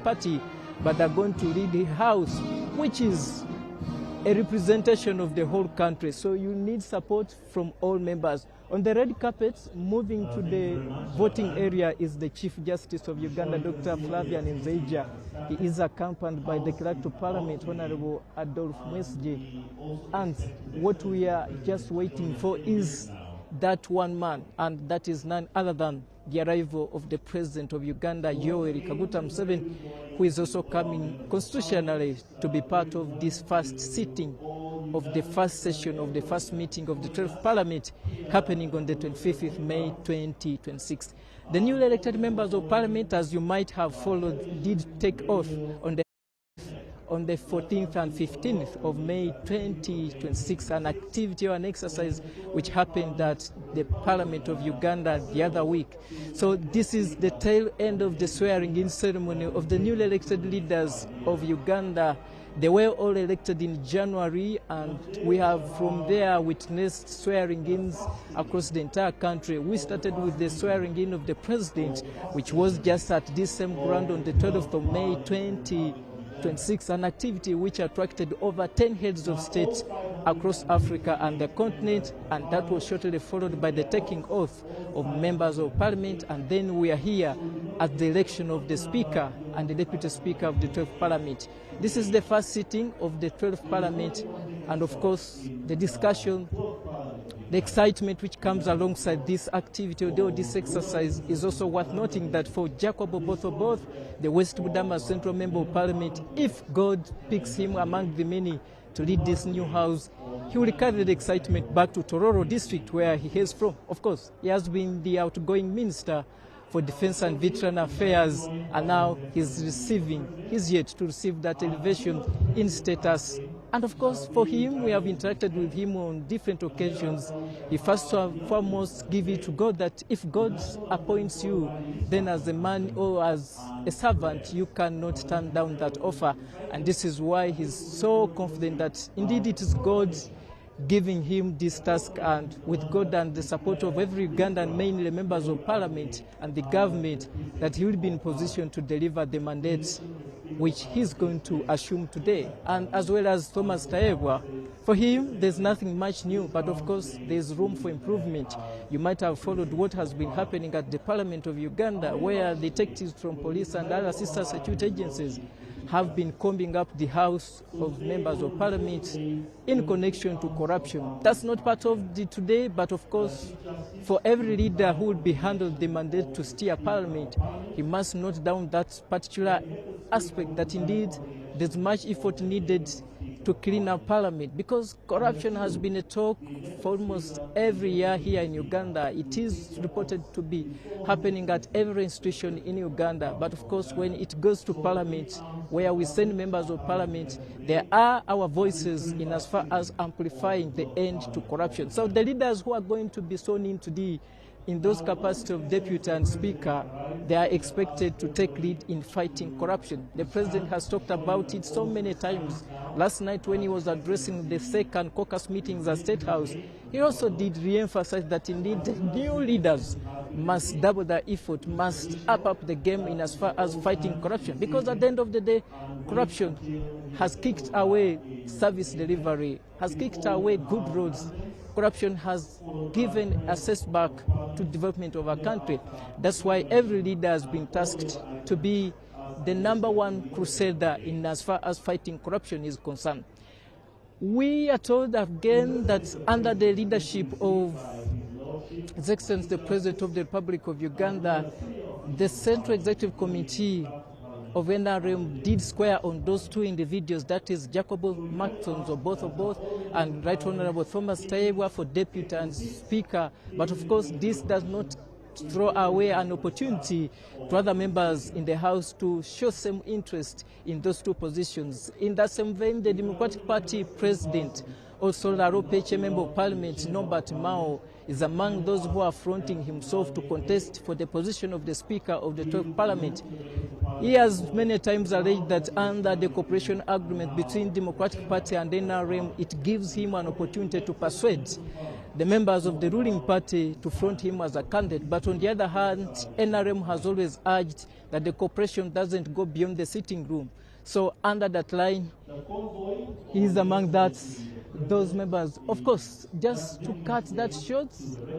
party, but are going to lead the House, which is a representation of the whole country. So you need support from all members. On the red carpet, moving to the voting area, is the Chief Justice of Uganda, Dr. Flavian Nzeija. He is accompanied by the Clerk to Parliament, Honorable Adolphe Mwesige. And what we are just waiting for is that one man, and that is none other than the arrival of the President of Uganda, Yoweri Kaguta Museveni, who is also coming constitutionally to be part of this first sitting of the first session of the first meeting of the 12th Parliament, happening on the 25th of May 2026. The newly elected members of Parliament, as you might have followed, did take oath on the 14th and 15th of May 2026, an activity or an exercise which happened at the Parliament of Uganda the other week. So this is the tail end of the swearing-in ceremony of the newly elected leaders of Uganda. They were all elected in January, and we have from there witnessed swearing-ins across the entire country. We started with the swearing-in of the President, which was just at this same ground on the 12th of May 2026, an activity which attracted over 10 heads of state across Africa and the continent, and that was shortly followed by the taking oath of members of Parliament, and then we are here at the election of the Speaker and the Deputy Speaker of the 12th Parliament. This is the first sitting of the 12th Parliament, and of course the discussion, the excitement which comes alongside this activity, although this exercise, is also worth noting that for Jacob Oboth, the West Budama Central Member of Parliament, if God picks him among the many to lead this new house, he will carry the excitement back to Tororo district, where he hails from. Of course, he has been the outgoing Minister for Defense and Veteran Affairs, and now he's yet to receive that elevation in status. And of course, for him, we have interacted with him on different occasions. He first and foremost give it to God that if God appoints you, then as a man or as a servant, you cannot turn down that offer. And this is why he's so confident that indeed it is God giving him this task, and with God and the support of every Ugandan, mainly members of Parliament and the government, that he will be in position to deliver the mandates which he's going to assume today. And as well as Thomas Tayebwa, for him there's nothing much new, but of course there's room for improvement. You might have followed what has been happening at the Parliament of Uganda, where detectives from police and other sister security agencies have been combing up the House of Members of Parliament in connection to corruption. That's not part of the today, but of course, for every leader who will be handled the mandate to steer Parliament, he must note down that particular aspect, that indeed there's much effort needed to clean up Parliament, because corruption has been a talk for almost every year here in Uganda. It is reported to be happening at every institution in Uganda, but of course when it goes to Parliament, where we send members of Parliament, there are our voices in as far as amplifying the end to corruption. So the leaders who are going to be sworn in today in those capacities of deputy and speaker, they are expected to take lead in fighting corruption. The president has talked about it so many times. Last night when he was addressing the second caucus meetings at State House, he also did re-emphasize that indeed the new leaders must double their effort, must up the game in as far as fighting corruption. Because at the end of the day, corruption has kicked away service delivery, has kicked away good roads. Corruption has given a setback to development of our country. That's why every leader has been tasked to be the #1 crusader in as far as fighting corruption is concerned. We are told again that under the leadership of His Excellency the President of the Republic of Uganda, the Central Executive Committee of NRM did square on those two individuals, that is Jacob Maxons of both and Right Honorable Thomas Tayebwa for Deputy and Speaker. But of course this does not throw away an opportunity to other members in the House to show some interest in those two positions. In that same vein, the Democratic Party President, also Laro Peche Member of Parliament, Norbert Mao, is among those who are fronting himself to contest for the position of the Speaker of the 12th Parliament. He has many times alleged that under the cooperation agreement between Democratic Party and NRM, it gives him an opportunity to persuade the members of the ruling party to front him as a candidate. But on the other hand, NRM has always urged that the cooperation doesn't go beyond the sitting room. So under that line, he is among those members. Of course, just to cut that short,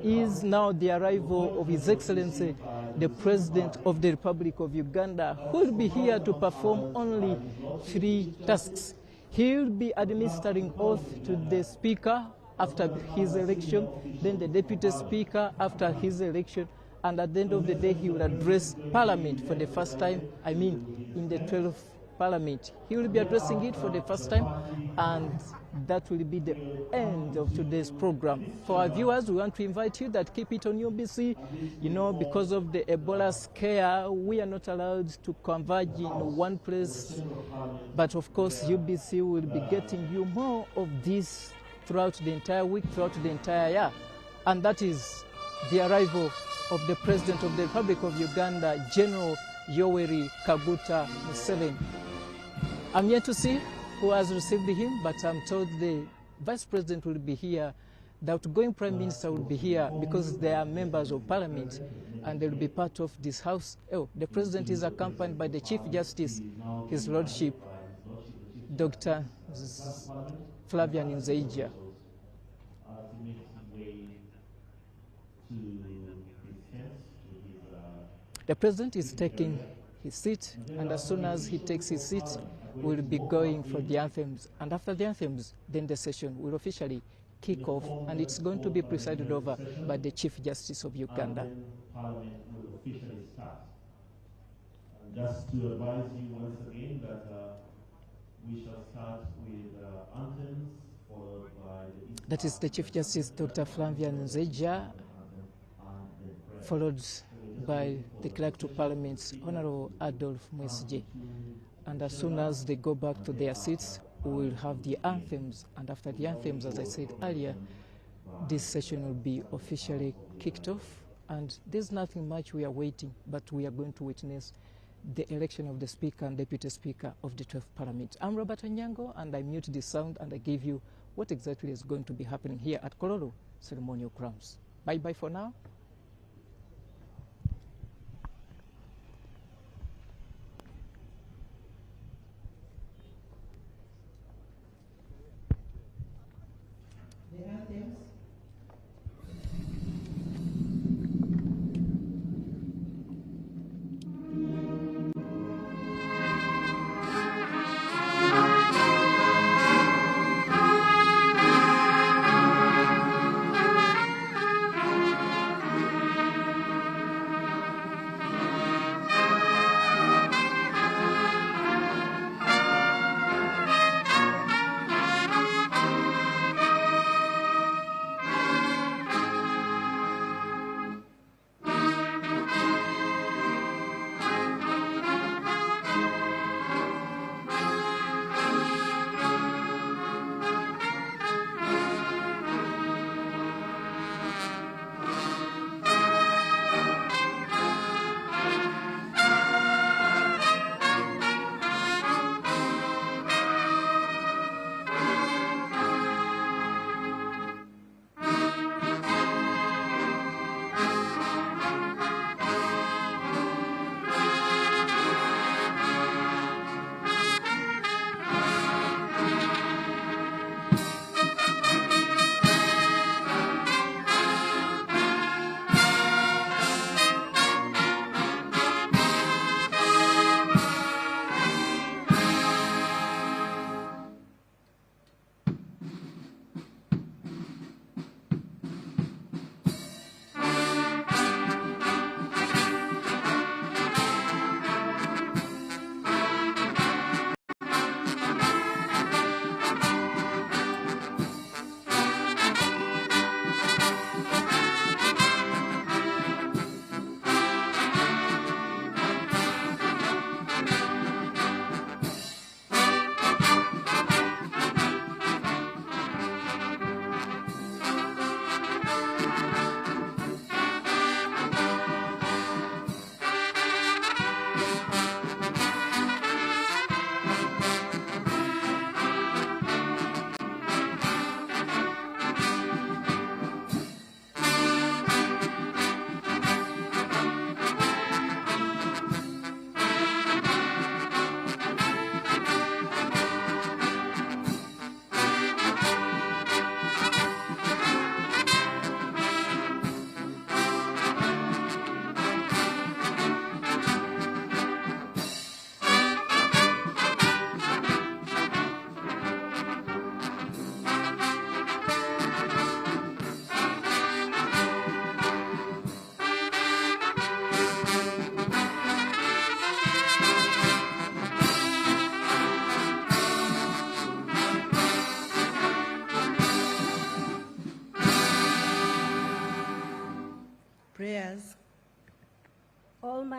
is now the arrival of His Excellency, the President of the Republic of Uganda, who will be here to perform only 3 tasks. He will be administering oath to the Speaker after his election, then the Deputy Speaker after his election, and at the end of the day, he will address Parliament for the first time, in the 12th Parliament. He will be addressing it for the first time, and that will be the end of today's program. For our viewers, we want to invite you that keep it on UBC. You know, because of the Ebola scare, we are not allowed to converge in one place. But of course, UBC will be getting you more of this throughout the entire week, throughout the entire year. And that is the arrival of the President of the Republic of Uganda, General Yoweri Kaguta Museveni. I'm yet to see who has received him, but I'm told the Vice President will be here, the outgoing Prime Minister will be here, because they are members of Parliament and they will be part of this House. Oh, the President is accompanied by the Chief Justice, His Lordship, Dr. Flavian Nzeija. The President is taking his seat, and as soon as he takes his seat, we'll be going for the anthems. And after the anthems, then the session will officially kick off, and it's going to be presided over by the Chief Justice of Uganda. Parliament will officially start. Just to advise you once again that we shall start with anthems, followed by the... That is the Chief Justice, Dr. Flavian Nzeija, followed by the Clerk to Parliament's Honorable Adolphe Mwesige. And as soon as they go back to their seats, we will have the anthems. And after the anthems, as I said earlier, this session will be officially kicked off. And there's nothing much we are waiting, but we are going to witness the election of the Speaker and Deputy Speaker of the 12th Parliament. I'm Robert Onyango, and I mute the sound and I give you what exactly is going to be happening here at Kololo Ceremonial Grounds. Bye-bye for now. The anthems.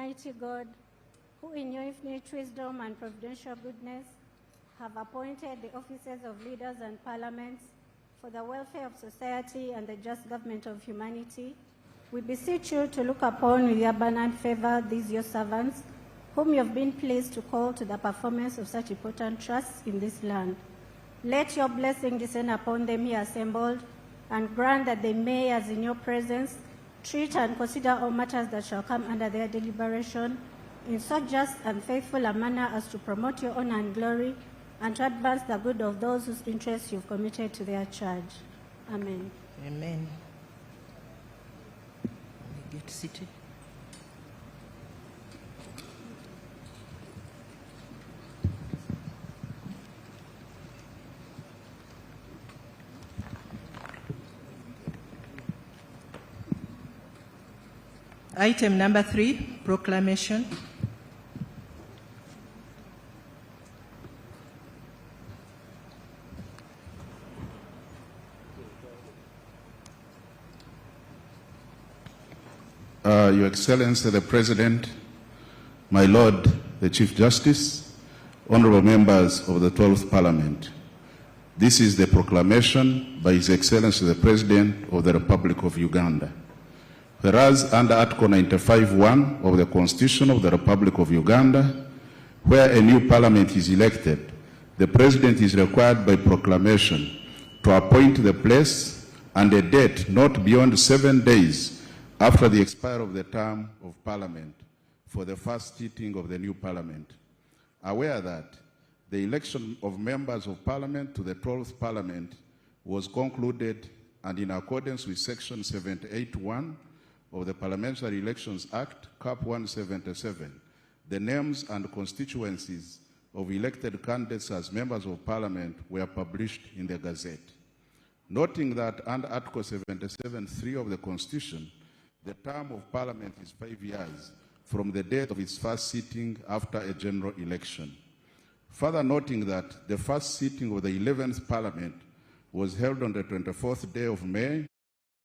Almighty God, who in your infinite wisdom and providential goodness have appointed the offices of leaders and parliaments for the welfare of society and the just government of humanity, we beseech you to look upon with your abundant favor these your servants, whom you have been pleased to call to the performance of such important trusts in this land. Let your blessing descend upon them here assembled, and grant that they may, as in your presence, treat and consider all matters that shall come under their deliberation in so just and faithful a manner as to promote your honor and glory, and to advance the good of those whose interests you've committed to their charge. Amen. Amen. Get seated. Item number 3, proclamation. Your Excellency the President, my Lord the Chief Justice, honorable members of the 12th Parliament. This is the proclamation by His Excellency the President of the Republic of Uganda. Whereas under Article 95(1) of the Constitution of the Republic of Uganda, where a new parliament is elected, the President is required by proclamation to appoint the place and a date not beyond 7 days after the expiry of the term of Parliament for the first sitting of the new Parliament. Aware that the election of members of Parliament to the 12th Parliament was concluded, and in accordance with Section 78(1) of the Parliamentary Elections Act, Cap 177, the names and constituencies of elected candidates as members of Parliament were published in the Gazette. Noting that under Article 77(3) of the Constitution, the term of Parliament is 5 years from the date of its first sitting after a general election. Further noting that the first sitting of the 11th Parliament was held on the 24th day of May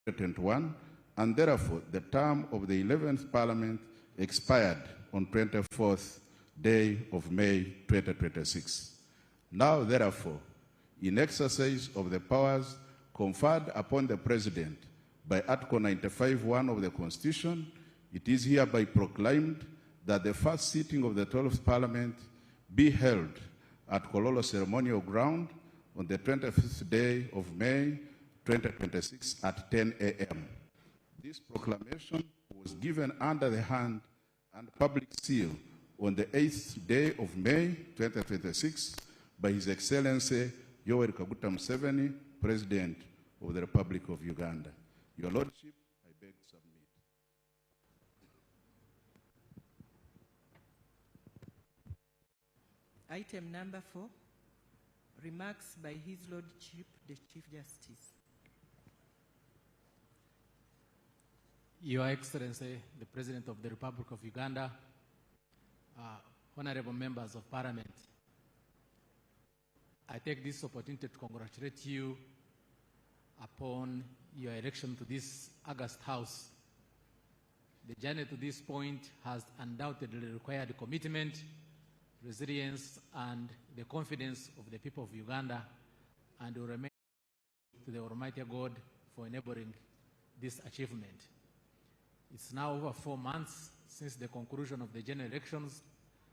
2021, and therefore the term of the 11th Parliament expired on 24th day of May 2026. Now, therefore, in exercise of the powers conferred upon the President by Article 95(1) of the Constitution, it is hereby proclaimed that the first sitting of the 12th Parliament be held at Kololo Ceremonial Ground on the 25th day of May 2026 at 10 a.m. This proclamation was given under the hand and public seal on the 8th day of May 2026 by His Excellency Yoweri Kaguta Museveni, President of the Republic of Uganda. Your Lordship, I beg to submit. Item number 4, remarks by His Lordship, the Chief Justice. Your Excellency, the President of the Republic of Uganda, honorable members of Parliament, I take this opportunity to congratulate you upon your election to this august House. The journey to this point has undoubtedly required commitment, resilience, and the confidence of the people of Uganda, and will remain to the Almighty God for enabling this achievement. It's now over 4 months since the conclusion of the general elections,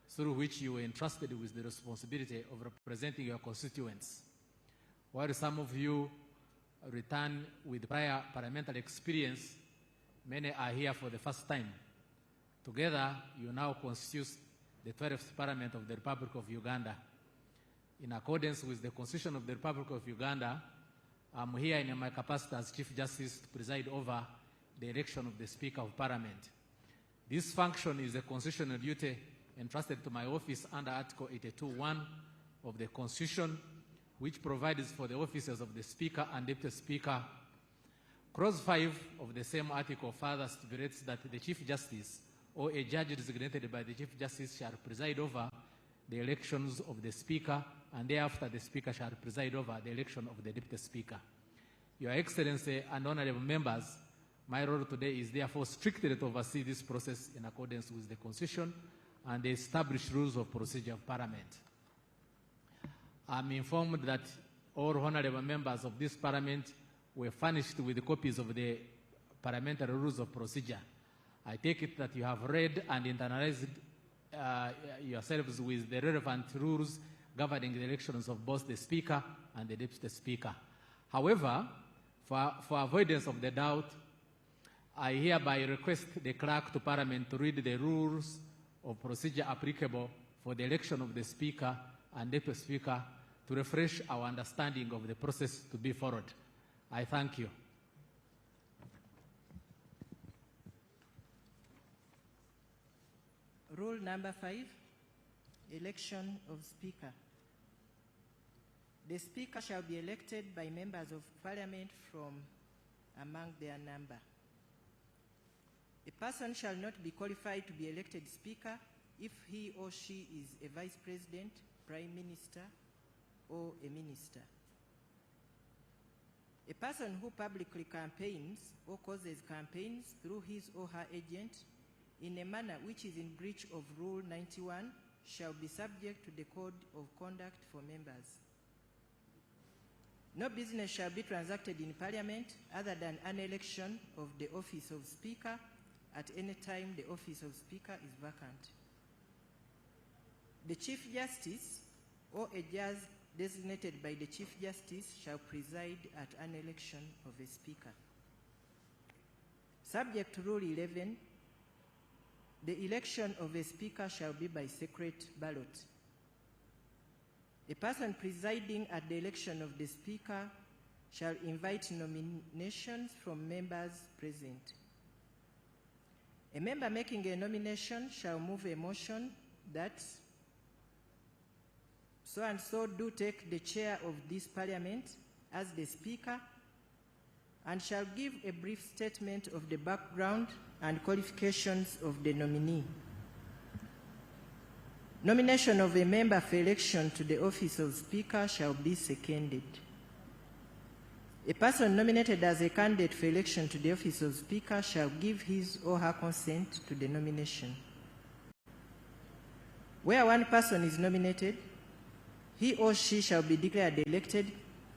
through which you were entrusted with the responsibility of representing your constituents. While some of you return with prior parliamentary experience, many are here for the first time. Together, you now constitute the 12th Parliament of the Republic of Uganda. In accordance with the Constitution of the Republic of Uganda, I'm here in my capacity as Chief Justice to preside over the election of the Speaker of Parliament. This function is a constitutional duty entrusted to my office under Article 82(1) of the Constitution, which provides for the offices of the Speaker and Deputy Speaker. Clause 5 of the same article further stipulates that the Chief Justice or a judge designated by the Chief Justice shall preside over the elections of the Speaker, and thereafter the Speaker shall preside over the election of the Deputy Speaker. Your Excellency and honorable members, My role today is therefore strictly to oversee this process in accordance with the Constitution and the established rules of procedure of Parliament. I'm informed that all honorable members of this Parliament were furnished with copies of the parliamentary rules of procedure. I take it that you have read and internalized yourselves with the relevant rules governing the elections of both the Speaker and the Deputy Speaker. However, for avoidance of the doubt, I hereby request the Clerk to Parliament to read the rules of procedure applicable for the election of the Speaker and Deputy Speaker to refresh our understanding of the process to be followed. I thank you. Rule number 5, election of Speaker. The Speaker shall be elected by members of Parliament from among their number. A person shall not be qualified to be elected Speaker if he or she is a Vice President, Prime Minister, or a Minister. A person who publicly campaigns or causes campaigns through his or her agent in a manner which is in breach of Rule 91 shall be subject to the Code of Conduct for members. No business shall be transacted in Parliament other than an election of the office of Speaker at any time the office of Speaker is vacant. The Chief Justice or a judge designated by the Chief Justice shall preside at an election of a Speaker. Subject to Rule 11, the election of a Speaker shall be by secret ballot. A person presiding at the election of the Speaker shall invite nominations from members present. A member making a nomination shall move a motion that so and so do take the chair of this Parliament as the Speaker, and shall give a brief statement of the background and qualifications of the nominee. Nomination of a member for election to the office of Speaker shall be seconded. A person nominated as a candidate for election to the office of Speaker shall give his or her consent to the nomination. Where one person is nominated, he or she shall be declared elected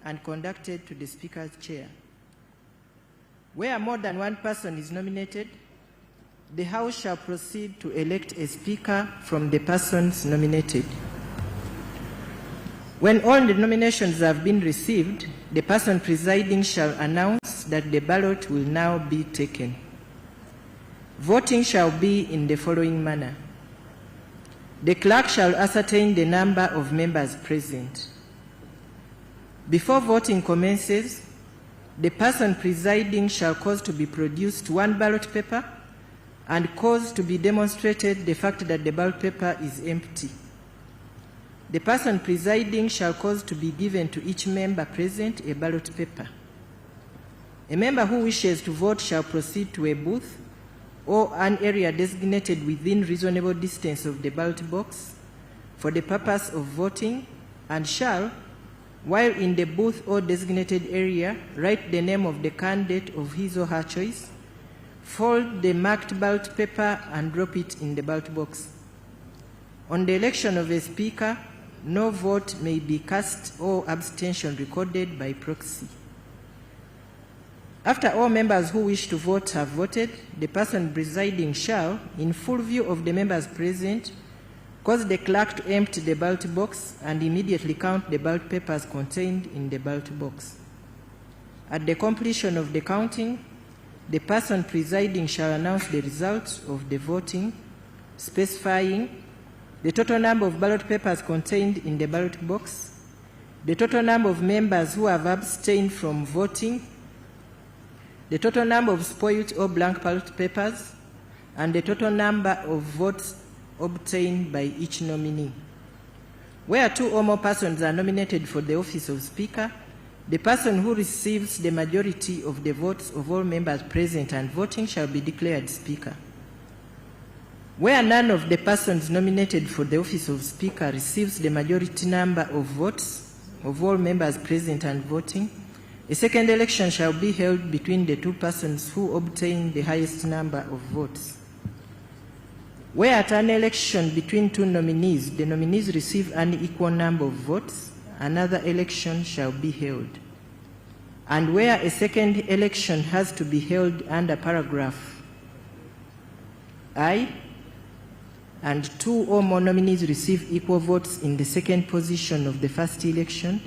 and conducted to the Speaker's chair. Where more than one person is nominated, the House shall proceed to elect a Speaker from the persons nominated. When all the nominations have been received, the person presiding shall announce that the ballot will now be taken. Voting shall be in the following manner. The clerk shall ascertain the number of members present. Before voting commences, the person presiding shall cause to be produced one ballot paper and cause to be demonstrated the fact that the ballot paper is empty. The person presiding shall cause to be given to each member present a ballot paper. A member who wishes to vote shall proceed to a booth or an area designated within reasonable distance of the ballot box for the purpose of voting, and shall, while in the booth or designated area, write the name of the candidate of his or her choice, fold the marked ballot paper and drop it in the ballot box. On the election of a Speaker, no vote may be cast or abstention recorded by proxy. After all members who wish to vote have voted, the person presiding shall, in full view of the members present, cause the clerk to empty the ballot box and immediately count the ballot papers contained in the ballot box. At the completion of the counting, the person presiding shall announce the results of the voting, specifying the total number of ballot papers contained in the ballot box, the total number of members who have abstained from voting, the total number of spoiled or blank ballot papers, and the total number of votes obtained by each nominee. Where two or more persons are nominated for the office of Speaker, the person who receives the majority of the votes of all members present and voting shall be declared Speaker. Where none of the persons nominated for the office of Speaker receives the majority number of votes of all members present and voting, A second election shall be held between the two persons who obtain the highest number of votes. Where at an election between two nominees, the nominees receive an equal number of votes, another election shall be held. And where a second election has to be held under paragraph I, and two or more nominees receive equal votes in the second position of the first election,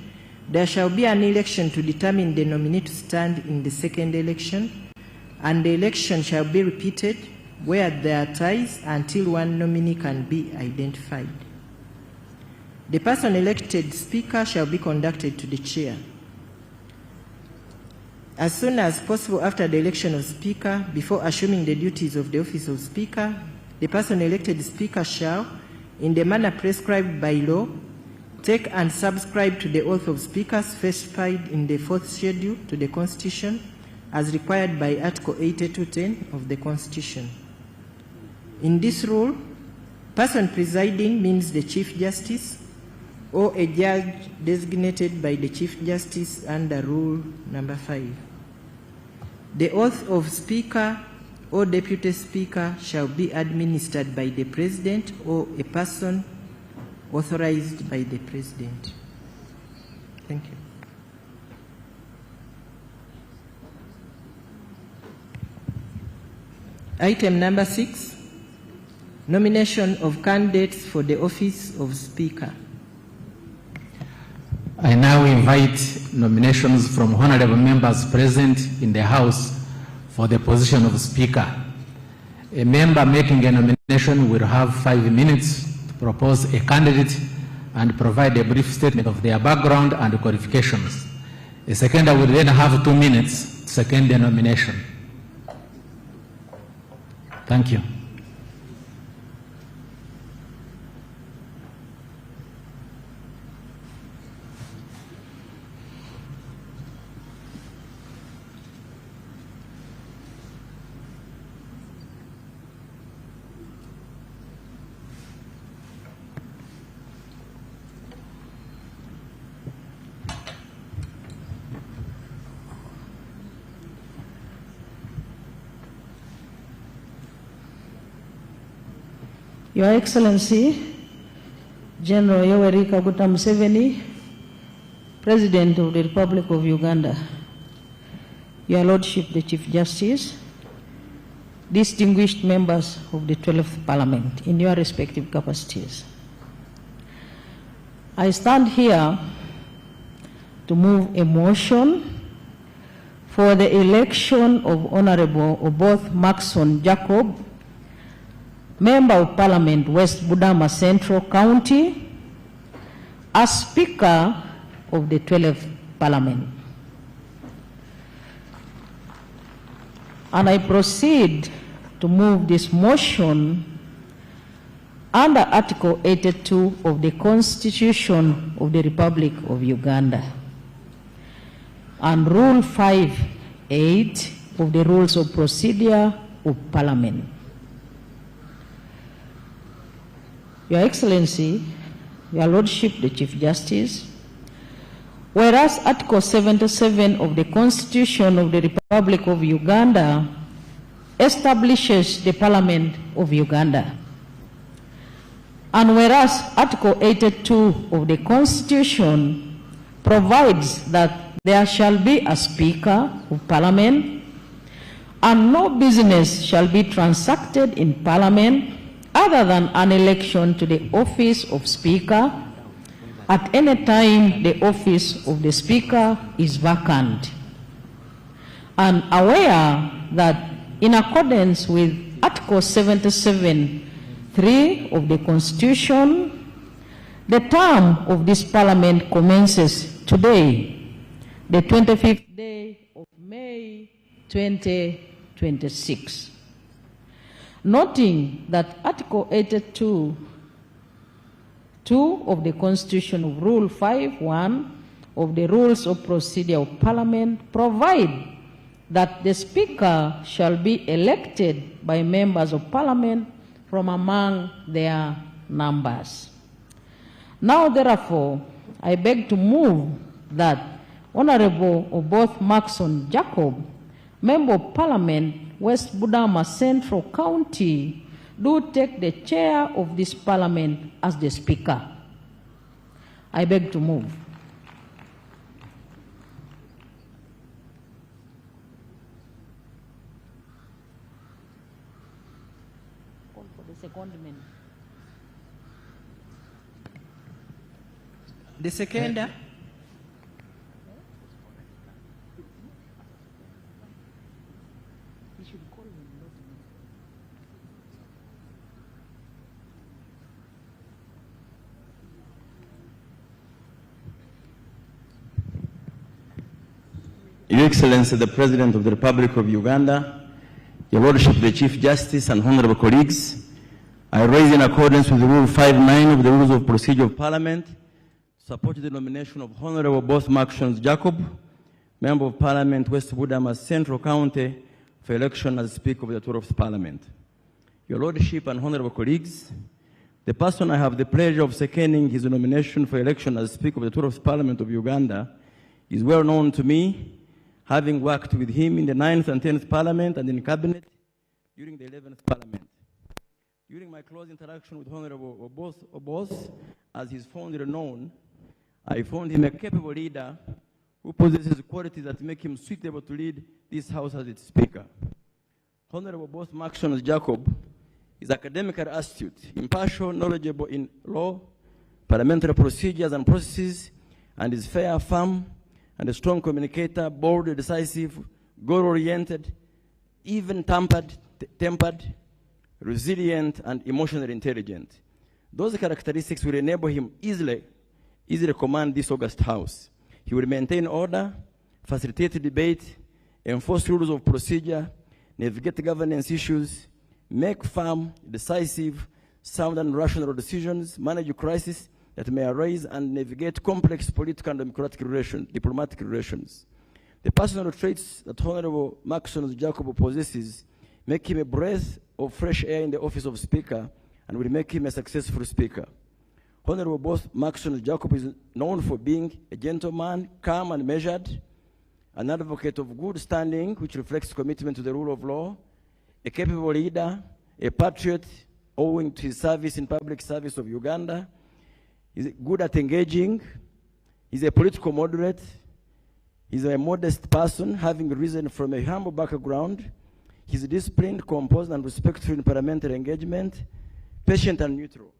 there shall be an election to determine the nominee to stand in the second election, and the election shall be repeated where there are ties until one nominee can be identified. The person elected Speaker shall be conducted to the chair. As soon as possible after the election of Speaker, before assuming the duties of the office of Speaker, the person elected Speaker shall, in the manner prescribed by law, take and subscribe to the oath of Speakers specified in the 4th schedule to the Constitution as required by Article 82(10) of the Constitution. In this rule, person presiding means the Chief Justice or a judge designated by the Chief Justice under Rule number 5. The oath of Speaker or Deputy Speaker shall be administered by the President or a person authorized by the President. Thank you. Item number 6, nomination of candidates for the office of Speaker. I now invite nominations from honorable members present in the House for the position of Speaker. A member making a nomination will have 5 minutes to propose a candidate and provide a brief statement of their background and qualifications. A seconder will then have 2 minutes to second the nomination. Thank you. Your Excellency, General Yoweri Kaguta Museveni, President of the Republic of Uganda, Your Lordship the Chief Justice, distinguished members of the 12th Parliament in your respective capacities. I stand here to move a motion for the election of Honorable Oboth Maxson Jacob, Member of Parliament, West Budama Central County, as Speaker of the 12th Parliament. And I proceed to move this motion under Article 82 of the Constitution of the Republic of Uganda and Rule 5(8) of the Rules of Procedure of Parliament. Your Excellency, Your Lordship the Chief Justice, whereas Article 77 of the Constitution of the Republic of Uganda establishes the Parliament of Uganda, and whereas Article 82 of the Constitution provides that there shall be a Speaker of Parliament and no business shall be transacted in Parliament other than an election to the office of Speaker at any time the office of the Speaker is vacant. And aware that in accordance with Article 77(3) of the Constitution, the term of this Parliament commences today, the 25th day of May 2026. Noting that Article 82(2) of the Constitution of Rule 5(1) of the Rules of Procedure of Parliament provide that the Speaker shall be elected by members of Parliament from among their numbers. Now, therefore, I beg to move that Honorable Oboth Maxon Jacob, Member of Parliament, West Budama Central County, do take the chair of this Parliament as the Speaker. I beg to move. Call for the secondment. The seconder. Your Excellency, the President of the Republic of Uganda, Your Lordship, the Chief Justice, and honorable colleagues, I raise in accordance with Rule 5.9 of the Rules of Procedure of Parliament, support the nomination of Honorable Both Maxons Jacob, Member of Parliament, West Budama Central County, for election as Speaker of the 12th Parliament. Your Lordship and honorable colleagues, the person I have the pleasure of seconding his nomination for election as Speaker of the 12th Parliament of Uganda is well known to me, having worked with him in the 9th and 10th Parliament and in Cabinet during the 11th Parliament. During my close interaction with Honorable Oboth, as he is fondly known, I found him a capable leader who possesses qualities that make him suitable to lead this House as its Speaker. Honorable Both Maxons Jacob is academically astute, impartial, knowledgeable in law, parliamentary procedures and processes, and is fair, firm, and a strong communicator, bold, decisive, goal-oriented, even-tempered, resilient, and emotionally intelligent. Those characteristics will enable him easily command this august House. He will maintain order, facilitate debate, enforce rules of procedure, navigate governance issues, make firm, decisive, sound and rational decisions, manage crises that may arise, and navigate complex political and diplomatic relations. The personal traits that Honorable Maxons Jacob possesses make him a breath of fresh air in the office of Speaker and will make him a successful Speaker. Honorable Both Maxons Jacob is known for being a gentleman, calm and measured, an advocate of good standing, which reflects commitment to the rule of law, a capable leader, a patriot, owing to his service in public service of Uganda. He's good at engaging. He's a political moderate. He's a modest person, having risen from a humble background. He's disciplined, composed, and respectful in parliamentary engagement, patient and neutral.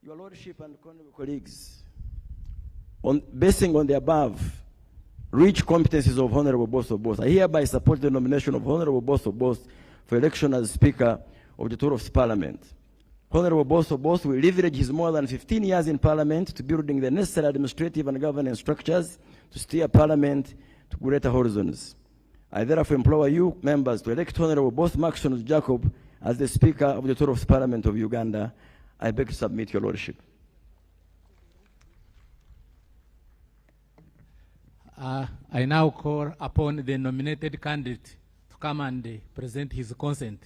Your Lordship and colleagues, basing on the above rich competencies of Honorable Both, I hereby support the nomination of Honorable Both for election as Speaker of the 12th Parliament. Honorable Both will leverage his more than 15 years in Parliament to building the necessary administrative and governance structures to steer Parliament to greater horizons. I therefore implore you, members, to elect Honorable Both Maxons Jacob as the Speaker of the 12th Parliament of Uganda. I beg to submit, Your Lordship. I now call upon the nominated candidate to come and present his consent.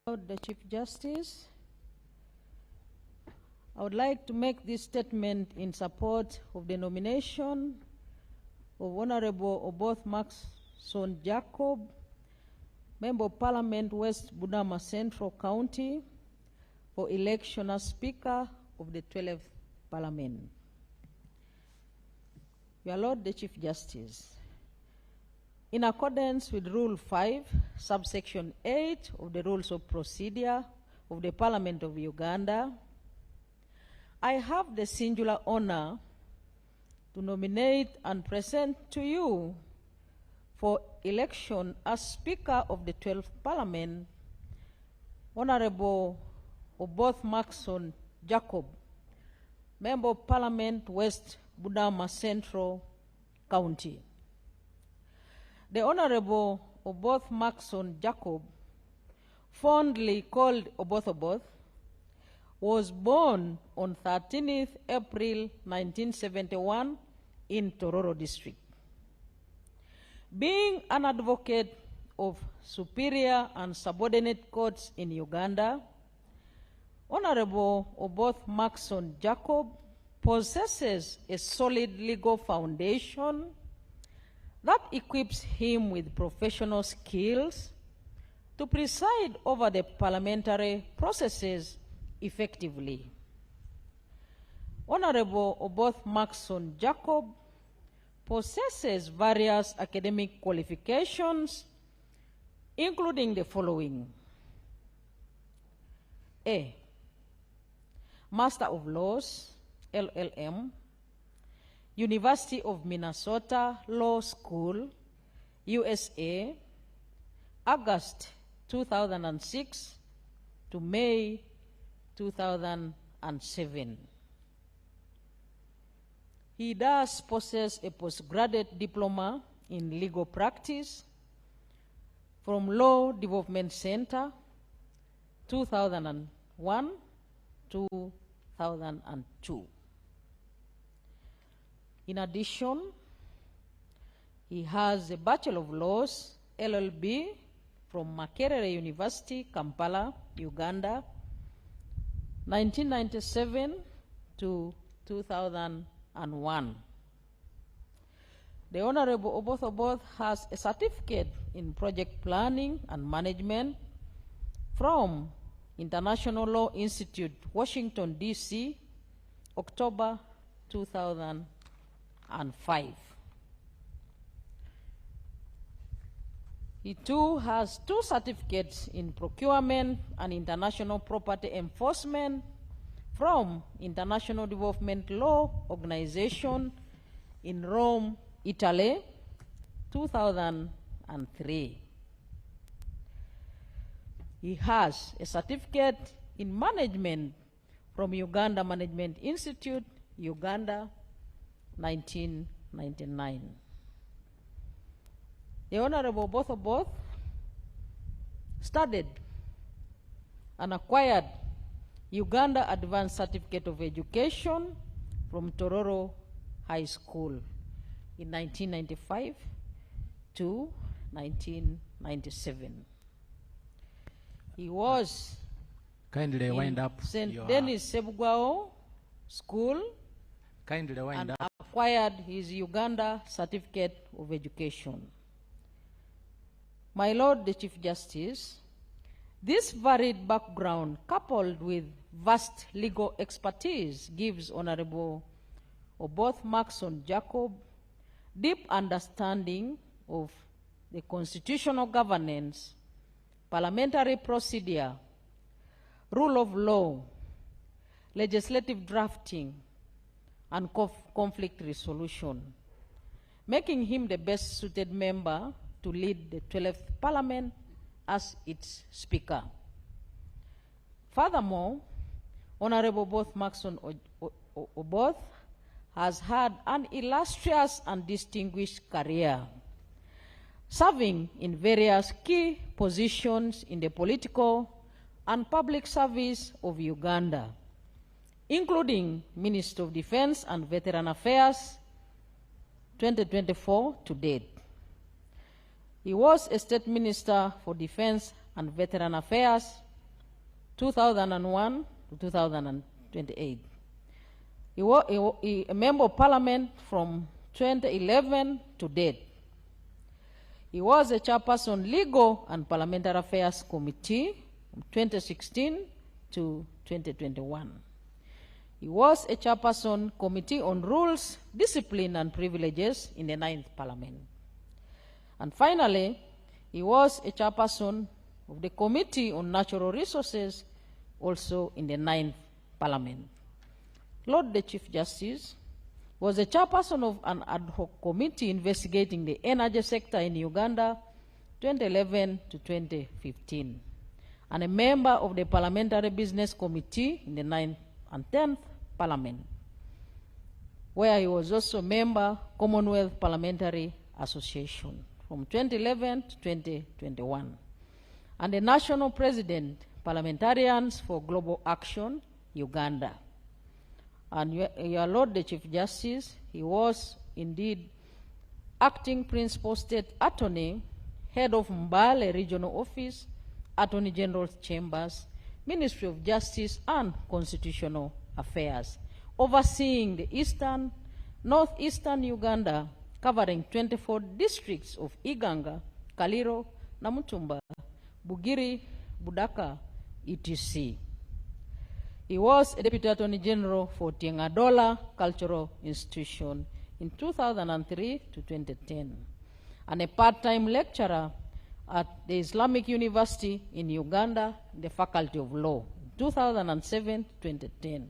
The Chief Justice, I would like to make this statement in support of the nomination of Honorable Oboth Maxon Jacob, Member of Parliament, West Budama Central County, for election as Speaker of the 12th Parliament. Your Lord, the Chief Justice, in accordance with Rule 5, subsection 8 of the Rules of Procedure of the Parliament of Uganda, I have the singular honor to nominate and present to you for election as Speaker of the 12th Parliament, Honorable Oboth Maxon Jacob, Member of Parliament, West Budama Central County. The Honorable Oboth Maxon Jacob, fondly called Oboth, was born on 13th April 1971 in Tororo District. Being an advocate of Superior and Subordinate Courts in Uganda, Honorable Oboth Maxon Jacob possesses a solid legal foundation that equips him with professional skills to preside over the parliamentary processes effectively. Honorable Oboth Maxon Jacob possesses various academic qualifications, including the following: A, Master of Laws, LLM, University of Minnesota Law School, USA, August 2006 to May 2007. He does possess a postgraduate diploma in legal practice from Law Development Center, 2001 to 2002. In addition, he has a Bachelor of Laws, LLB, from Makerere University, Kampala, Uganda, 1997 to 2001. The Honorable Oboth has a certificate in project planning and management from International Law Institute, Washington, D.C., October 2005. He too has 2 certificates in procurement and international property enforcement from International Development Law Organization in Rome, Italy, 2003. He has a certificate in management from Uganda Management Institute, Uganda, 1999. The Honorable Oboth studied and acquired Uganda Advanced Certificate of Education from Tororo High School in 1995 to 1997. He was kindly wind up St. Denis Sebugwao School kindly wind and up. Acquired his Uganda Certificate of Education. My Lord the Chief Justice, this varied background coupled with vast legal expertise gives Honorable Oboth Maxon Jacob deep understanding of the constitutional governance, parliamentary procedure, rule of law, legislative drafting, and conflict resolution, making him the best suited member to lead the 12th Parliament as its Speaker. Furthermore, Honorable Oboth Maxon Oboth has had an illustrious and distinguished career, serving in various key positions in the political and public service of Uganda, including Minister of Defense and Veteran Affairs, 2024 to date. He was a State Minister for Defense and Veteran Affairs, 2001 to 2028. He was a Member of Parliament from 2011 to date. He was a Chairperson Legal and Parliamentary Affairs Committee from 2016 to 2021. He was a Chairperson Committee on Rules, Discipline and Privileges in the 9th Parliament. And finally, he was a Chairperson of the Committee on Natural Resources, also in the 9th Parliament. Lord the Chief Justice was a Chairperson of an ad hoc committee investigating the energy sector in Uganda, 2011 to 2015, and a member of the Parliamentary Business Committee in the 9th and 10th Parliament, where he was also a member Commonwealth Parliamentary Association from 2011 to 2021, and the National President, Parliamentarians for Global Action, Uganda. And your Lord the Chief Justice, he was indeed acting Principal State Attorney, Head of Mbale Regional Office, Attorney General's Chambers, Ministry of Justice and Constitutional Affairs, overseeing the eastern, northeastern Uganda, covering 24 districts of Iganga, Kaliro, Namutumba, Bugiri, Budaka, etc. He was a Deputy Attorney General for Tiengadola Cultural Institution in 2003 to 2010, and a part-time lecturer at the Islamic University in Uganda, the Faculty of Law, 2007 to 2010.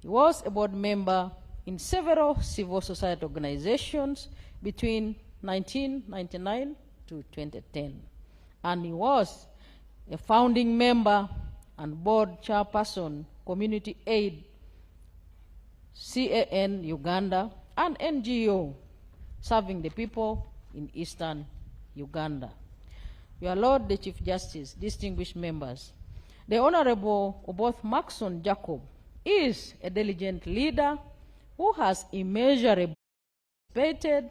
He was a board member in several civil society organizations between 1999 to 2010. And he was a founding member and board chairperson, Community Aid, CAN Uganda, an NGO serving the people in Eastern Uganda. Your Lord, the Chief Justice, distinguished members, the Honorable Oboth Maxon Jacob is a diligent leader who has immeasurably participated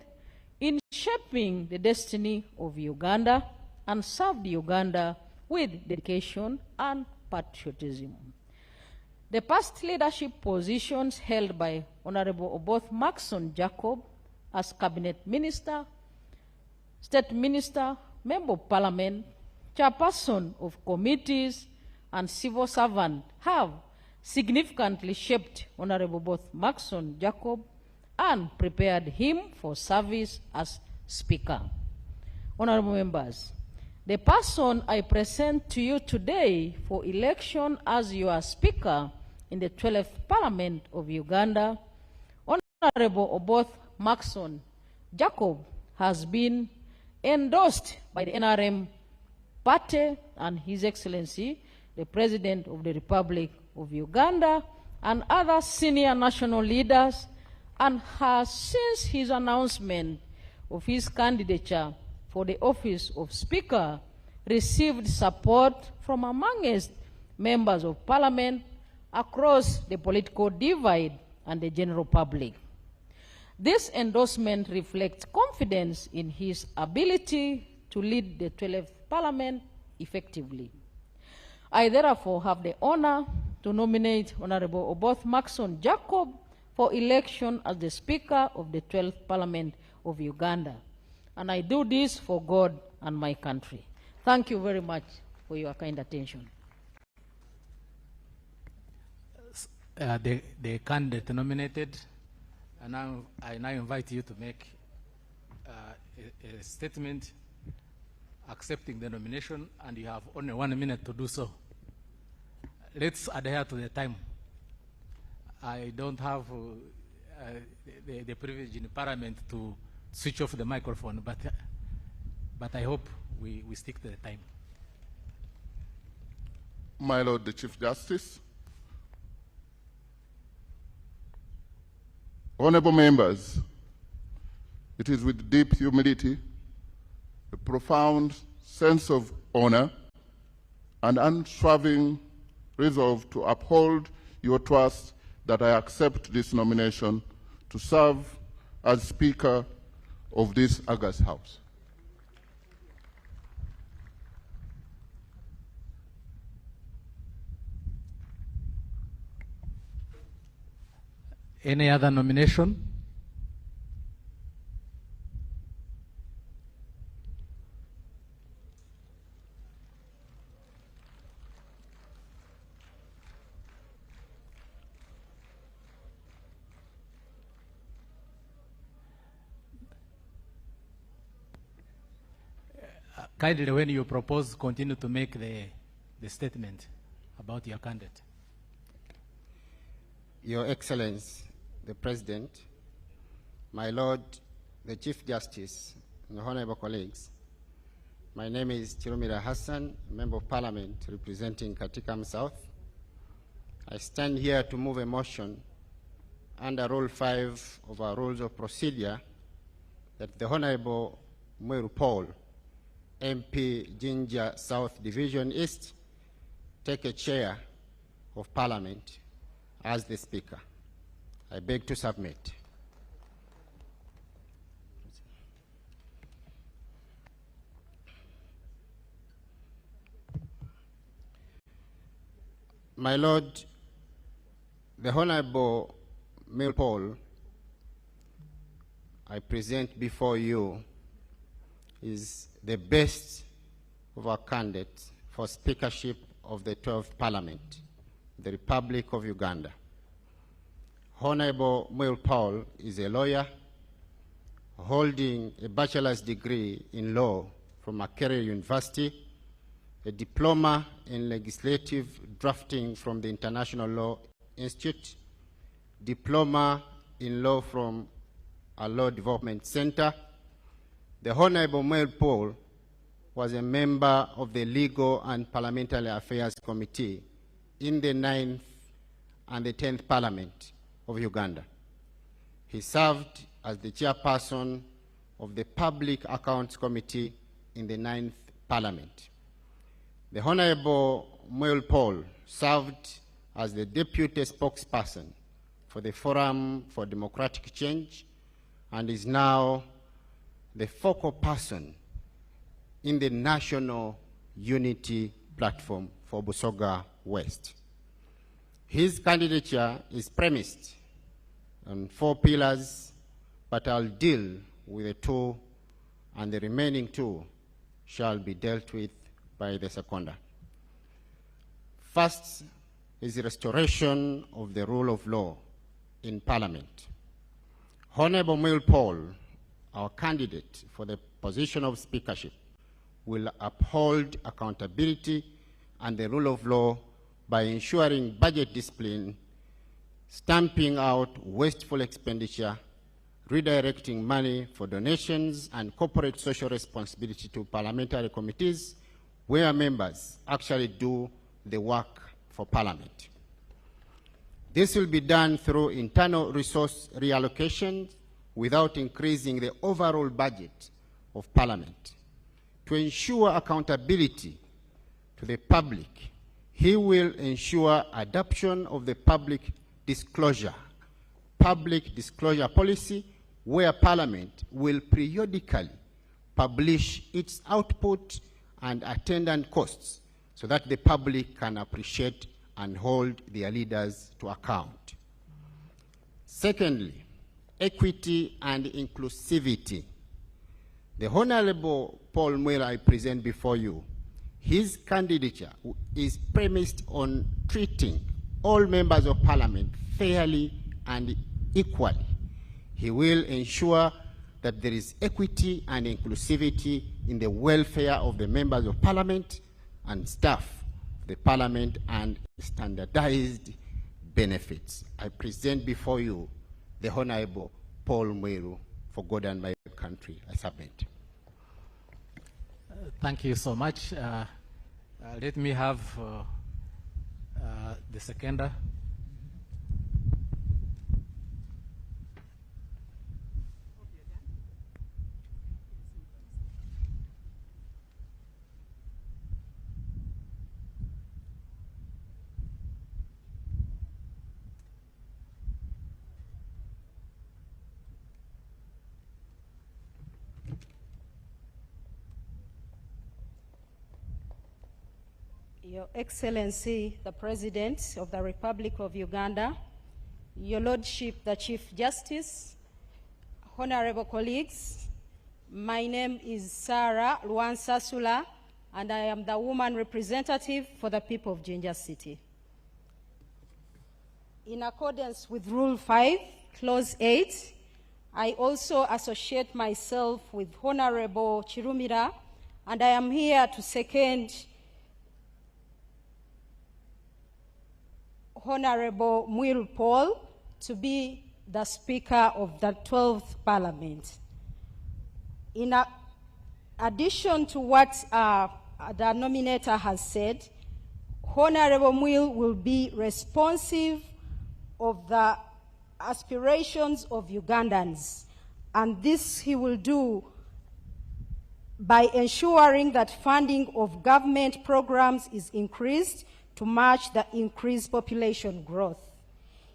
in shaping the destiny of Uganda and served Uganda with dedication and patriotism. The past leadership positions held by Honorable Oboth Maxon Jacob as Cabinet Minister, State Minister, Member of Parliament, Chairperson of committees, and civil servant have significantly shaped Honorable Oboth Maxon Jacob and prepared him for service as Speaker. Honorable members, the person I present to you today for election as your Speaker in the 12th Parliament of Uganda, Honorable Oboth Maxon Jacob, has been endorsed by the NRM party and His Excellency, the President of the Republic of Uganda, and other senior national leaders, and has, since his announcement of his candidature for the office of Speaker, received support from amongst members of Parliament across the political divide and the general public. This endorsement reflects confidence in his ability to lead the 12th Parliament effectively. I therefore have the honor to nominate Honorable Oboth Maxon Jacob for election as the Speaker of the 12th Parliament of Uganda. And I do this for God and my country. Thank you very much for your kind attention. The candidate nominated, and now I now invite you to make a statement accepting the nomination, and you have only 1 minute to do so. Let's adhere to the time. I don't have the privilege in Parliament to switch off the microphone, but I hope we stick to the time. My Lord, the Chief Justice, honorable members, it is with deep humility, a profound sense of honor, and unswerving resolve to uphold your trust that I accept this nomination to serve as Speaker of this august House. Any other nomination? Kindly, when you propose, continue to make the statement about your candidate. Your Excellency, the President, my Lord, the Chief Justice, and honorable colleagues, my name is Chirumira Hassan, Member of Parliament representing Katikam South. I stand here to move a motion under Rule 5 of our Rules of Procedure that the Honorable Mweru Paul, MP Jinja South Division East, take a chair of Parliament as the Speaker. I beg to submit. My Lord, the Honorable Mil Paul, I present before you is the best of our candidates for speakership of the 12th Parliament, the Republic of Uganda. Honorable Mil Paul is a lawyer holding a bachelor's degree in law from Makerere University, a diploma in legislative drafting from the International Law Institute, diploma in law from a Law Development Center. The Honorable Mil Paul was a member of the Legal and Parliamentary Affairs Committee in the 9th and the 10th Parliament of Uganda. He served as the chairperson of the Public Accounts Committee in the 9th Parliament. The Honorable Mil Paul served as the deputy spokesperson for the Forum for Democratic Change and is now the focal person in the National Unity Platform for Busoga West. His candidature is premised on 4 pillars, but I'll deal with the 2, and the remaining 2 shall be dealt with by the seconder. First is the restoration of the rule of law in Parliament. Honorable Mil Paul, our candidate for the position of speakership, will uphold accountability and the rule of law by ensuring budget discipline, stamping out wasteful expenditure, redirecting money for donations and corporate social responsibility to parliamentary committees where members actually do the work for Parliament. This will be done through internal resource reallocation without increasing the overall budget of Parliament. To ensure accountability to the public, he will ensure adoption of the public disclosure policy where Parliament will periodically publish its output and attendant costs so that the public can appreciate and hold their leaders to account. Secondly, equity and inclusivity. The Honorable Paul Mwela I present before you, his candidature is premised on treating all members of Parliament fairly and equally. He will ensure that there is equity and inclusivity in the welfare of the members of Parliament and staff of the Parliament and standardized benefits. I present before you the Honorable Paul Mwela for God and my country. I submit. Thank you so much. Let me have the seconder. Your Excellency, the President of the Republic of Uganda, Your Lordship, the Chief Justice, honorable colleagues, my name is Sarah Luansasula, and I am the woman representative for the people of Jinja City. In accordance with Rule 5, Clause 8, I also associate myself with Honorable Chirumira, and I am here to second Honorable Mil Paul to be the Speaker of the 12th Parliament. In addition to what the nominator has said, Honorable Mil will be responsive of the aspirations of Ugandans, and this he will do by ensuring that funding of government programs is increased to match the increased population growth.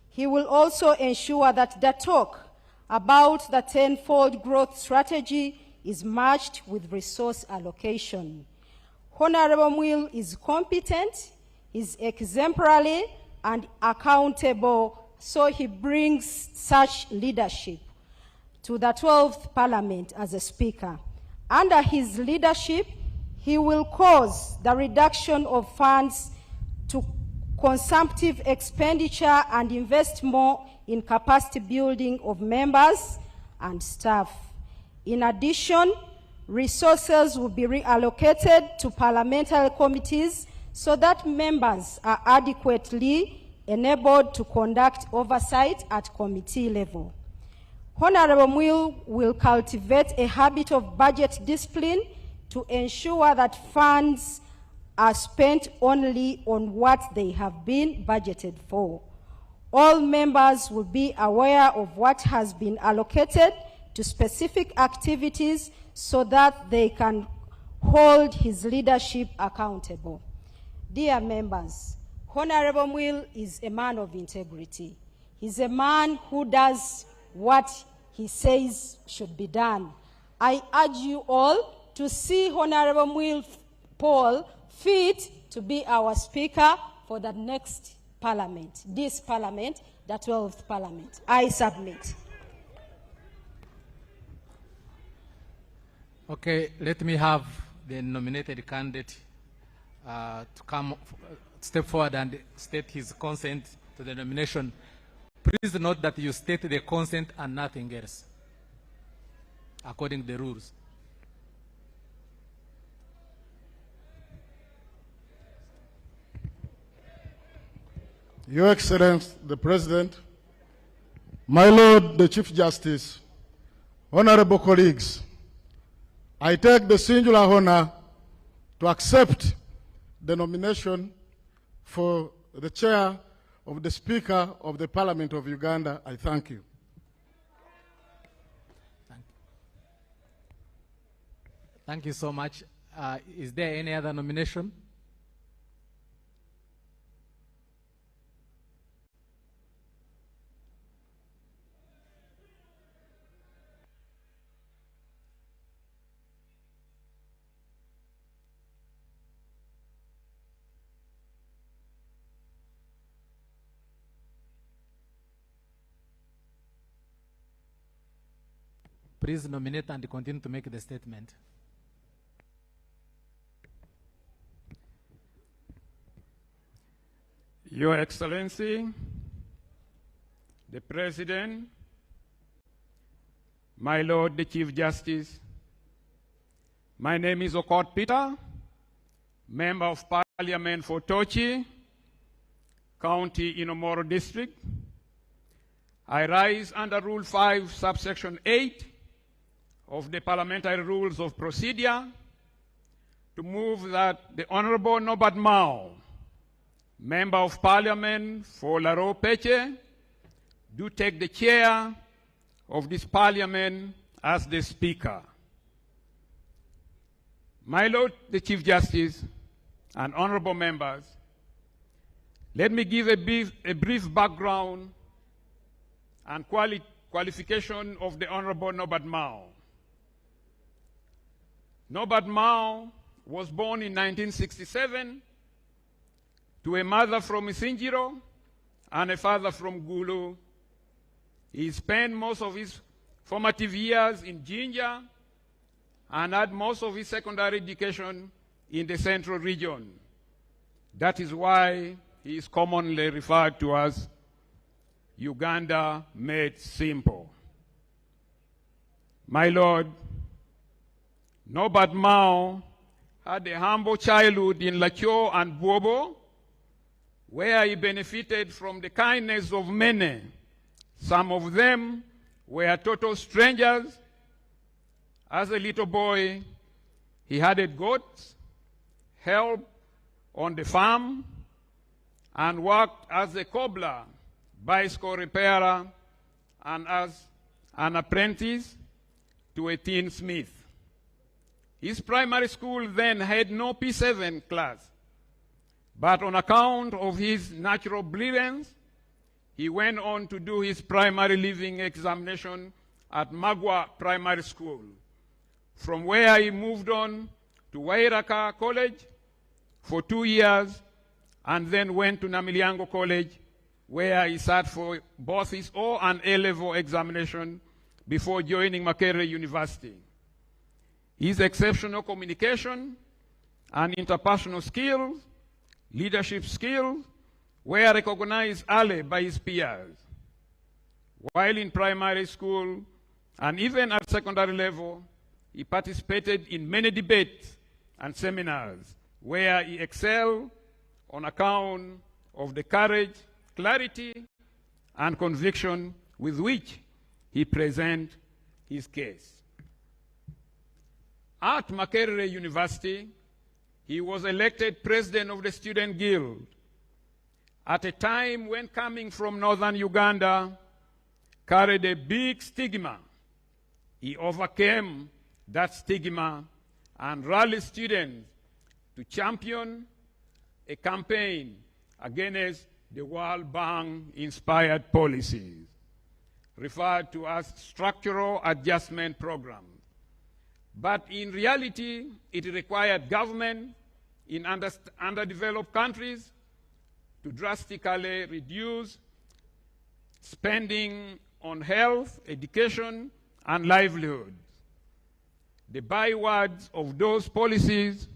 He will also ensure that the talk about the 10-fold growth strategy is matched with resource allocation. Honorable Mil is competent, is exemplary and accountable, so he brings such leadership to the 12th Parliament as a Speaker. Under his leadership, he will cause the reduction of funds to consumptive expenditure and invest more in capacity building of members and staff. In addition, resources will be reallocated to parliamentary committees so that members are adequately enabled to conduct oversight at committee level. Honorable Muil will cultivate a habit of budget discipline to ensure that funds are spent only on what they have been budgeted for. All members will be aware of what has been allocated to specific activities so that they can hold his leadership accountable. Dear members, Honorable Muil is a man of integrity. He's a man who does what he says should be done. I urge you all to see Honorable Muil Paul fit to be our Speaker for the next Parliament, this Parliament, the 12th Parliament. I submit. Okay, let me have the nominated candidate to come step forward and state his consent to the nomination. Please note that you state the consent and nothing else, according to the rules. Your Excellency, the President, my Lord, the Chief Justice, honorable colleagues, I take the singular honor to accept the nomination for the chair of the Speaker of the Parliament of Uganda. I thank you. Thank you so much. Is there any other nomination? Please nominate and continue to make the statement. Your Excellency, the President, my Lord, the Chief Justice, my name is Okot Peter, Member of Parliament for Tochi, County Inomoro District. I rise under Rule 5, subsection 8 of the Parliamentary Rules of Procedure to move that the Honorable Norbert Mao, Member of Parliament for Laro Peche, do take the chair of this Parliament as the Speaker. My Lord, the Chief Justice, and honorable members, let me give a brief background and qualification of the Honorable Norbert Mao. Norbert Mao was born in 1967 to a mother from Isinjiro and a father from Gulu. He spent most of his formative years in Jinja and had most of his secondary education in the central region. That is why he is commonly referred to as Uganda made simple. My Lord, Norbert Mao had a humble childhood in Lacho and Bobo, where he benefited from the kindness of many. Some of them were total strangers. As a little boy, he herded goats, helped on the farm, and worked as a cobbler, bicycle repairer, and as an apprentice to a tinsmith. His primary school then had no P7 class, but on account of his natural brilliance, he went on to do his primary leaving examination at Magwa Primary School, from where he moved on to Wairaka College for 2 years and then went to Namiliango College, where he sat for both his O and A-level examination before joining Makerere University. His exceptional communication and interpersonal skills, leadership skills, were recognized early by his peers. While in primary school and even at secondary level, he participated in many debates and seminars where he excelled on account of the courage, clarity, and conviction with which he presented his case. At Makerere University, he was elected president of the Student Guild at a time when coming from northern Uganda carried a big stigma. He overcame that stigma and rallied students to champion a campaign against the World Bank-inspired policies, referred to as structural adjustment programs. But in reality, it required government in underdeveloped countries to drastically reduce spending on health, education, and livelihoods. The bywords of those policies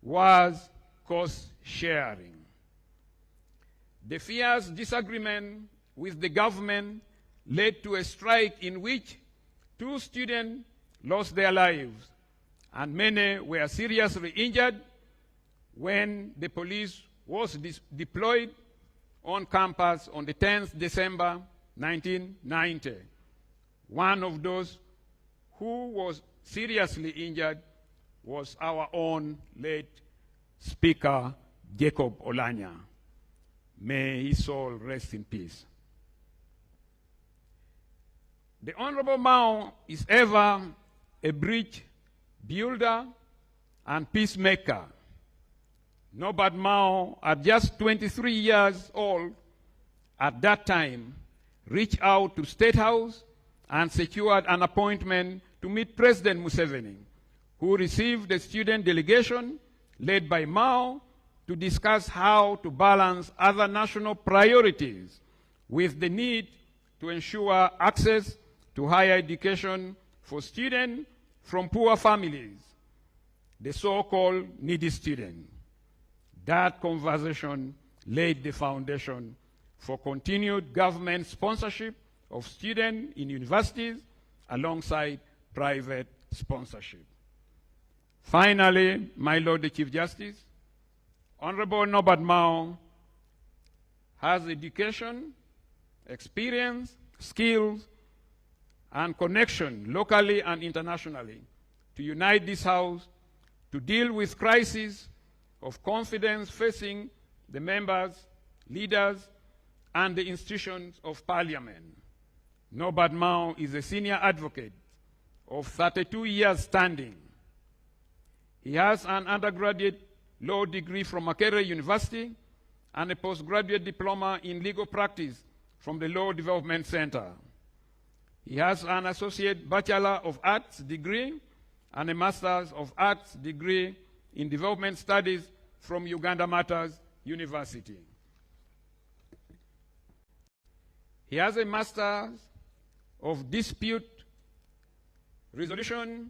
was cost sharing. The fierce disagreement with the government led to a strike in which 2 students lost their lives and many were seriously injured when the police was deployed on campus on the 10th December 1990. One of those who was seriously injured was our own late Speaker Jacob Olanya. May his soul rest in peace. The Honorable Mao is ever a bridge builder and peacemaker. Norbert Mao, at just 23 years old at that time, reached out to State House and secured an appointment to meet President Museveni, who received a student delegation led by Mao to discuss how to balance other national priorities with the need to ensure access to higher education for students from poor families, the so-called needy students. That conversation laid the foundation for continued government sponsorship of students in universities alongside private sponsorship. Finally, my Lord the Chief Justice, Honorable Norbert Mao has education, experience, skills, and connection locally and internationally to unite this House to deal with crises of confidence facing the members, leaders, and the institutions of Parliament. Norbert Mao is a senior advocate of 32 years standing. He has an undergraduate law degree from Makerere University and a postgraduate diploma in legal practice from the Law Development Center. He has an associate Bachelor of Arts degree and a Master's of Arts degree in Development Studies from Uganda Matters University. He has a Master's of Dispute Resolution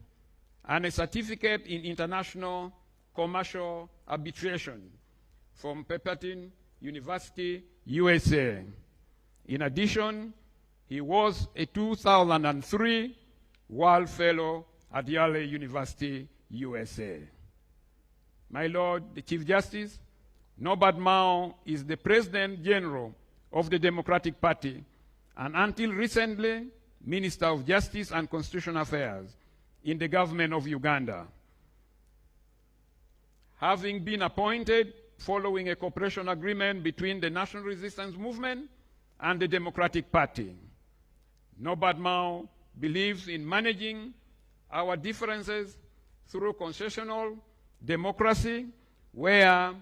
and a certificate in International Commercial Arbitration from Pepperton University, USA. In addition, he was a 2003 World Fellow at Yale University, USA. My Lord, the Chief Justice, Norbert Mao is the President General of the Democratic Party and until recently, Minister of Justice and Constitutional Affairs in the government of Uganda. Having been appointed following a cooperation agreement between the National Resistance Movement and the Democratic Party, Norbert Mao believes in managing our differences through concessional democracy, where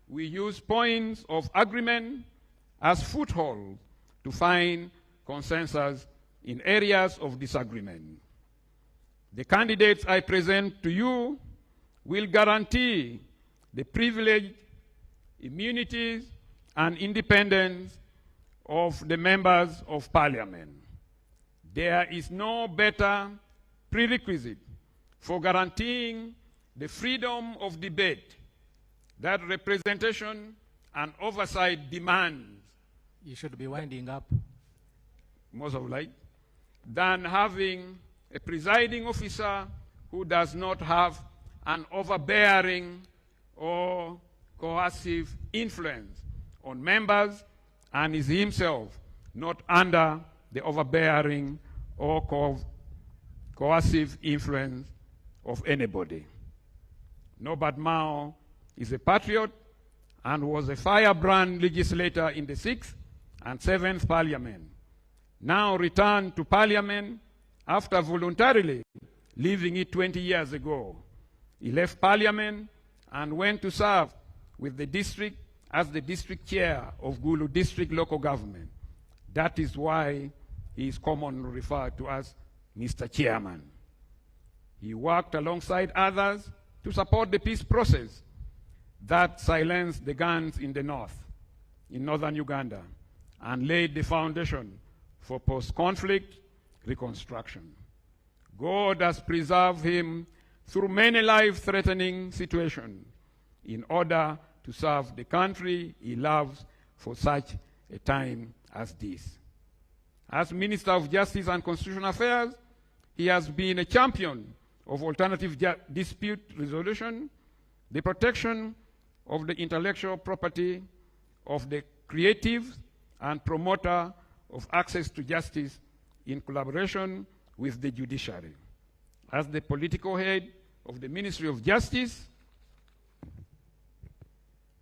we use points of agreement as foothold to find consensus in areas of disagreement. The candidates I present to you will guarantee the privileged immunities, and independence of the members of parliament. There is no better prerequisite for guaranteeing the freedom of debate that representation and oversight demands. You should be winding up. Most of like, than having a presiding officer who does not have an overbearing or coercive influence on members and is himself not under the overbearing or coercive influence of anybody. Norbert Mao is a patriot and was a firebrand legislator in the 6th and 7th Parliament. Now returned to Parliament after voluntarily leaving it 20 years ago. He left Parliament and went to serve with the district as the district chair of Gulu District Local Government. That is why he is commonly referred to as Mr. Chairman. He worked alongside others to support the peace process that silenced the guns in the north, in northern Uganda, and laid the foundation for post-conflict reconstruction. God has preserved him through many life-threatening situations in order to serve the country he loves for such a time as this. As Minister of Justice and Constitutional Affairs, he has been a champion of alternative dispute resolution, the protection of the intellectual property of the creative and promoter of access to justice in collaboration with the judiciary. As the political head of the Ministry of Justice,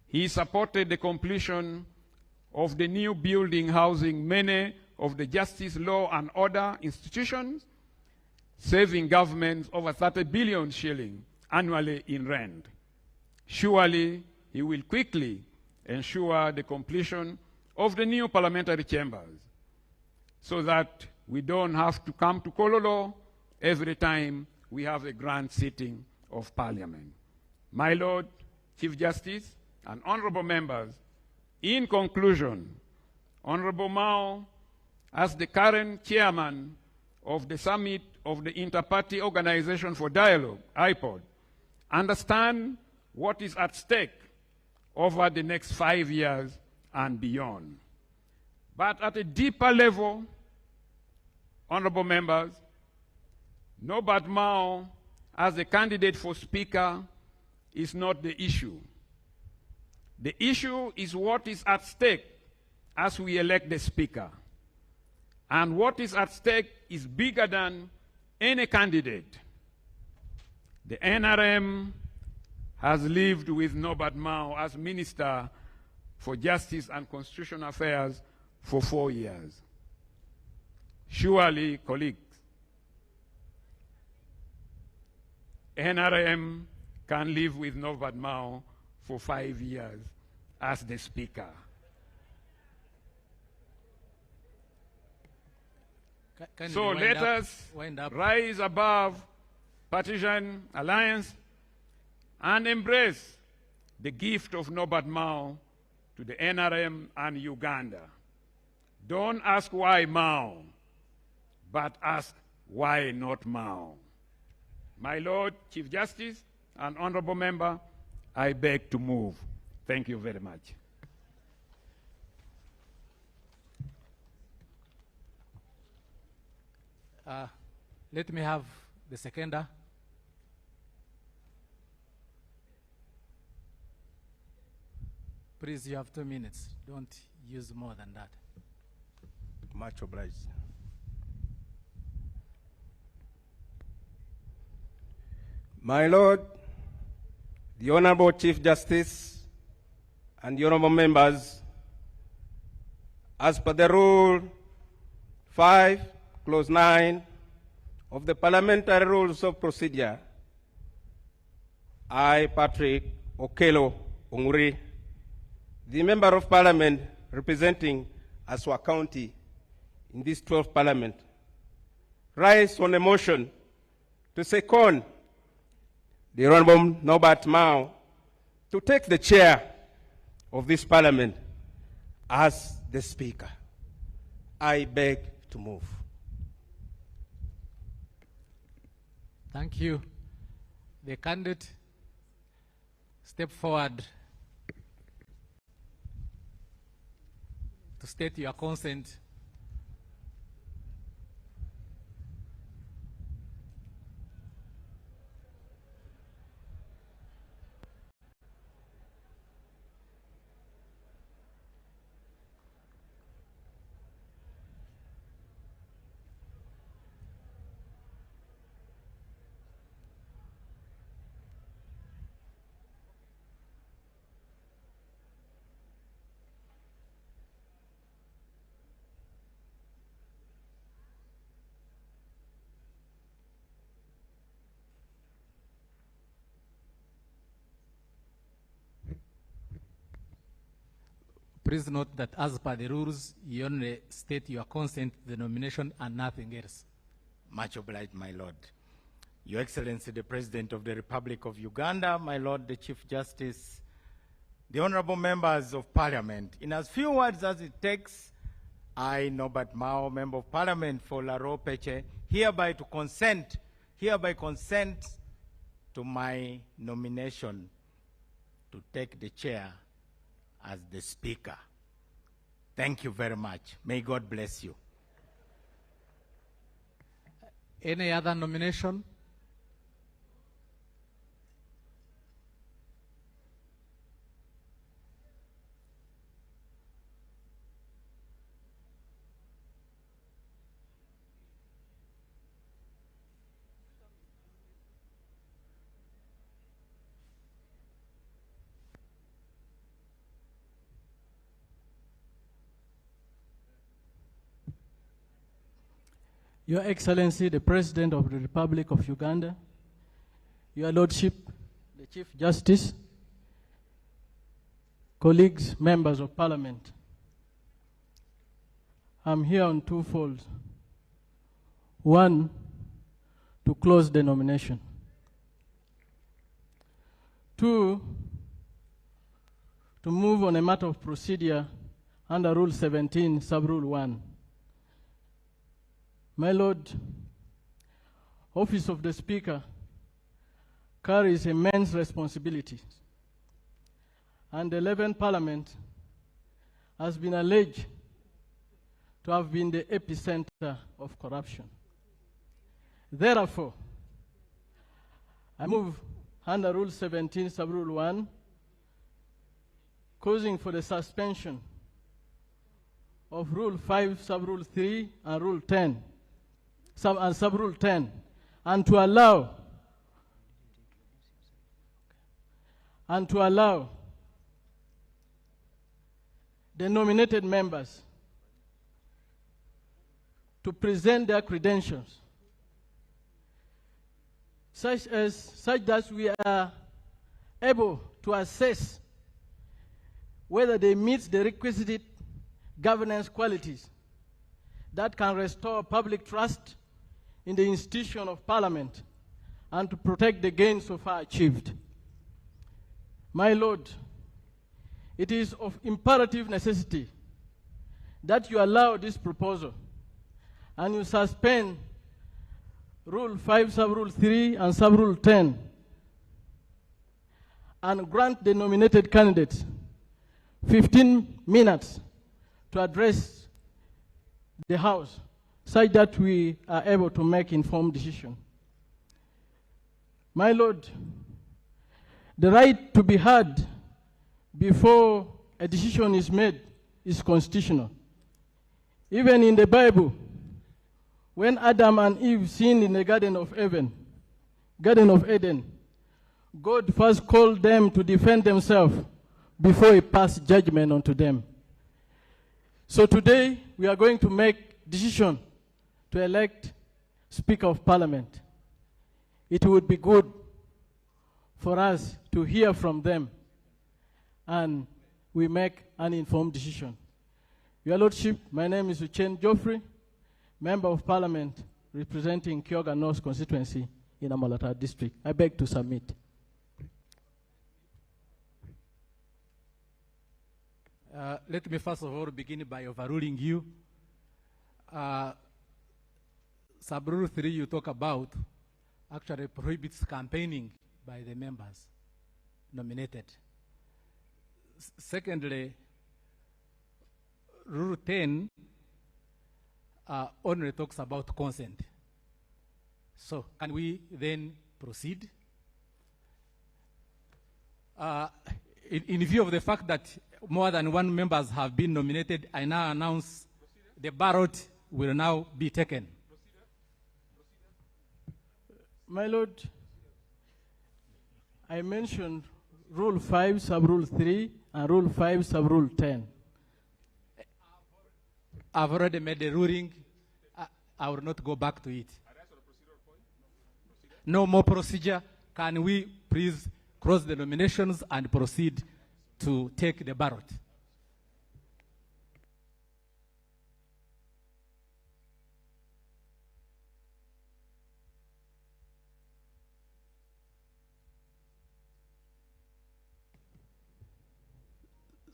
he supported the completion of the new building housing many of the justice, law, and order institutions, saving governments over 30 billion shillings annually in rent. Surely, he will quickly ensure the completion of the new parliamentary chambers so that we don't have to come to Kololo every time we have a grand sitting of Parliament. My Lord, Chief Justice, and honorable members, in conclusion, Honorable Mao, as the current chairman of the Summit of the Inter-Party Organization for Dialogue, IPOD, understand what is at stake over the next 5 years and beyond. But at a deeper level, honorable members, Norbert Mao as a candidate for Speaker is not the issue. The issue is what is at stake as we elect the Speaker. And what is at stake is bigger than any candidate. The NRM has lived with Norbert Mao as Minister for Justice and Constitutional Affairs for 4 years. Surely, colleagues, NRM can live with Norbert Mao for 5 years as the Speaker. So let us rise above partisan alliance and embrace the gift of Norbert Mao to the NRM and Uganda. Don't ask why Mao, but ask why not Mao. My Lord, Chief Justice and honorable member, I beg to move. Thank you very much. Let me have the seconder. Please, you have 2 minutes. Don't use more than that. Much obliged. My Lord, the Honorable Chief Justice and the honorable members, as per the Rule 5, Clause 9 of the Parliamentary Rules of Procedure, I, Patrick Okello Onguri, the Member of Parliament representing Aswa County in this 12th Parliament, rise on a motion to second the Honorable Norbert Mao to take the chair of this parliament as the Speaker. I beg to move. Thank you. The candidate, step forward to state your consent. Please note that as per the rules, you only state your consent to the nomination and nothing else. Much obliged, my Lord. Your Excellency, the President of the Republic of Uganda, my Lord, the Chief Justice, the honorable members of Parliament, in as few words as it takes, I, Norbert Mao, Member of Parliament for Laro Peche, hereby consent to my nomination to take the chair as the Speaker. Thank you very much. May God bless you. Any other nomination? Your Excellency, the President of the Republic of Uganda, Your Lordship, the Chief Justice, colleagues, members of Parliament, I'm here on two folds. One, to close the nomination. Two, to move on a matter of procedure under Rule 17, Sub-Rule 1. My Lord, Office of the Speaker carries immense responsibilities, and the 11th Parliament has been alleged to have been the epicenter of corruption. Therefore, I move under Rule 17, Sub-Rule 1, causing for the suspension of Rule 5, Sub-Rule 3, and Rule 10, and Sub-Rule 10, and to allow the nominated members to present their credentials such that we are able to assess whether they meet the requisite governance qualities that can restore public trust in the institution of Parliament and to protect the gains so far achieved. My Lord, it is of imperative necessity that you allow this proposal and you suspend Rule 5, Sub-Rule 3, and Sub-Rule 10, and grant the nominated candidates 15 minutes to address the House, such that we are able to make informed decision. My Lord, the right to be heard before a decision is made is constitutional. Even in the Bible, when Adam and Eve sinned in the Garden of Eden, God first called them to defend themselves before he passed judgment onto them. So today, we are going to make decision to elect Speaker of Parliament. It would be good for us to hear from them and we make an informed decision. Your Lordship, my name is Uchenn Geoffrey, Member of Parliament representing Kyoga North constituency in Amalata district. I beg to submit. Let me first of all begin by overruling you. Sub-rule 3 you talk about actually prohibits campaigning by the members nominated. Secondly, Rule 10 only talks about consent. So can we then proceed? In view of the fact that more than one members have been nominated, I now announce the ballot will now be taken. My Lord, I mentioned Rule 5, Sub-Rule 3, and Rule 5, Sub-Rule 10. I've already made the ruling. I will not go back to it. No more procedure. Can we please close the nominations and proceed to take the ballot?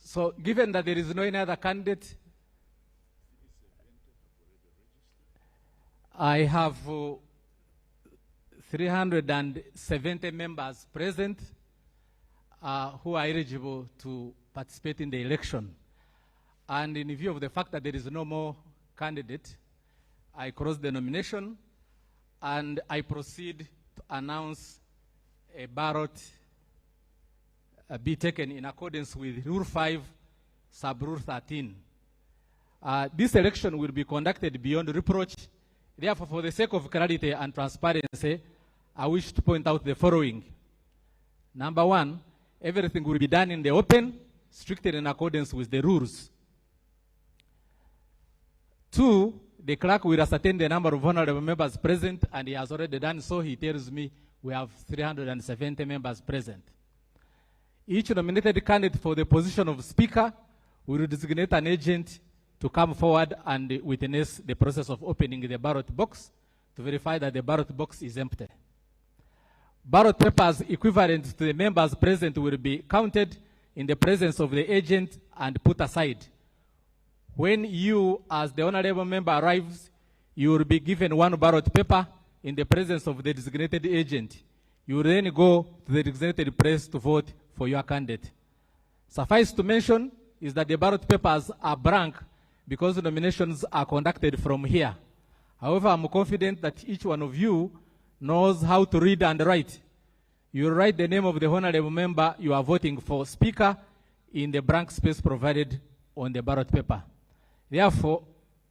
So given that there is no any other candidate, I have 370 members present who are eligible to participate in the election. And in view of the fact that there is no more candidate, I close the nomination and I proceed to announce a ballot be taken in accordance with Rule 5, Sub-Rule 13. This election will be conducted beyond reproach. Therefore, for the sake of clarity and transparency, I wish to point out the following. Number one, everything will be done in the open, strictly in accordance with the rules. Two, the clerk will ascertain the number of honorable members present, and he has already done so. He tells me we have 370 members present. Each nominated candidate for the position of Speaker will designate an agent to come forward and witness the process of opening the ballot box to verify that the ballot box is empty. Ballot papers equivalent to the members present will be counted in the presence of the agent and put aside. When you, as the honorable member, arrives, you will be given one ballot paper in the presence of the designated agent. You will then go to the designated place to vote for your candidate. Suffice to mention is that the ballot papers are blank because the nominations are conducted from here. However, I'm confident that each one of you knows how to read and write. You will write the name of the honorable member you are voting for Speaker in the blank space provided on the ballot paper. Therefore,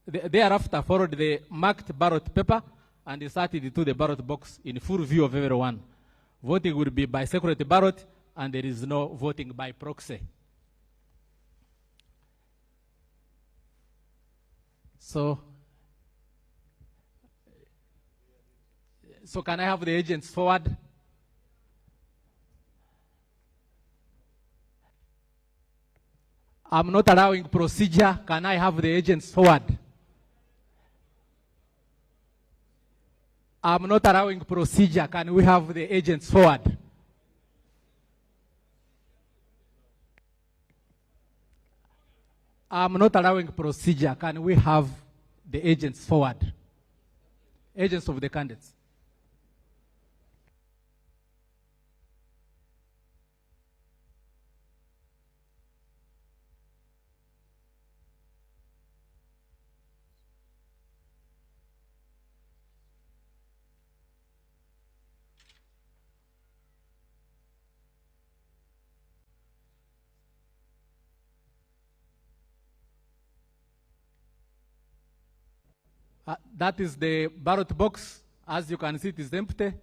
thereafter followed the marked ballot paper and inserted into the ballot box in full view of everyone. Voting will be by secret ballot and there is no voting by proxy. So can I have the agents forward? I'm not allowing procedure. Can I have the agents forward? I'm not allowing procedure. Can we have the agents forward? I'm not allowing procedure. Can we have the agents forward? Agents of the candidates. That is the ballot box. As you can see, it is empty,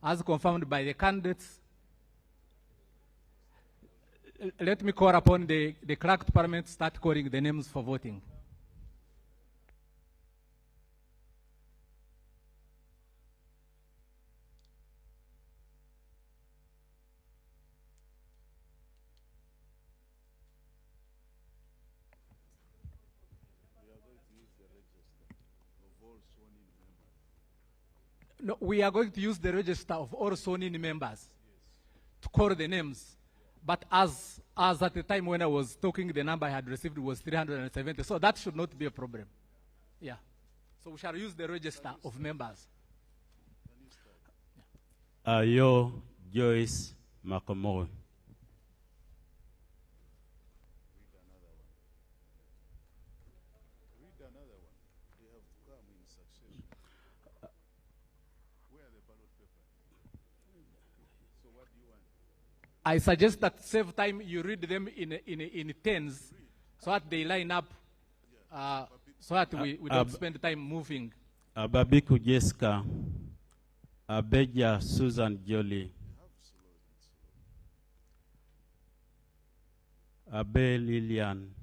as confirmed by the candidates. Let me call upon the clerk department to start calling the names for voting. No, we are going to use the register of all sworn-in members to call the names. But as at the time when I was talking, the number I had received was 370. So that should not be a problem. Yeah. So we shall use the register of members. Ayo Joyce Makomoy. I suggest that save time, you read them in tens so that they line up, so that we don't spend time moving. Ababiku Jessica, Abeja Susan Jolie, Abe Lilian,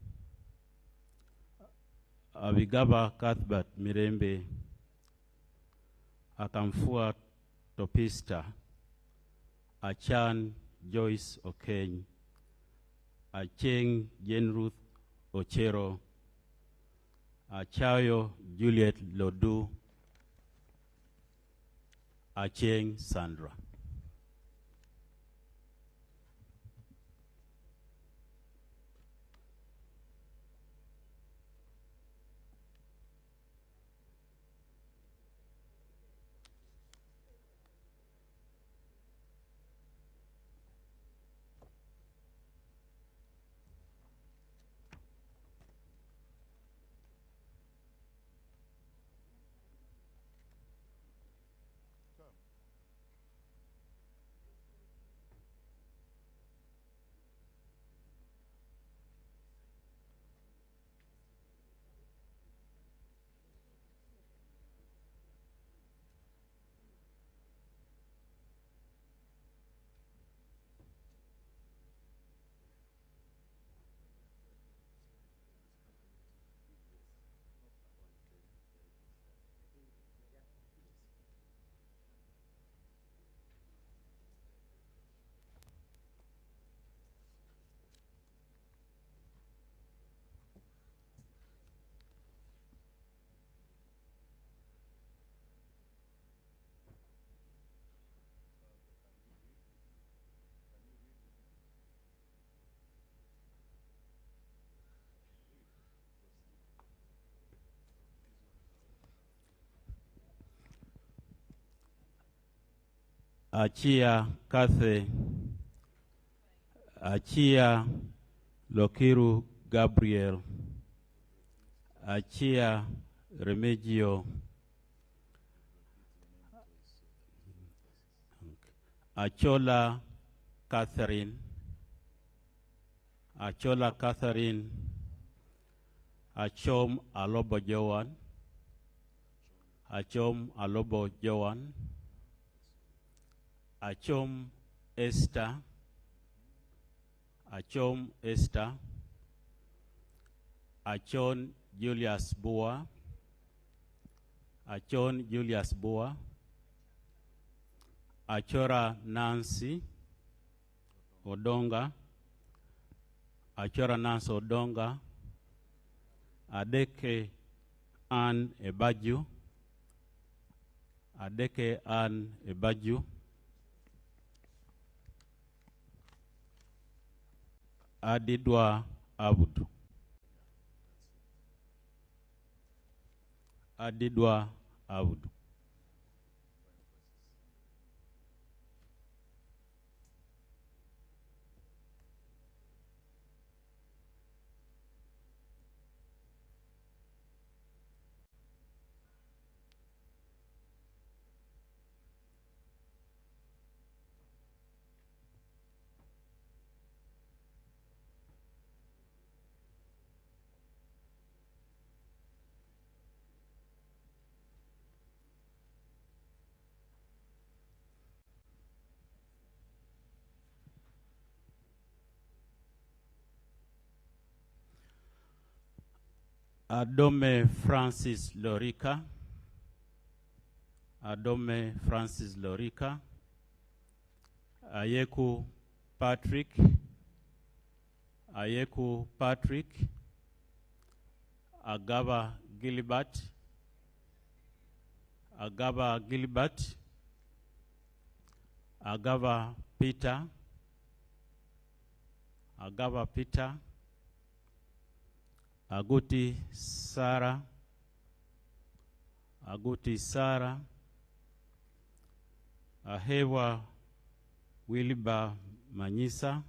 Abigaba Cuthbert Mirembe, Akamfua Topista, Achan Joyce Okeny, Acheng Jane Ruth Ochero, Achayo Juliet Lodu, Acheng Sandra. Achia Kathe, Achia Lokiru Gabriel, Achia Remigio, Achola Catherine, Achom Alobo Joan, Achom Alobo Joan, Achom Esther, Achon Julius Boa, Achora Nancy Odonga, Adeke Ann Ebaju, Adidwa Abudu. Adome Francis Lorica, Ayeku Patrick, Agaba Gilbert, Agava Peter, Agaba Peter, Aguti Sarah, Ahewa Wilba Manyisa,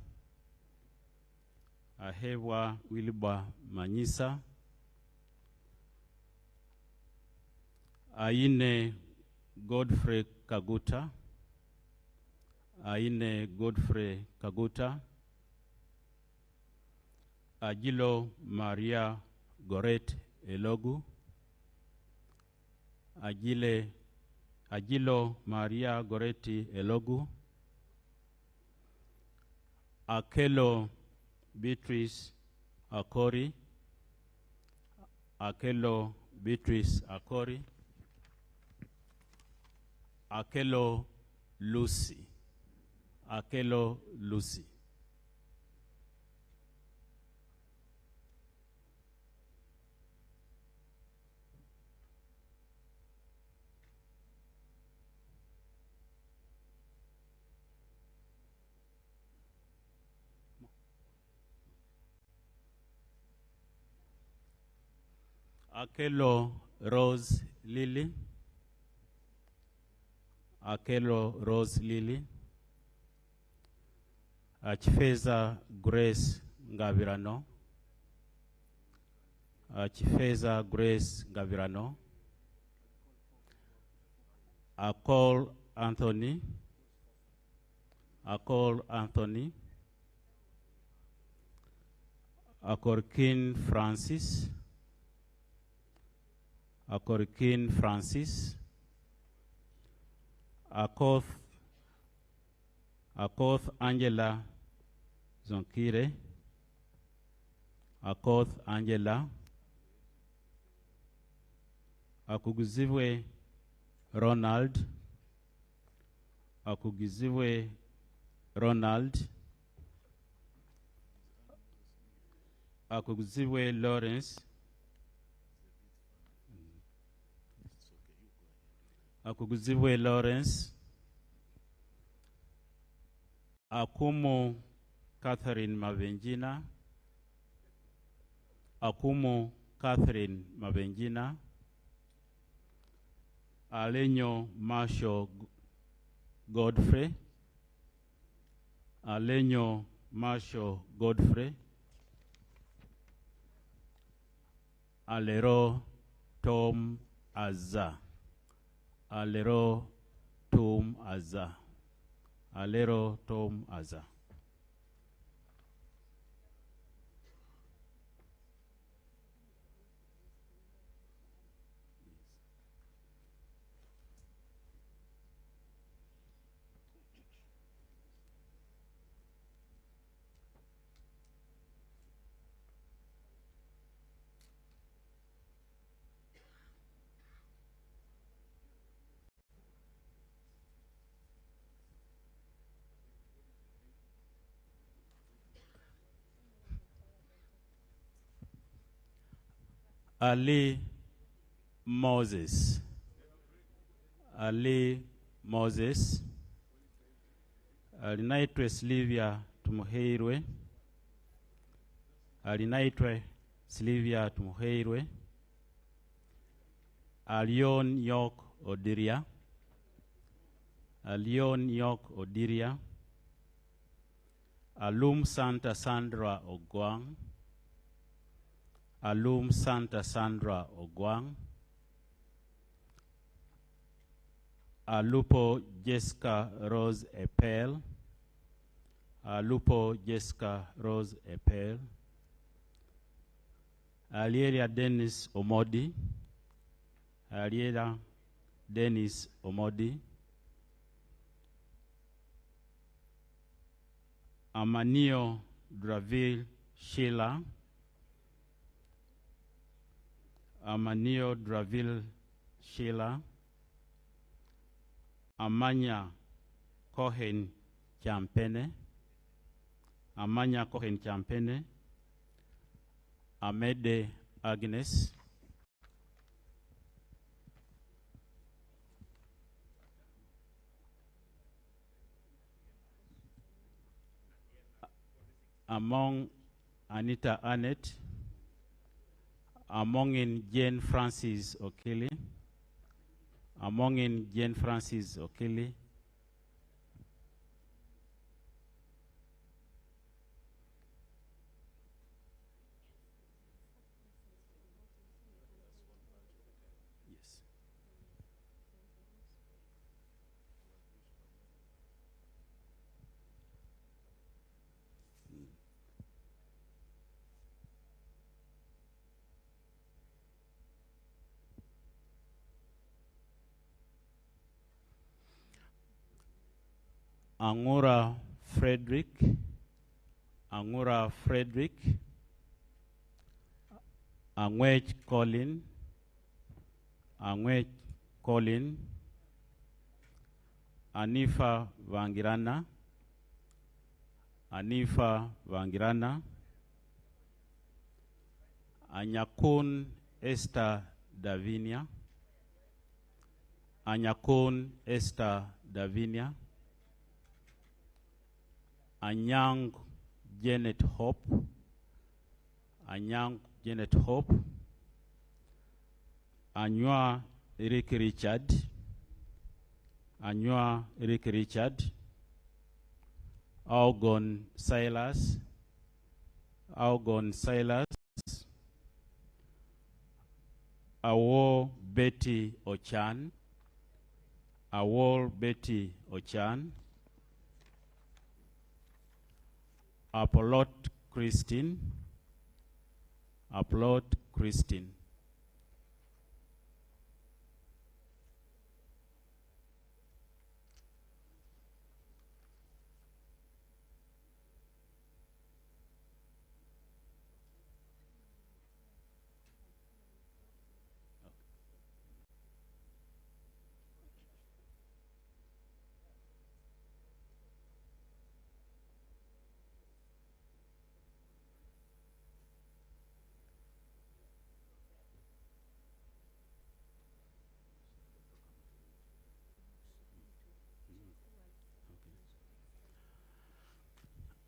Aine Godfrey Kaguta, Agilo Maria Goret Elogu, Agilo Maria Goreti Elogu, Akelo Beatrice Akori, Akelo Lucy, Akelo Rose Lily, Achifeza Grace Ngavirano, Akol Anthony, Akorkin Francis, Akoth Angela Zonkire, Akuguziwe Ronald, Akuguziwe Lawrence, Akumu Catherine Mabenjina, Alenyo Marshall Godfrey, Alero Tom Azza, Ali Moses, alinaitwe Silvia Tumuheirwe, Alion York Odiria, Alum Santa Sandra Ogwang, Alupo Jessica Rose Epel, Alieria Dennis Omodi, Amanio Draville Sheila, Amanya Cohen Champene, Amede Agnes, among Anita Annette, among in Jane Francis Okili, among in Jane Francis Okili, Angura Frederick, Angura Frederick, Angwech Colin, Angwech Colin, Anifa Vangirana, Anifa Vangirana, Anyakun Esther Davinia, Anyakun Esther Davinia, Anyang Janet Hope, Anyang Janet Hope, Anywa Eric Richard, Anywa Eric Richard, Augon Silas, Augon Silas, Awo Betty Ochan, Awo Betty Ochan, Apollo Christine, Apollo Christine.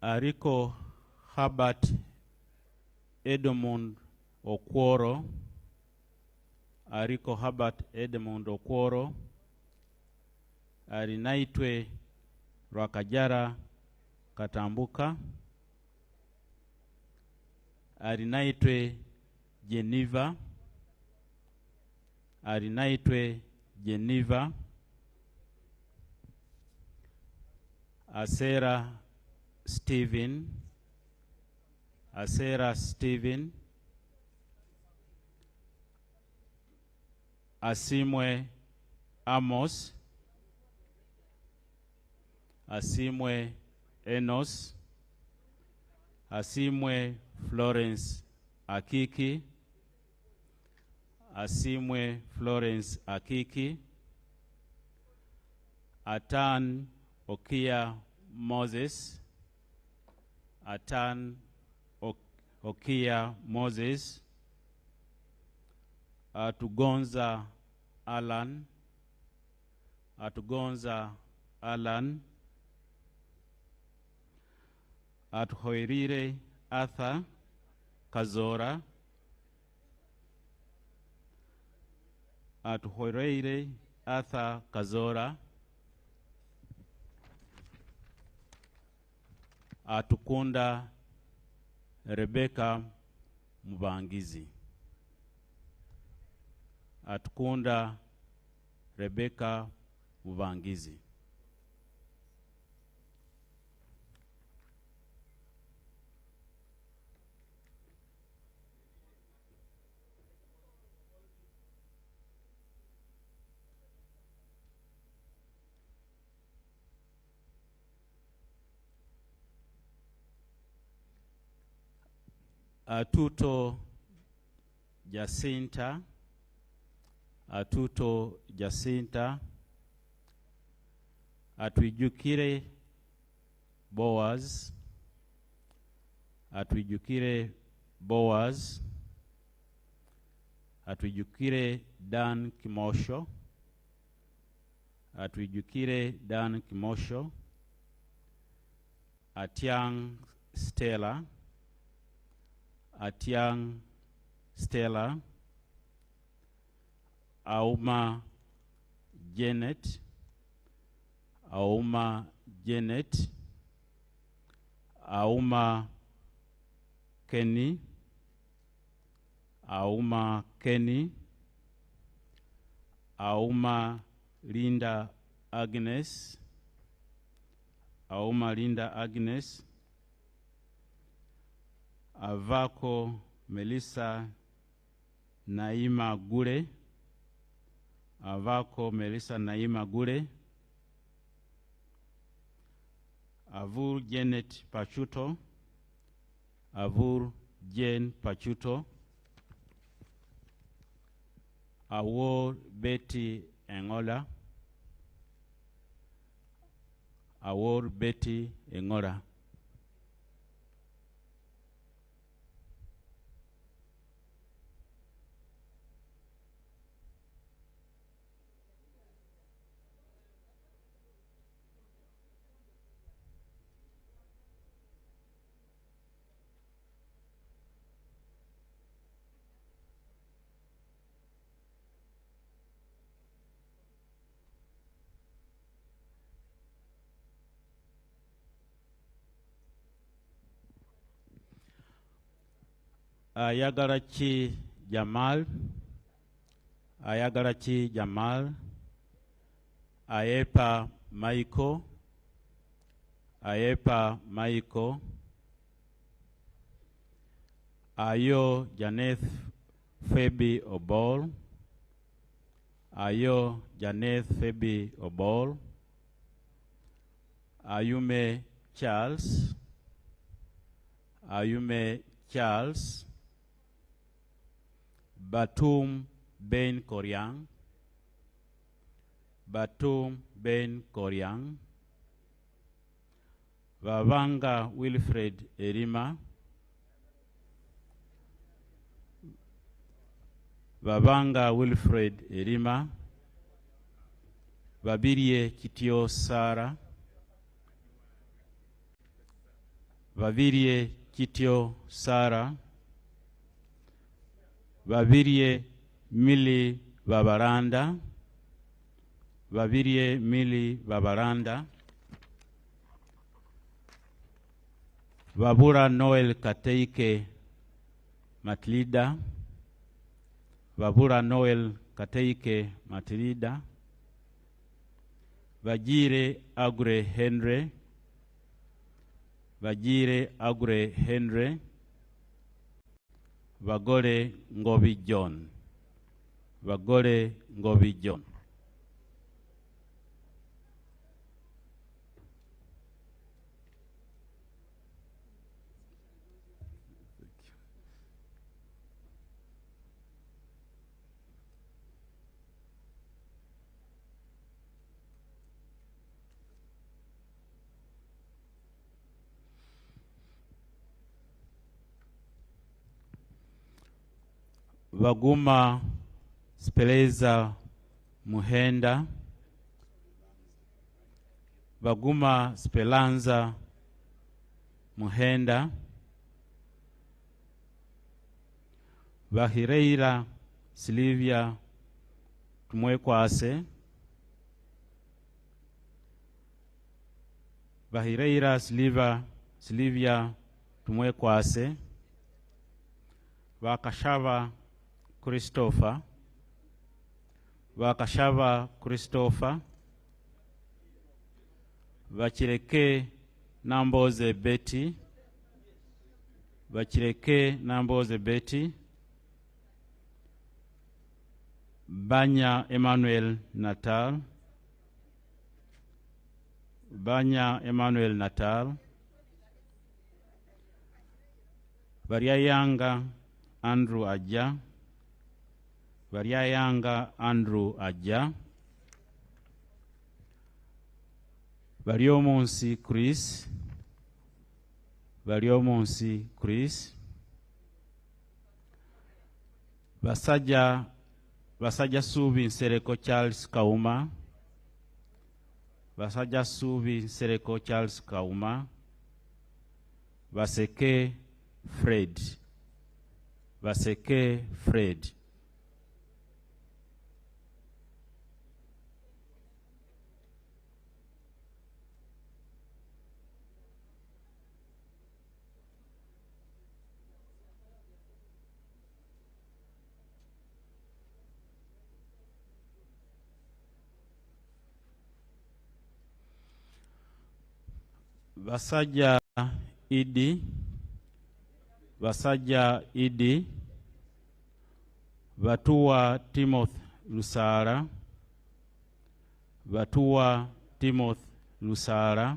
Ariko Herbert Edmund Okworo, Ariko Herbert Edmund Okworo, Arinaitwe Rwakajara Katambuka, Arinaitwe Geneva, Arinaitwe Geneva, Asera Stephen, Asera Stephen, Asimwe Amos, Asimwe Enos, Asimwe Florence Akiki, Asimwe Florence Akiki, Atan Okia Moses, Atan Okia Moses, Atugonza Alan, Atugonza Alan, Atuhoirire Arthur Kazora, Atuhoirire Arthur Kazora, Atukunda Rebecca Mubangizi, Atukunda Rebecca Mubangizi. Atuto Jacinta, Atuto Jacinta, Atwijukire Boaz, Atwijukire Boaz, Atwijukire Dan Kimosho, Atwijukire Dan Kimosho, Atiang Stella, Atiang Stella, Auma Janet, Auma Janet, Auma Kenny, Auma Kenny, Auma Linda Agnes, Auma Linda Agnes, Avako Melissa Naima Gure, Avako Melissa Naima Gure, Avur Janet Pachuto, Avur Jane Pachuto, Awor Betty Engola, Awor Betty Engola. Ayagarachi Jamal, Ayagarachi Jamal, Ayepa Maiko, Ayepa Maiko, Ayo Janeth Febi Obol, Ayo Janeth Febi Obol, Ayume Charles, Ayume Charles, Batum Ben Koryang, Batum Ben Koryang, Vavanga Wilfred Erima, Vavanga Wilfred Erima, Vabirie Kitio Sara, Vabirie Kitio Sara, Vabirie Mili Babaranda, Vabirie Mili Babaranda, Vabura Noel Kateike Matlida, Vabura Noel Kateike Matlida, Vajire Agure Henry, Vajire Agure Henry, Vagore Ngobi John, Vagore Ngobi John. Vaguma Speleza Muhenda, Vaguma Spelanza Muhenda, Vahireira Silvia Tumwekwase, Vahireira Silvia Tumwekwase, Vakashava Christopher, Vakashava Christopher, Vachireke Namboze Betty, Vachireke Namboze Betty, Banya Emmanuel Natal, Banya Emmanuel Natal, Variayanga Andrew Aja, Variayanga Andrew Aja, Variomonsi Chris, Variomonsi Chris, Vasaja Subi Nsereko Charles Kauma, Vasaja Subi Nsereko Charles Kauma, Baseke Fred. Baseke Fred. Basajja Idi, Batuwa Timothy Lusara, Batuwa Timothy Lusara,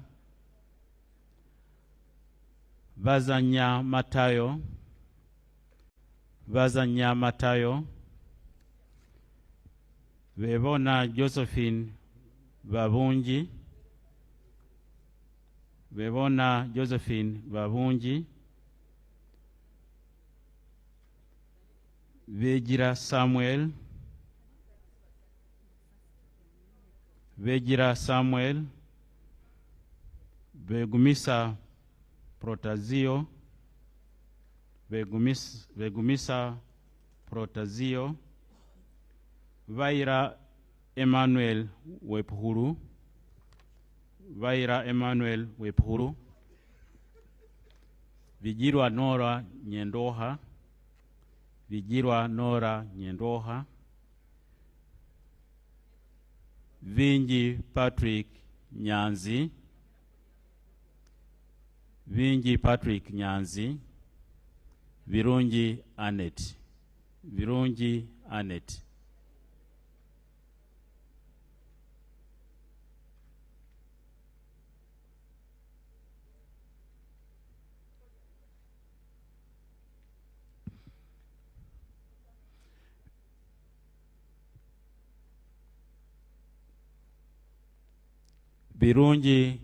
Bazanya Matayo, Bebona Josephine Babungi, Bebona Josephine Babungi, Vejira Samuel, Begumisa Protazio, Vaira Emmanuel Wepuhuru, Vigirwa Nora Nyendoha, Vinji Patrick Nyanzi, Virunji Anet. Virunji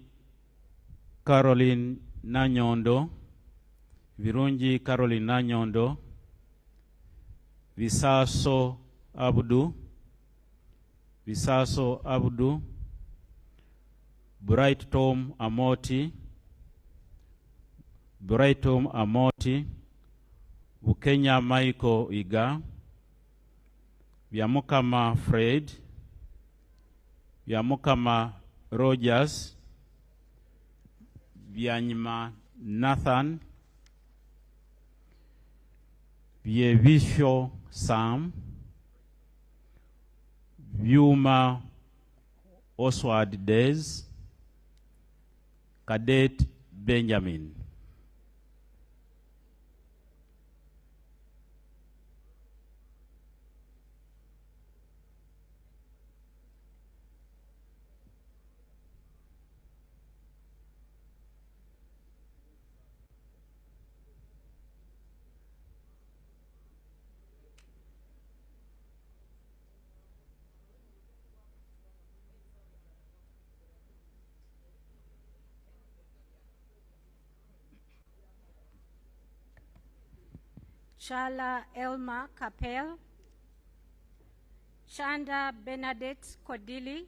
Caroline Nanyondo, Visaso Abdu, Bright Tom Amoti, Bukenya Michael Iga, Byamukama Fred, Byamukama Rogers, Byanyima Nathan, Byevisho Sam, Byuma Oswald Dez, Cadet Benjamin. Chala Elma Capel, Chanda Bernadette Kodili,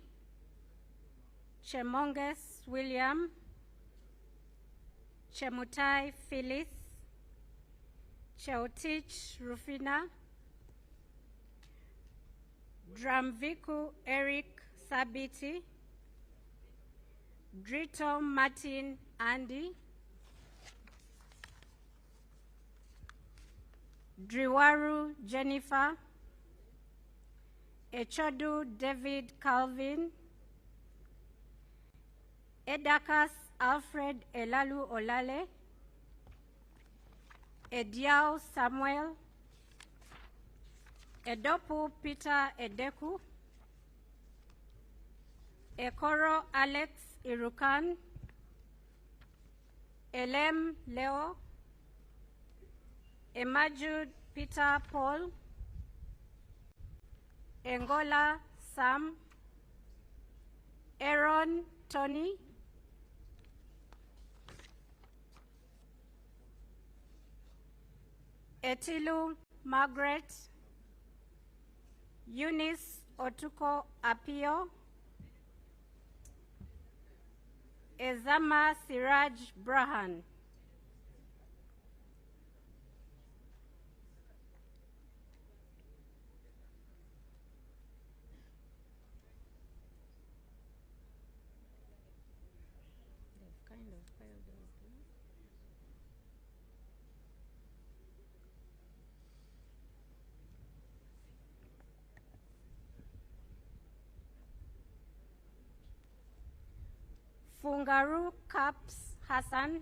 Chemonges William, Chemutai Phyllis, Cheotich Rufina, Dramviku Eric Sabiti, Drito Martin Andy, Driwaru Jennifer, Echodu David Calvin, Edakas Alfred Elalu Olale, Ediao Samuel, Edopu Peter Edeku, Ekoro Alex Irukan, Elem Leo, Emajud Peter Paul, Engola Sam, Aaron Tony, Etilu Margaret, Eunice Otuko Apio, Ezama Siraj Brahan, Fungaru Caps Hassan,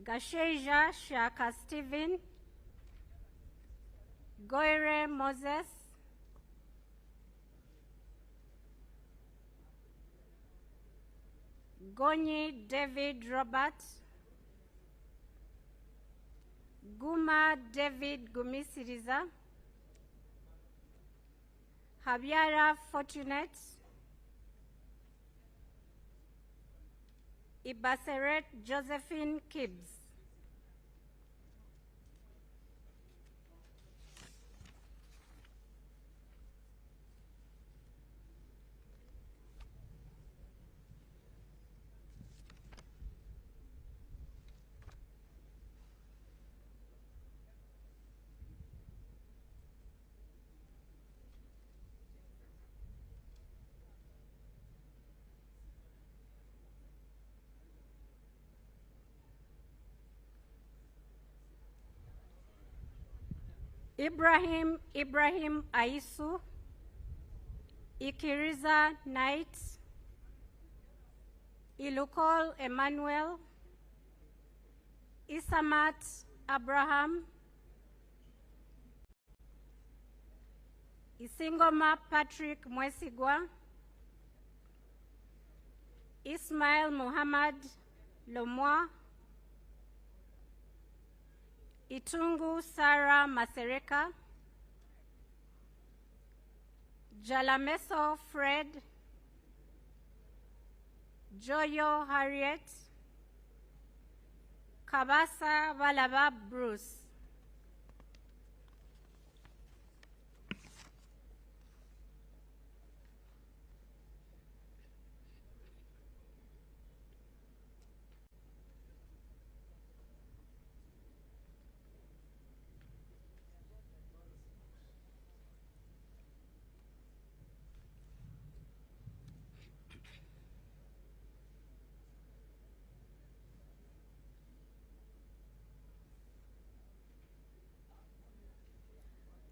Gasheja Shaka Stephen, Goire Moses, Gonyi David Robert, Guma David Gumisiriza, Habiara Fortunate, Ibaseret Josephine Kibbs. Ibrahim Aisu, Ikiriza Knight, Ilukol Emmanuel, Isamat Abraham, Isingoma Patrick Mwesigwa, Ismail Muhammad Lomwa, Itungu Sarah Masereka, Jalameso Fred, Joyo Harriet, Kabasa Balaba Bruce.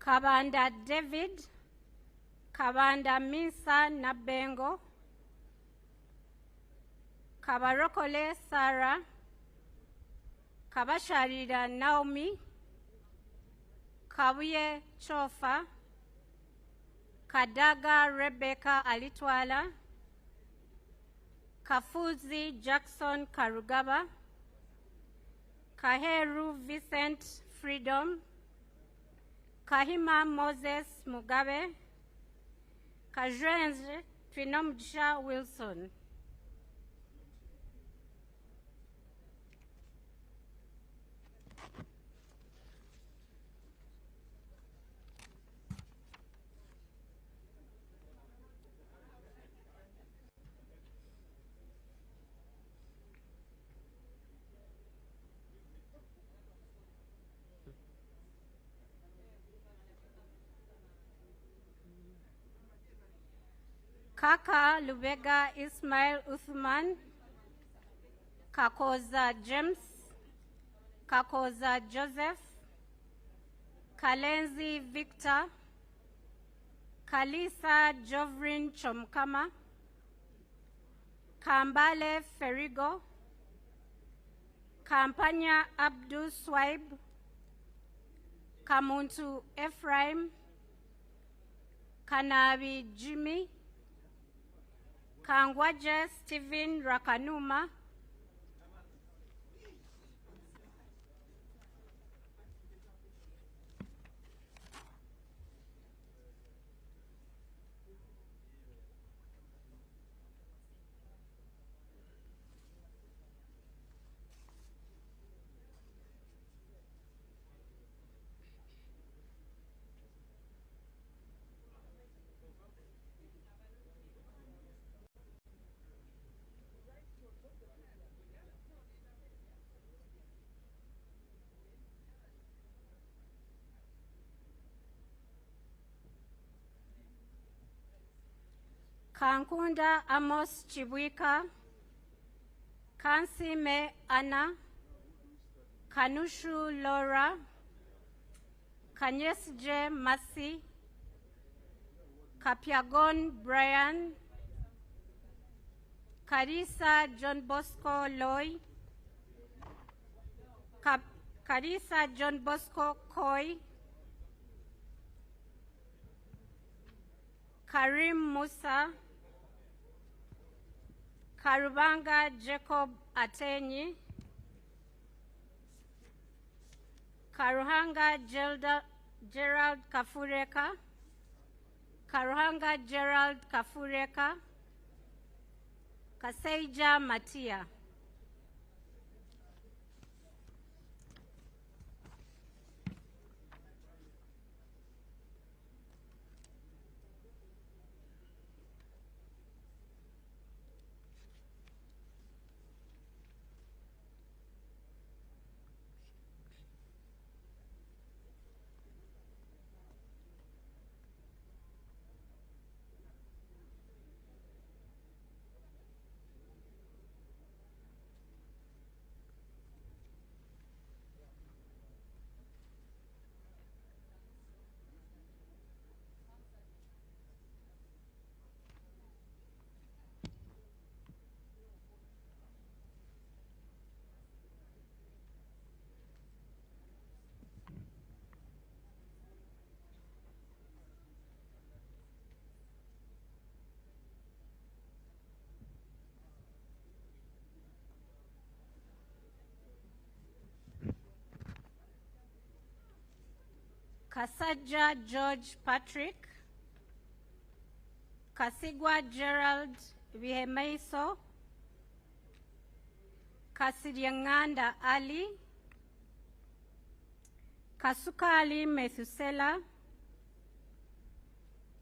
Kabanda David, Kabanda Minsa Nabengo, Kabarokole Sarah, Kabasharida Naomi, Kabuye Chofa, Kadaga Rebecca Alitwala, Kafuzi Jackson Karugaba, Kaheru Vincent Freedom, Kahima Moses Mugabe, Kajrenze Twinomjha Wilson. Kaka Lubega Ismail Uthman, Kakoza James, Kakoza Joseph, Kalenzi Victor, Kalisa Jovrin Chomkama, Kambale Ferigo, Kampanya Abdul Swaib, Kamuntu Ephraim, Kanabi Jimmy, Kangwaje Stephen Rakanuma, Kankunda Amos Chibwika, Kansime Anna, Kanushu Laura, Kanyesje Masi, Kapiagon Brian, Karisa John Bosco Loy, Karisa John Bosco Koi, Karim Musa, Karubanga Jacob Atenyi, Karuhanga Gerald Kafureka, Karuhanga Gerald Kafureka, Kaseija Matia. Kasaja George Patrick, Kasigwa Gerald Vihemeiso, Kasiryanganda Ali, Kasuka Ali Methusela,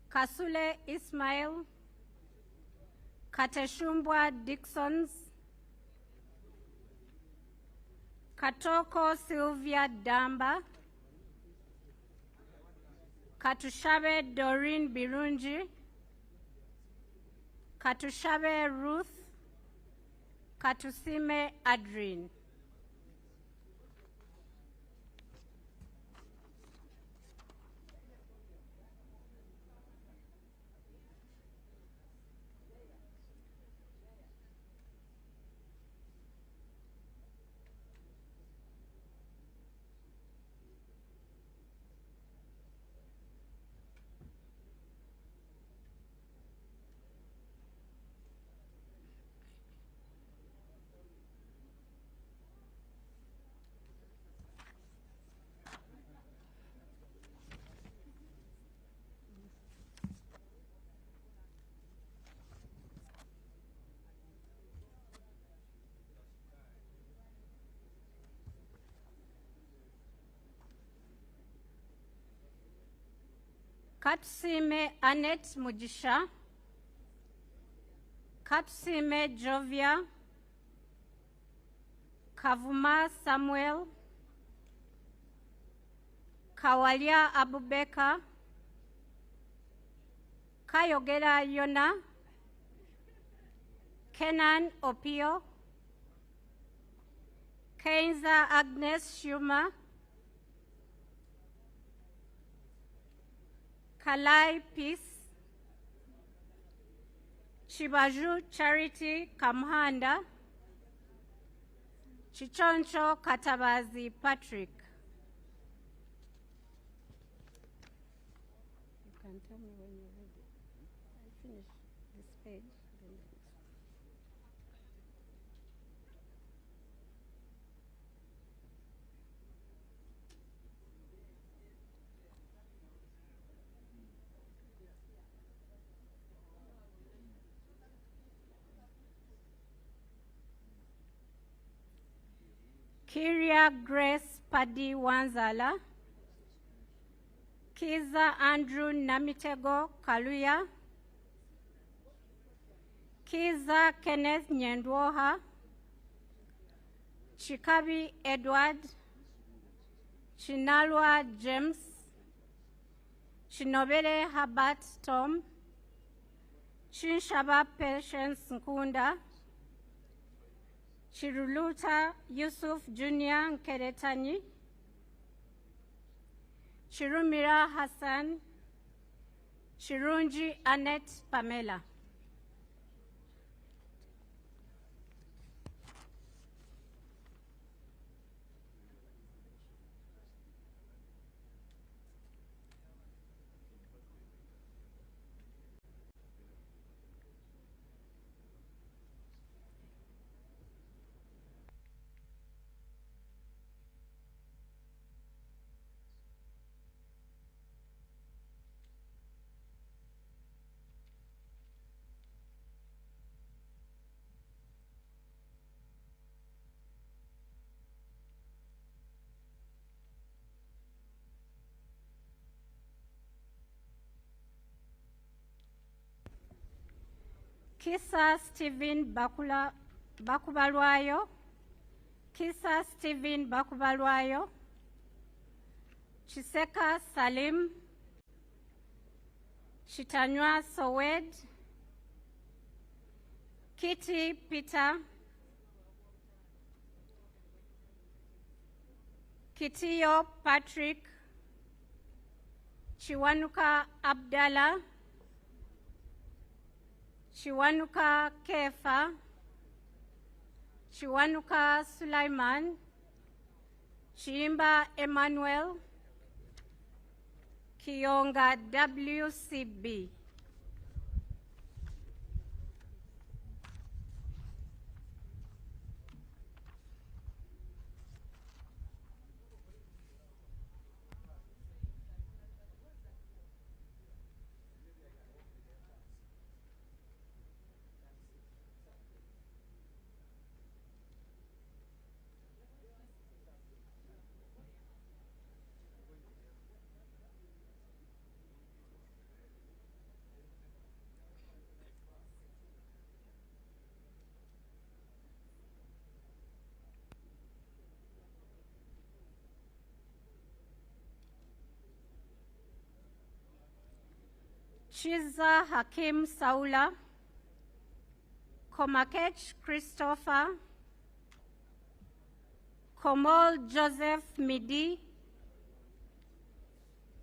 Kasule Ismail, Kateshumbwa Dixons, Katoko Sylvia Damba, Katushabe Doreen Birunji, Katushabe Ruth, Katusime Adrien. Katsime Annette Mujisha, Katsime Jovia, Kavuma Samuel, Kawalia Abubeka, Kayogera Yona, Kenan Opio, Kenza Agnes Shuma, Kalai Peace, Chibaju Charity Kamhanda, Chichoncho Katabazi Patrick. You can tell me when you're ready. I finish this page. Kiria Grace Padi Wanzala, Kiza Andrew Namitego Kaluya, Kiza Kenneth Nyendwoha, Chikabi Edward, Chinalwa James, Chinobele Habat Tom, Chinshaba Patience Nkunda, Chiruluta Yusuf Junior Nkeretani, Chirumira Hassan, Chirunji Annette Pamela. Kisa Stephen Bakubalwayo, Kisa Stephen Bakubalwayo, Chiseka Salim, Chitanywa Sowed, Kitty Peter, Kitiyo Patrick, Chiwanuka Abdallah, Chiwanuka Kefa, Chiwanuka Sulaiman, Chimba Emmanuel, Kionga WCB. Chiza Hakim Saula, Komakech Christopher, Komol Joseph Midi,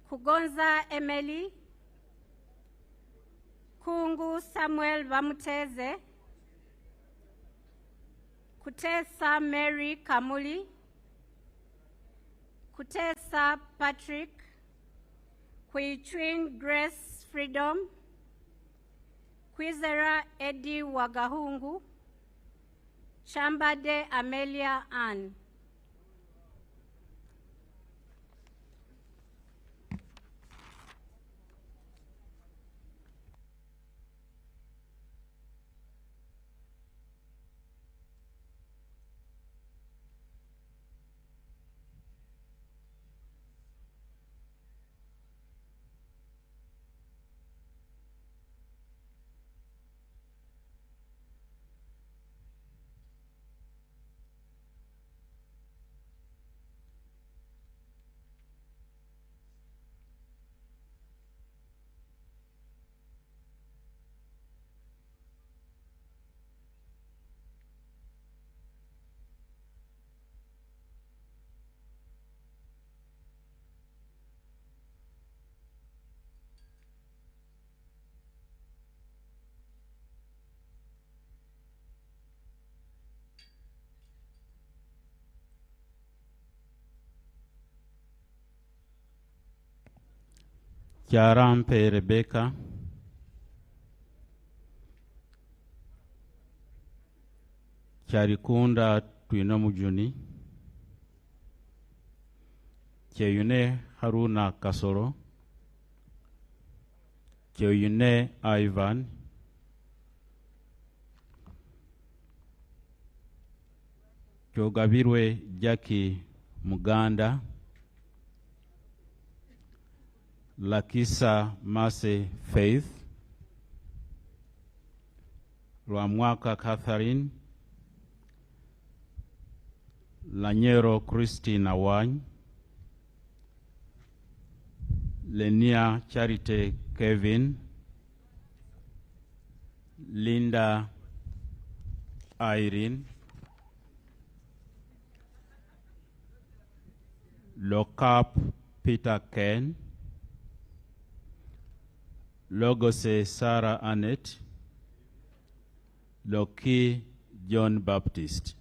Kugonza Emily, Kungu Samuel Bamuteze, Kutesa Mary Kamuli, Kutesa Patrick, Kuichwin Grace Freedom, Kwizera Eddie Wagahungu, Chambade Amelia Ann. Kyarampe Rebecca, Kyarikunda Twina Mujuni, Kyeyune Haruna Kasoro, Kyeyune Ivan, Kyogabirwe Jackie Muganda, Lakisa Mase Faith, Lwamwaka Catherine, Lanyero Christina Wany, Lenia Charity Kevin, Linda Irene, Lokap Peter Ken, Logose Sarah Annette, Loki John Baptist.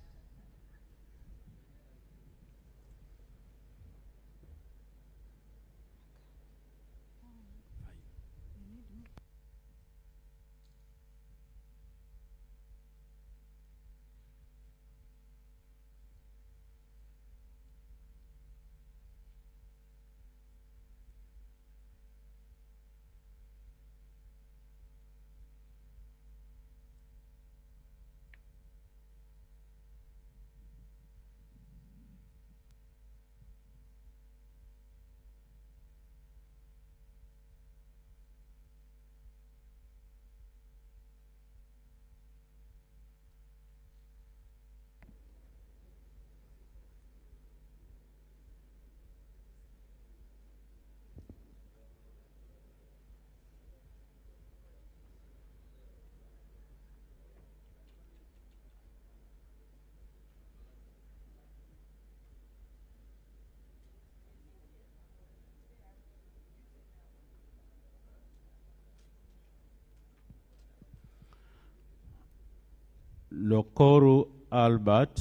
Lokoru Albert,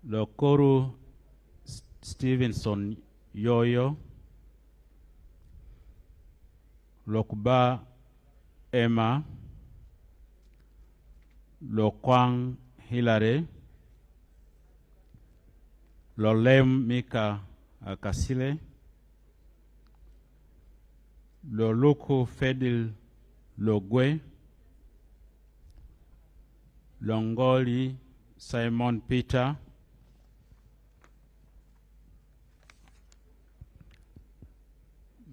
Lokoru Stevenson Yoyo, Lokba Emma, Lokwang Hilary, Lolem Mika Akasile, Loluku Fedil Logwe, Longoli Simon Peter,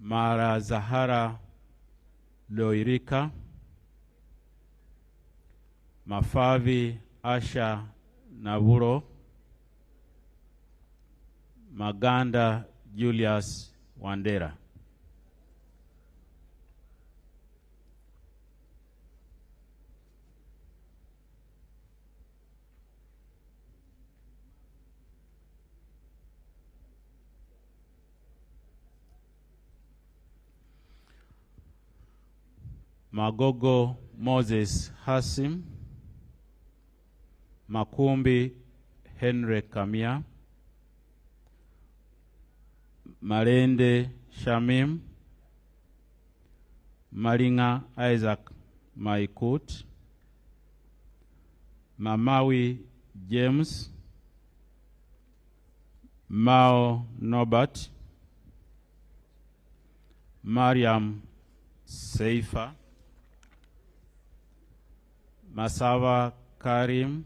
Mara Zahara Loirika, Mafavi Asha Naburo, Maganda Julius Wandera. Magogo Moses Hasim, Makumbi Henry Kamia, Malende Shamim, Malinga Isaac Maikut, Mamawi James, Mao Nobat, Mariam Seifa, Masava Karim,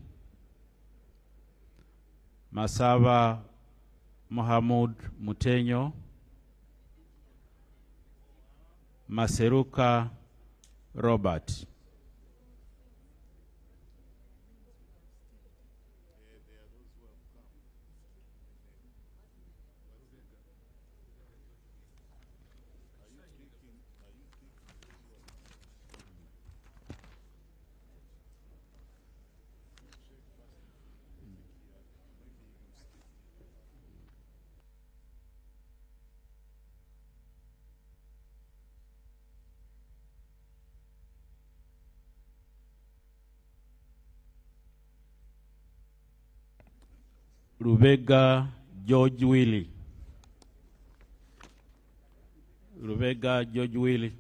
Masava Mohamud Mutenyo, Maseruka Robert. Rubega George Willie. Rubega George Willie.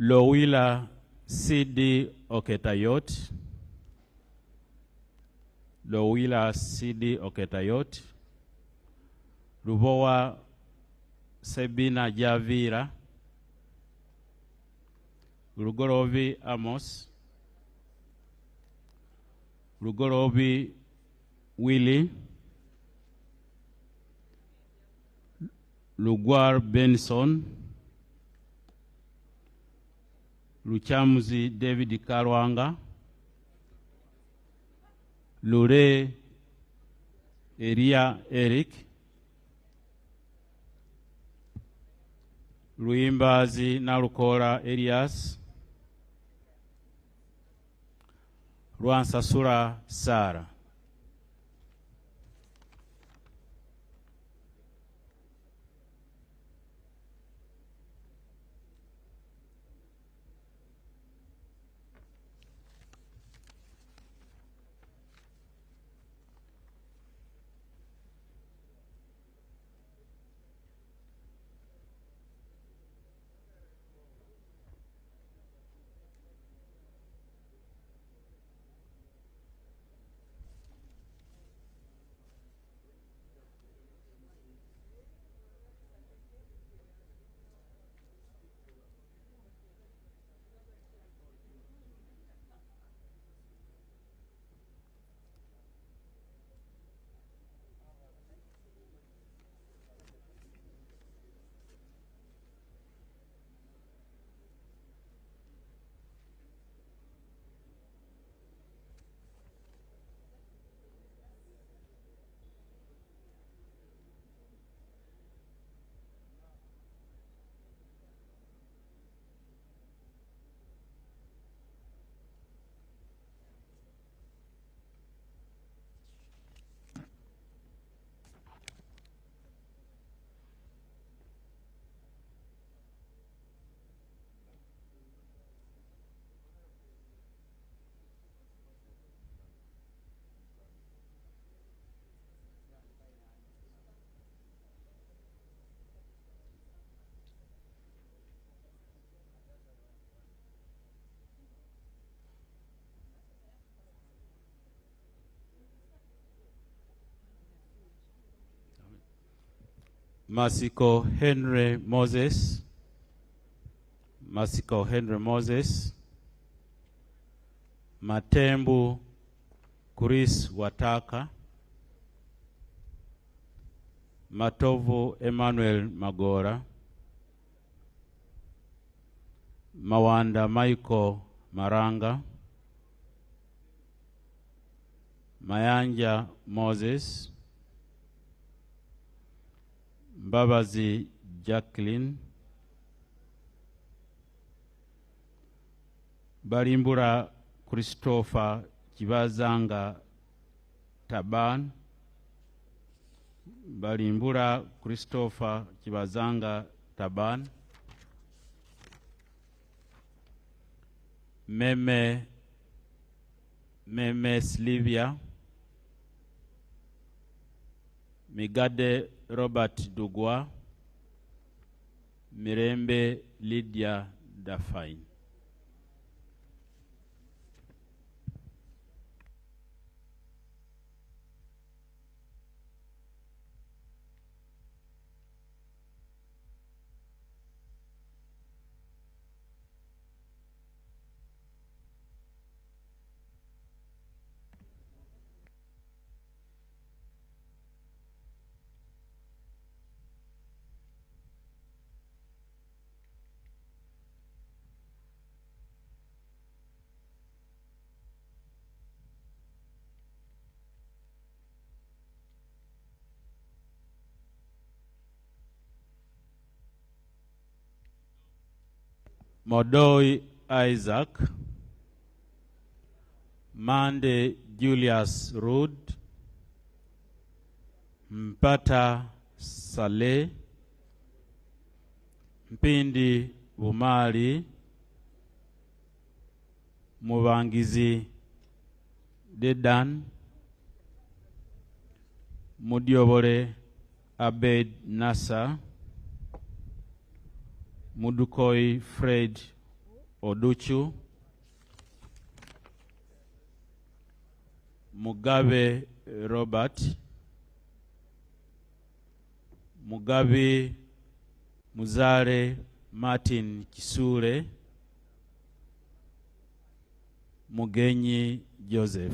Lowila CD Oketayot, Lowila CD Oketayot, Rubowa Sebina Javira, Rugorovi Amos, Lugorobi Willie, Lugwar Benson, Luchamuzi David Karwanga, Lure Eria Eric, Luimbazi Narukora Elias, Rwansasura Sara. Masiko Henry Moses, Masiko Henry Moses, Matembu Chris Wataka, Matovu Emmanuel Magora, Mawanda Michael Maranga, Mayanja Moses, Babazi Jacqueline, Barimbura Christopher Kibazanga Taban, Barimbura Christopher Kibazanga Taban, Meme Slivia, Migade Robert Dugwa, Mirembe Lydia Dafine. Modoi Isaac, Mande Julius Rood, Mpata Saleh, Mpindi Bumali, Mubangizi Dedan, Mudiobore Abed Nasa, Mudukoi Fred Oduchu, Mugabe Robert, Mugabe Muzare Martin Kisure, Mugenyi Joseph.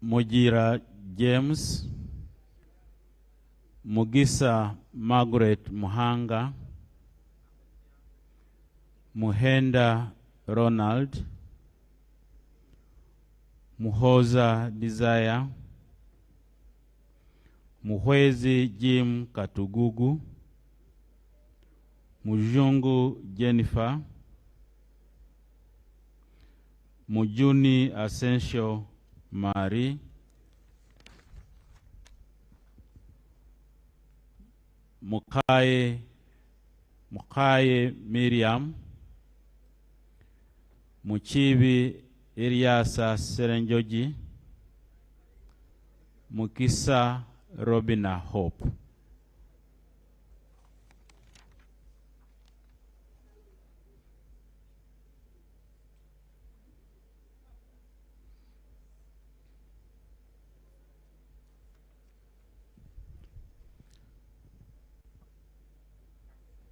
Mujira James, Mugisa Margaret Muhanga, Muhenda Ronald, Muhoza Desire, Muhwezi Jim Katugugu, Mujungu Jennifer, Mujuni Asensio Mari, Mukaye Miriam, Muchibi Eliasa Serenjoji, Mukisa Robina Hope.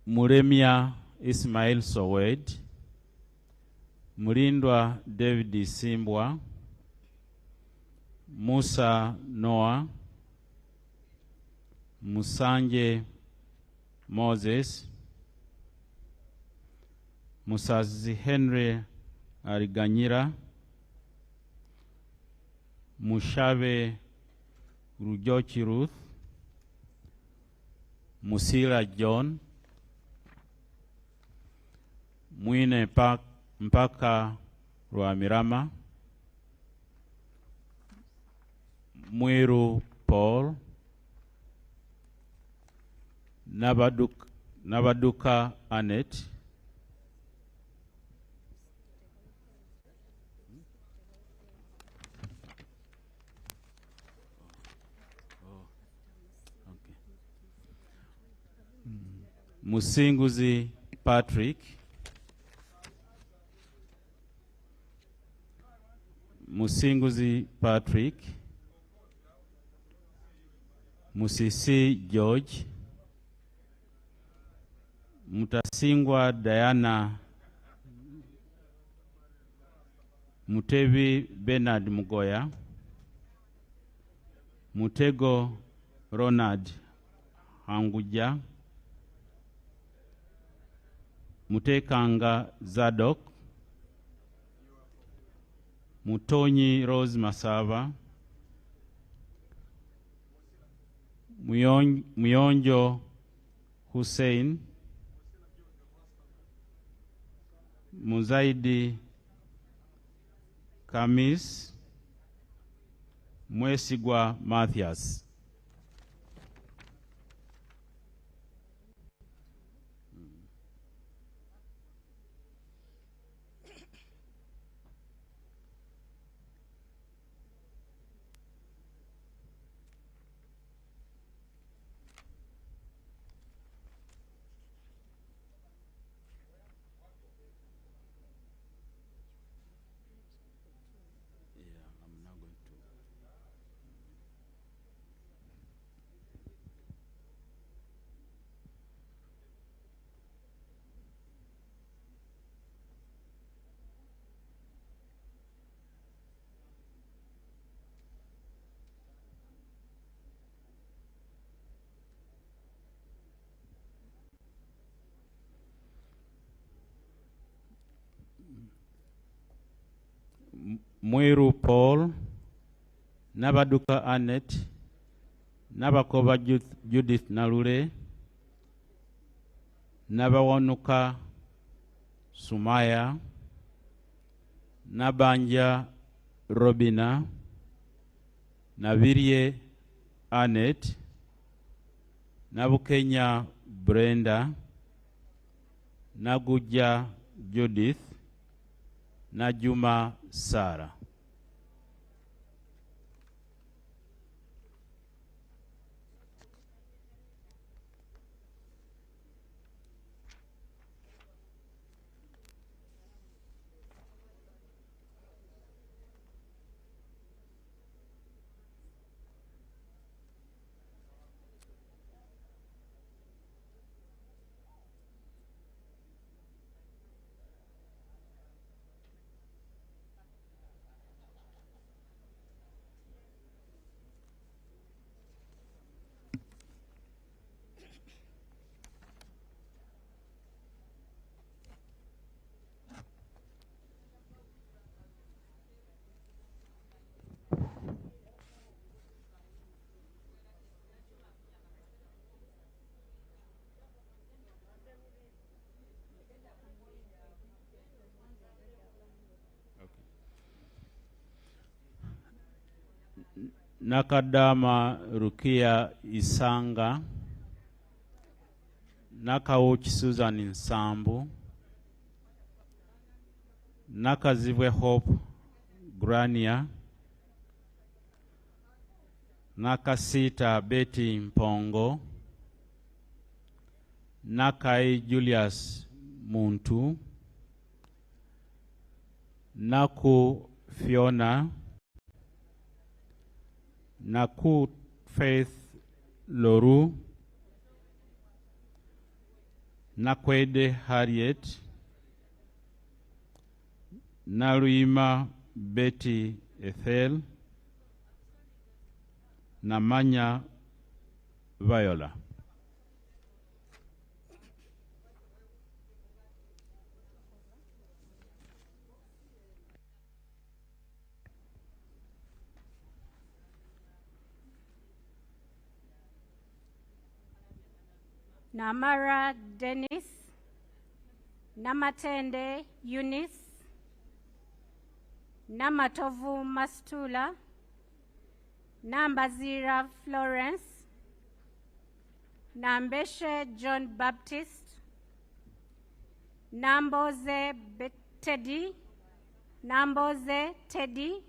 Muremia Ismail Sowed, Murindwa David Simbwa, Musa Noah, Musanje Moses, Musazi Henry Ariganyira, Mushabe Rujochi Ruth, Musila John, Mwine Mpaka Rwamirama, Mwiru Paul, Nabaduka Annette, Musinguzi Patrick, Musinguzi Patrick, Musisi George, Mutasingwa Diana, Mutebi Bernard Mugoya, Mutego Ronald Hanguja, Mutekanga Zadok, Mutonyi Rose Masava, Muyonjo Hussein, Muzaidi Kamis, Mwesigwa Mathias. Mwiru Paul, Nabaduka Annette, Nabakoba Judith Nalule, Nabawanuka Sumaya, Nabanja Robina, Navirie Annette, Nabukenya Brenda, Naguja Judith, Najuma Sarah. Nakadama Rukia Isanga, Nakauchi Susan Nsambu, Nakazibwe Hope Grania, Nakasita Betty Mpongo, Nakai Julius Muntu, Naku Fiona, Naku Faith Loru, Nakwede Harriet, Naruima Betty Ethel, Namanya Viola. Namara Dennis, Namatende Eunice, Namatovu Mastula, Nambazira Florence, Nambeshe John Baptist, Namboze Teddy, Namboze Teddy,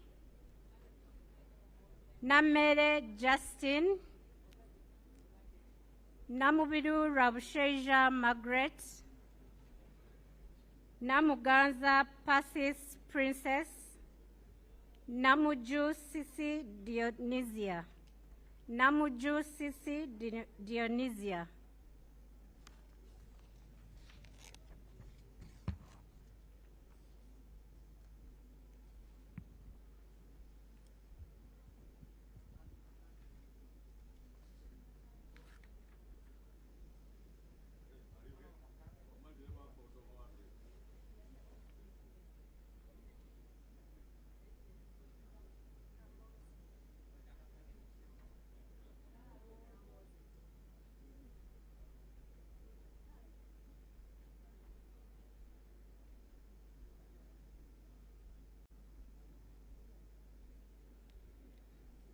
Namere Justin, Namubiru Rabusheja Margaret, Namuganza Passis Princess, Namuju Sisi Dionysia, Namuju Sisi Dionysia.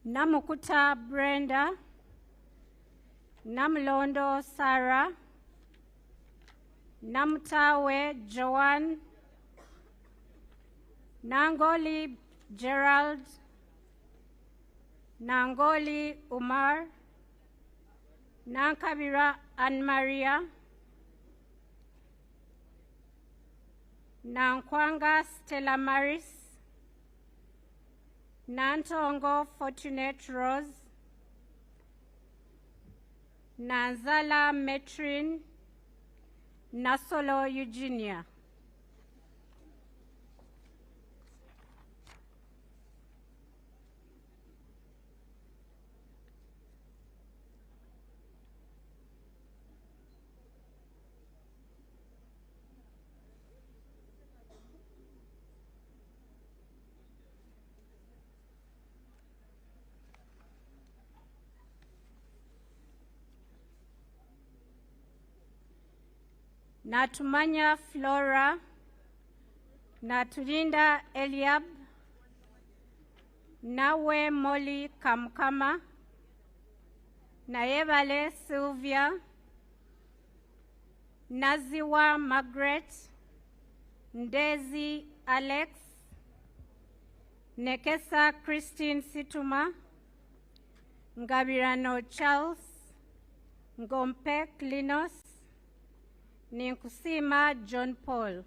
Namukuta Brenda, Namlondo Sarah, Namtawe Joan, Nangoli Gerald, Nangoli Umar, Nankabira Anne Maria, Nankwanga Stella Maris, Nantongo Fortunate Rose, Nanzala Metrin, Nasolo Eugenia. Natumanya Flora, Naturinda Eliab, Nawe Molly Kamkama, Nayebale Sylvia, Naziwa Margaret, Ndezi Alex, Nekesa Christine Situma, Ngabirano Charles, Ngompe Linos, Ninkusima John Paul.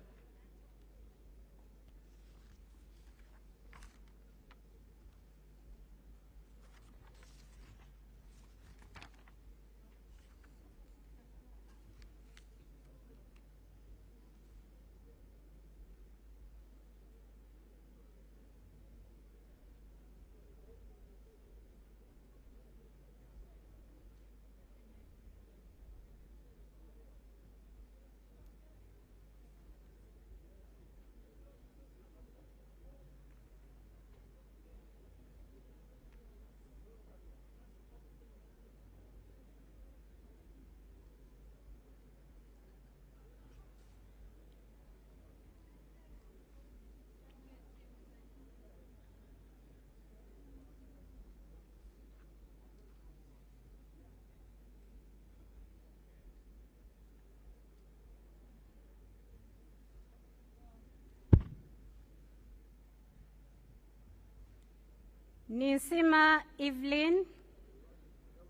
Ninsima Evelyn,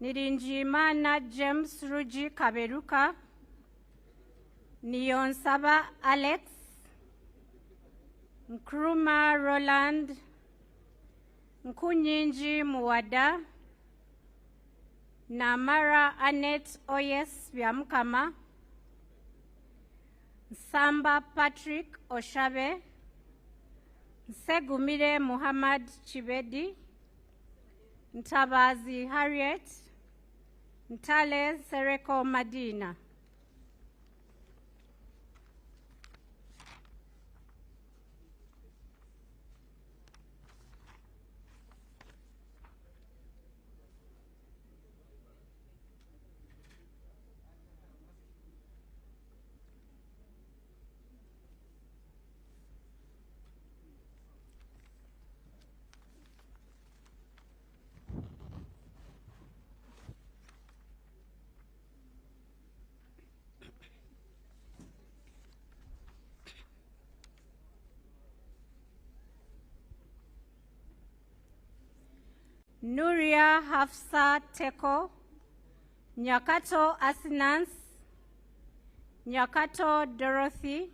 Nirinjimana James Ruji Kaberuka, Niyonsaba Alex, Nkrumah Roland, Nkunyinji Muwada, Namara Annette Oyes Byamukama, Samba Patrick Oshabe, Segumire Muhammad Chibedi, Ntabazi Harriet, Ntale Sereko Madina. Nuria Hafsa Teko, Nyakato Asinans, Nyakato Dorothy,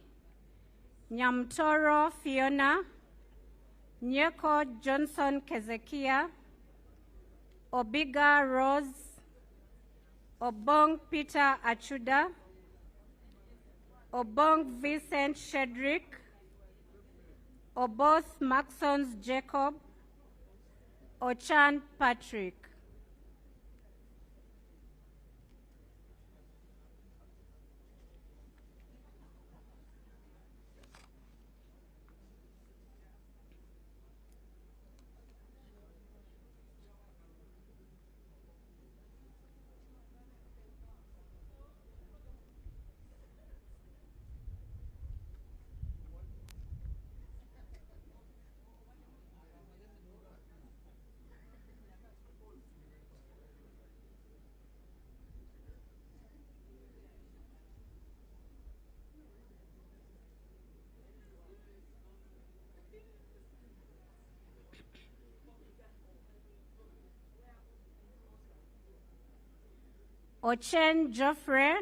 Nyamtoro Fiona, Nyeko Johnson Kezekia, Obiga Rose, Obong Peter Achuda, Obong Vincent Shedrick, Oboth Maxons Jacob, Ochan Patrick. Ochen Geoffrey,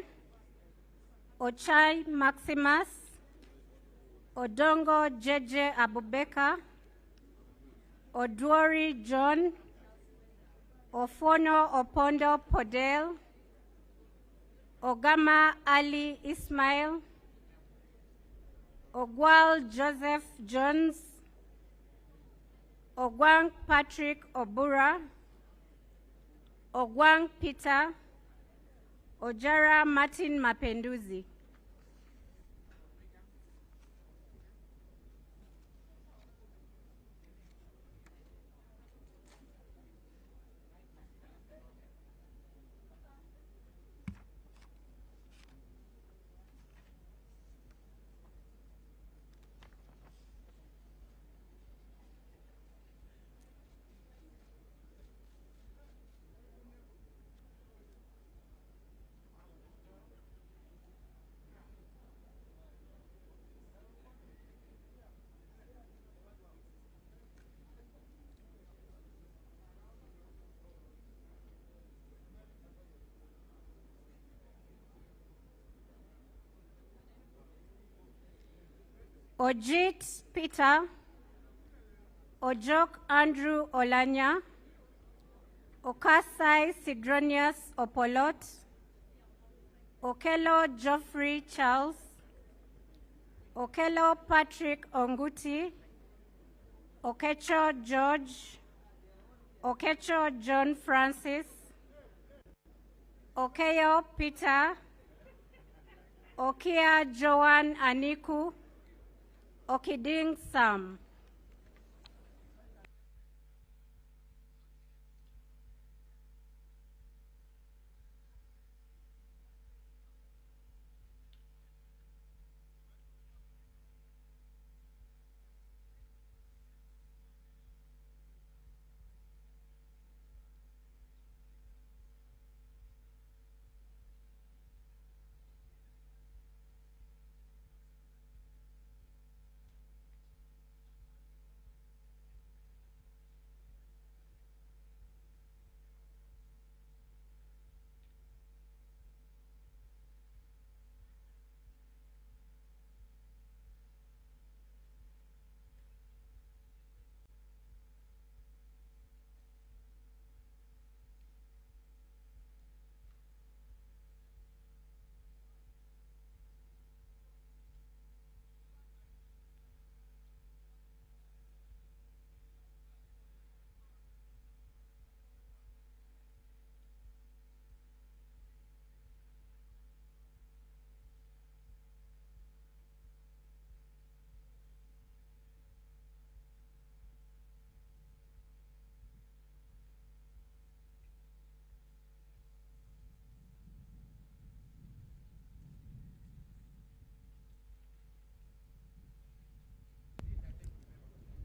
Ochai Maximus, Odongo Jeje Abubeka, Odwori John, Ofono Opondo Podel, Ogama Ali Ismail, Ogwal Joseph Jones, Ogwang Patrick Obura, Ogwang Peter, Ojara Martin Mapenduzi. Ojit Peter, Ojok Andrew Olanya, Okasai Sidronius Opolot, Okelo Geoffrey Charles, Okelo Patrick Onguti, Okecho George, Okecho John Francis, Okeyo Peter, Okia Joan Aniku, Okiding Sam.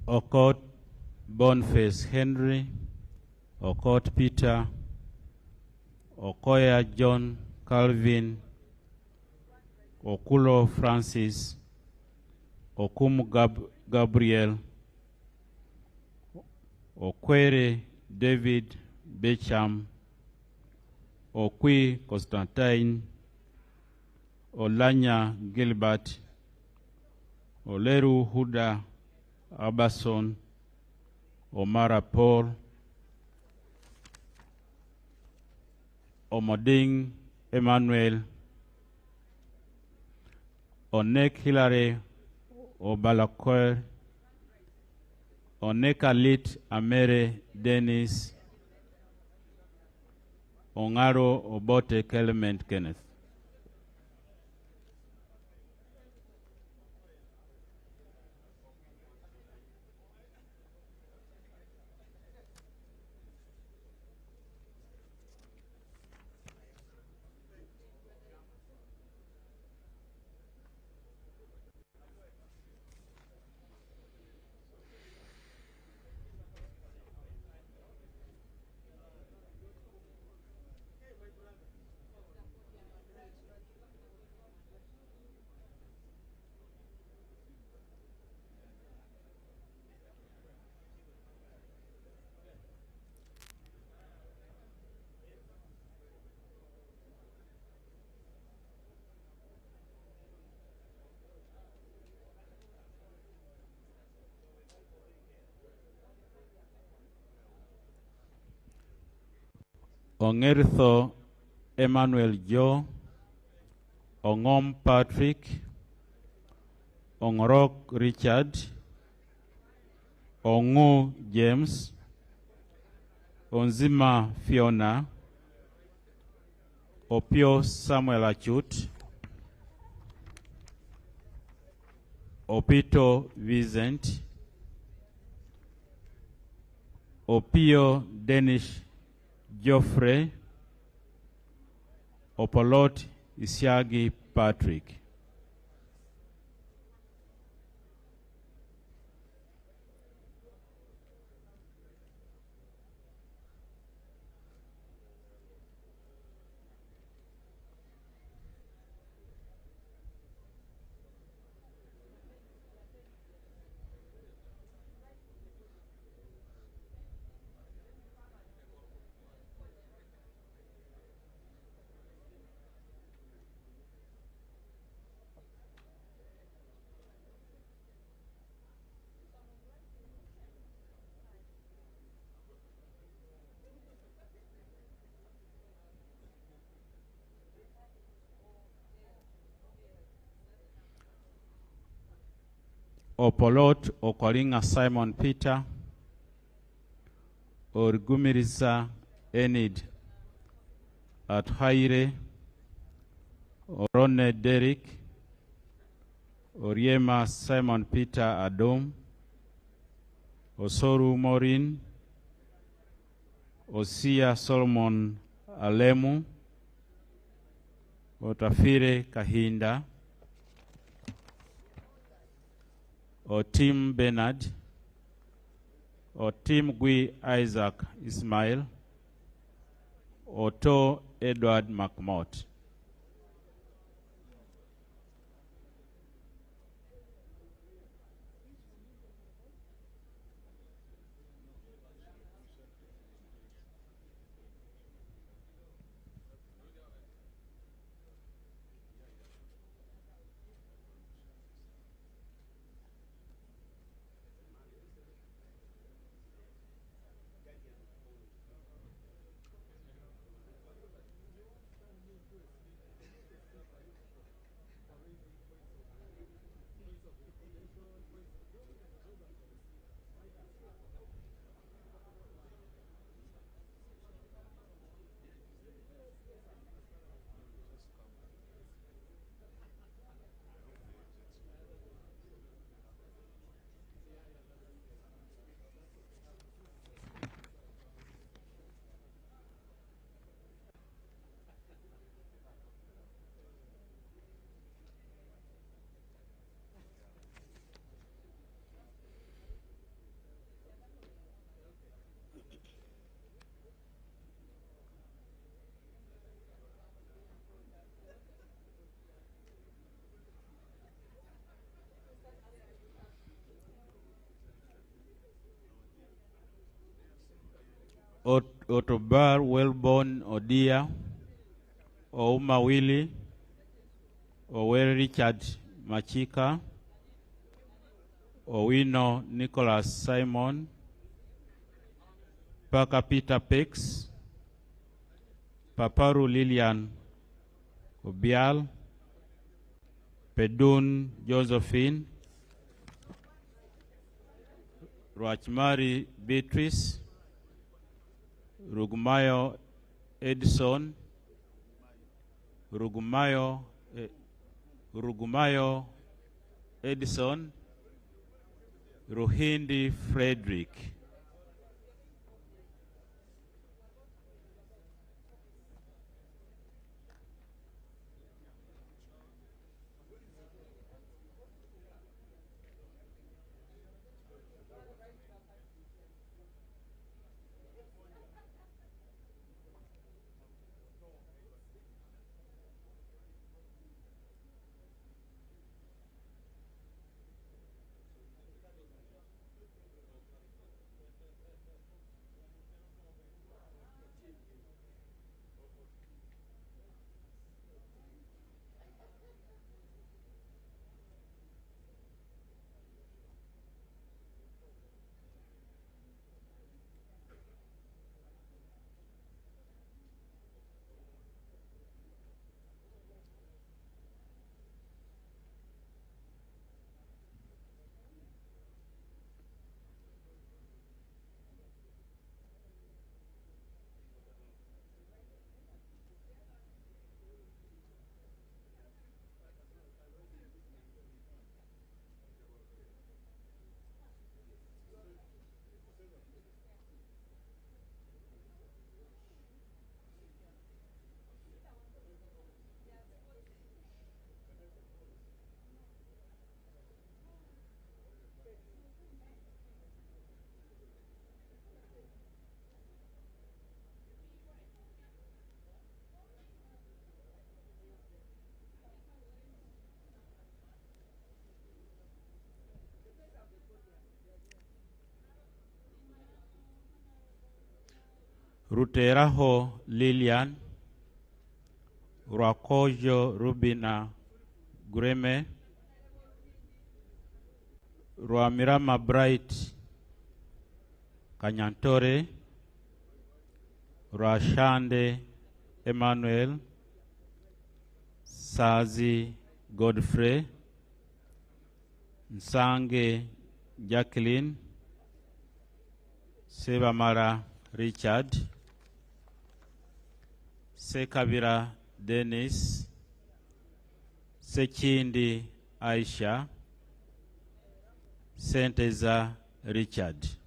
Okot Boniface Henry, Okot Peter, Okoya John Calvin, Okulo Francis, Okumu Gabriel, Okwere David Becham, Okwi Constantine, Olanya Gilbert, Oleru Huda Abason, Omara Paul, Omoding Emmanuel, Onek Hilary Obalakoer, Onekalit Amere Dennis, Ongaro Obote Clement Kenneth. Ongeritho Emmanuel Joe, Ongom Patrick, Ongrok Richard, Ongu James, Onzima Fiona, Opio Samuel Achut, Opito Vincent, Opio Danish Geoffrey, Opolot Isiagi Patrick. Opolot Okolinga Simon Peter, Orgumiriza Enid Athaire, Orone Derek, Oriema Simon Peter Adom, Osoru Morin, Osia Solomon Alemu, Otafire Kahinda, Otim Bernard, Otim Gui Isaac Ismail, Otto Edward McMott. Otobar Wellborn Odia, Ouma Willie, Oweri Richard Machika, Owino Nicholas Simon, Parker Peter Pex, Paparu Lilian Obial, Pedun Josephine, Rachmari Beatrice, Rugumayo Edison, Rugumayo Edison, Ruhindi Frederick. Ruteraho Lilian, Rwakojo Rubina Greme, Rwamirama Bright Kanyantore, Rwashande Emmanuel, Sazi Godfrey, Nsange Jacqueline, Sebamara Richard, Sekabira Dennis, Sekindi Aisha, Senteza Richard.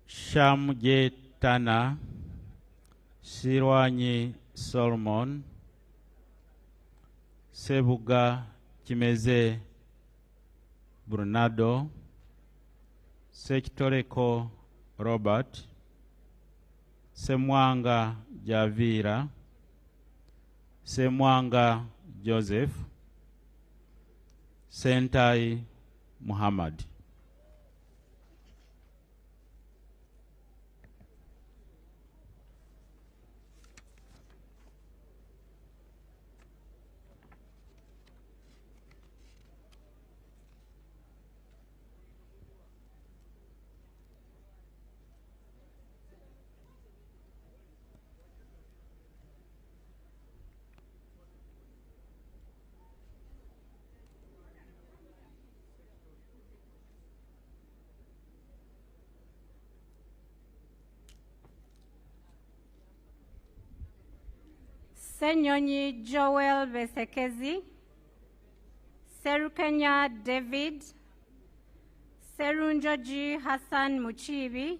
Shamje Tana, Sirwanyi Solomon, Sebuga Kimeze Brunado, Sekitoreko Robert, Semwanga Javira, Semwanga Joseph, Sentai Muhammad. Senyonyi Joel Besekezi, Serukenya David, Serunjoji Hassan Muchibi,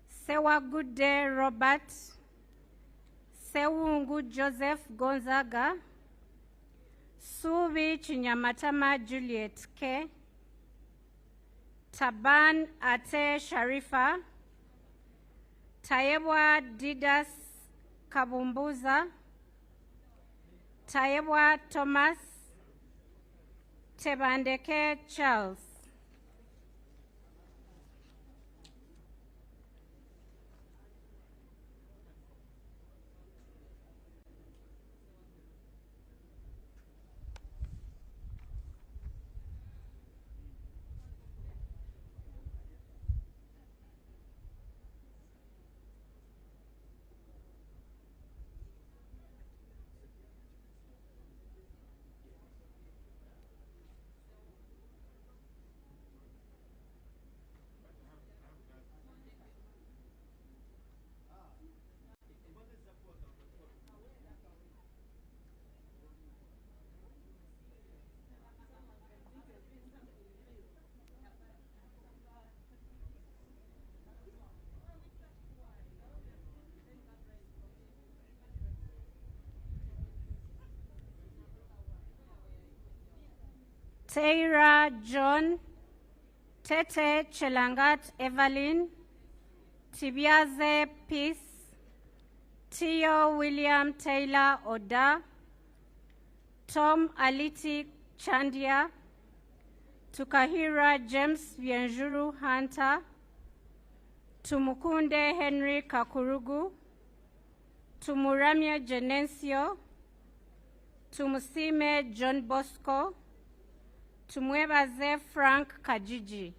Sewagude Robert, Sewungu Joseph Gonzaga, Subi Chinyamatama Juliet K, Taban Ate Sharifa, Tayebwa Didas Kabumbuza, Tayebwa Thomas, Tebandeke Charles. Teira John, Tete Chelangat Evelyn, Tibiaze Peace, Tio William Taylor Oda, Tom Aliti Chandia, Tukahira James Bienjuru Hunter, Tumukunde Henry Kakurugu, Tumuramia Genensio, Tumusime John Bosco, Tumwebaze Frank Kajiji.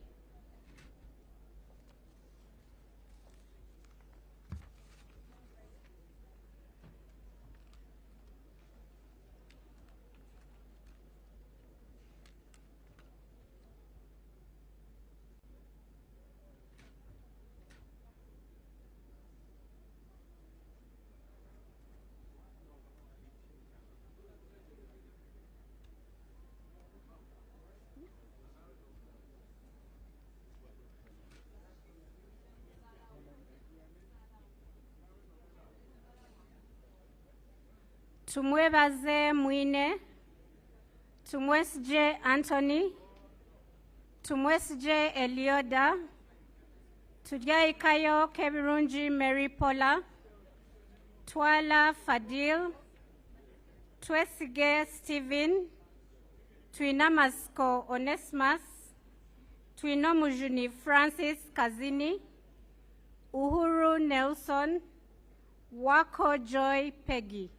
Tumwebaze Mwine, Tumwesje Anthony, Tumwesje Elioda, Tujaikayo Kebirunji Mary Paula, Twala Fadil, Twesige Stephen, Twinamasko Onesmus, Twinomujuni Francis Kazini, Uhuru Nelson, Wako Joy Peggy.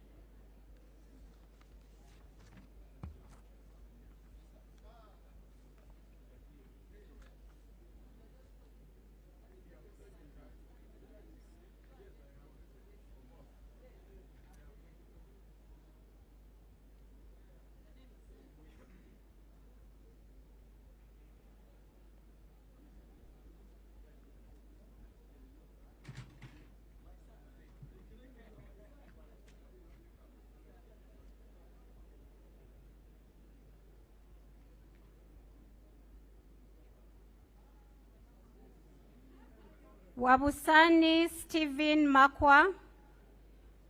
Wabusani Stephen Makwa,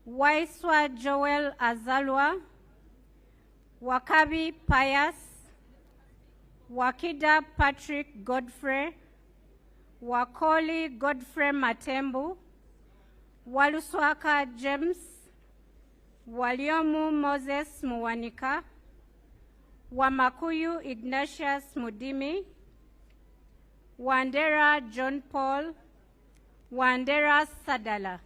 Waiswa Joel Azalwa, Wakabi Pius, Wakida Patrick Godfrey, Wakoli Godfrey Matembu, Waluswaka James, Waliomu Moses Muwanika, Wamakuyu Ignatius Mudimi, Wandera John Paul, Wandera Sadala.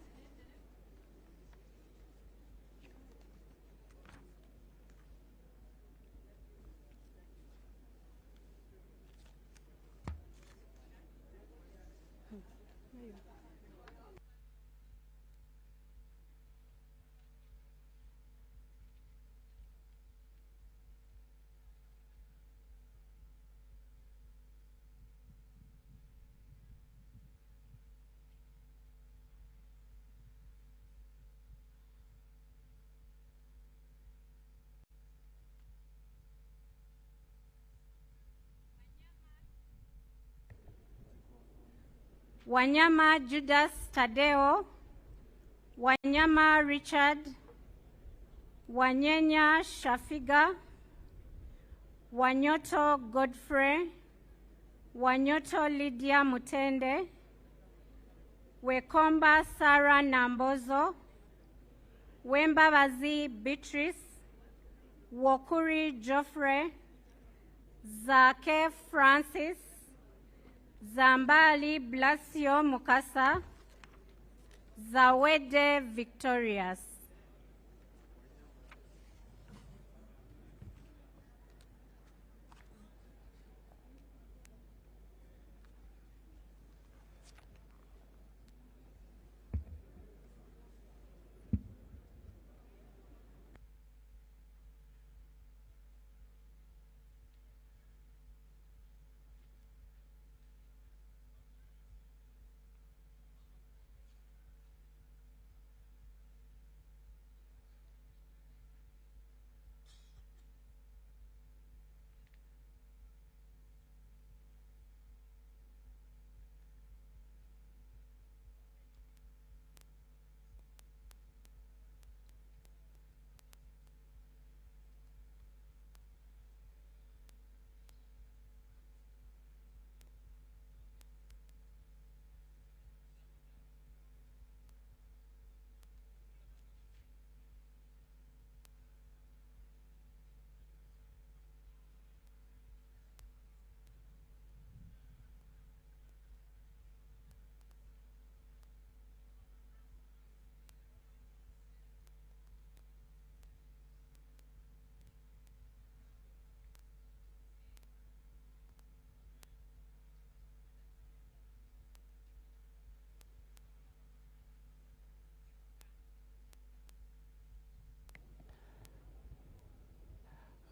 Wanyama Judas Tadeo, Wanyama Richard, Wanyenya Shafiga, Wanyoto Godfrey, Wanyoto Lydia Mutende, Wekomba Sarah Nambozo, Wembabazi Beatrice, Wokuri Geoffrey, Zake Francis, Zambali Blasio Mukasa, Zawede Victorious.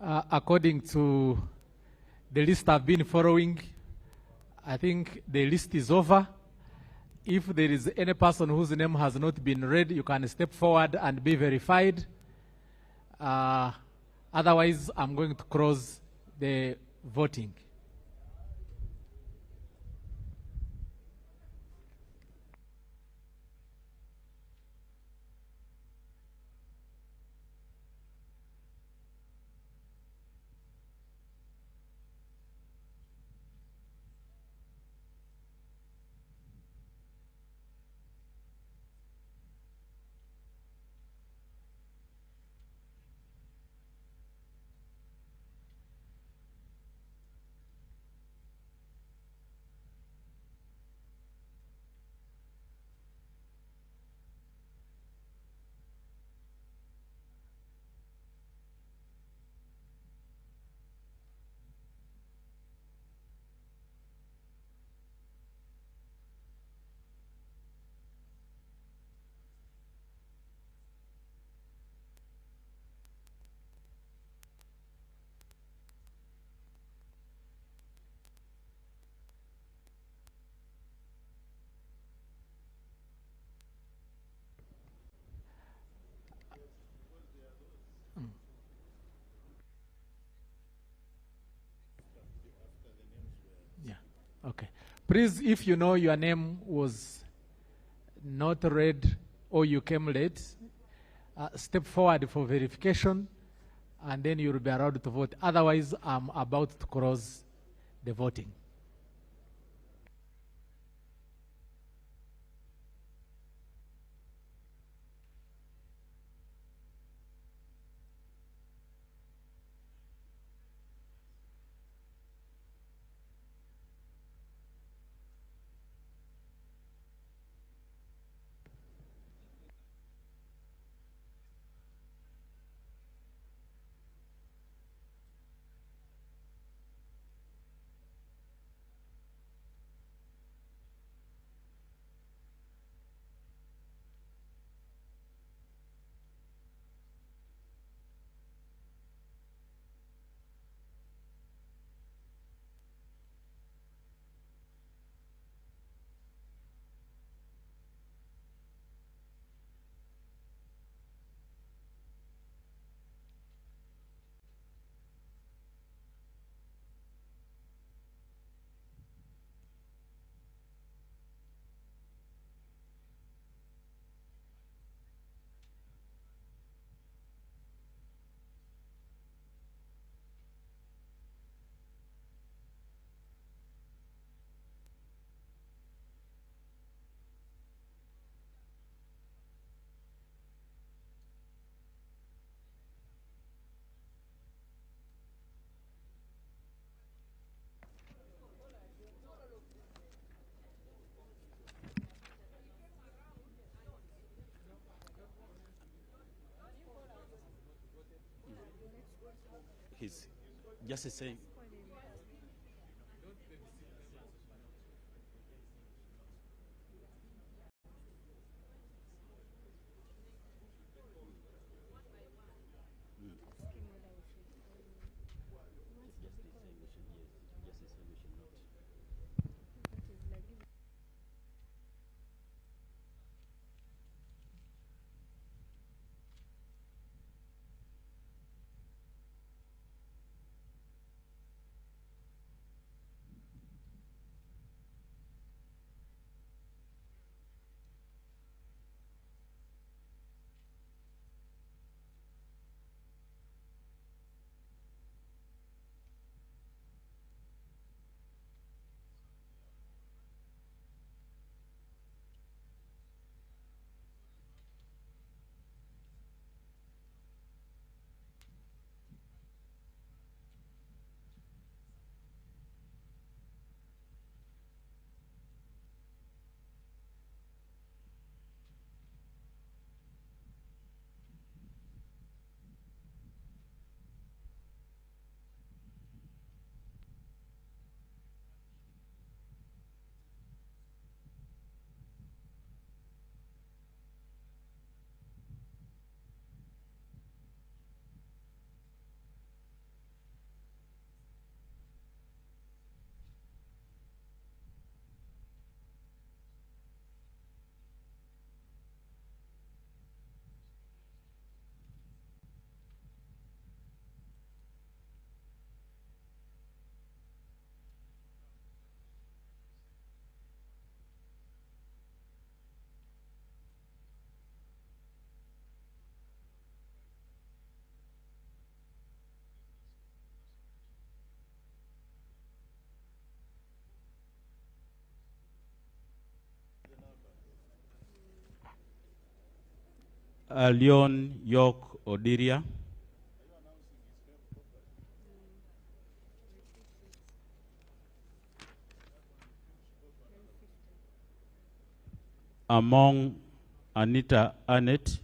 According to the list I've been following, I think the list is over. If there is any person whose name has not been read, you can step forward and be verified. Otherwise, I'm going to close the voting. Okay. Please, if you know your name was not read or you came late, step forward for verification, and then you'll be allowed to vote. Otherwise, I'm about to close the voting. He's just saying. Leon York Odiria. Among Anita Annette.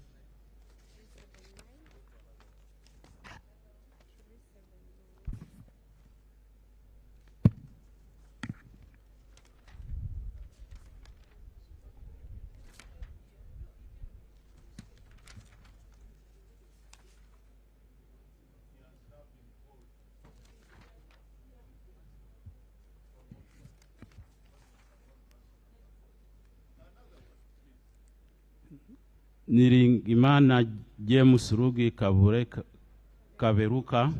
Niringimana James Rugi Kaberuka.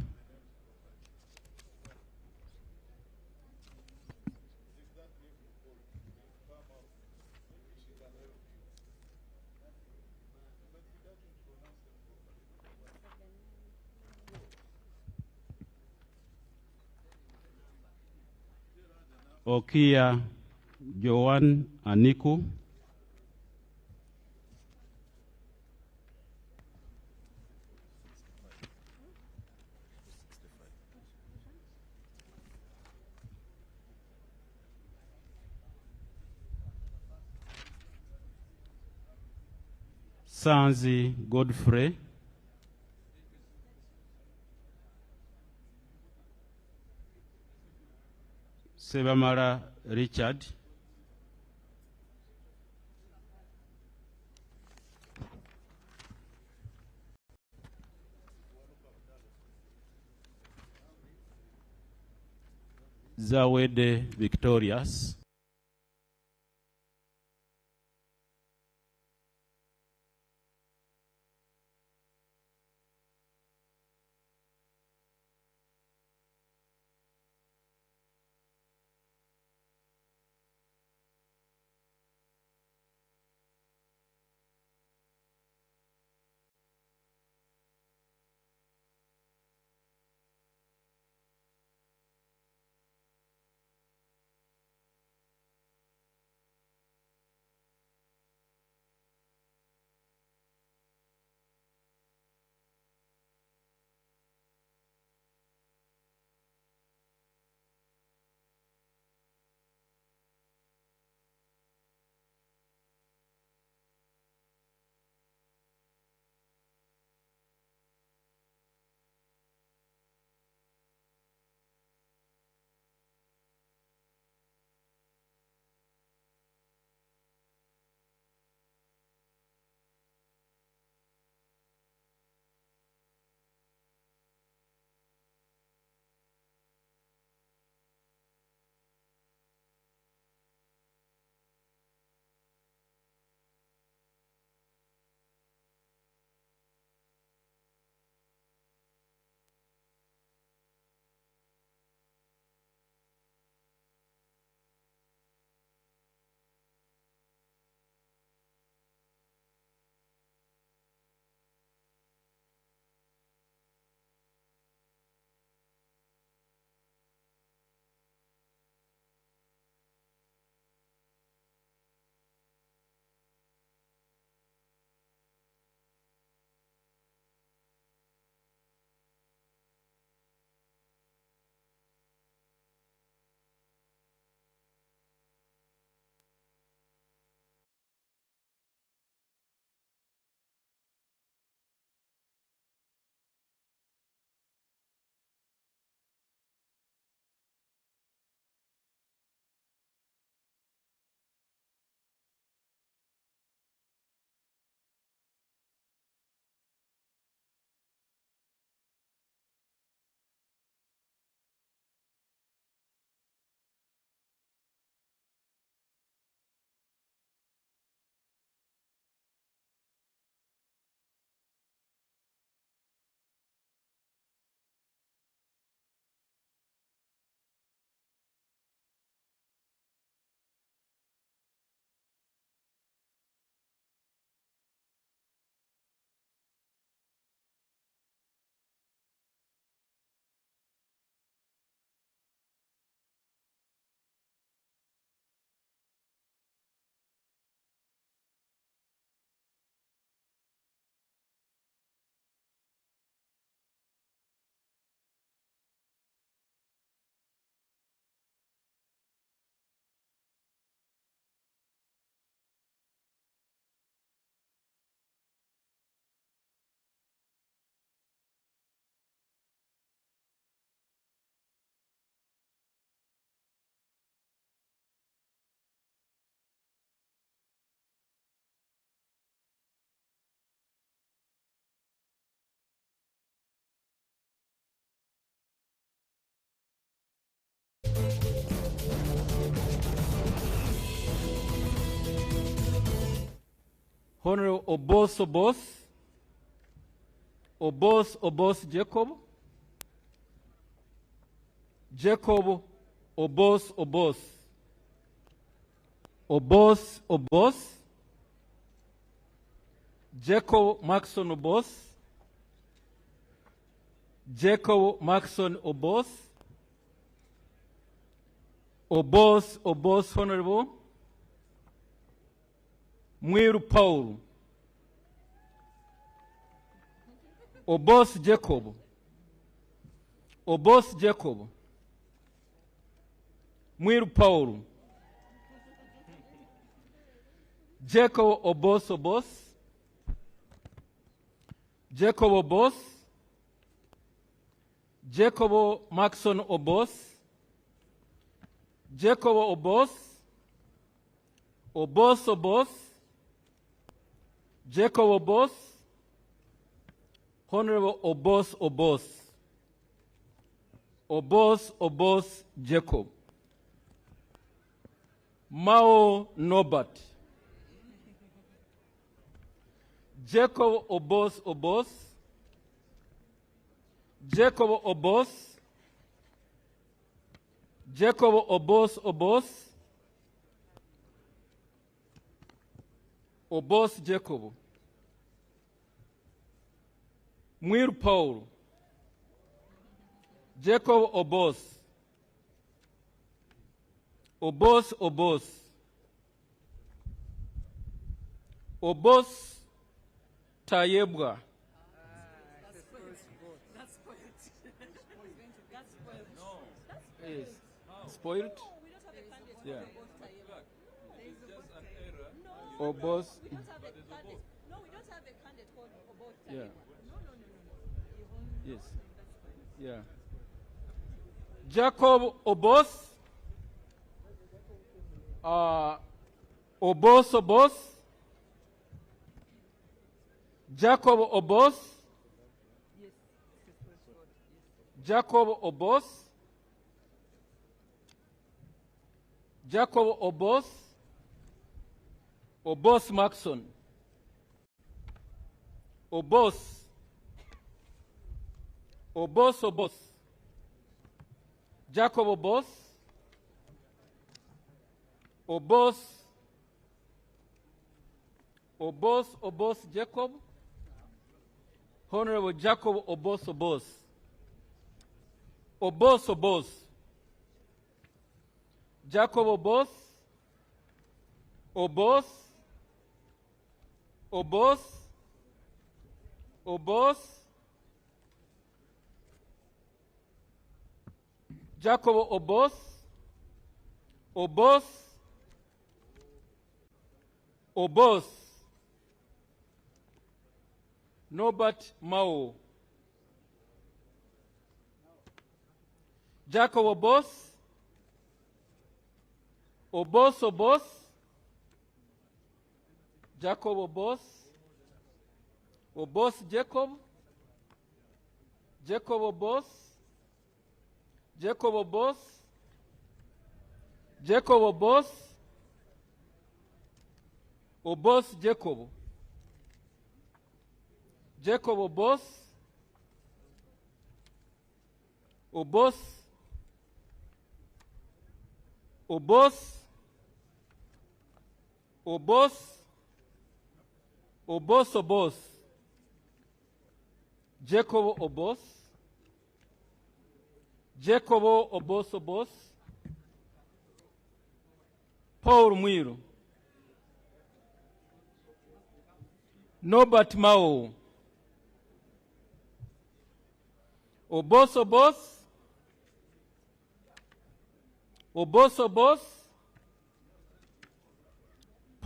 Okia Joan Aniku. Sanzi Godfrey. Sebamara Richard. Zawede Victorious. Honorable Obos Obos, Obos Obos Jacob, Jacob Obos Obos, Obos Obos, Jacob Maxon Obos, Jacob Maxon Obos, Obos Obos Honorable, Mwiru Paul, Obos Jacob, Obos Jacob, Mwiru Paul, Jacob Obos Obos, Jacob Obos, Jacob Maxon Obos, Jacob Obos, Obos Obos, Jacob Obos, Honorable Obos Obos, Obos Obos Jacob, Mao Norbert, Jacob Obos Obos, Jacob Obos, Jacob Obos Obos, Obos Jacob, Mwiru Paul, Jacob Obos, Obos Obos, Obos Tayebwa, yes. Spoiled? No, we don't have a candidate. Yeah. It's just an error. No, Obos. We don't have a candidate. No, we don't have a candidate called Obos. Yeah. No. Yes. Yeah. Jacob Obos. Obos Obos. Jacob Obos. Yes. Jacob Obos. Jacob Obos, Obos Maxon, Obos, Obos Obos, Jacob Obos, Obos, Obos Obos Jacob, Honorable Jacob Obos Obos, Obos Obos, Jacob Obos, Obos, Obos, Obos, Jacob Obos, Obos, Obos, Norbert Mao, Jacob Obos, Obos Obos, Jacob Obos, Obos Jacob, Jacob Obos, Jacob Obos, Jacob Obos, Obos Jacob, Jacob Obos, Obos, Obos, Obos, Obos Obos, Jacob Obos, Jacob Obos Obos, Paul Mwiru, Norbert Mao, Obos Obos, Obos Obos,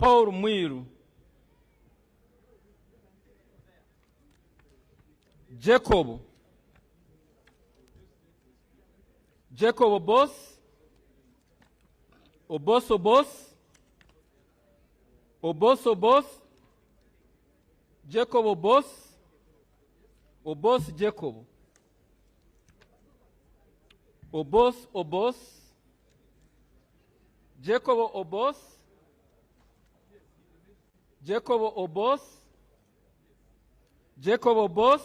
Paul Mwiru, Jacob, Jacob Obos, Obos Obos, Obos Obos, Jacob Obos, Obos Jacob, Obos Obos, Jacob Obos, Jacob Obos, Jacob Obos,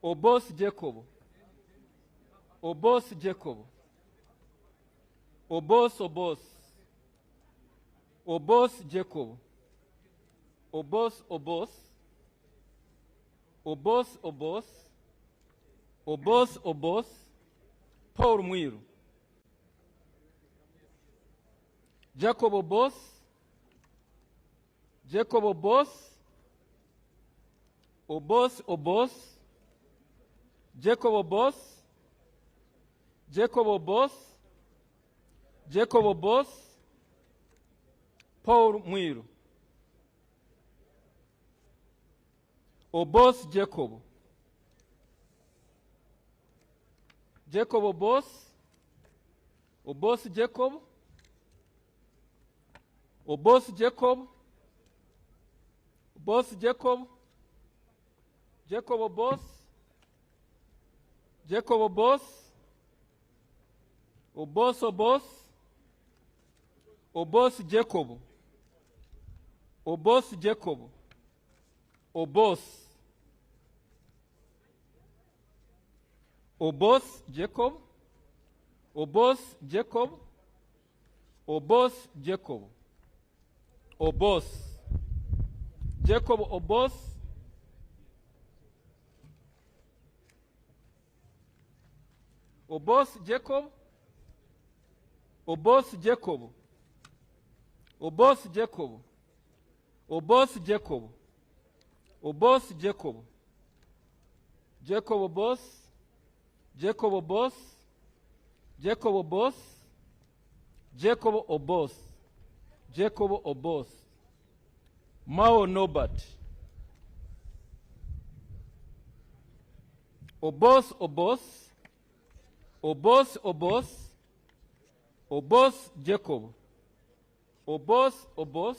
Obos Jacob, Obos Jacob, Obos Obos, Obos Jacob, Obos Obos, Obos Obos, Obos Obos, Paul Mwiru. Jacob Obos, Jacob Obos, Obos Obos, Jacob Obos, Jacob Obos, Jacob Obos, Paul Mwiru. Obos Jacob, Jacob Obos, Obos Jacob, Obos Jacob, Obos Jacob, Jacob Obos, Jacob Obos, Obos Obos, Obos Jacob, Obos Jacob, Obos, Obos Jacob, Obos Jacob, Obos Jacob, Obos, Jacob Obos, Obos Jacob, Obos Jacob, Obos Jacob, Obos Jacob, Obos Jacob, Jacob Obos, Jacob Obos, Jacob Obos, Jacob Obos, Jacob Obos, Mao Nobat, Obos Obos, Obos Obos, Obos Jacob, Obos Obos,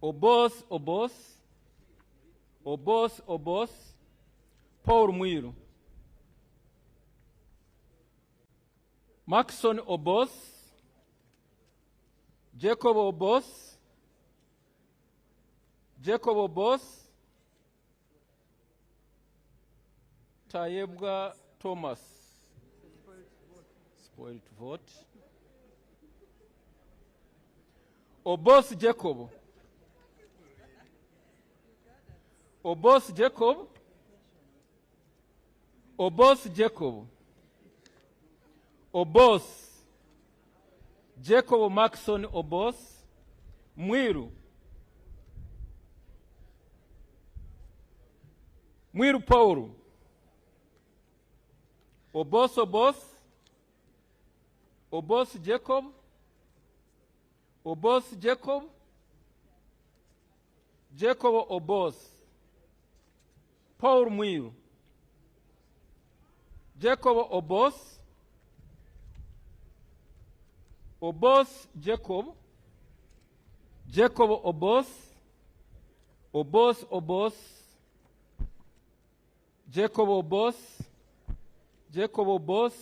Obos Obos, Obos Obos, Paul Mwiru. Maxon Obos, Jacob Obos, Jacob Obos, Tayebwa Thomas. Spoiled vote. Obos Jacob, Obos Jacob, Obos Jacob, Obos, Jacob Maxon Obos, Mwiru, Mwiru Paul, Obos Obos, Obos Jacob, Obos Jacob, Jacob Obos, Paul Mwiru, Jacob Obos, Obos Jacob, Jacob Obos, Obos Obos, Jacob Obos, Jacob Obos,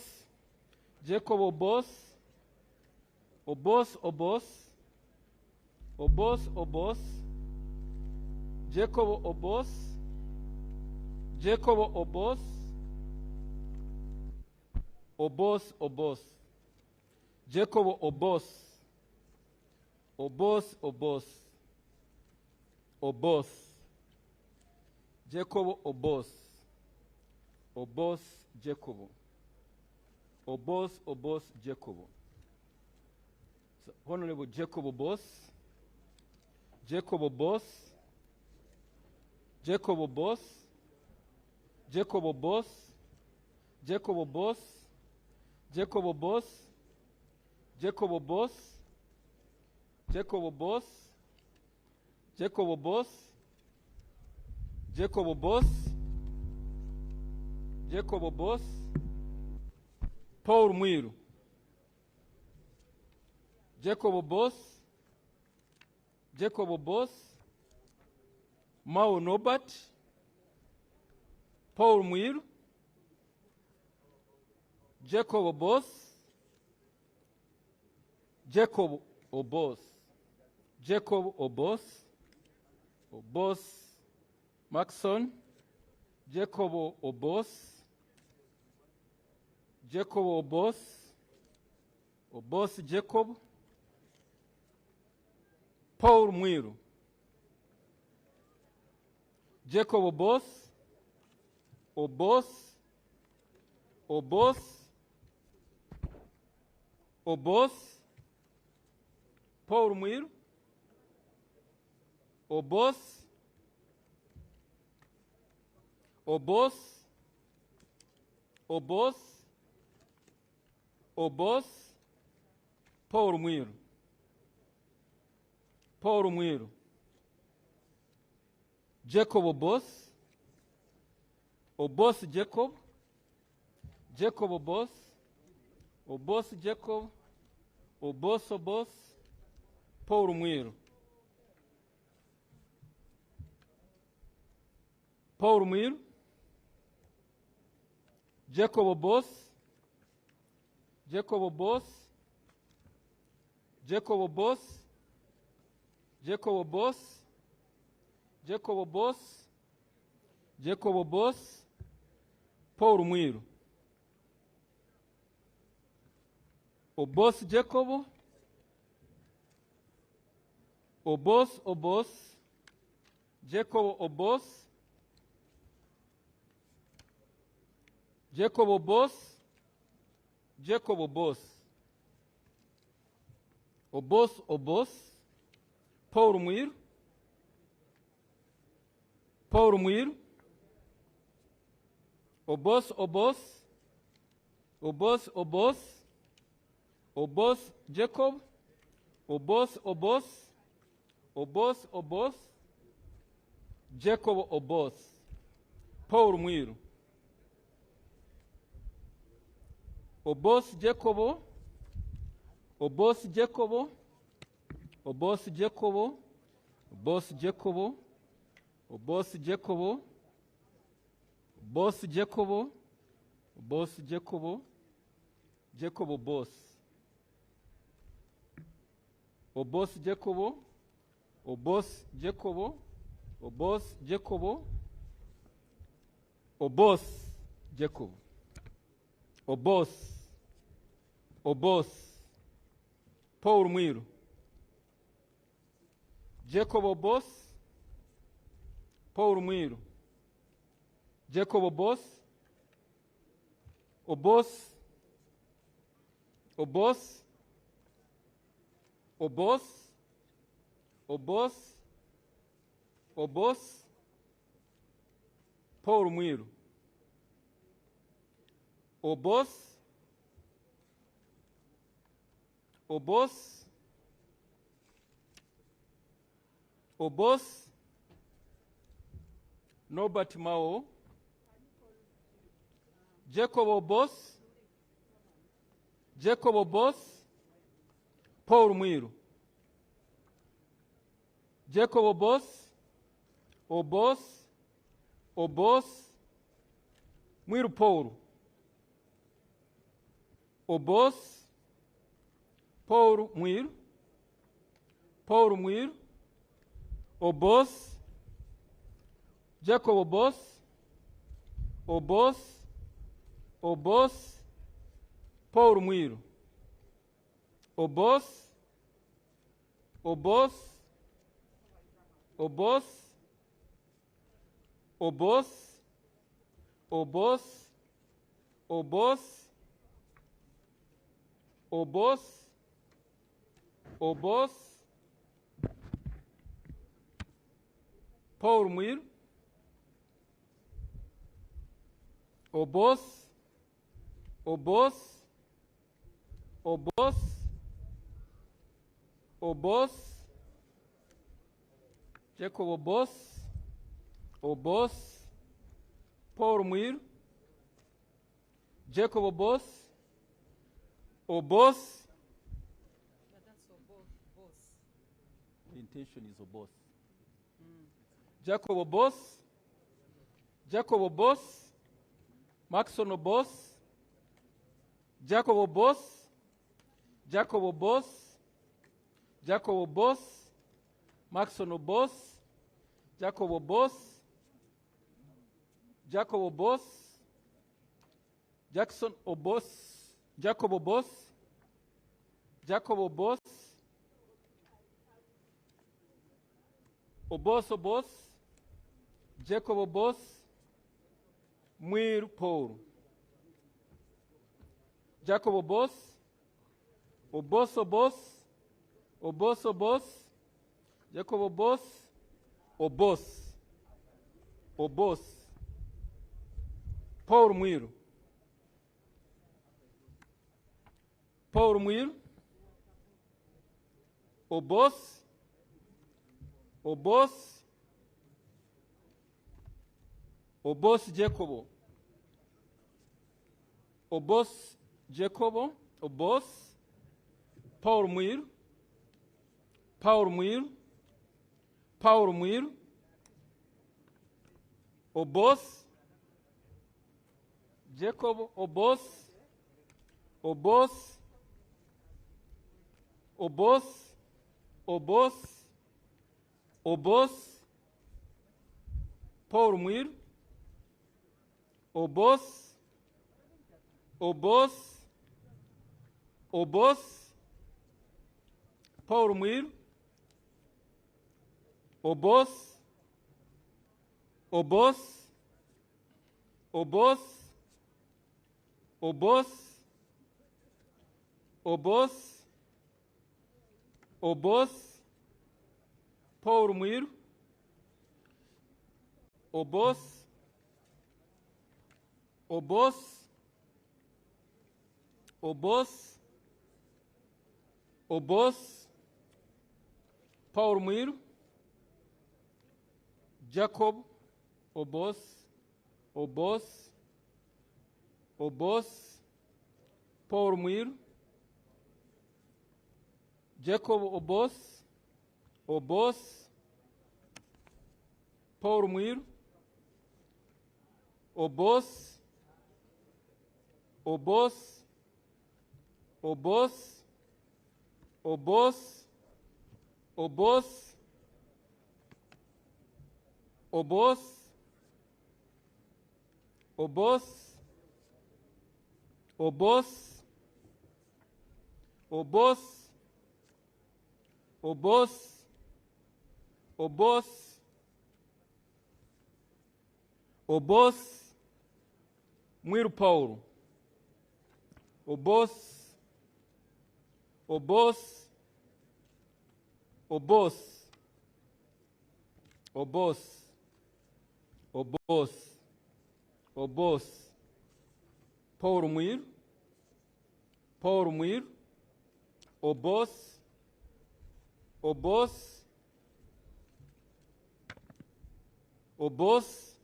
Jacob Obos, Obos Obos, Obos Obos, Jacob Obos, Jacob Obos, Obos Obos, Jacob Obos, Obos Obos, Obos, Jacob Obos, Obos Jacob, Obos Obos Jacob. So, Honorable Jacob Obos, Jacob Obos, Jacob Obos, Jacob Obos, Jacob Obos, Jacob Obos, Jacob Obos, Jacob Obos, Jacob Obos, Jacob Obos, Jacob Obos, Paul Mwiru, Jacob Obos, Jacob Obos, Mao Nobat, Paul Mwiru, Jacob Obos, Jacob Obos. Jacob Obos. Obos Maxon. Jacob Obos. Jacob Obos. Obos Jacob. Paul Mwiru. Jacob Obos. Obos. Obos. Obos. Paul Mwiru. Obos. Obos. Obos. Obos. Paul Mwiru. Paul Mwiru. Jacob Obos. Obos Jacob. Jacob Obos. Obos Jacob. Obos Obos. Paul Mwiru. Paul Mwiru. Jacob Obos. Jacob Obos. Jacob Obos. Jacob Obos. Jacob Obos. Jacob Obos. Paul Mwiru. Obos Jacob. Obos Obos. Jacob Obos. Jacob Obos. Jacob Obos. Obos Obos. Paul Mwiru. Paul Mwiru. Obos Obos. Obos Obos. Obos Jacob. Obos Obos. Obos Obos. Jacob Obos. Paul Mwiru. Obos Jacob. Obos Jacob. Obos Jacob. Obos Jacob. Obos Jacob. Obos Jacob. Obos Jacob. Jacob Obos. Obos Jacob. Obos Jacob. Obos Jacob. Obos Jacob. Obos. Obos. Paul Mwiru. Jacob Obos. Paul Mwiru. Jacob Obos. Obos. Obos. Obos. Obos. Obos. Paul Mwiru. Obos. Obos. Obos. Norbert Mao. Jacob Obos. Jacob Obos. Paul Mwiru. Jacob Obos. Obos. Obos. Mwiru Paul. Obos. Paul Mwiru. Paul Mwiru. Obos. Jacob Obos. Obos. Obos. Paul Mwiru. Obos. Obos. Obos. Obos. Obos. Obos. Obos. Obos. Paul Mwiru. Obos. Obos. Obos. Obos. Jacob Obos. Obos. Paul Mwiru. Jacob Obos. Obos. The intention is Obos. Jacob Obos. Jacob Obos. Maxon Obos. Jacob Obos. Jacob Obos. Jacob Obos, Maxon Obos, Jacob Obos, Jacob Obos, Jackson Obos, Jacob Obos, Jacob Obos, Obos Obos, Jacob Obos, Muir Paul. Jacob Obos, Obos Obos, Obos Obos, Jacob Obos, Obos, Obos, Paul Muir, Paul Muir, Obos, Obos, Obos Jacobo, Obos Jacobo, Obos, Paul Muir, Paul Muir, Paul Muir, Obos, Jacob Obos, Obos, Obos, Obos, Obos, Paul Muir, Obos, Obos, Obos, Paul Muir, Obos, Obos, Obos, Obos, Obos, Obos, Paul Muir, Obos, Obos, Obos, Obos, Paul Muir, Jacob Obos, Obos, Obos, Paul Muir, Jacob Obos, Obos, Paul Muir, Obos, Obos, Obos, Obos, Obos, Obos, Obos, Obos, Obos, Obos, Obos, Obos, Muir Paulo, Obos, Obos, Obos, Obos, Obos, Obos, Paulo Muir, Paulo Muir, Obos, Obos, Obos,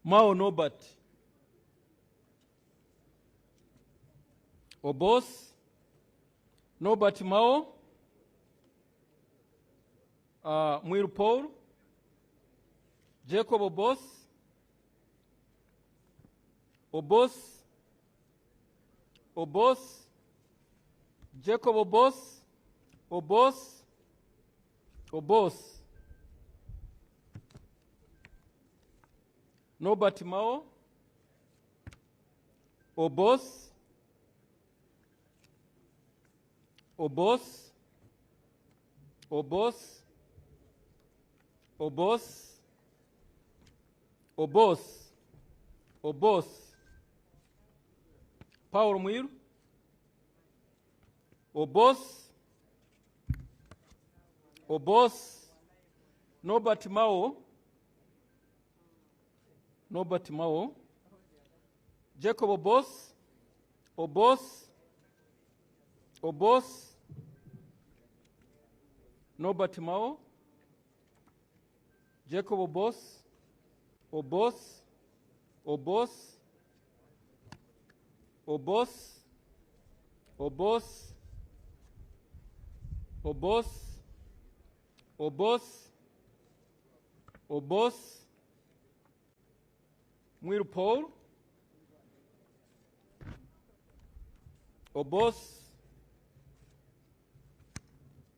Mao Nobat, Obos, Nobat Mao, Muir Paul, Jacob Obos, Obos, Obos, Jacob Obos, Obos, Obos, Nobat Mao, Obos, Obos, Obos, Obos, Obos, Obos, Paulo Muir, Obos, Obos, Nobat Mao, Nobat Mao, Jacob Obos, Obos, Obos, Nobat Mao, Jacob Obos, Obos, Obos, Obos, Obos, Obos, Obos, Obos, Muir Paul, Obos,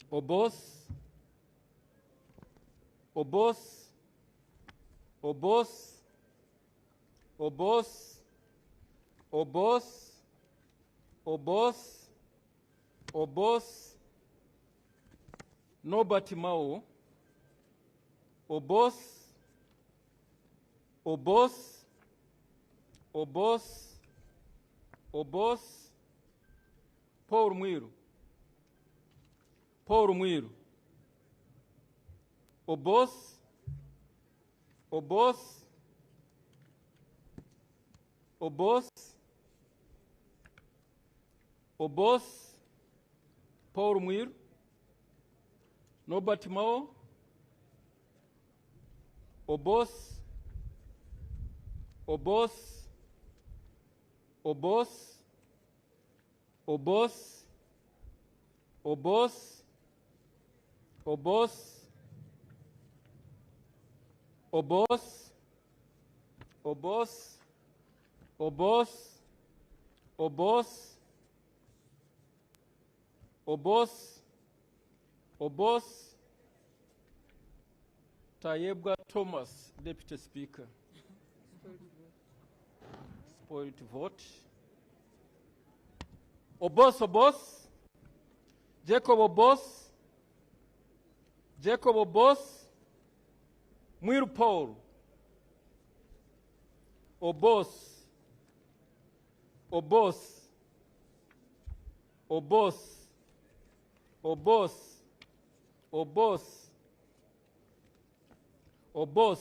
Obos, Obos, Obos, Obos, Obos, Obos, Obos, Nobert Mao, Obos, Obos, Obos, Obos, Paul Mwiru, Paul Mwiru, Obos, Obos, Obos, Obos, Paul Mwiru, Nobert Mao, Obos, Obos, Obos, Obos, Obos, Obos, Obos, Obos, Obos, Obos, Obos, Obos, Tayebwa Thomas, Deputy Speaker. Spoiled vote. Obos, Obos, Jacob Obos, Jacob Obos, Mwiru Paul, Obos, Obos, Obos, Obos, Obos, Obos,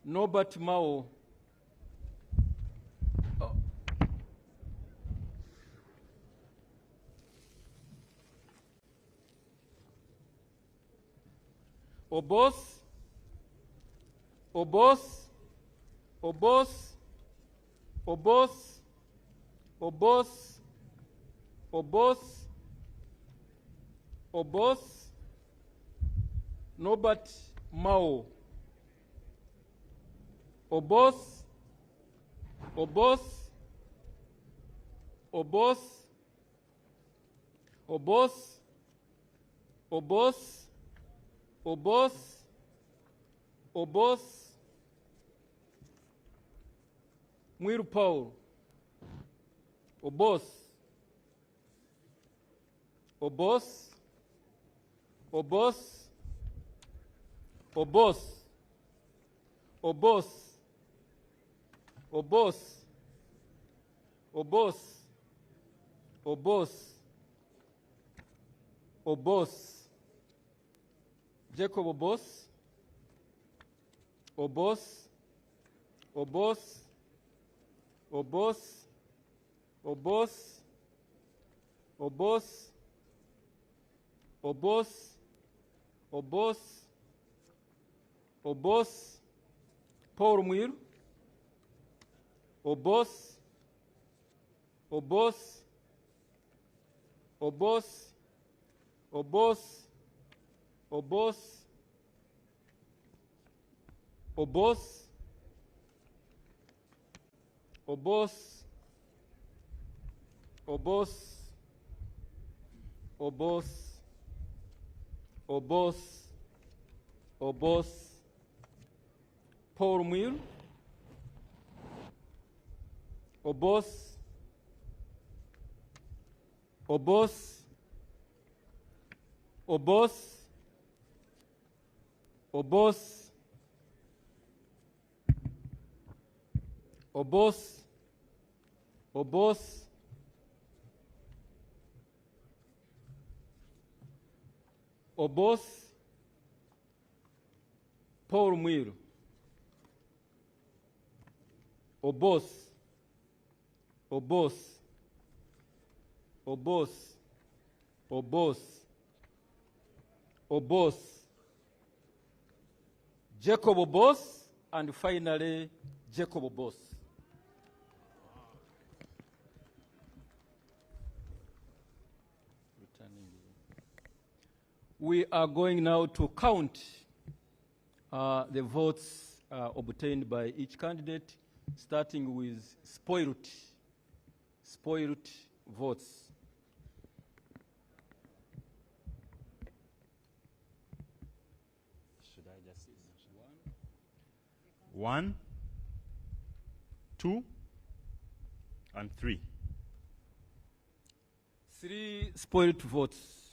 Nobert Mao, Obos, Obos, Obos, Obos, Obos, Obos, Obos, Nobert Mao, Obos, Obos, Obos, Obos, Obos, Obos, Obos, Mwiru Paul, Obos, Obos, Obos, Obos, Obos, Obos, Obos, Obos, Obos, Jacob Obos, Obos, Obos, Obos, Obos, Obos, Obos, Obos, Obos, Paul Mwiru, Obos, Obos, Obos, Obos, Obos, Obos, Obos, Obos, Obos, Obos, Obos, Paul Mwiru, Obos, Obos, Obos, Obos, Obos, Obos, Obos, Paul Mwiru, Obos, Obos, Obos, Obos, Obos, Jacob Obos, and finally Jacob Obos. We are going now to count the votes obtained by each candidate, starting with spoiled spoiled votes. Should I just one, 2, and 3. 3 spoiled votes.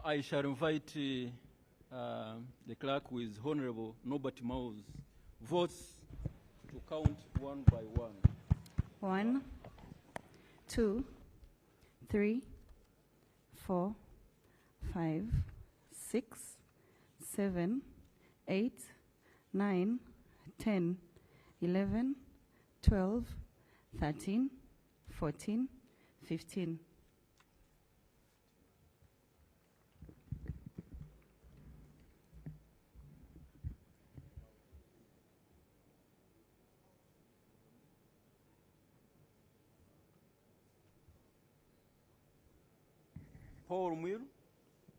I shall invite the clerk with Honorable Norbert Mao's votes to count one by one. 1, 2, 3, 4, 5, 6, 7, 8, 9, 10, 11, 12, 13, 14, 15.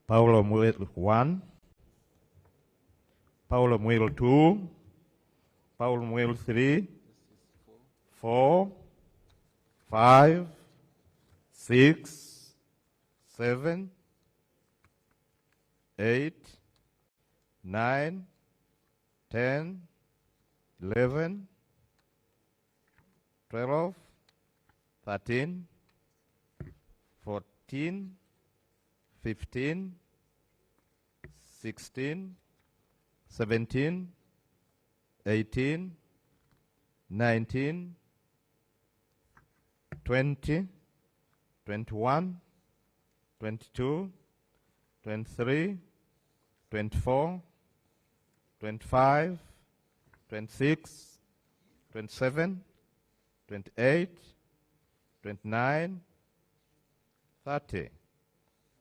Paulo Muil 1, Paulo Muil 2, Paulo Muil 3, 4, 5, 6, 7, 8, 9, 10, 11, 12, 13, 14, 15, 16, 17, 18, 19, 20, 21, 22, 23, 24, 25, 26, 27, 28, 29, 30.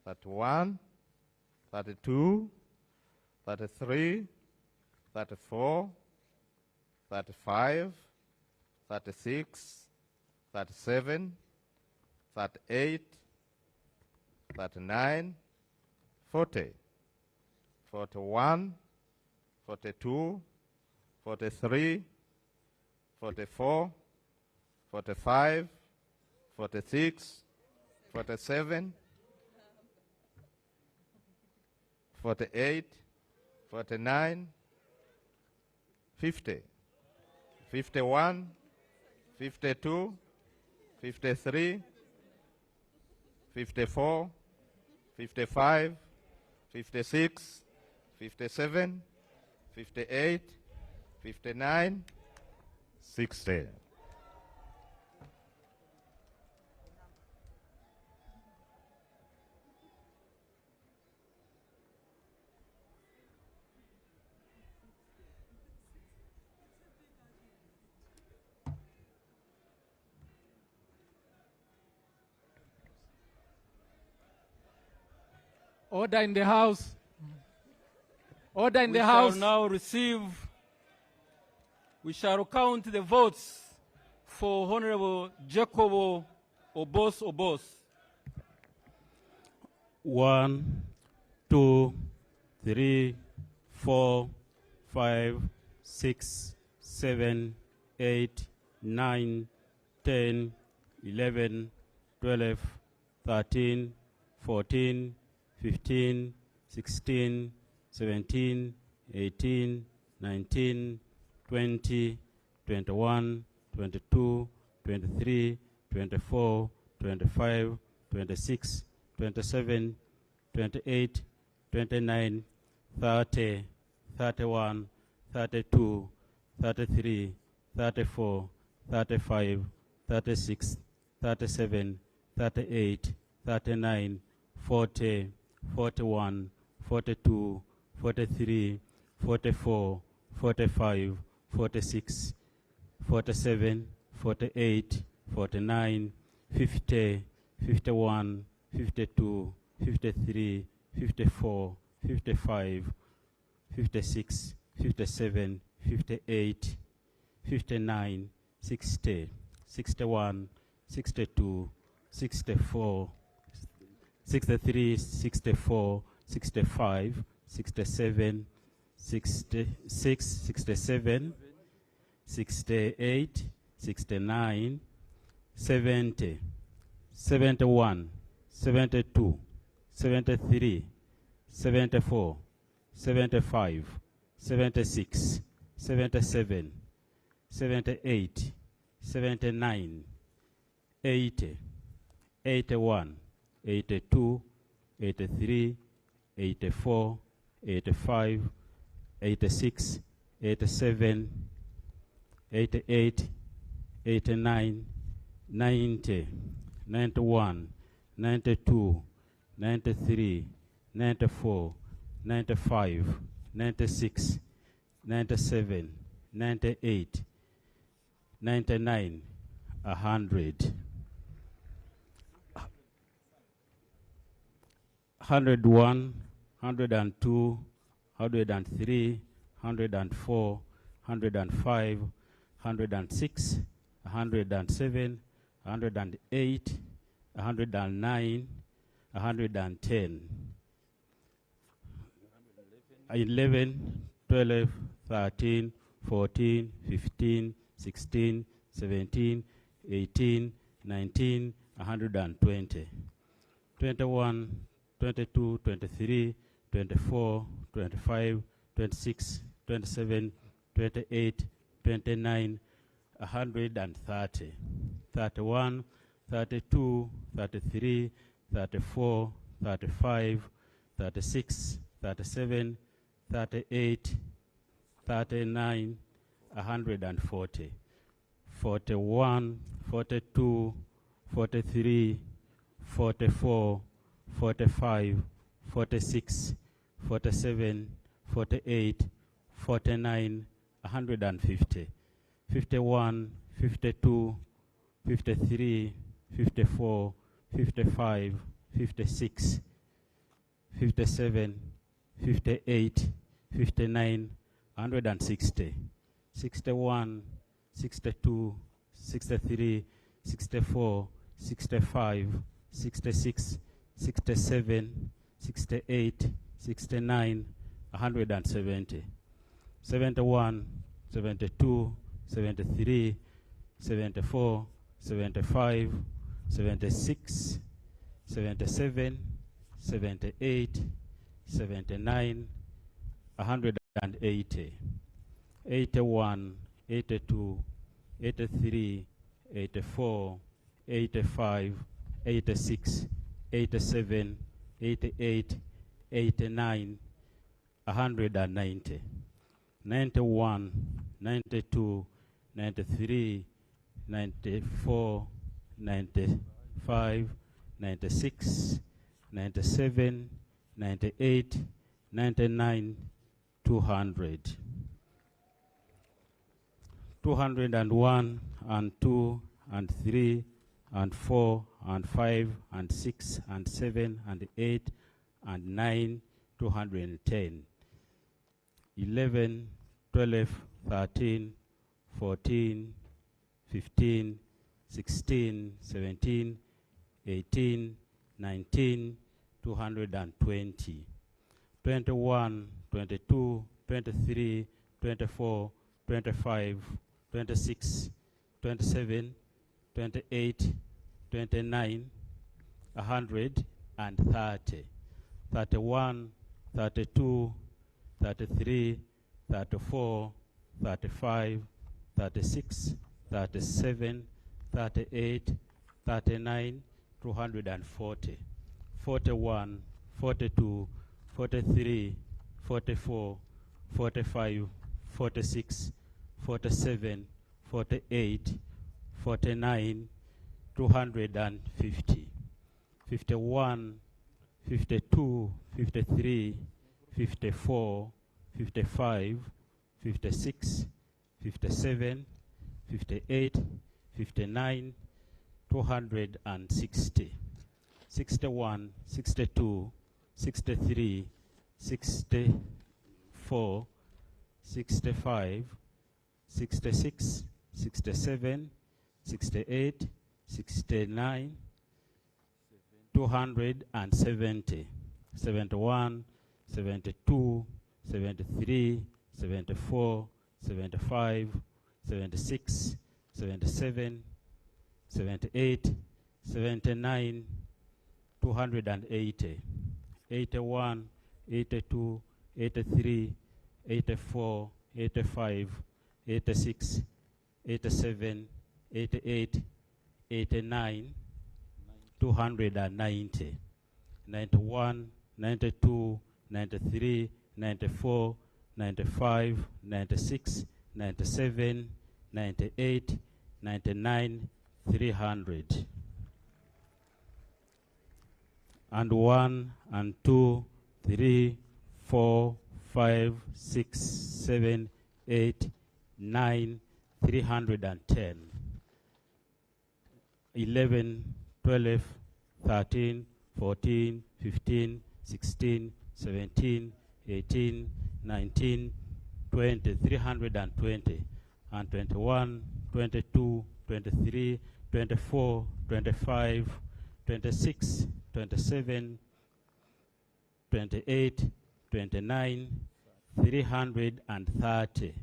31, 32, 33, 34, 35, 36, 37, 38, 39, 40, 41, 42, 43, 44, 45, 46, 47, 48, 49, 50, 51, 52, 53, 54, 55, 56, 57, 58, 59, 60. Order in the House. Order in the House. We shall count the votes for Honorable Jacobo Obos. 1, 2, 3, 4, 5, 6, 7, 8, 9, 10, 11, 12, 13, 14, 15, 16, 17, 18, 19, 20, 21, 22, 23, 24, 25, 26, 27, 28, 29, 30, 31, 32, 33, 34, 35, 36, 37, 38, 39, 40, 41, 42, 43, 44, 45, 46, 47, 48, 49, 50, 51, 52, 53, 54, 55, 56, 57, 58, 59, 60, 61, 62, 64, 63, 64, 65, 67, 66, 67, 68, 69, 70, 71, 72, 73, 74, 75, 76, 77, 78, 79, 80, 81, 82, 83, 84, 85, 86, 87, 88, 89, 90, 91, 92, 93, 94, 95, 96, 97, 98, 99, 100. 101, 102, 103, 104, 105, 106, 107, 108, 109, 110, 11, 12, 13, 14, 15, 16, 17, 18, 19, 120, 21, 22, 23, 24, 25, 26, 27, 28, 29, 130, 31, 32, 33, 34, 35, 36, 37, 38, 39, 140, 41, 42, 43, 44, 45, 46, 47, 48, 49, 150, 51, 52, 53, 54, 55, 56, 57, 58, 59, 160, 61, 62, 63, 64, 65, 66, 67, 68, 69, 170, 71, 72, 73, 74, 75, 76, 77, 78, 79, 180, 81, 82, 83, 84, 85, 86, 87, 88, 89, 190, 91, 92, 93, 94, 95, 96, 97, 98, 99, 200. 201 and 2 and 3 and 4 and 5 and 6 and 7 and 8 and 9, 210. 11, 12, 13, 14, 15, 16, 17, 18, 19, 220. 21, 22, 23, 24, 25, 26, 27, 28, 29, 130, 31, 32, 33, 34, 35, 36, 37, 38, 39, 240, 41, 42, 43, 44, 45, 46, 47, 48, 49, 250, 51, 52, 53, 54, 55, 56, 57, 58, 59, 260, 61, 62, 63, 64, 65, 66, 67, 68, 69, 270, 71, 72, 73, 74, 75, 76, 77, 78, 79, 280, 81, 82, 83, 84, 85, 86, 87, 88, 89, 290, 91, 92, 93, 94, 95, 96, 97, 98, 99, 300. And 1, and 2, 3, 4, 5, 6, 7, 8, 9, 310. 11, 12, 13, 14, 15, 16, 17, 18, 19, 20, 320, and 21, 22, 23, 24, 25, 26, 27, 28, 29, 330,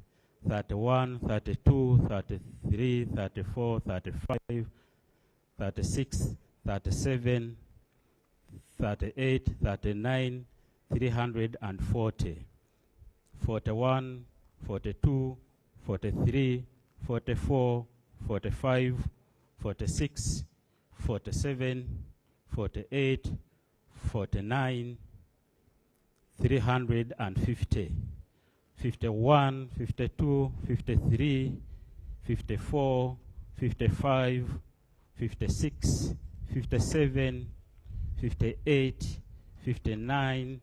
31, 32, 33, 34, 35, 36, 37, 38, 39, 340, 41, 42, 43, 44, 45, 46, 47, 48, 49, 350, 51, 52, 53, 54, 55, 56, 57, 58, 59,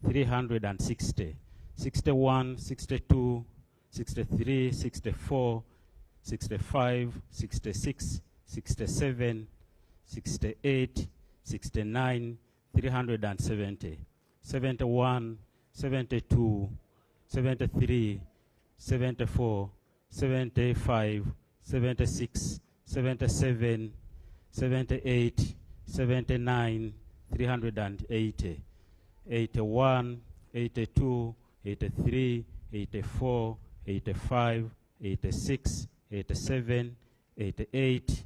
360, 61, 62, 63, 64, 65, 66, 67, 68, 69, 370, 71, 72, 73, 74, 75, 76, 77, 78, 79, 380, 81, 82, 83, 84, 85, 86, 87, 88,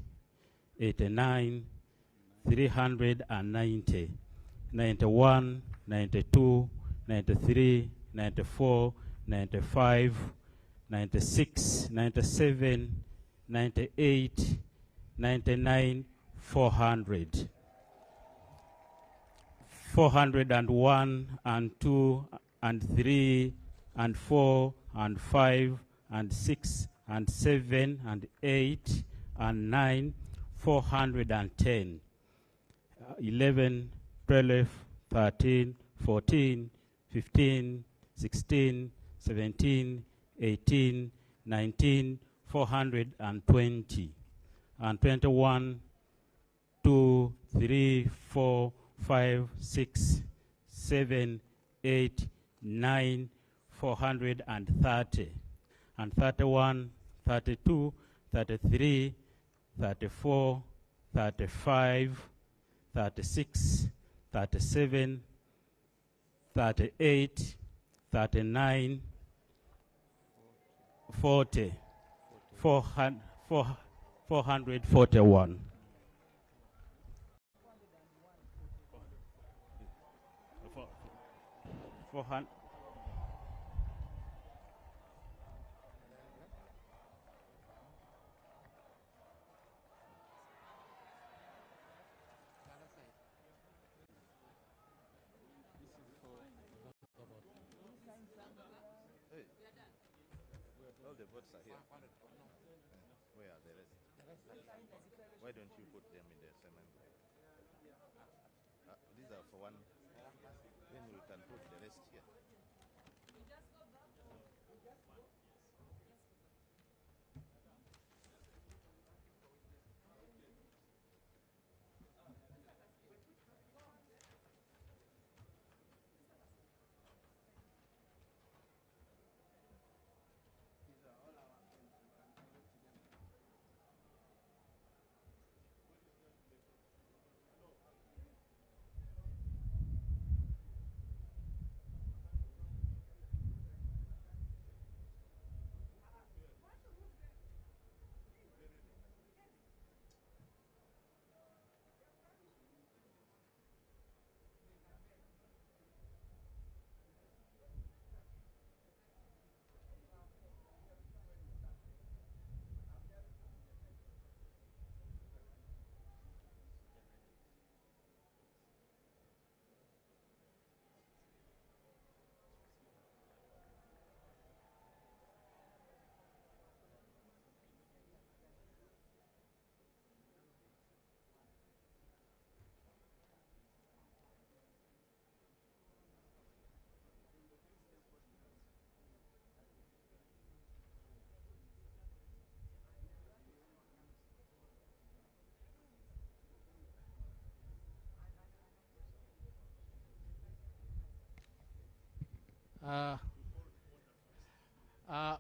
89, 390, 91, 92, 93, 94, 95, 96, 97, 98, 99, 400. 401 and 2 and 3 and 4 and 5 and 6 and 7 and 8 and 9, 410. 11, 12, 13, 14, 15, 16, 17, 18, 19, 420. And 21, 2, 3, 4, 5, 6, 7, 8, 9, 430. And 31, 32, 33, 34, 35, 36, 37, 38, 39, 40, 441. All the votes are here. Where are the rest? Why don't you put them in the cement? These are for one. Then we can put the rest here.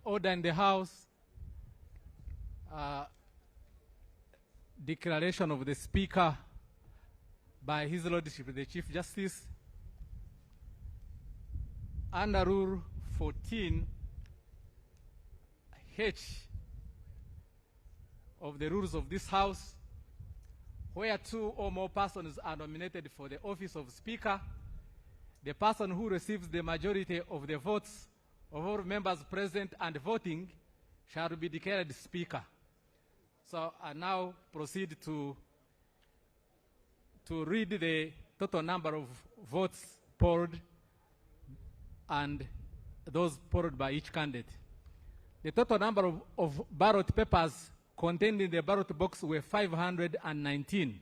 Order in the House. Declaration of the Speaker by His Lordship the Chief Justice. Under Rule 14H of the rules of this House, where two or more persons are nominated for the office of Speaker, the person who receives the majority of the votes of all members present and voting shall be declared Speaker. So I now proceed to read the total number of votes polled and those polled by each candidate. The total number of ballot papers contained in the ballot box were 519.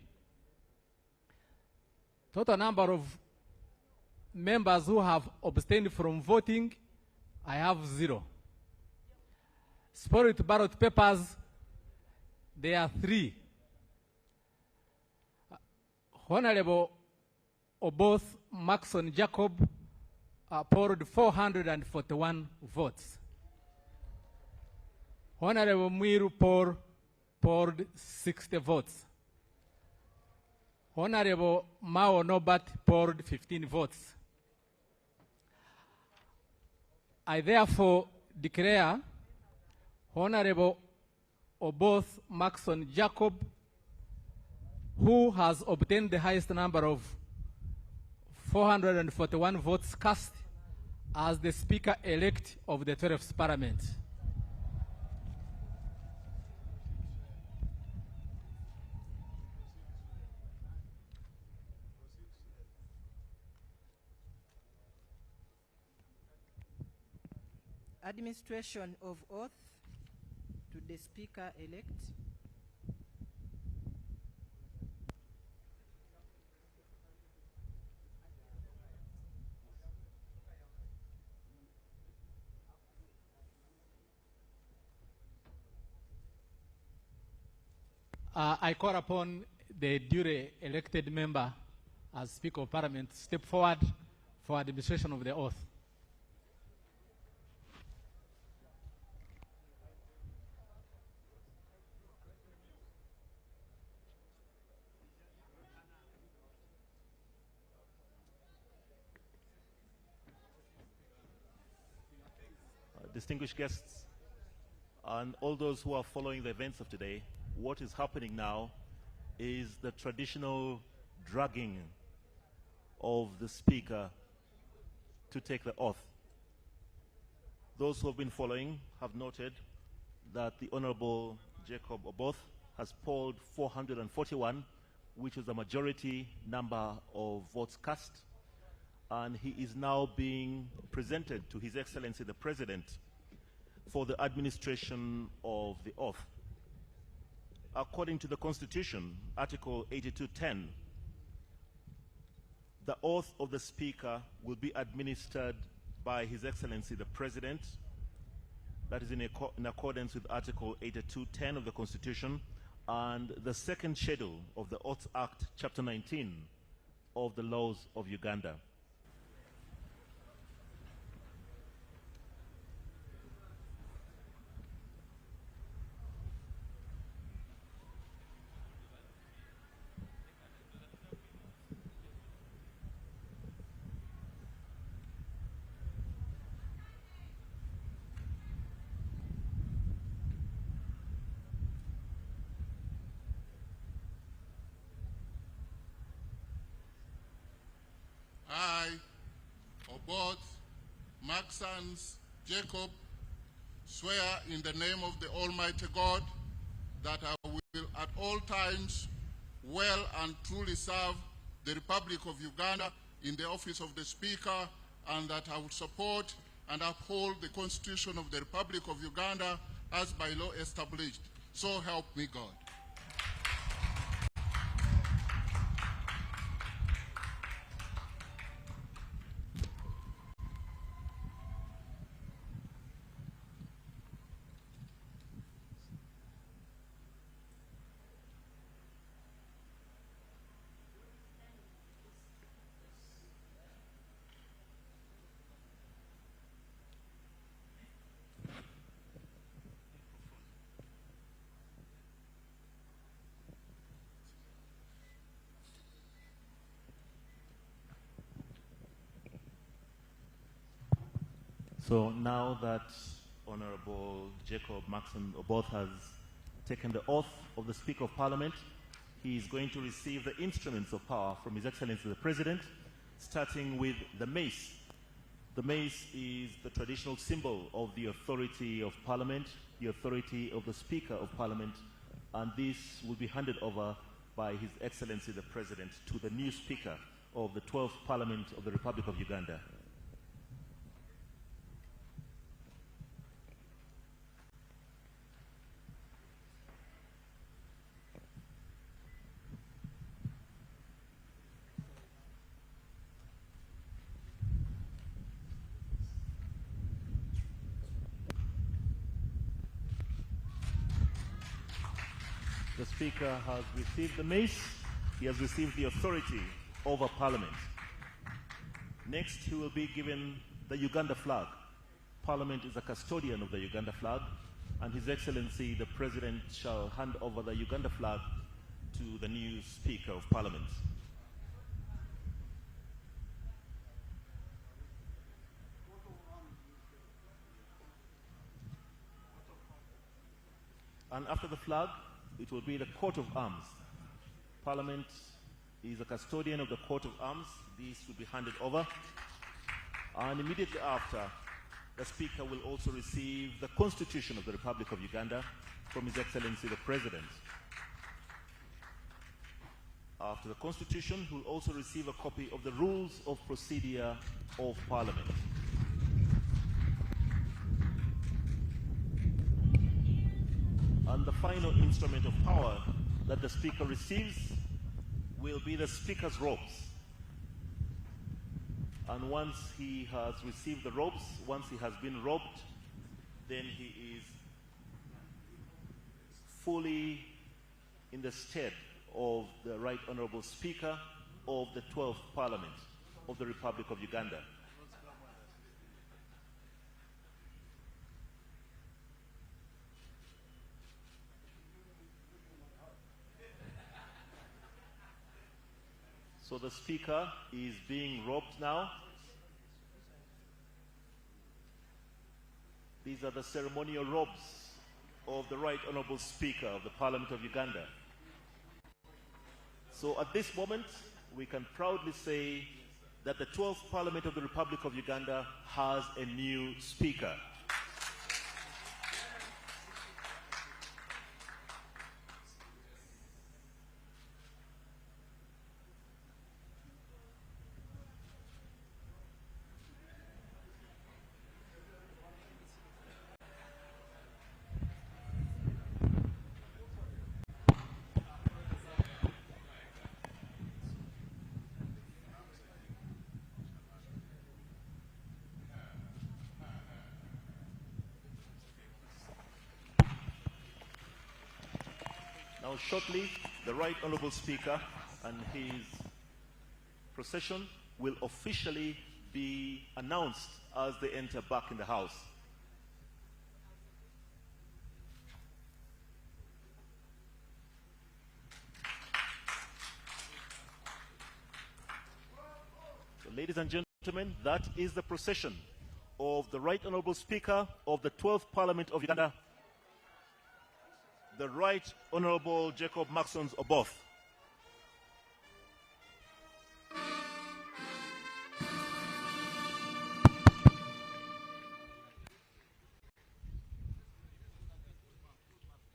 Total number of members who have abstained from voting, I have 0. Spoiled ballot papers, there are 3. Honorable Oboth Maxon Jacob polled 441 votes. Honorable Mwiru Paul polled 60 votes. Honorable Mao Nobat polled 15 votes. I therefore declare Honorable Oboth Maxon Jacob, who has obtained the highest number of 441 votes cast, as the Speaker-elect of the 12th Parliament. Administration of oath to the Speaker-elect. I call upon the duly elected member as Speaker of Parliament to step forward for administration of the oath. Distinguished guests, and all those who are following the events of today, what is happening now is the traditional dragging of the Speaker to take the oath. Those who have been following have noted that the Honorable Jacob Oboth has polled 441, which is the majority number of votes cast, and he is now being presented to His Excellency the President for the administration of the oath. According to the Constitution, Article 82:10, the oath of the Speaker will be administered by His Excellency the President. That is in accordance with Article 82:10 of the Constitution and the second schedule of the Oaths Act, Chapter 19 of the laws of Uganda. I, Oboth Maxon Jacob, swear in the name of the Almighty God that I will at all times well and truly serve the Republic of Uganda in the office of the Speaker, and that I will support and uphold the Constitution of the Republic of Uganda as by law established. So help me God. So now that Honorable Jacob Maxon Oboth has taken the oath of the Speaker of Parliament, he is going to receive the instruments of power from His Excellency the President, starting with the mace. The mace is the traditional symbol of the authority of Parliament, the authority of the Speaker of Parliament, and this will be handed over by His Excellency the President to the new Speaker of the 12th Parliament of the Republic of Uganda. The Speaker has received the mace. He has received the authority over Parliament. Next, he will be given the Uganda flag. Parliament is a custodian of the Uganda flag, and His Excellency the President shall hand over the Uganda flag to the new Speaker of Parliament. And after the flag, it will be the coat of arms. Parliament is a custodian of the coat of arms. This will be handed over. And immediately after, the Speaker will also receive the Constitution of the Republic of Uganda from His Excellency the President. After the Constitution, he will also receive a copy of the Rules of Procedure of Parliament. And the final instrument of power that the Speaker receives will be the Speaker's robes. And once he has received the robes, once he has been robed, then he is fully in the stead of the Right Honourable Speaker of the 12th Parliament of the Republic of Uganda. So the Speaker is being robed now. These are the ceremonial robes of the Right Honourable Speaker of the Parliament of Uganda. So at this moment, we can proudly say that the 12th Parliament of the Republic of Uganda has a new Speaker. Now shortly, the Right Honourable Speaker and his procession will officially be announced as they enter back in the House. So, ladies and gentlemen, that is the procession of the Right Honourable Speaker of the 12th Parliament of Uganda, the Right Honourable Jacob Maxon Oboth.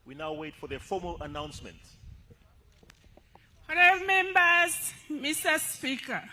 We now wait for the formal announcement. Honourable members, Mr. Speaker.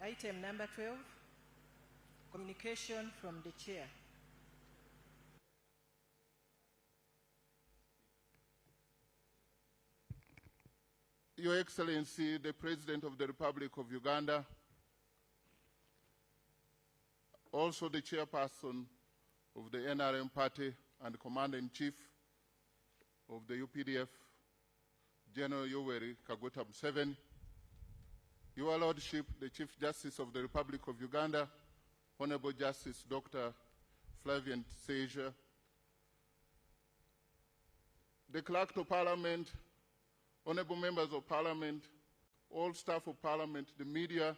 Item number 12, communication from the chair. Your Excellency, the President of the Republic of Uganda, also the chairperson of the NRM party and Commander-in-Chief of the UPDF, General Yoweri Kaguta Museveni, Your Lordship, the Chief Justice of the Republic of Uganda, Honorable Justice Dr. Flavian Seja, the Clerk to Parliament, Honorable Members of Parliament, all staff of Parliament, the media,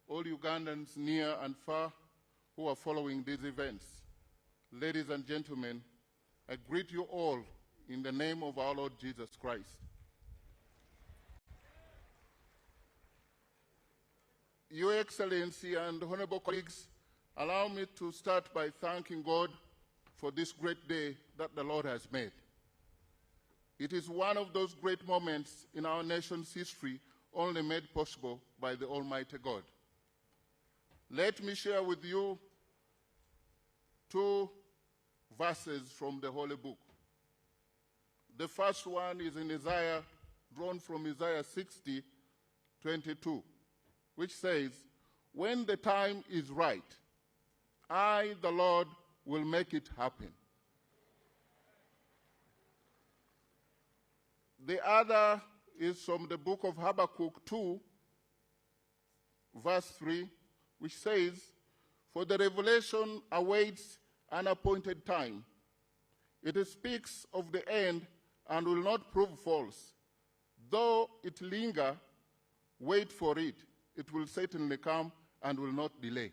all Ugandans near and far who are following these events. Ladies and gentlemen, I greet you all in the name of our Lord Jesus Christ. Your Excellency and honorable colleagues, allow me to start by thanking God for this great day that the Lord has made. It is one of those great moments in our nation's history only made possible by the Almighty God. Let me share with you two verses from the Holy Book. The first one is in Isaiah, drawn from Isaiah 60:22, which says, "When the time is right, I, the Lord, will make it happen." The other is from the book of Habakkuk 2, verse 3, which says, "For the revelation awaits an appointed time. It speaks of the end and will not prove false. Though it linger, wait for it. It will certainly come and will not delay."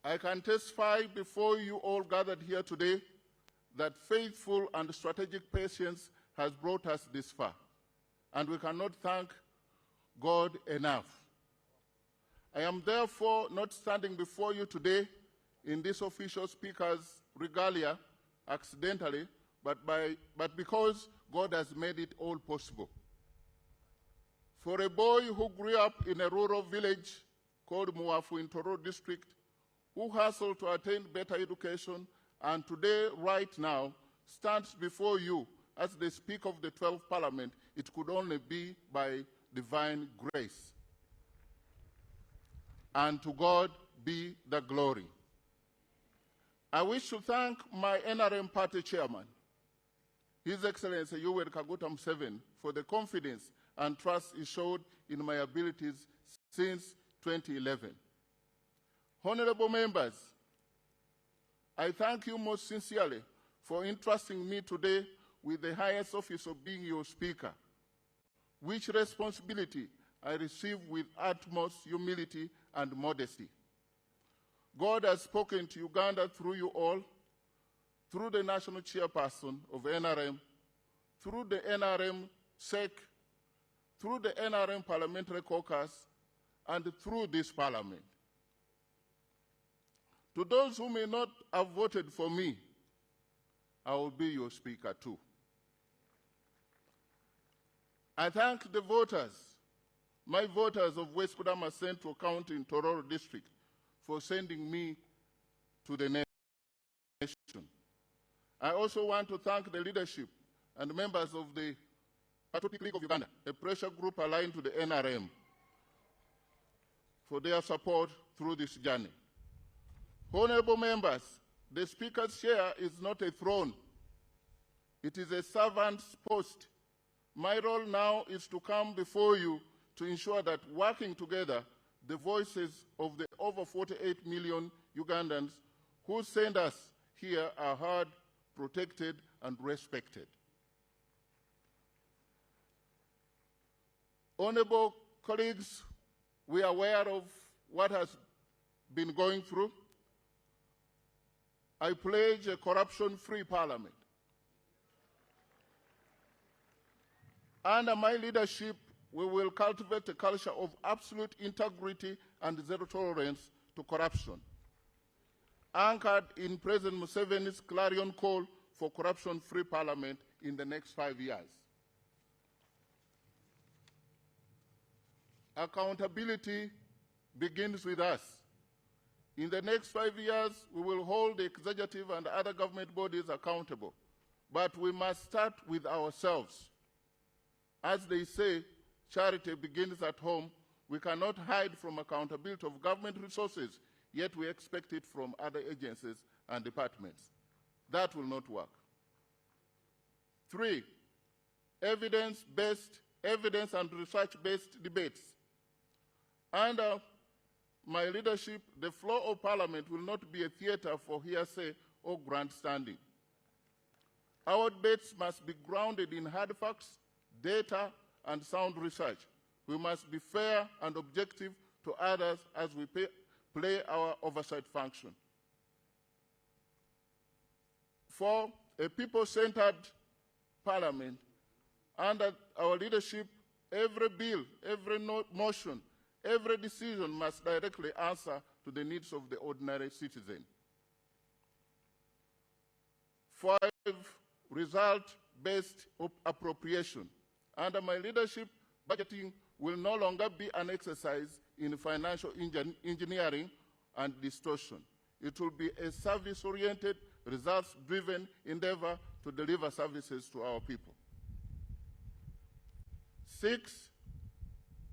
I can testify before you all gathered here today that faithful and strategic patience has brought us this far, and we cannot thank God enough. I am therefore not standing before you today in this official speaker's regalia accidentally, but because God has made it all possible. For a boy who grew up in a rural village called Muafu in Toro district, who hustled to attain better education, and today, right now, stands before you as the Speaker of the 12th Parliament, it could only be by divine grace. And to God be the glory. I wish to thank my NRM party chairman, His Excellency Yoweri Kaguta Museveni, for the confidence and trust he showed in my abilities since 2011. Honorable members, I thank you most sincerely for entrusting me today with the highest office of being your speaker, which responsibility I receive with utmost humility and modesty. God has spoken to Uganda through you all, through the national chairperson of NRM, through the NRM SEC, through the NRM Parliamentary Caucus, and through this Parliament. To those who may not have voted for me, I will be your speaker too. I thank the voters, my voters of West Kudama Central County in Tororo District, for sending me to the nation. I also want to thank the leadership and members of the Patriotic League of Uganda, a pressure group aligned to the NRM, for their support through this journey. Honorable members, the Speaker's chair is not a throne. It is a servant's post. My role now is to come before you to ensure that working together, the voices of the over 48 million Ugandans who send us here are heard, protected, and respected. Honorable colleagues, we are aware of what has been going through. I pledge a corruption-free parliament. Under my leadership, we will cultivate a culture of absolute integrity and zero tolerance to corruption, anchored in President Museveni's clarion call for corruption-free parliament in the next 5 years. accountability begins with us. In the next 5 years, we will hold the executive and other government bodies accountable. But we must start with ourselves. As they say, charity begins at home. We cannot hide from accountability of government resources, yet we expect it from other agencies and departments. That will not work. 3, evidence and research-based debates. Under my leadership, the floor of Parliament will not be a theater for hearsay or grandstanding. Our debates must be grounded in hard facts, data, and sound research. We must be fair and objective to others as we play our oversight function. 4, a people-centered Parliament. Under our leadership, every bill, every motion, every decision must directly answer to the needs of the ordinary citizen. 5, result-based appropriation. Under my leadership, budgeting will no longer be an exercise in financial engineering and distortion. It will be a service-oriented, results-driven endeavor to deliver services to our people. 6,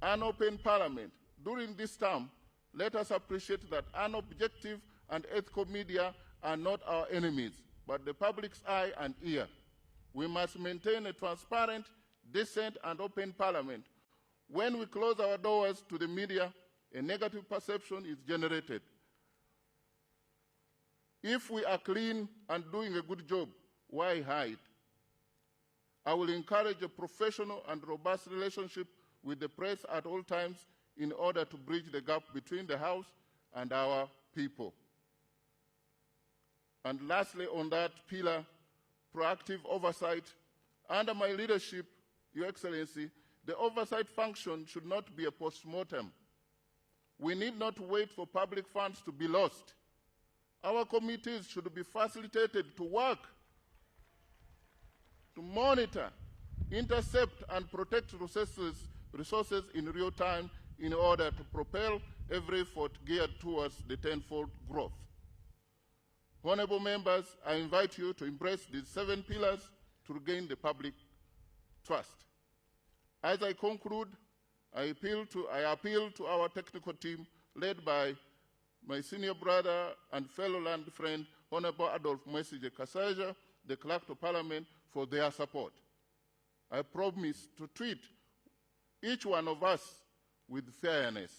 an open Parliament. During this term, let us appreciate that unobjective and ethical media are not our enemies, but the public's eye and ear. We must maintain a transparent, decent, and open Parliament. When we close our doors to the media, a negative perception is generated. If we are clean and doing a good job, why hide? I will encourage a professional and robust relationship with the press at all times in order to bridge the gap between the House and our people. And lastly, on that pillar, proactive oversight. Under my leadership, Your Excellency, the oversight function should not be a post-mortem. We need not wait for public funds to be lost. Our committees should be facilitated to work, to monitor, intercept, and protect resources in real time in order to propel every effort geared towards the tenfold growth. Honorable members, I invite you to embrace these 7 pillars to regain the public trust. As I conclude, I appeal to our technical team led by my senior brother and fellow land friend, Honorable Adolf Mwesige Kasaja, the Clerk of Parliament, for their support. I promise to treat each one of us with fairness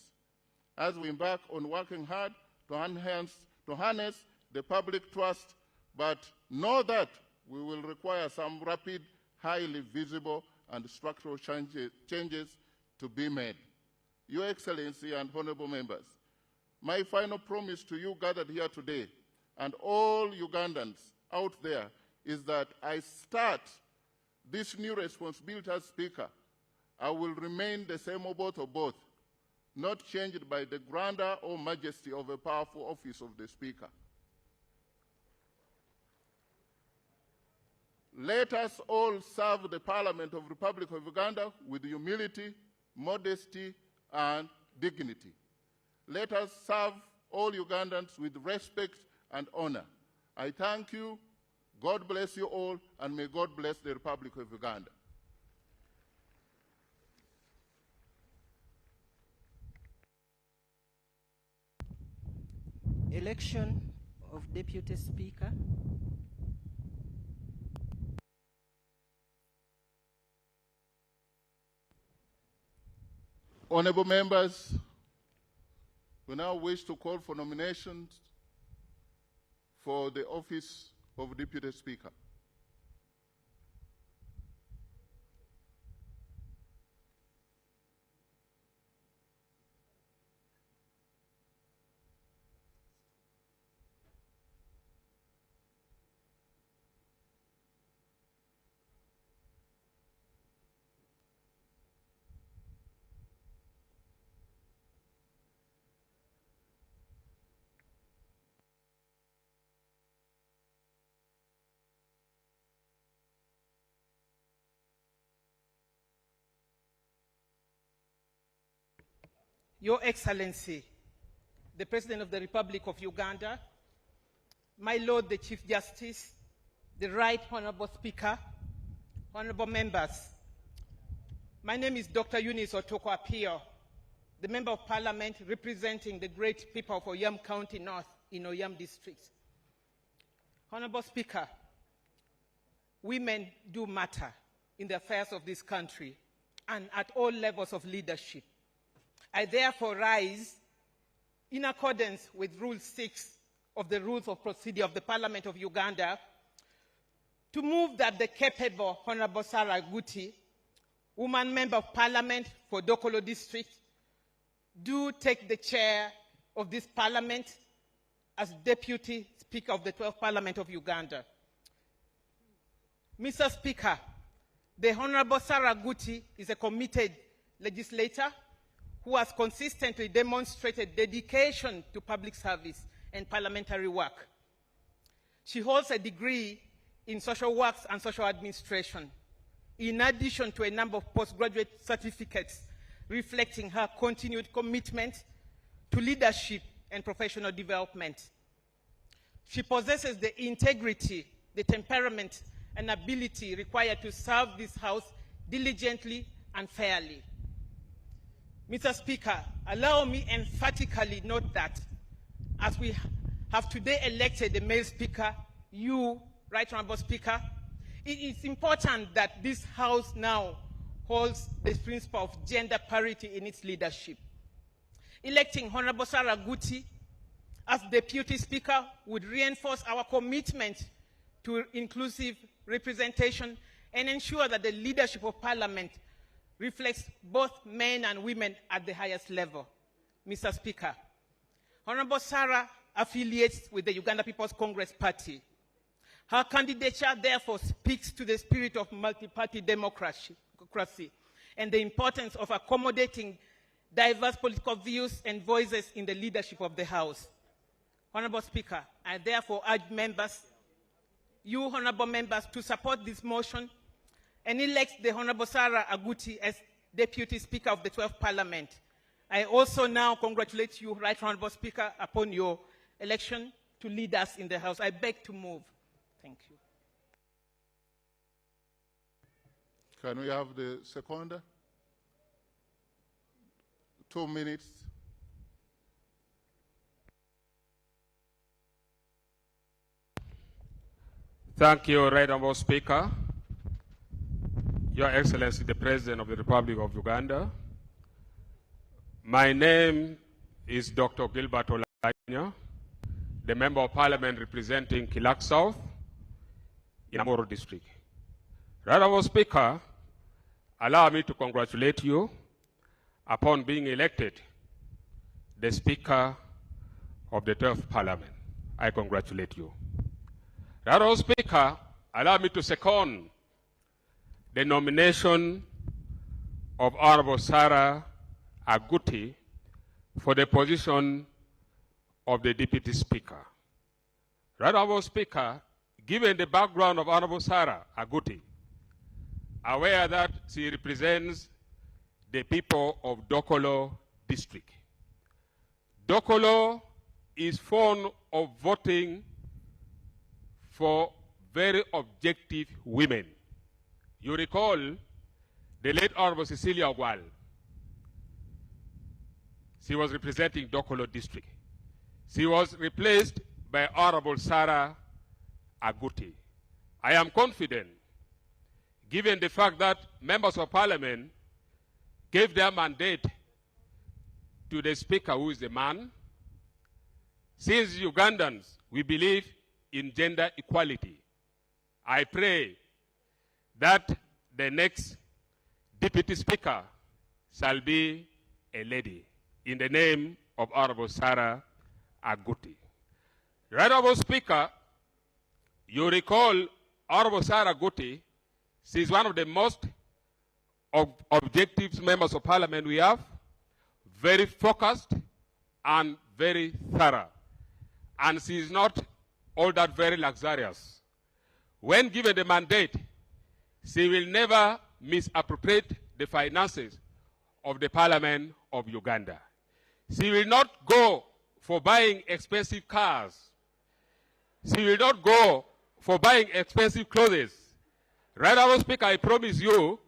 as we embark on working hard to harness the public trust, but know that we will require some rapid, highly visible, and structural changes to be made. Your Excellency and honorable members, my final promise to you gathered here today and all Ugandans out there is that I start this new responsibility as Speaker. I will remain the same about or both, not changed by the grandeur or majesty of a powerful office of the Speaker. Let us all serve the Parliament of the Republic of Uganda with humility, modesty, and dignity. Let us serve all Ugandans with respect and honor. I thank you. God bless you all, and may God bless the Republic of Uganda. Election of Deputy Speaker. Honorable members, we now wish to call for nominations for the office of Deputy Speaker. Your Excellency, the President of the Republic of Uganda, my Lord the Chief Justice, the Right Honorable Speaker, honorable members, my name is Dr. Eunice Otoko Apio, the Member of Parliament representing the great people of Oyam County North in Oyam District. Honorable Speaker, women do matter in the affairs of this country and at all levels of leadership. I therefore rise in accordance with Rule 6 of the Rules of Procedure of the Parliament of Uganda to move that the capable Honorable Sarah Guti, woman Member of Parliament for Dokolo District, do take the chair of this Parliament as Deputy Speaker of the 12th Parliament of Uganda. Mr. Speaker, the Honorable Sarah Guti is a committed legislator who has consistently demonstrated dedication to public service and parliamentary work. She holds a degree in social works and social administration, in addition to a number of postgraduate certificates reflecting her continued commitment to leadership and professional development. She possesses the integrity, the temperament, and ability required to serve this House diligently and fairly. Mr. Speaker, allow me emphatically note that as we have today elected a male Speaker, you, Right Honorable Speaker, it is important that this House now holds the principle of gender parity in its leadership. Electing Honorable Sarah Guti as Deputy Speaker would reinforce our commitment to inclusive representation and ensure that the leadership of Parliament reflects both men and women at the highest level. Mr. Speaker, Honorable Sarah affiliates with the Uganda People's Congress Party. Her candidature therefore speaks to the spirit of multi-party democracy and the importance of accommodating diverse political views and voices in the leadership of the House. Honorable Speaker, I therefore urge members, you honorable members, to support this motion and elect the Honorable Sarah Aguti as Deputy Speaker of the 12th Parliament. I also now congratulate you, Right Honorable Speaker, upon your election to lead us in the House. I beg to move. Thank you. Can we have the seconder? 2 minutes. Thank you, Right Honorable Speaker. Your Excellency, the President of the Republic of Uganda. My name is Dr. Gilbert Olanya, the Member of Parliament representing Kilak South in Amoro District. Right Honorable Speaker, allow me to congratulate you upon being elected the Speaker of the 12th Parliament. I congratulate you. Right Honorable Speaker, allow me to second the nomination of Honorable Sarah Aguti for the position of the Deputy Speaker. Right Honorable Speaker, given the background of Honorable Sarah Aguti, aware that she represents the people of Dokolo District. Dokolo is fond of voting for very objective women. You recall the late Honorable Cecilia Ogwal. She was representing Dokolo District. She was replaced by Honorable Sarah Aguti. I am confident, given the fact that members of Parliament gave their mandate to the Speaker, who is a man. Since Ugandans, we believe in gender equality. I pray that the next Deputy Speaker shall be a lady, in the name of Honorable Sarah Aguti. Right Honorable Speaker, you recall Honorable Sarah Aguti. She is one of the most objective members of Parliament we have, very focused and very thorough. And she is not all that very luxurious. When given the mandate, she will never misappropriate the finances of the Parliament of Uganda. She will not go for buying expensive cars. She will not go for buying expensive clothes. Right, Honorable Speaker, I promise you,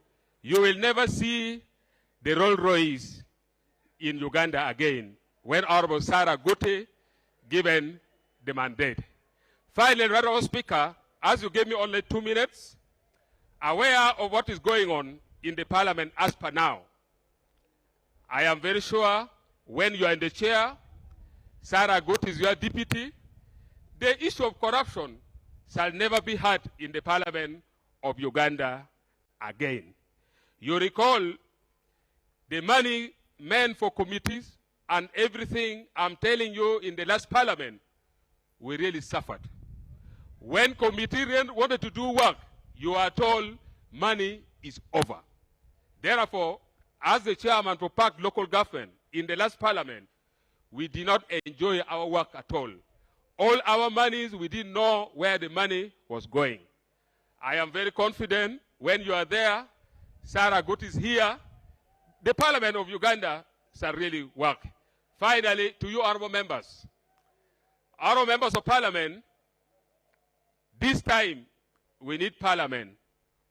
you will never see the Rolls Royce in Uganda again when Honorable Sarah Guti given the mandate. Finally, Right, Honorable Speaker, as you gave me only 2 minutes, aware of what is going on in the Parliament as per now, I am very sure when you are in the chair, Sarah Guti is your deputy, the issue of corruption shall never be heard in the Parliament of Uganda again. You recall the money meant for committees and everything. I'm telling you, in the last Parliament, we really suffered. When committee wanted to do work, you are told money is over. Therefore, as the chairman for Park local government in the last Parliament, we did not enjoy our work at all. All our monies, we didn't know where the money was going. I am very confident when you are there, Sarah Guti is here, the Parliament of Uganda shall really work. Finally, to you honorable members of Parliament, this time we need Parliament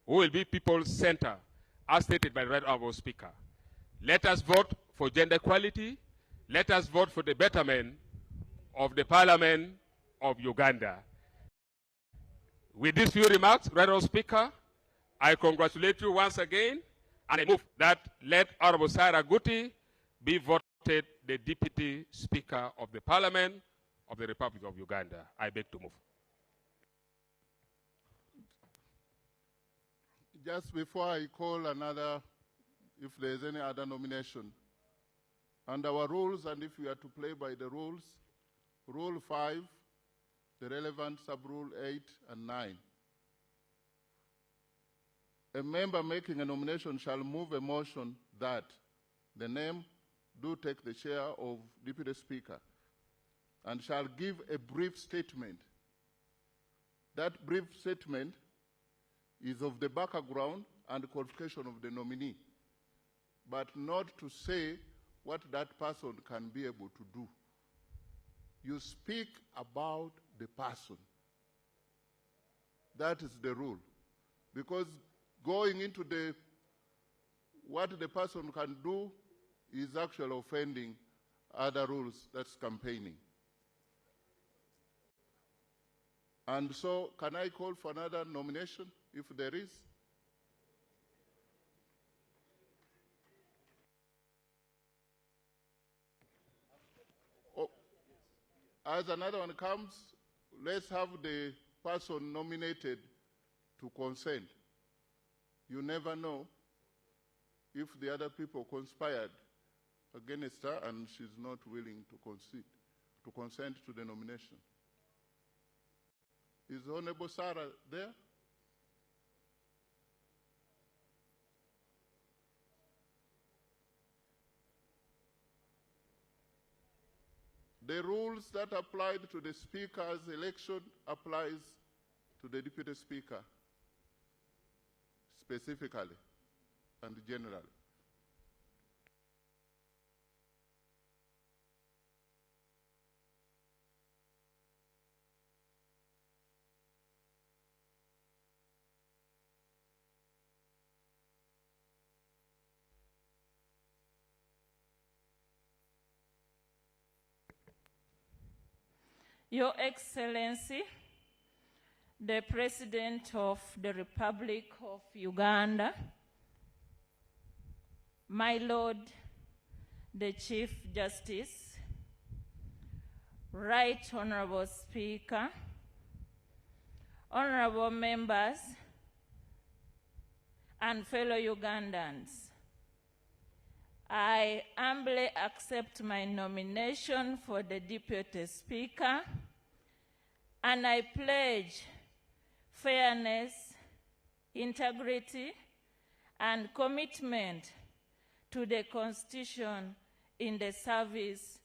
who will be people's center, as stated by the Right Honorable Speaker. Let us vote for gender equality. Let us vote for the betterment of the Parliament of Uganda. With these few remarks, Right Honorable Speaker, I congratulate you once again, and I move that let Honorable Sarah Guti be voted the Deputy Speaker of the Parliament of the Republic of Uganda. I beg to move. Just before I call another, if there is any other nomination, and our rules, and if we are to play by the rules, Rule 5, the relevant sub-rule 8 and 9. A member making a nomination shall move a motion that the name do take the chair of Deputy Speaker and shall give a brief statement. That brief statement is of the background and qualification of the nominee, but not to say what that person can be able to do. You speak about the person. That is the rule. Because going into what the person can do is actually offending other rules, that's campaigning. And so, can I call for another nomination, if there is? Oh, as another one comes, let's have the person nominated to consent. You never know if the other people conspired against her and she's not willing to consent to the nomination. Is Honorable Sarah there? The rules that applied to the Speaker's election applies to the Deputy Speaker specifically and generally. Your Excellency, the President of the Republic of Uganda, my Lord, the Chief Justice, Right Honorable Speaker, honorable members, and fellow Ugandans, I humbly accept my nomination for the Deputy Speaker, and I pledge fairness, integrity, and commitment to the Constitution in the service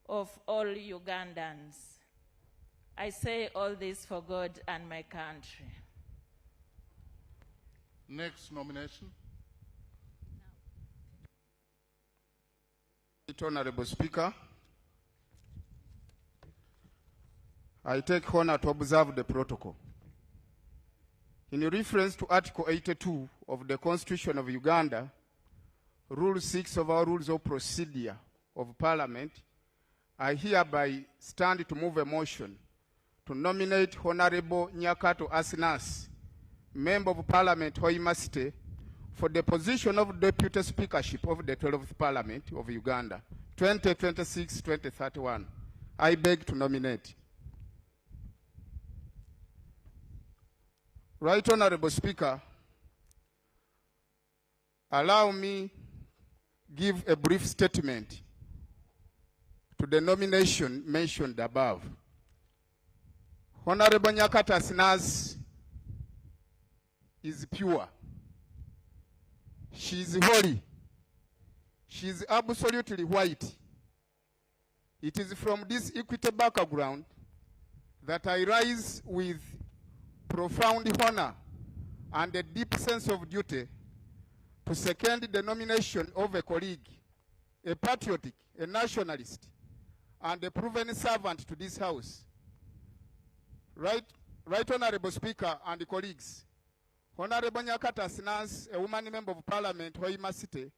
of all Ugandans. I say all this for God and my country. Next nomination. Right Honorable Speaker, I take honor to observe the protocol. In reference to Article 82 of the Constitution of Uganda, Rule 6 of our Rules of Procedure of Parliament, I hereby stand to move a motion to nominate Honorable Nyakato Asinas, Member of Parliament, Hoima City, for the position of Deputy Speakership of the 12th Parliament of Uganda, 2026-2031. I beg to nominate. Right Honorable Speaker, allow me give a brief statement to the nomination mentioned above. Honorable Nyakato Asinas is pure. She is holy. She is absolutely white. It is from this equity background that I rise with profound honor and a deep sense of duty to second the nomination of a colleague, a patriotic, a nationalist, and a proven servant to this House. Right Honorable Speaker and colleagues, Honorable Nyakato Asinas, a woman member of Parliament, Hoima City,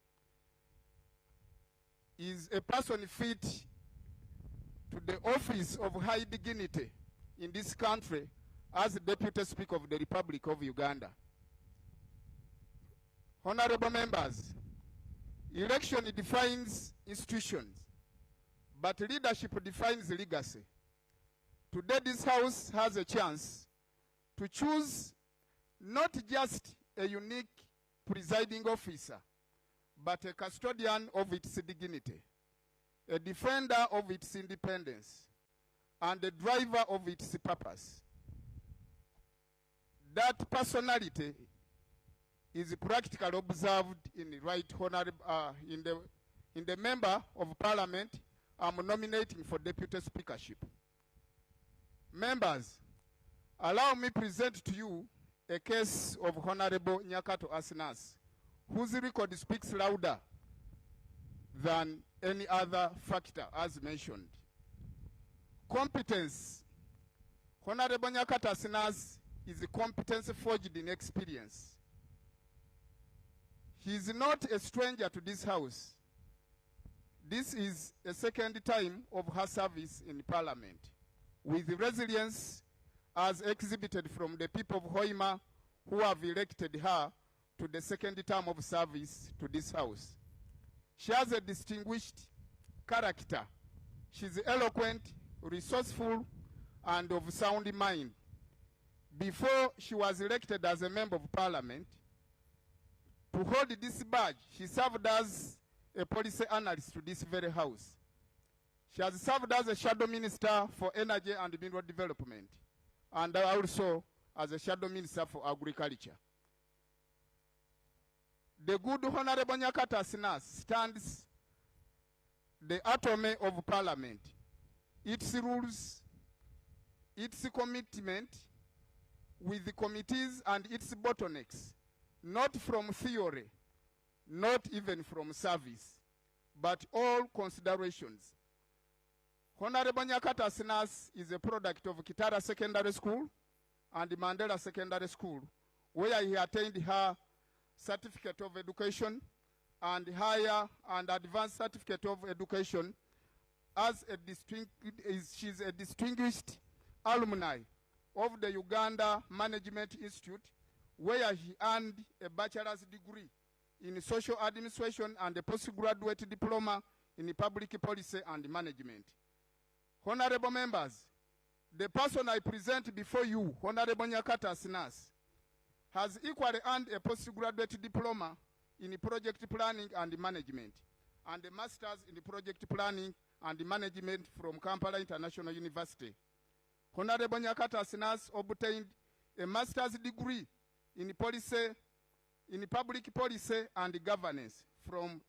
is a person fit to the office of high dignity in this country as the Deputy Speaker of the Republic of Uganda. Honorable members, election defines institutions, but leadership defines legacy. Today this House has a chance to choose not just a unique presiding officer, but a custodian of its dignity, a defender of its independence, and a driver of its purpose. That personality is practically observed in the right honorable in the member of Parliament I'm nominating for Deputy Speakership. Members, allow me present to you a case of Honorable Nyakato Asinas, whose record speaks louder than any other factor as mentioned. Competence. Honorable Nyakato Asinas is a competence forged in experience. He is not a stranger to this House. This is a second time of her service in Parliament, with resilience as exhibited from the people of Hoima who have elected her to the second term of service to this House. She has a distinguished character. She's eloquent, resourceful, and of sound mind. Before she was elected as a member of Parliament, to hold this badge, she served as a policy analyst to this very House. She has served as a shadow minister for energy and mineral development, and also as a shadow minister for agriculture. The good Honorable Nyakato Asinas stands the atomy of Parliament, its rules, its commitment with the committees and its bottlenecks, not from theory, not even from service, but all considerations. Honorable Nyakato Asinas is a product of Kitara Secondary School and Mandela Secondary School, where he attained her certificate of education and higher and advanced certificate of education as she's a distinguished alumni of the Uganda Management Institute, where he earned a bachelor's degree in social administration and a postgraduate diploma in public policy and management. Honorable members, the person I present before you, Honorable Nyakato Asinas, has equally earned a postgraduate diploma in project planning and management and a master's in project planning and management from Kampala International University. Honorable Nyakato Asinas obtained a master's degree in public policy and governance from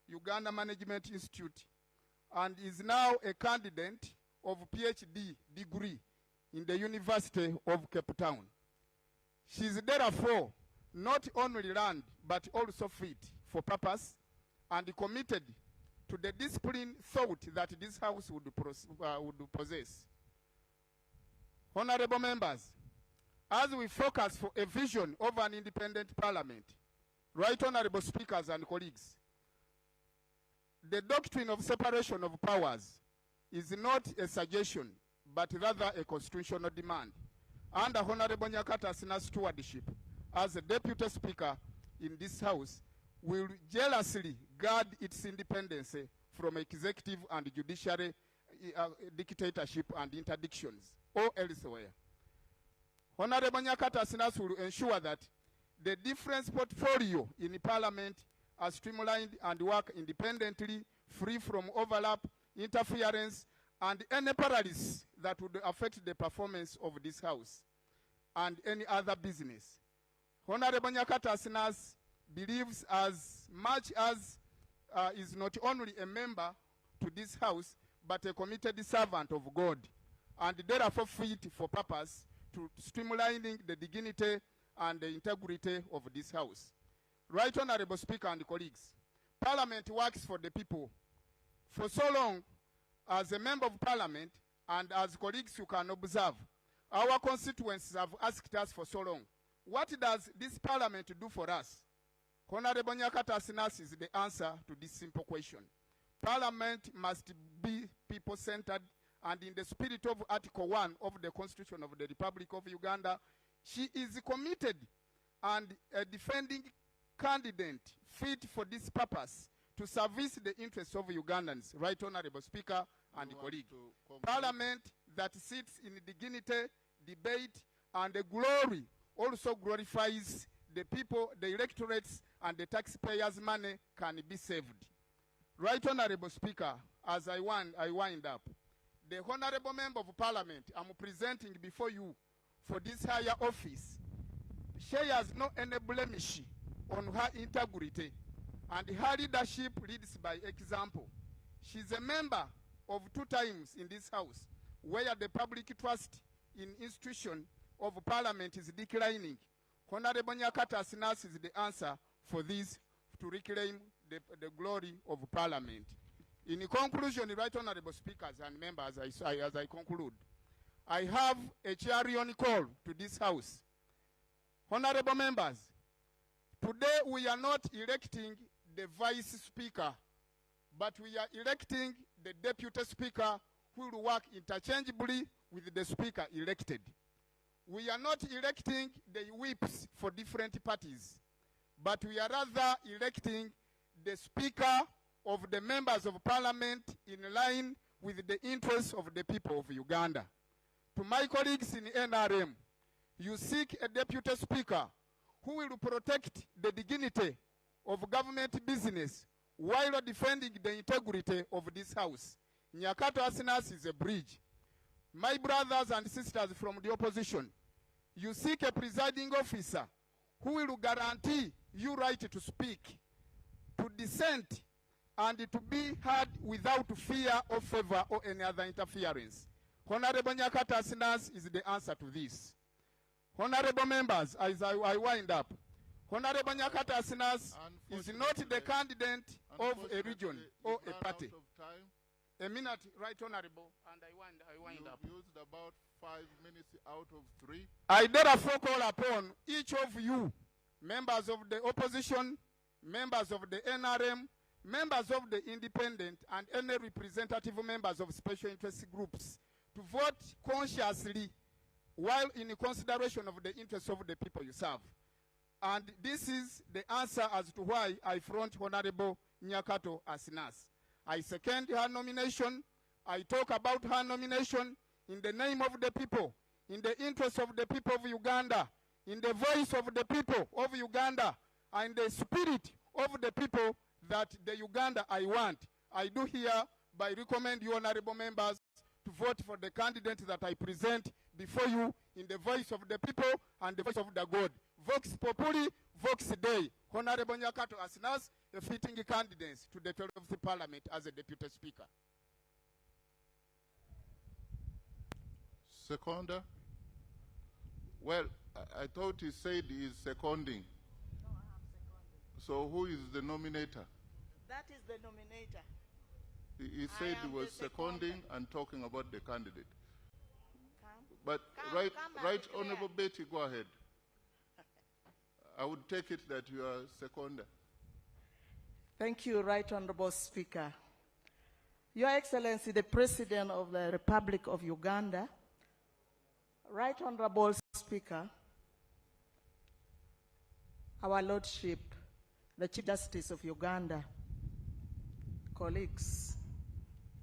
Uganda Management Institute and is now a candidate of PhD degree in the University of Cape Town. She is therefore not only learned but also fit for purpose and committed to the discipline thought that this House would possess. Honorable members, as we focus for a vision of an independent parliament, right honorable speakers and colleagues, the doctrine of separation of powers is not a suggestion, but rather a constitutional demand. Under Honorable Nyakata Asina's stewardship, as a deputy speaker in this House, will jealously guard its independence from executive and judiciary dictatorship and interdictions or elsewhere. Honorable Nyakata Asina will ensure that the different portfolio in Parliament are streamlined and work independently, free from overlap, interference, and any paralysis that would affect the performance of this House and any other business. Honorable Nyakata Asina believes as much as is not only a member to this House, but a committed servant of God, and therefore fit for purpose to streamlining the dignity and the integrity of this House. Right Honorable Speaker and colleagues, Parliament works for the people. For so long, as a member of Parliament, and as colleagues you can observe, our constituents have asked us for so long, what does this Parliament do for us? Honorable Nyakata Asina is the answer to this simple question. Parliament must be people-centered, and in the spirit of Article 1 of the Constitution of the Republic of Uganda, she is committed and a defending candidate fit for this purpose to service the interests of Ugandans. Right Honorable Speaker and colleague. Parliament that sits in dignity, debate, and the glory also glorifies the people, the electorates, and the taxpayers' money can be saved. Right Honorable Speaker, as I wind up, the Honorable Member of Parliament I'm presenting before you for this higher office shares no any blemish on her integrity, and her leadership leads by example. She's a member of 2 times in this House where the public trust in institution of Parliament is declining. Honorable Nyakata Asina is the answer for this, to reclaim the glory of Parliament. In conclusion, Right Honorable Speakers and members, as I conclude, I have a clarion call to this House. Honorable members, today we are not electing the Vice Speaker, but we are electing the Deputy Speaker who will work interchangeably with the Speaker elected. We are not electing the whips for different parties, but we are rather electing the Speaker of the members of Parliament in line with the interests of the people of Uganda. To my colleagues in NRM, you seek a Deputy Speaker who will protect the dignity of government business while defending the integrity of this House. Nyakata Asina is a bridge. My brothers and sisters from the opposition, you seek a presiding officer who will guarantee you right to speak, to dissent, and to be heard without fear or favor or any other interference. Honorable Nyakata Asina is the answer to this. Honorable members, as I wind up, Honorable Nyakata Asina is not the candidate of a region or a party. A minute, Right Honorable, and I wind up. You've used about 5 minutes out of 3. I therefore call upon each of you, members of the opposition, members of the NRM, members of the independent, and any representative members of special interest groups, to vote consciously while in consideration of the interests of the people you serve. And this is the answer as to why I front Honorable Nyakata Asina. I second her nomination. I talk about her nomination in the name of the people, in the interest of the people of Uganda, in the voice of the people of Uganda, and the spirit of the people that the Uganda I want. I do hereby recommend you, honorable members, to vote for the candidate that I present before you in the voice of the people and the voice of the God. Vox Populi, Vox Dei. Honorable Nyakata Asina, a fitting candidate to the 12th Parliament as a Deputy Speaker. Seconder? Well, I thought he said he is seconding. No, I have seconded. So who is the nominator? That is the nominator. He said he was seconding and talking about the candidate. But right, Honorable Betty, go ahead. I would take it that you are seconder. Thank you, Right Honorable Speaker. Your Excellency, the President of the Republic of Uganda, Right Honorable Speaker, Our Lordship, the Chief Justice of Uganda, colleagues,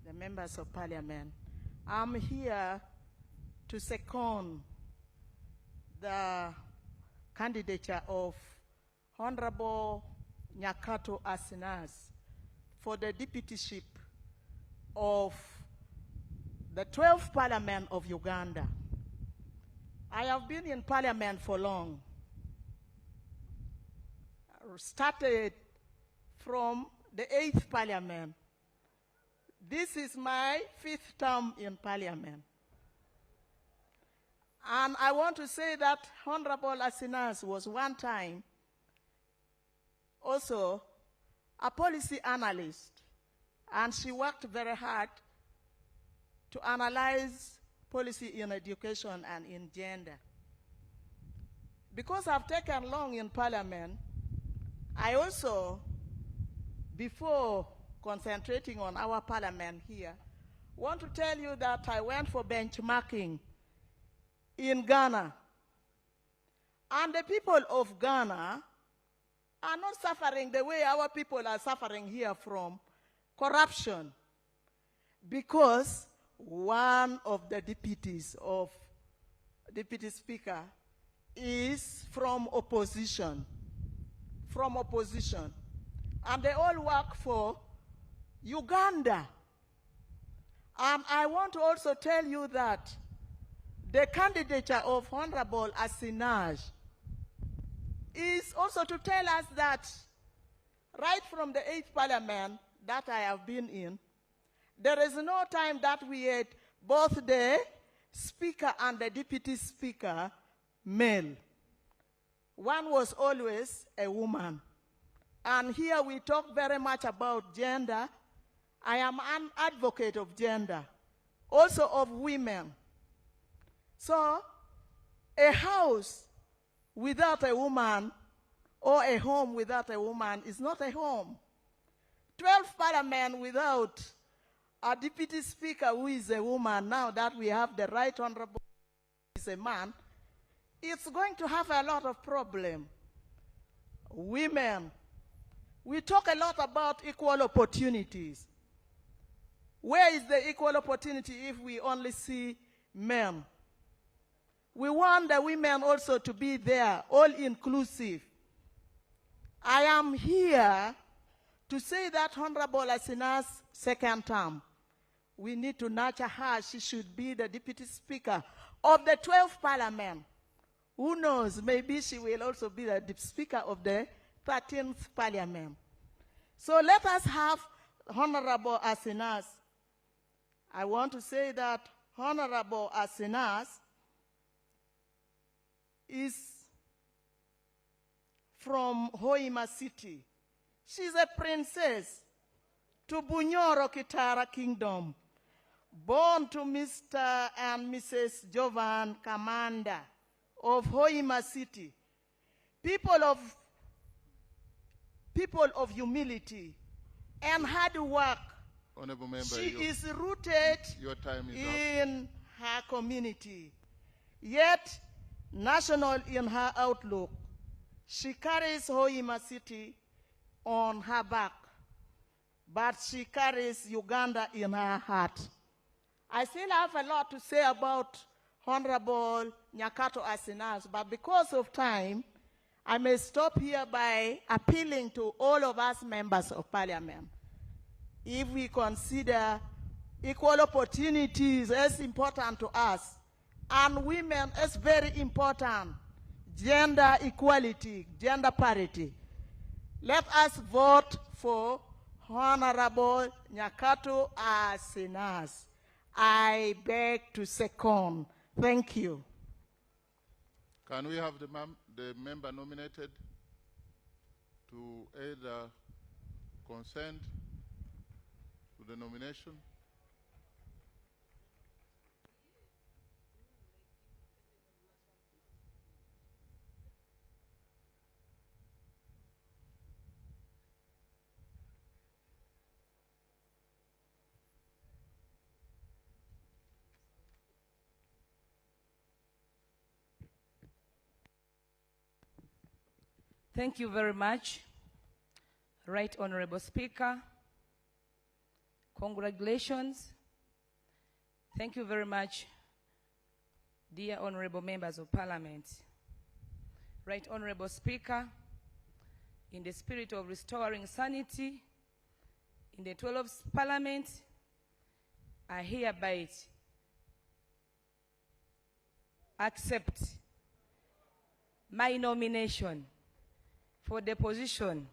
the members of Parliament, I'm here to second the candidature of Honorable Nyakato Asinas for the deputyship of the 12th Parliament of Uganda. I have been in Parliament for long. I started from the 8th Parliament. This is my 5th term in Parliament. And I want to say that Honorable Asinas was one time also a policy analyst, and she worked very hard to analyze policy in education and in gender. Because I've taken long in Parliament, I also, before concentrating on our Parliament here, want to tell you that I went for benchmarking in Ghana. And the people of Ghana are not suffering the way our people are suffering here from corruption, because one of the deputies of Deputy Speaker is from opposition. And they all work for Uganda. And I want to also tell you that the candidature of Honorable Asinas is also to tell us that right from the 8th Parliament that I have been in, there is no time that we had both the Speaker and the Deputy Speaker male. One was always a woman. And here we talk very much about gender. I am an advocate of gender, also of women. So, a house without a woman or a home without a woman is not a home. 12 Parliament without a Deputy Speaker who is a woman, now that we have the Right Honorable who is a man, it's going to have a lot of problem. Women, we talk a lot about equal opportunities. Where is the equal opportunity if we only see men? We want the women also to be there, all inclusive. I am here to say that Honorable Asina's second term, we need to nurture her. She should be the Deputy Speaker of the 12th Parliament. Who knows, maybe she will also be the Speaker of the 13th Parliament. So let us have Honorable Asinas. I want to say that Honorable Asinas is from Hoima City. She's a princess to Bunyoro Kitara Kingdom, born to Mr. and Mrs. Jovan Kamanda of Hoima City. People of humility and hard work. Honorable Member, she is rooted in her community, yet national in her outlook. She carries Hoima City on her back, but she carries Uganda in her heart. I still have a lot to say about Honorable Nyakato Asinas, but because of time, I may stop here by appealing to all of us members of Parliament. If we consider equal opportunities as important to us, and women as very important, gender equality, gender parity, let us vote for Honorable Nyakato Asinas. I beg to second. Thank you. Can we have the member nominated to either consent to the nomination. Thank you very much, Right Honorable Speaker. Congratulations. Thank you very much, dear Honorable Members of Parliament. Right Honorable Speaker, in the spirit of restoring sanity in the 12th Parliament, I hereby accept my nomination for the position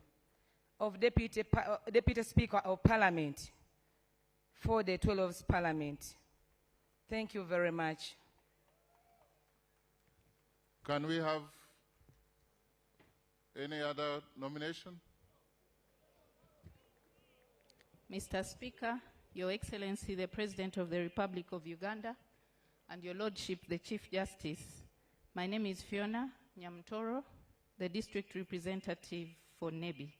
of Deputy Speaker of Parliament for the 12th Parliament. Thank you very much. Can we have any other nomination? Mr. Speaker, Your Excellency, the President of the Republic of Uganda, and Your Lordship, the Chief Justice, my name is Fiona Nyamtoro, the District Representative for Nebi.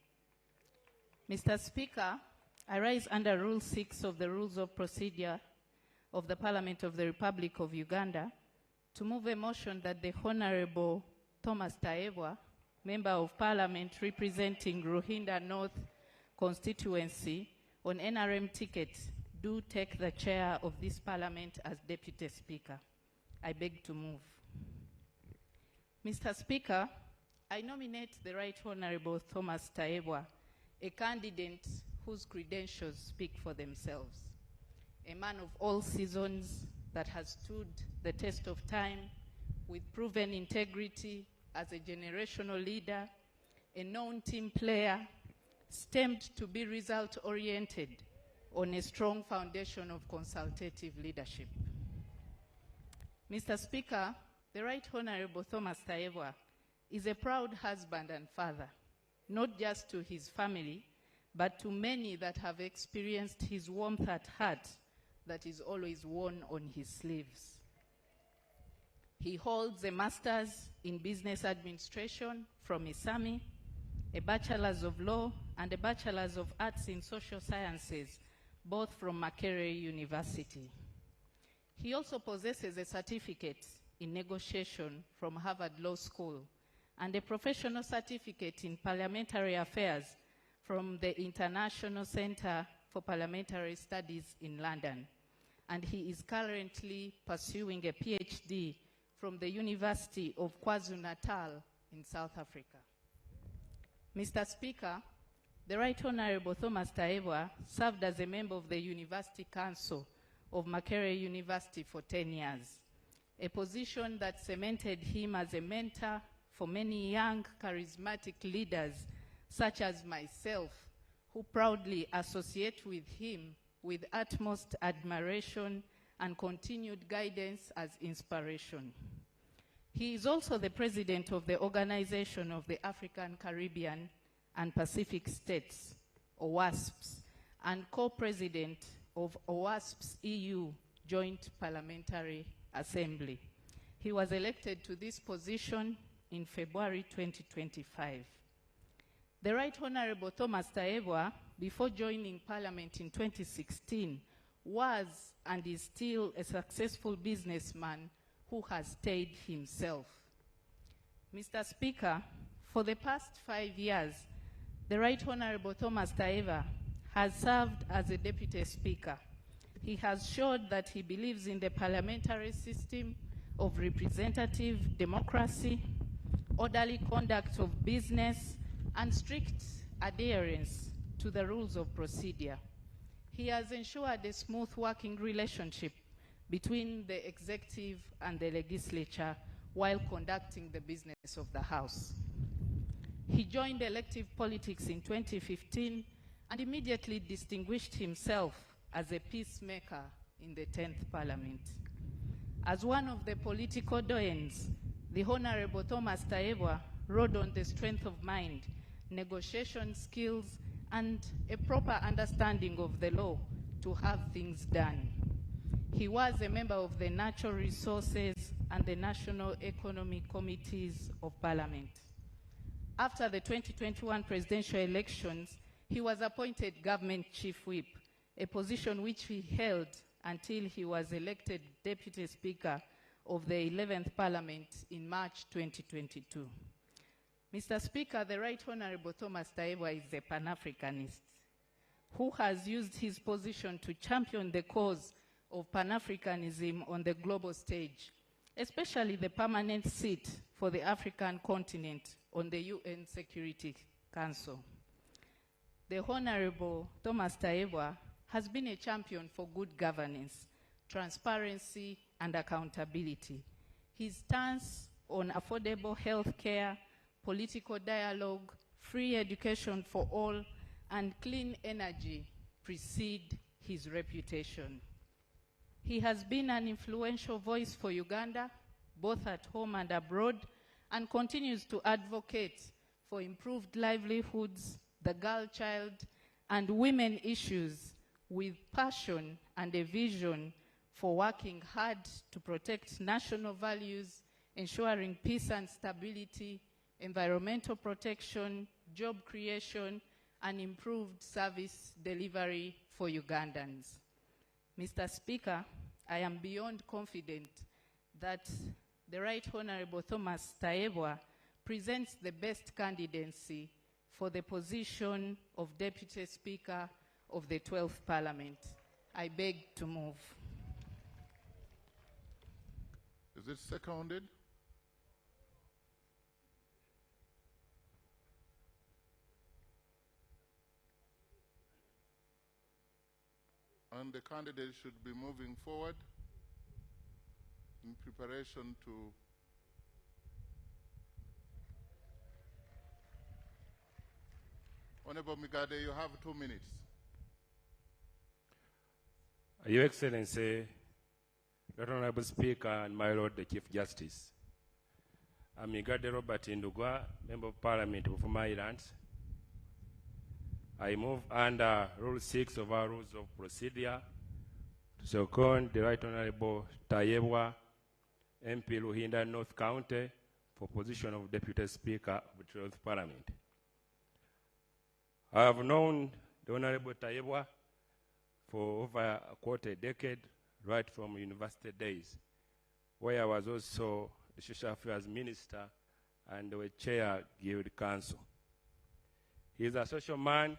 Mr. Speaker, I rise under Rule 6 of the Rules of Procedure of the Parliament of the Republic of Uganda to move a motion that the Honorable Thomas Taebwa, Member of Parliament representing Ruhinda North constituency on NRM ticket, do take the chair of this Parliament as Deputy Speaker. I beg to move. Mr. Speaker, I nominate the Right Honorable Thomas Taebwa, a candidate whose credentials speak for themselves. A man of all seasons that has stood the test of time with proven integrity as a generational leader, a known team player, stemmed to be result-oriented on a strong foundation of consultative leadership. Mr. Speaker, the Right Honorable Thomas Taebwa is a proud husband and father, not just to his family, but to many that have experienced his warmth at heart that is always worn on his sleeves. He holds a Master's in Business Administration from ISAMI, a Bachelor's of Law, and a Bachelor's of Arts in Social Sciences, both from Makerere University. He also possesses a certificate in negotiation from Harvard Law School and a professional certificate in parliamentary affairs from the International Center for Parliamentary Studies in London. And he is currently pursuing a PhD from the University of KwaZulu-Natal in South Africa. Mr. Speaker, the Right Honorable Thomas Taebwa served as a member of the University Council of Makerere University for 10 years, a position that cemented him as a mentor for many young, charismatic leaders, such as myself, who proudly associate with him with utmost admiration and continued guidance as inspiration. He is also the president of the Organization of the African, Caribbean, and Pacific States, OWASPs, and co-president of OWASP's EU Joint Parliamentary Assembly. He was elected to this position in February 2025. The Right Honorable Thomas Taebwa, before joining Parliament in 2016, was and is still a successful businessman who has stayed himself. Mr. Speaker, for the past 5 years, the Right Honorable Thomas Taebwa has served as a Deputy Speaker. He has showed that he believes in the parliamentary system of representative democracy, orderly conduct of business, and strict adherence to the rules of procedure. He has ensured a smooth working relationship between the executive and the legislature while conducting the business of the House. He joined elective politics in 2015 and immediately distinguished himself as a peacemaker in the 10th Parliament. As one of the political doyens, the Honorable Thomas Taebwa rode on the strength of mind, negotiation skills, and a proper understanding of the law to have things done. He was a member of the Natural Resources and the National Economic Committees of Parliament. After the 2021 presidential elections, he was appointed Government Chief Whip, a position which he held until he was elected Deputy Speaker of the 11th Parliament in March 2022. Mr. Speaker, the Right Honorable Thomas Tayebwa is a Pan-Africanist who has used his position to champion the cause of Pan-Africanism on the global stage, especially the permanent seat for the African continent on the UN Security Council. The Honorable Thomas Tayebwa has been a champion for good governance, transparency, and accountability. His stance on affordable health care, political dialogue, free education for all, and clean energy precede his reputation. He has been an influential voice for Uganda, both at home and abroad, and continues to advocate for improved livelihoods, the girl child, and women issues with passion and a vision for working hard to protect national values, ensuring peace and stability, environmental protection, job creation, and improved service delivery for Ugandans. Mr. Speaker, I am beyond confident that the Right Honorable Thomas Tayebwa presents the best candidacy for the position of Deputy Speaker of the 12th Parliament. I beg to move. Is it seconded? And the candidate should be moving forward in preparation to Honorable Migade, you have 2 minutes. Your Excellency, Lord Honorable Speaker, and my Lord the Chief Justice, I'm Migade Robert Indugwa, Member of Parliament of Maryland. I move under Rule 6 of our Rules of Procedure to second the Right Honorable Tayebwa, MP Luhinda North County, for position of Deputy Speaker of the 12th Parliament. I have known the Honorable Tayebwa for over a quarter decade, right from university days, where I was also the Social Affairs Minister and the Chair Guild Council. He is a social man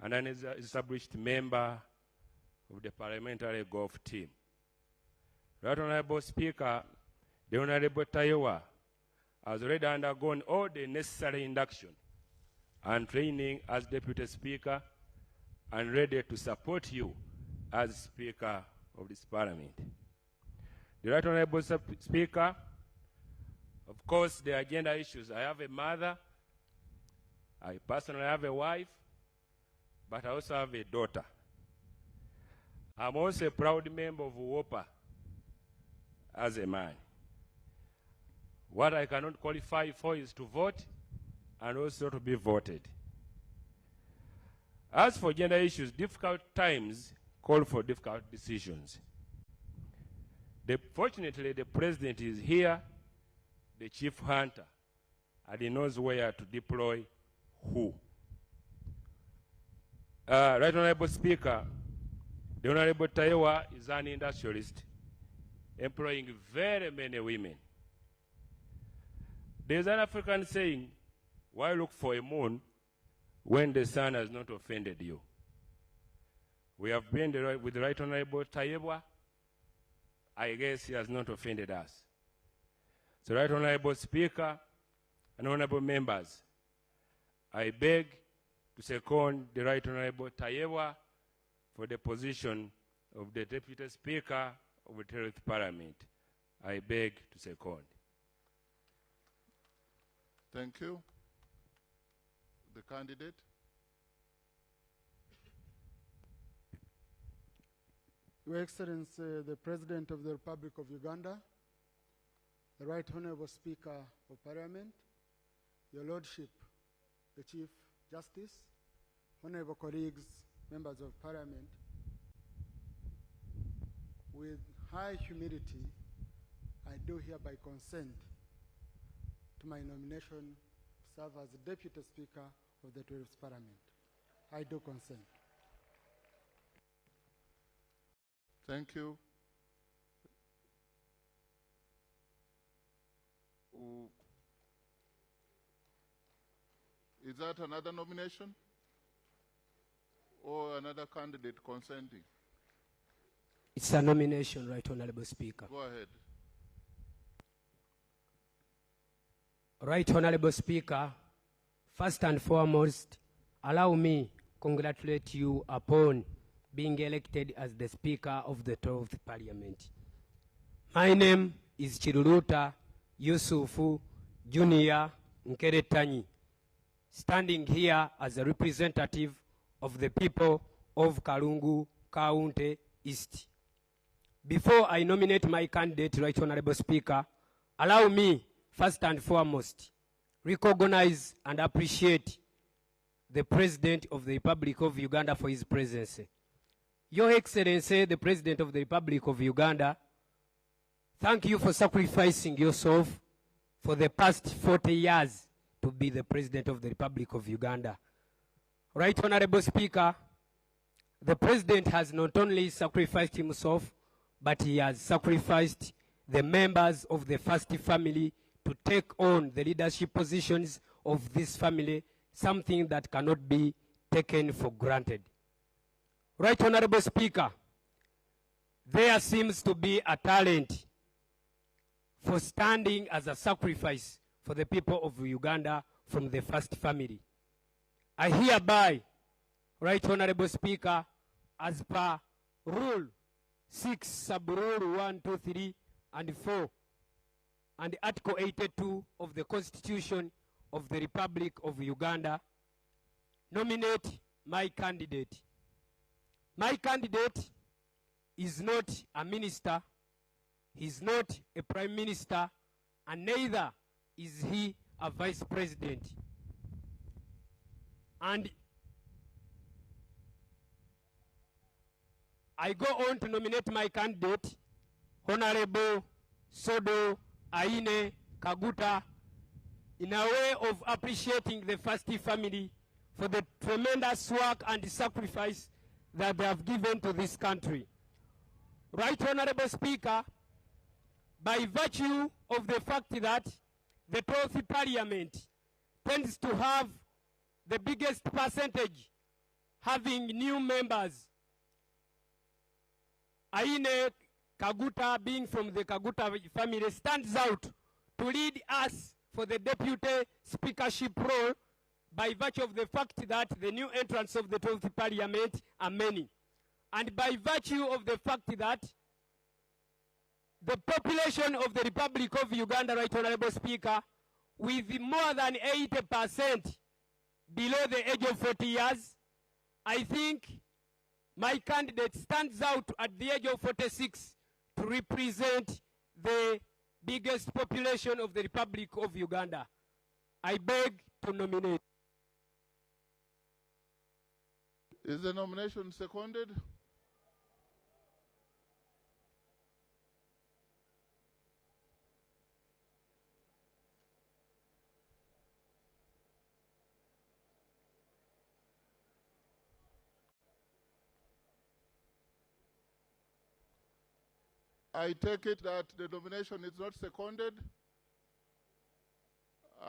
and an established member of the parliamentary golf team. Right Honorable Speaker, the Honorable Tayebwa has already undergone all the necessary induction and training as Deputy Speaker and ready to support you as Speaker of this Parliament. The Right Honorable Speaker, of course, the agenda issues. I have a mother, I personally have a wife, but I also have a daughter. I'm also a proud member of WOPA as a man. What I cannot qualify for is to vote and also to be voted. As for gender issues, difficult times call for difficult decisions. Fortunately, the President is here, the Chief Hunter, and he knows where to deploy who. Right Honorable Speaker, the Honorable Tayebwa is an industrialist employing very many women. There's an African saying, why look for a moon when the sun has not offended you? We have been with the Right Honorable Tayebwa. I guess he has not offended us. So, Right Honorable Speaker and honorable members, I beg to second the Right Honorable Tayebwa for the position of the Deputy Speaker of the 12th Parliament. I beg to second. Thank you. The candidate. Your Excellency, the President of the Republic of Uganda, the Right Honorable Speaker of Parliament, Your Lordship, the Chief Justice, honorable colleagues, members of Parliament, with high humility, I do hereby consent to my nomination to serve as the Deputy Speaker of the 12th Parliament. I do consent. Thank you. Is that another nomination or another candidate consenting? It's a nomination, Right Honorable Speaker. Go ahead. Right Honorable Speaker, first and foremost, allow me congratulate you upon being elected as the Speaker of the 12th Parliament. My name is Chiruruta Yusufu Junior Nkeretanyi, standing here as a representative of the people of Kalungu County East. Before I nominate my candidate, Right Honorable Speaker, allow me first and foremost recognize and appreciate the President of the Republic of Uganda for his presence. Your Excellency, the President of the Republic of Uganda, thank you for sacrificing yourself for the past 40 years to be the President of the Republic of Uganda. Right Honorable Speaker, the President has not only sacrificed himself, but he has sacrificed the members of the first family to take on the leadership positions of this family, something that cannot be taken for granted. Right Honorable Speaker, there seems to be a talent for standing as a sacrifice for the people of Uganda from the first family. I hereby, Right Honorable Speaker, as per Rule 6, Sub-Rule 1, 2, 3, and 4, and Article 82 of the Constitution of the Republic of Uganda, nominate my candidate. My candidate is not a minister, he's not a prime minister, and neither is he a vice president. And I go on to nominate my candidate, Honorable Sodo Aine Kaguta, in a way of appreciating the first family for the tremendous work and sacrifice that they have given to this country. Right Honorable Speaker, by virtue of the fact that the 12th Parliament tends to have the biggest percentage having new members, Aine Kaguta, being from the Kaguta family, stands out to lead us for the deputy speakership role by virtue of the fact that the new entrants of the 12th Parliament are many. And by virtue of the fact that the population of the Republic of Uganda, Right Honorable Speaker, with more than 80% below the age of 40 years, I think my candidate stands out at the age of 46 to represent the biggest population of the Republic of Uganda. I beg to nominate. Is the nomination seconded? I take it that the nomination is not seconded,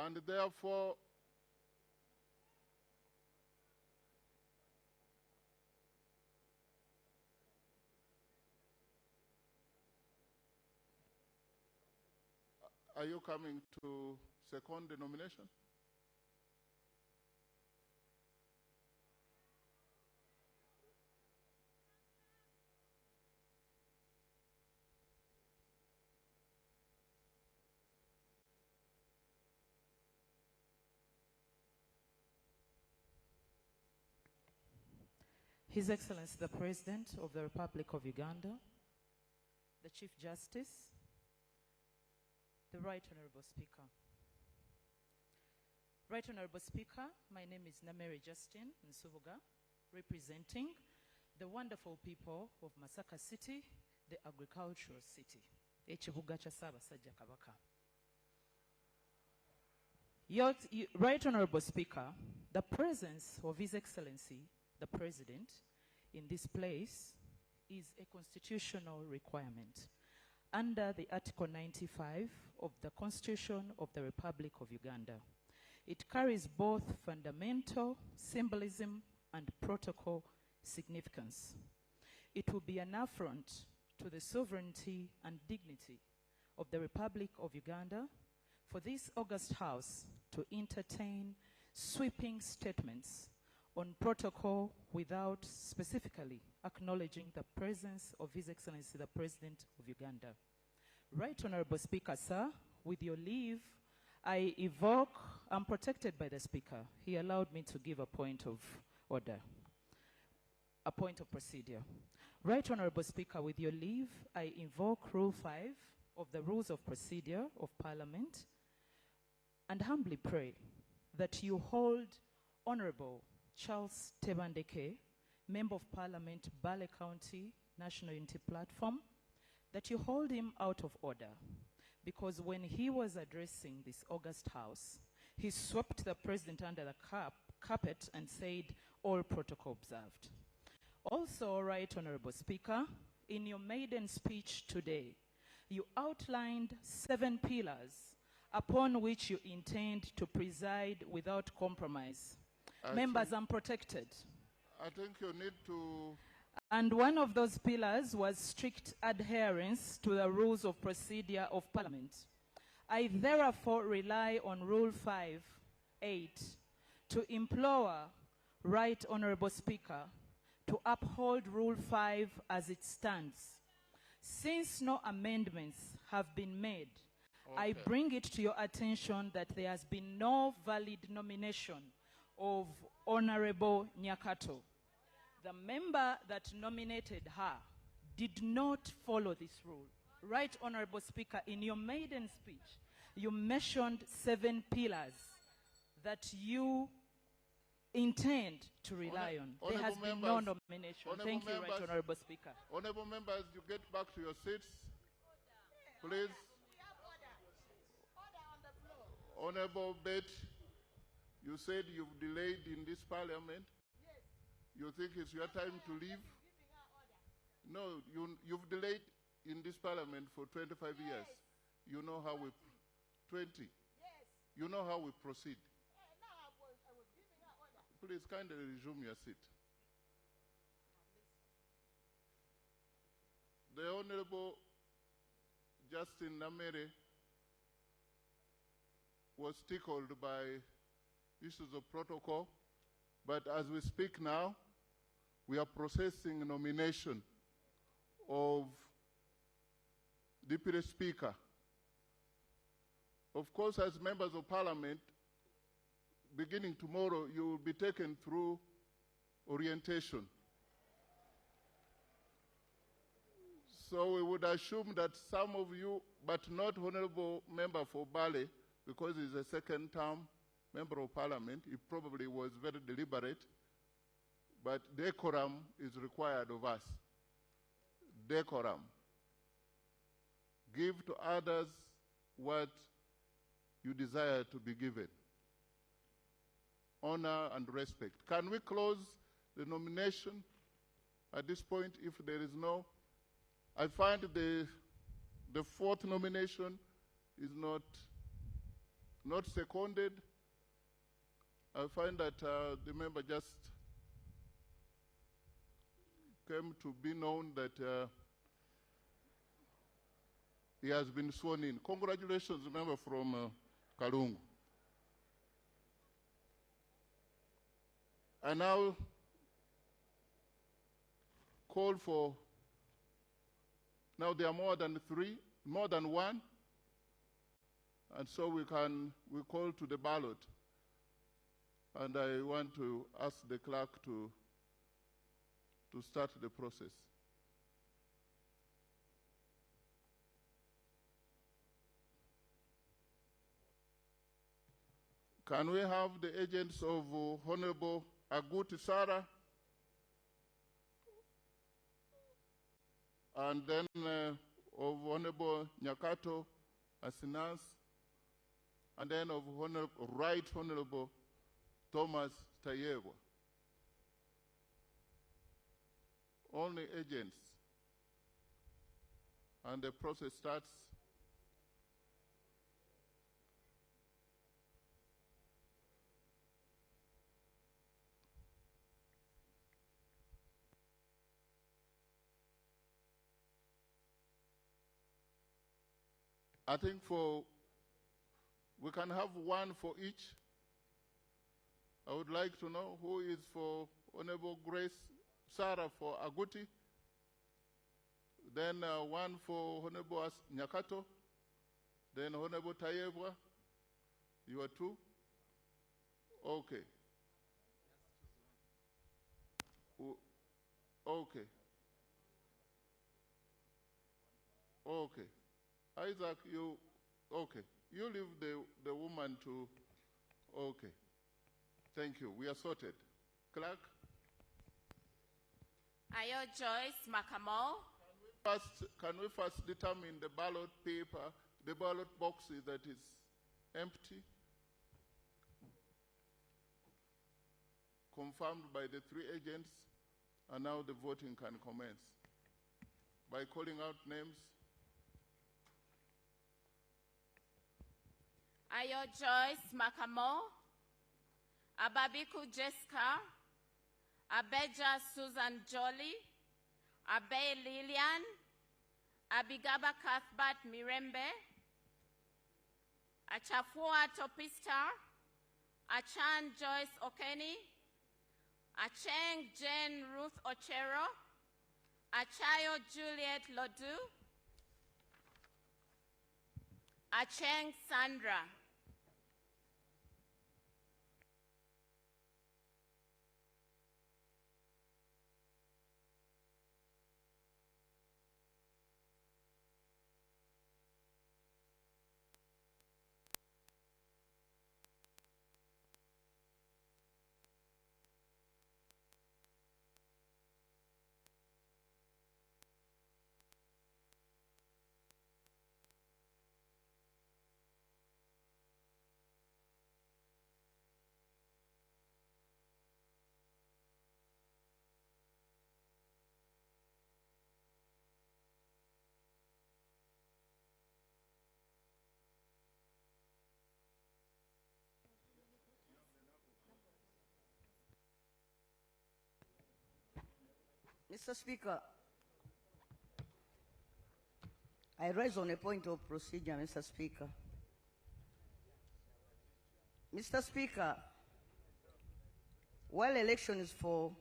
and therefore are you coming to second the nomination? His Excellency the President of the Republic of Uganda, the Chief Justice, the Right Honorable Speaker. Right Honorable Speaker, my name is Namere Justin Nsubuga, representing the wonderful people of Masaka City, the agricultural city, ekibuga kya Ssaabasajja Kabaka. Right Honourable Speaker, the presence of His Excellency, the President, in this place is a constitutional requirement under the Article 95 of the Constitution of the Republic of Uganda. It carries both fundamental symbolism and protocol significance. It will be an affront to the sovereignty and dignity of the Republic of Uganda for this August House to entertain sweeping statements on protocol without specifically acknowledging the presence of His Excellency the President of Uganda. Right Honourable Speaker, sir, with your leave, I evoke, I'm protected by the Speaker. He allowed me to give a point of order, a point of procedure. Right Honourable Speaker, with your leave, I invoke Rule 5 of the Rules of Procedure of Parliament and humbly pray that you hold Honourable Charles Tebandeke, Member of Parliament, Bale County, National Unity Platform, that you hold him out of order, because when he was addressing this August House, he swept the President under the carpet and said, all protocol observed. Also, Right Honourable Speaker, in your maiden speech today, you outlined 7 pillars upon which you intend to preside without compromise. Members, I'm protected. I think you need to... And one of those pillars was strict adherence to the rules of procedure of Parliament. I therefore rely on Rule 5(8) to implore Right Honourable Speaker to uphold Rule 5 as it stands. Since no amendments have been made, I bring it to your attention that there has been no valid nomination of Honourable Nyakato. The member that nominated her did not follow this rule. Right Honourable Speaker, in your maiden speech, you mentioned 7 pillars that you intend to rely on. There has been no nomination. Thank you, Right Honourable Speaker. Honourable members, you get back to your seats, please. Honourable Bet, you said you've delayed in this Parliament. You think it's your time to leave? No, you've delayed in this Parliament for 25 years. You know how we... 20. You know how we proceed. Please kindly resume your seat. The Honourable Justin Namere was tickled by issues of protocol, but as we speak now, we are processing nomination of Deputy Speaker. Of course, as members of Parliament, beginning tomorrow, you will be taken through orientation. So we would assume that some of you, but not Honourable Member for Bale, because he's a second term Member of Parliament, he probably was very deliberate, but decorum is required of us. Decorum. Give to others what you desire to be given. Honor and respect. Can we close the nomination at this point if there is no? I find the 4th nomination is not seconded. I find that the member just came to be known that he has been sworn in. Congratulations, member from Kalungu. I now call for, now there are more than 1, and so we call to the ballot. And I want to ask the clerk to start the process. Can we have the agents of Honourable Aguti Sarah and then of Honorable Nyakato Asinas, and then of Right Honorable Thomas Tayewa. Only agents. And the process starts. I think we can have one for each. I would like to know who is for Honorable Grace Sarah for Aguti, then one for Honorable Nyakato, then Honorable Tayewa. You are two? Okay. Okay. Okay. Isaac, okay. You leave the woman to, okay. Thank you. We are sorted. Clerk? Ayo Joyce Makamo. Can we first determine the ballot paper, the ballot boxes that is empty? Confirmed by the three agents, and now the voting can commence. By calling out names. Ayo Joyce Makamo, Ababiku Jessica, Abeja Susan Jolly, Abe Lillian, Abigaba Cuthbert Mirembe, Achafua Topista, Achan Joyce Okeni, Acheng Jane Ruth Ochero, Achayo Juliet Lodu, Acheng Sandra. Mr. Speaker, I raise on a point of procedure, Mr. Speaker. Mr. Speaker, while elections for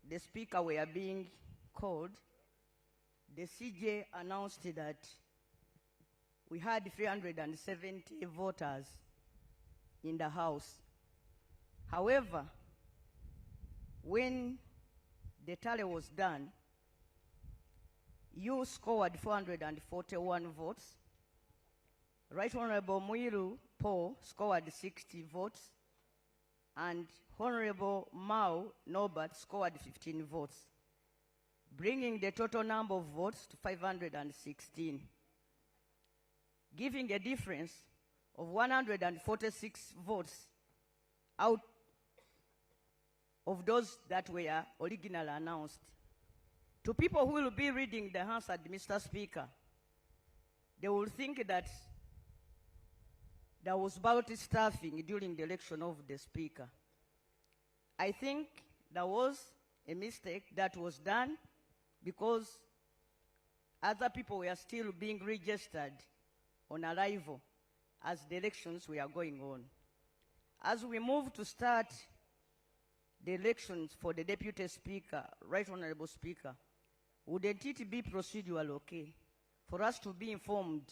the Speaker were being called, the CJ announced that we had 370 voters in the House. However, when the tally was done, you scored 441 votes. Right Honorable Muiru Paul scored 60 votes, and Honorable Mao Norbert scored 15 votes, bringing the total number of votes to 516, giving a difference of 146 votes out of those that were originally announced. To people who will be reading the answer, Mr. Speaker, they will think that there was ballot stuffing during the election of the Speaker. I think there was a mistake that was done because other people were still being registered on arrival as the elections were going on. As we move to start the elections for the Deputy Speaker, Right Honorable Speaker, wouldn't it be procedural okay for us to be informed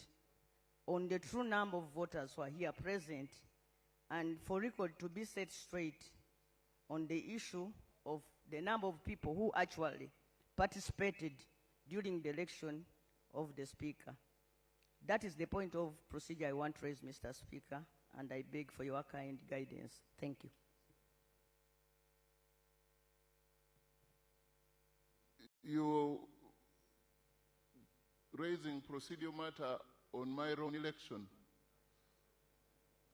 on the true number of voters who are here present, and for record to be set straight on the issue of the number of people who actually participated during the election of the Speaker? That is the point of procedure I want to raise, Mr. Speaker, and I beg for your kind guidance. Thank you. raising procedural matter on my own election.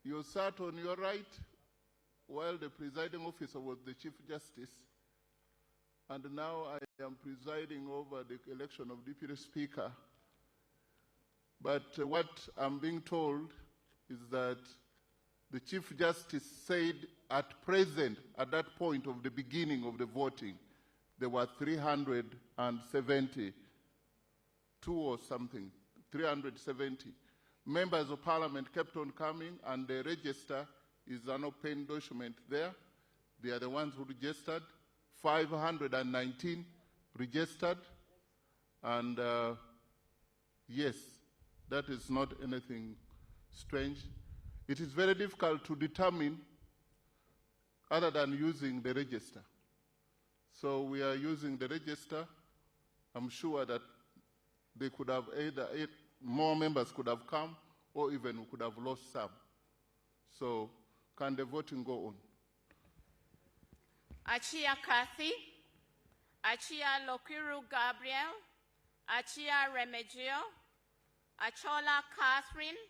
You sat on your right while the presiding officer was the Chief Justice, and now I am presiding over the election of Deputy Speaker. But what I'm being told is that the Chief Justice said at present, at that point of the beginning of the voting, there were 372 or something, 370. Members of Parliament kept on coming, and the register is an open document there. They are the ones who registered. 519 registered, and yes, that is not anything strange. It is very difficult to determine other than using the register. So we are using the register. I'm sure that they could have either more members could have come, or even we could have lost some. So can the voting go on? Achia Kathy, Achia Lokiru Gabriel, Achia Remigio, Achola Catherine,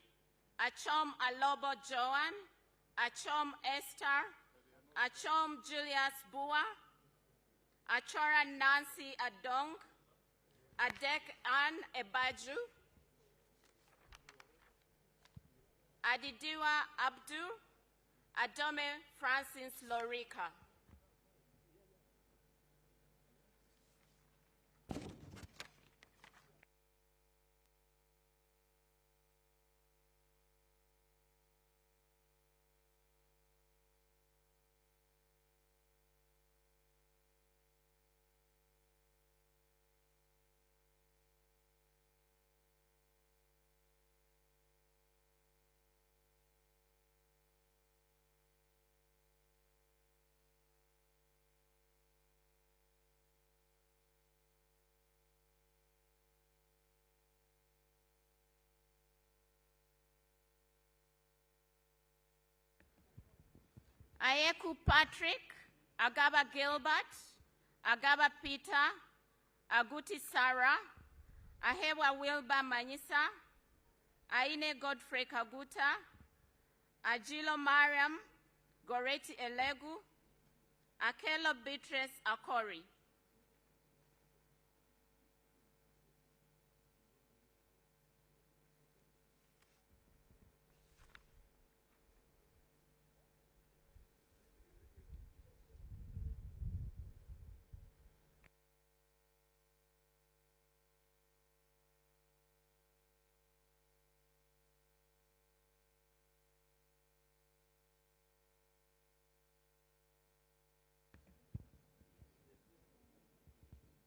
Achom Alobo Joan, Achom Esther, Achom Julius Bua, Achora Nancy Adong, Adek Ann Ebaju, Adidiwa Abdu, Adome Francis Lorica. Ayeku Patrick, Agaba Gilbert, Agaba Peter, Aguti Sarah, Ahewa Wilba Manisa, Aine Godfrey Kaguta, Ajilo Mariam, Goreti Elegu, Akelo Beatrice Akori.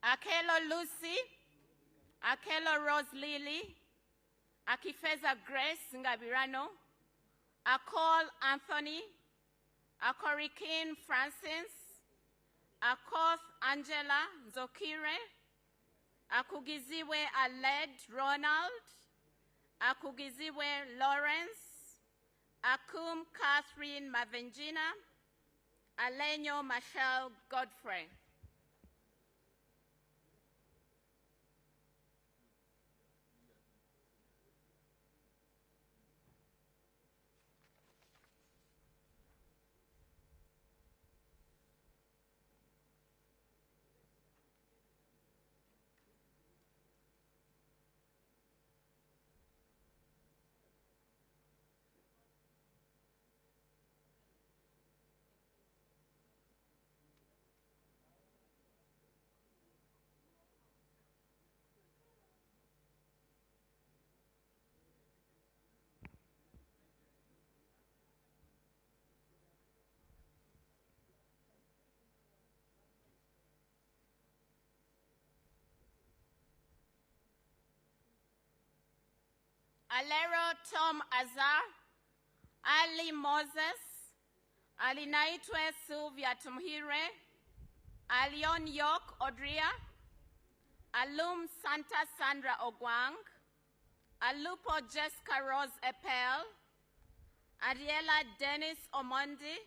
Akelo Lucy, Akelo Rose Lily, Akifeza Grace Ngabirano, Akol Anthony, Akorikin Francis, Akoth Angela Zokire, Akugiziwe Aled Ronald, Akugiziwe Lawrence, Akum Catherine Mavenjina, Alenyo Michelle Godfrey. Alero Tom Azar, Ali Moses, Alinaitwe Sylvia Tumhire, Alion York Odria, Alum Santa Sandra Ogwang, Alupo Jessica Rose Epel, Ariela Dennis Omondi,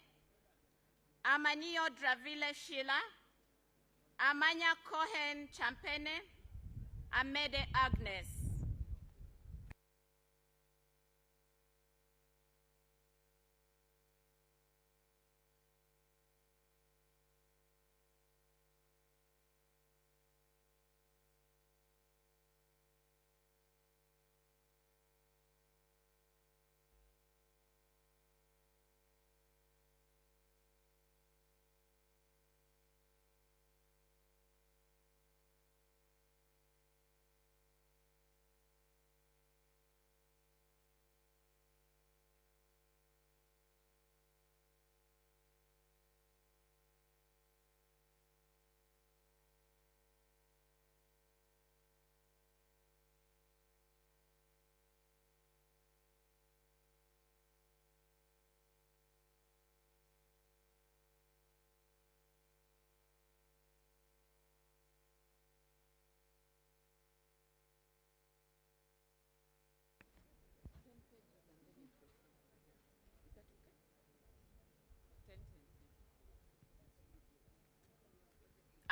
Amanio Dravile Sheila, Amanya Cohen Champene, Amede Agnes.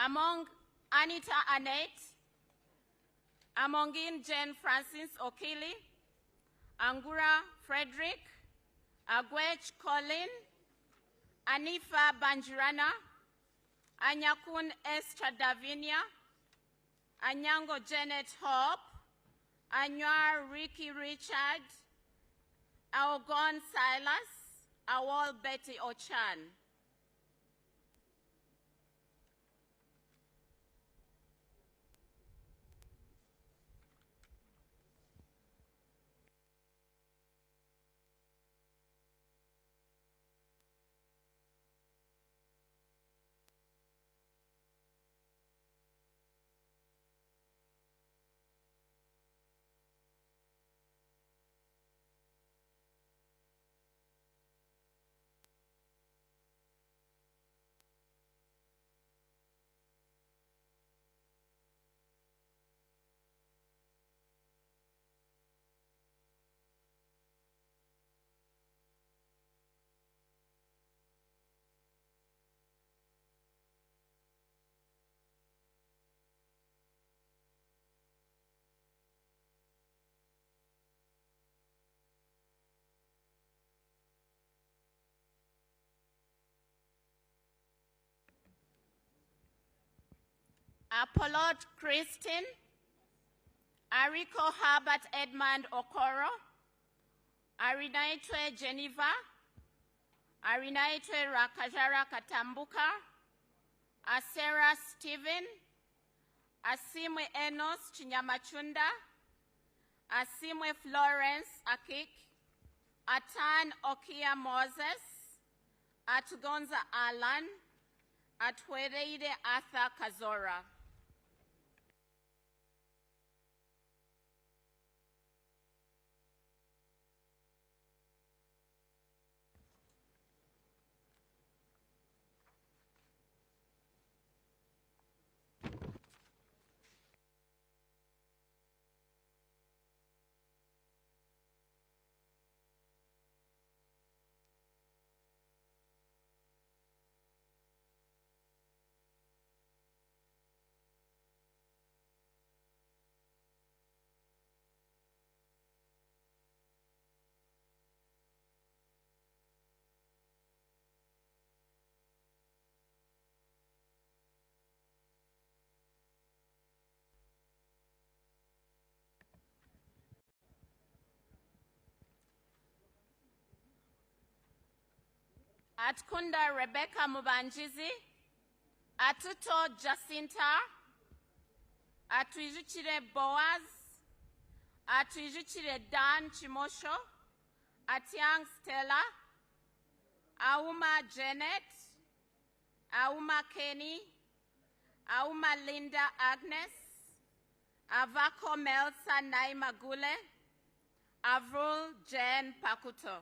Among Anita Annette, Amongin Jane Francis Okili, Angura Frederick, Agwech Colin, Anifa Banjirana, Anyakun Esther Davinia, Anyango Janet Hope, Anwar Ricky Richard, Aogon Silas, Awol Betty Ochan. Apollo Christine, Ariko Herbert Edmund Okoro, Arinaitwe Geneva, Arinaitwe Rakajara Katambuka, Asera Stephen, Asimwe Enos Chinyamachunda, Asimwe Florence Akik, Atan Okia Moses, Atugonza Alan, Atwereide Arthur Kazora. Atkunda Rebecca Mubanjizi, Atuto Jacinta, Atuijuchire Boaz, Atuijuchire Dan Chimosho, Atiang Stella, Auma Janet, Auma Kenny, Auma Linda Agnes, Avako Melsa Naima Gule, Avrul Jen Pakuto.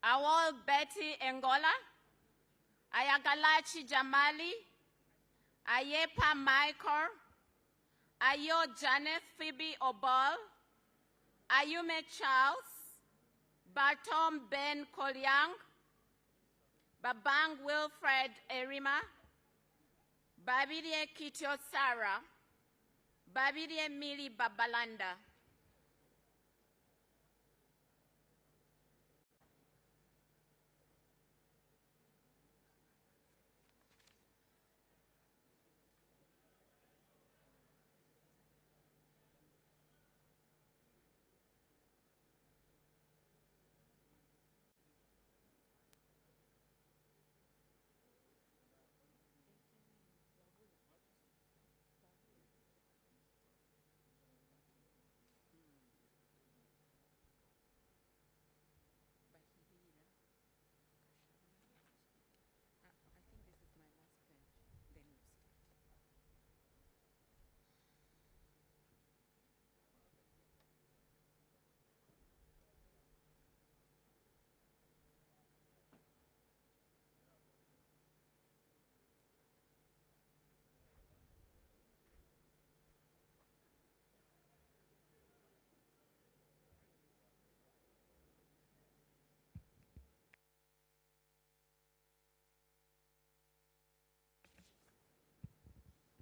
Awol Betty Engola, Ayagalachi Jamali, Ayepa Michael, Ayo Janet Phoebe Obol, Ayume Charles, Bartom Ben Kolyang, Babang Wilfred Erima, Babidie Kitio Sarah, Babidie Mili Babalanda.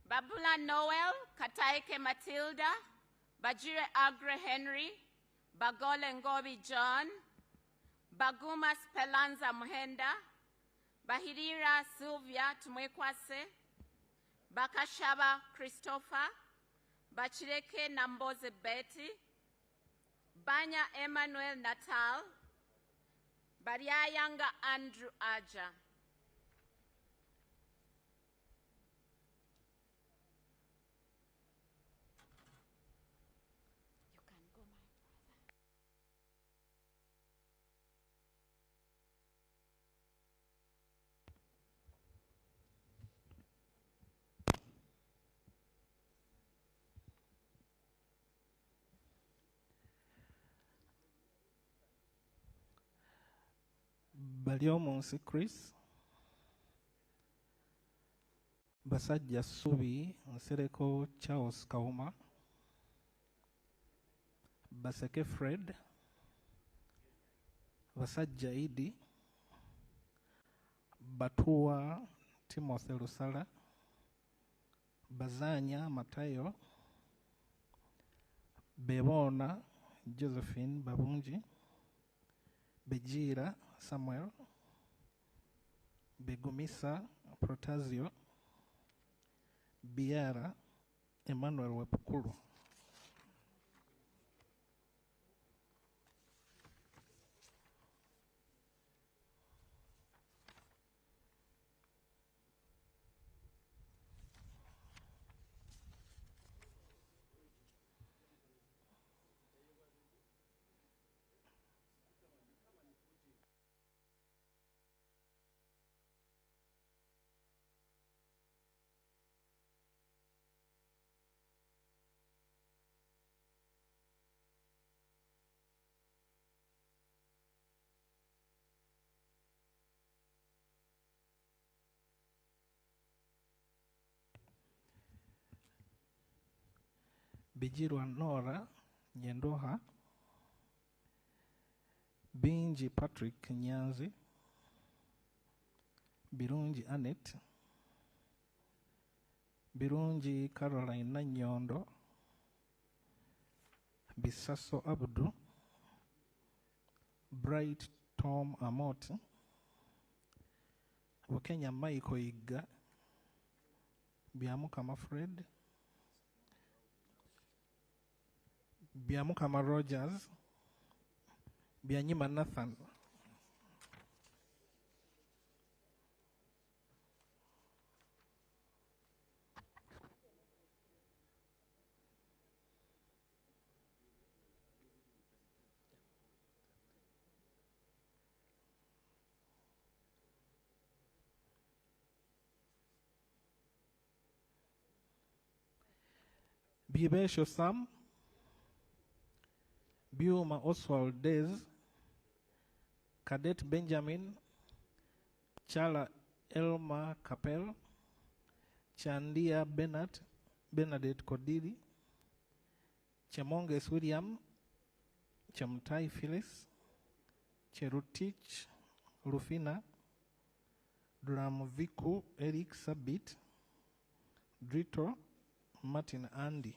Babula Noel, Kataike Matilda, Bajire Agre Henry, Bagole Ngobi John, Baguma Spelanza Muhenda, Bahirira Sylvia Tumwekwase, Bakashaba Christopher, Bachireke Namboze Betty, Banya Emmanuel Natal, Bariayanga Andrew Aja. Baliomonsi Chris, Basajja Subi, Nsereko Charles Kauma, Baseke Fred, Basajja Idi, Batua Timothy Lusala, Bazanya Matayo, Bebona Josephine Babunji, Bejira Samuel, Begumisa Protasio, Biara Emmanuel Wepukulu. Bijirwa Nora Nyendoha, Binji Patrick Nyanzi, Birungi Annette, Birungi Caroline Nanyondo, Bisaso Abdu, Bright Tom Amoti, Wakenya Michael Iga, Biamukama Fred, Biamukama Rogers, Bianyima Nathan. Bibesho Sam, Biuma Oswald Dez, Cadet Benjamin, Chala Elma Capel, Chandia Bernadette Kodiri, Chemonges William, Chamtai Phyllis, Cherutich Rufina, Dramviku Eric Sabit, Drito Martin Andy.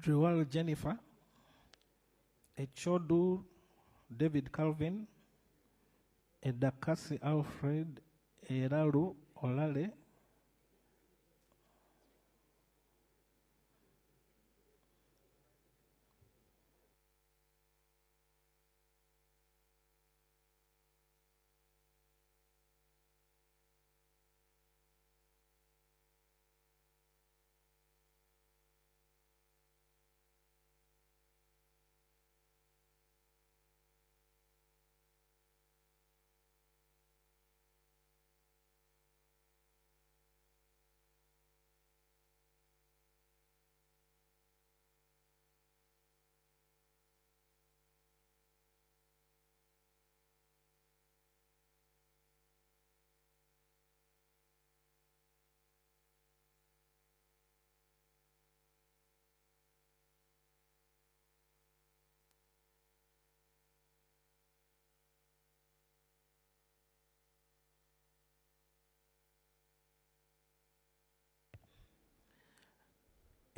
Drewal Jennifer, Echodu David Calvin, Edakasi Alfred, Eraru Olale,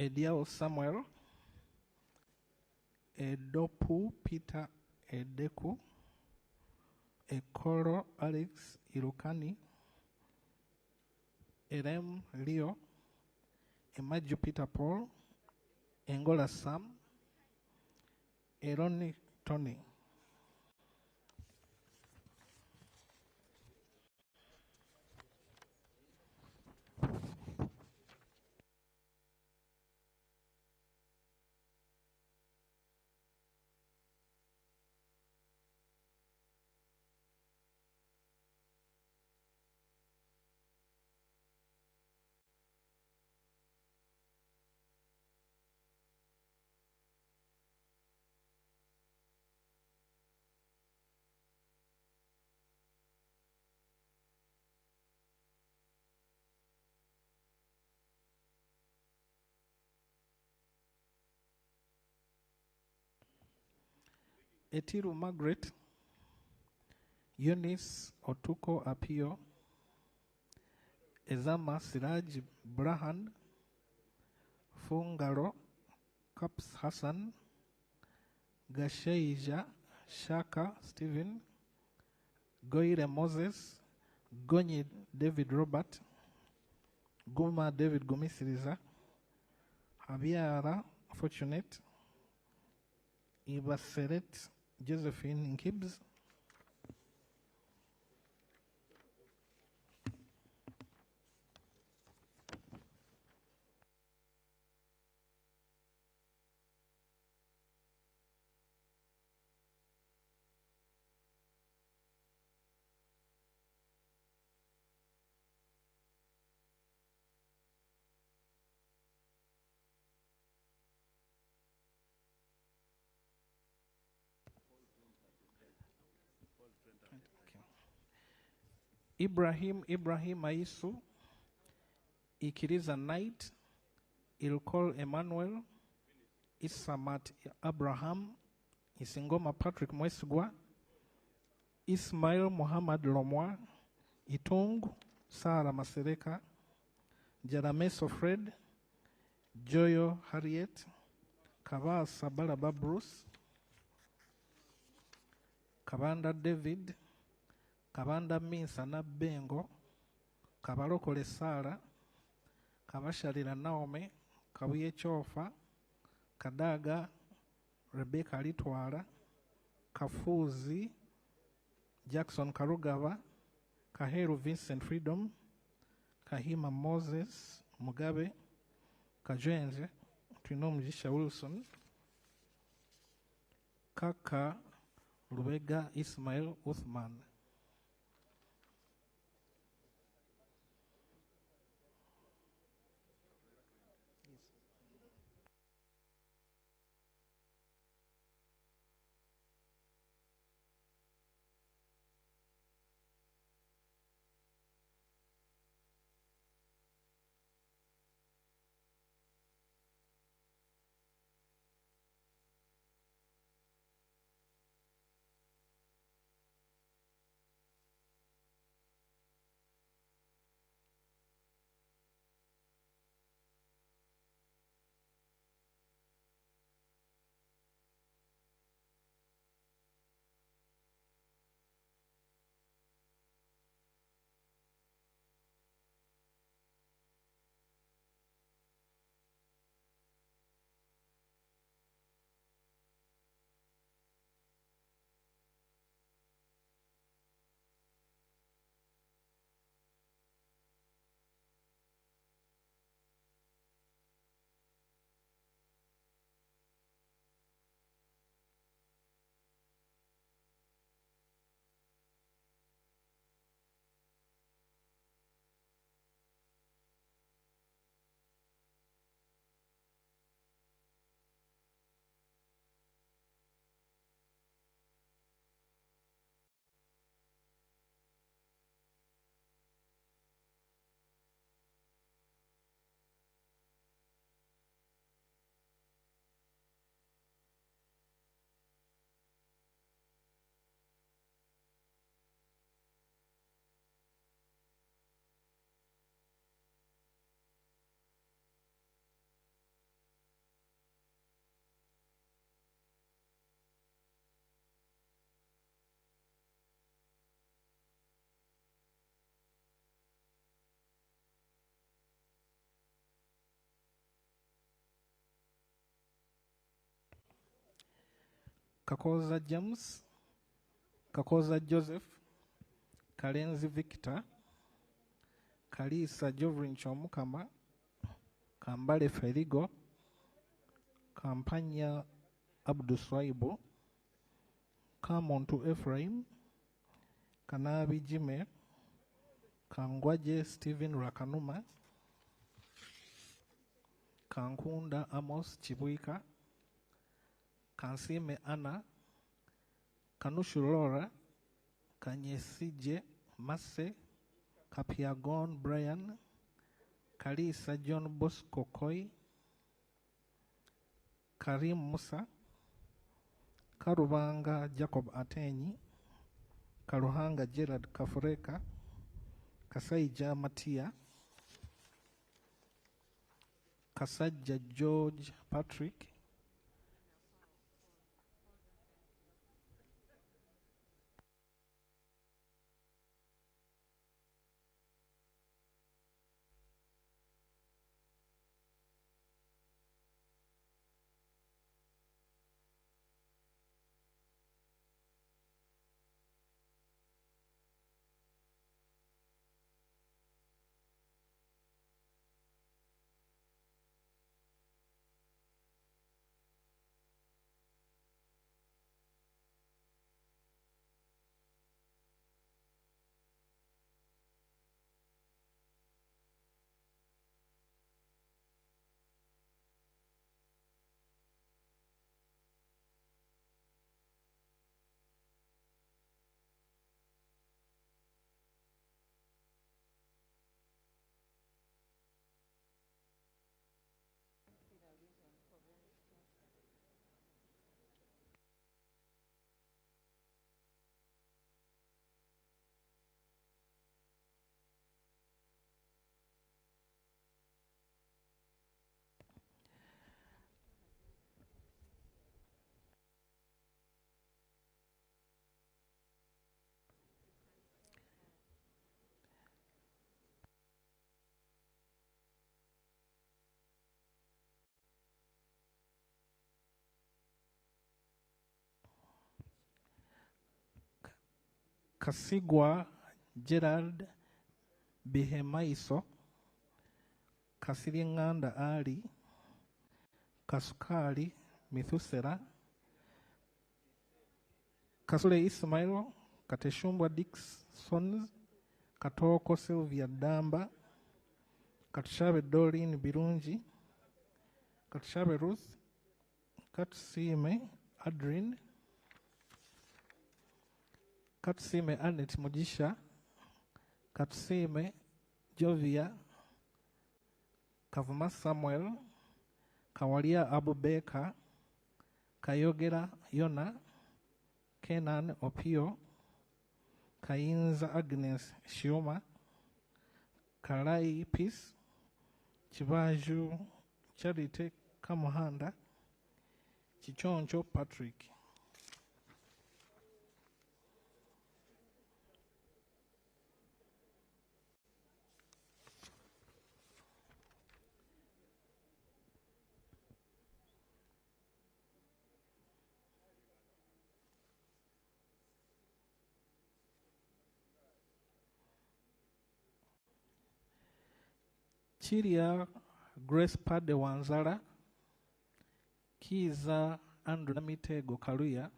Ediao Samuel, Edopu Peter Edeku, Ekoro Alex Irukani, Erem Leo, Emaju Peter Paul, Engola Sam, Eroni Tony. Etiru Margaret, Eunice Otuko Apio, Ezama Siraj Brahan, Fungaro Kaps Hassan, Gasheija Shaka Stephen, Goire Moses, Gonyi David Robert, Guma David Gomisiriza, Javiera Fortunate, Ibaseret Josephine Gibbs, Ibrahim Aisu, Ikiriza Knight, Ilkol Emmanuel, Isamat Abraham, Isingoma Patrick Mwesugwa, Ismail Muhammad Lomwa, Itung Sara Masereka, Jarameso Fred, Joyo Harriet, Kava Sabalaba Bruce, Kabanda David, Kabanda Minsana Bengo, Kabalokole Sara, Kabasharira Naomi, Kabuye Chofa, Kadaga, Rebecca Litwara, Kafuzi, Jackson Karugava, Kaheru Vincent Freedom, Kahima Moses Mugabe, Kajenze, Trinomjisha Wilson, Kaka Lubega Ismail Uthman. Kakoza James, Kakoza Joseph, Kalenzi Victor, Kalisa Jovrin Chomukama, Kambale Ferigo, Kampanya Abduswaibo, Kamontu Ephraim, Kanabi Jime, Kangwaje Stephen Rakanuma, Kankunda Amos Chibuika, Kansime Anna, Kanushu Laura, Kanyesije Masse, Kapiagon Brian, Kalisa John Bosco Koi, Karim Musa, Karubanga Jacob Atenyi, Karuhanga Gerard Kafureka, Kasaija Matia, Kasaja George Patrick, Kasigwa Gerard Bihemaiso, Kasiringanda Ali, Kasukali Mithusera, Kasule Ismail, Kateshumbwa Dixon, Katoko Sylvia Damba, Katushabe Doreen Birunji, Katushabe Ruth, Katusime Adrin, Katusime Anet Mujisha, Katusime Jovia, Kavuma Samuel, Kawalia Abubeka, Kayogera Yona, Kenan Opio, Kainza Agnes Shioma, Kalai Peace, Chibaju Charity Kamuhanda, Chichoncho Patrick. Chiria Grace Pade Wanzara, Kiza Andrew Mitego Kaluya,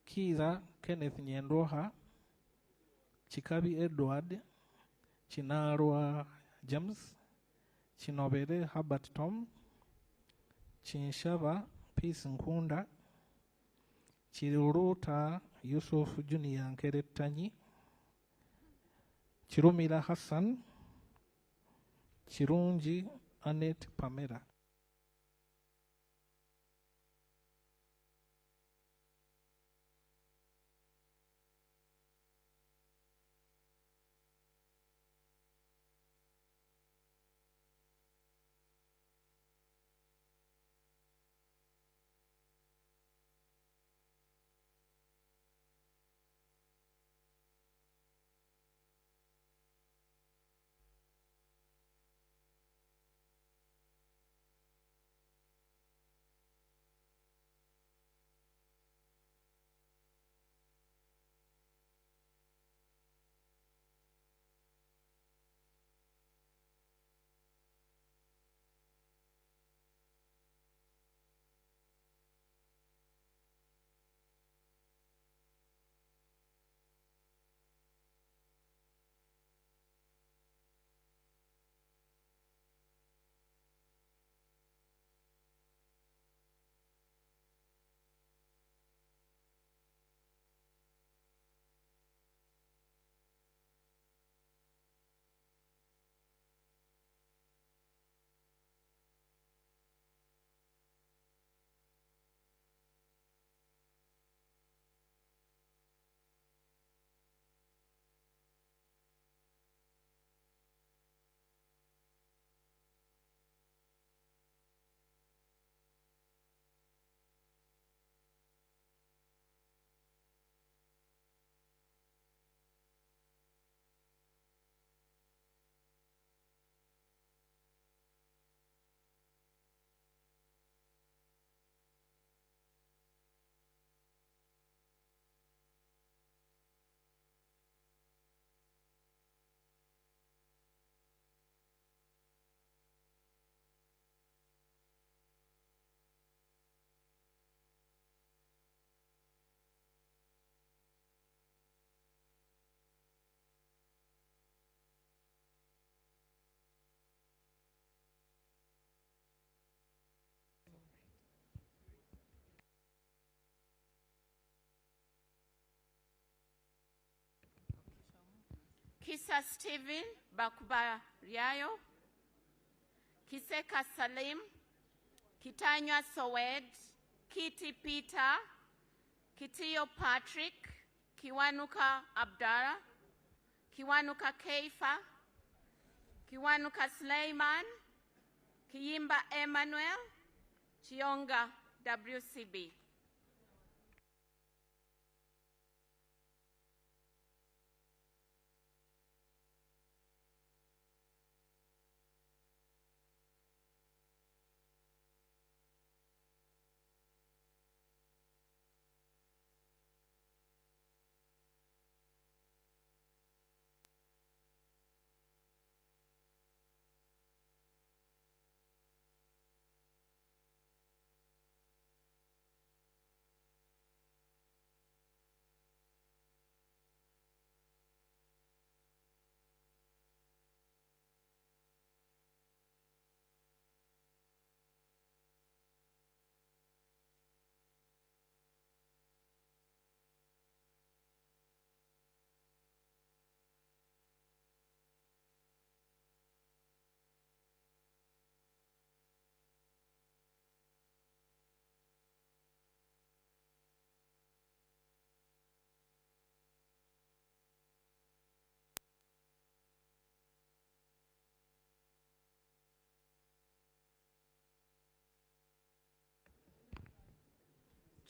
Kiza Kenneth Nyendoha, Chikabi Edward, Chinarwa James, Chinobere Herbert Tom, Chinshava Peace Nkunda, Chiruruta Yusuf Junior Nkeretanyi, Chirumira Hassan, Chirunji Annette Pamela. Kisa Stephen Bakubariayo, Kiseka Salim, Kitanywa Sowed, Kiti Peter, Kitio Patrick, Kiwanuka Abdara, Kiwanuka Keifa, Kiwanuka Sleiman, Kiyimba Emmanuel, Chionga WCB.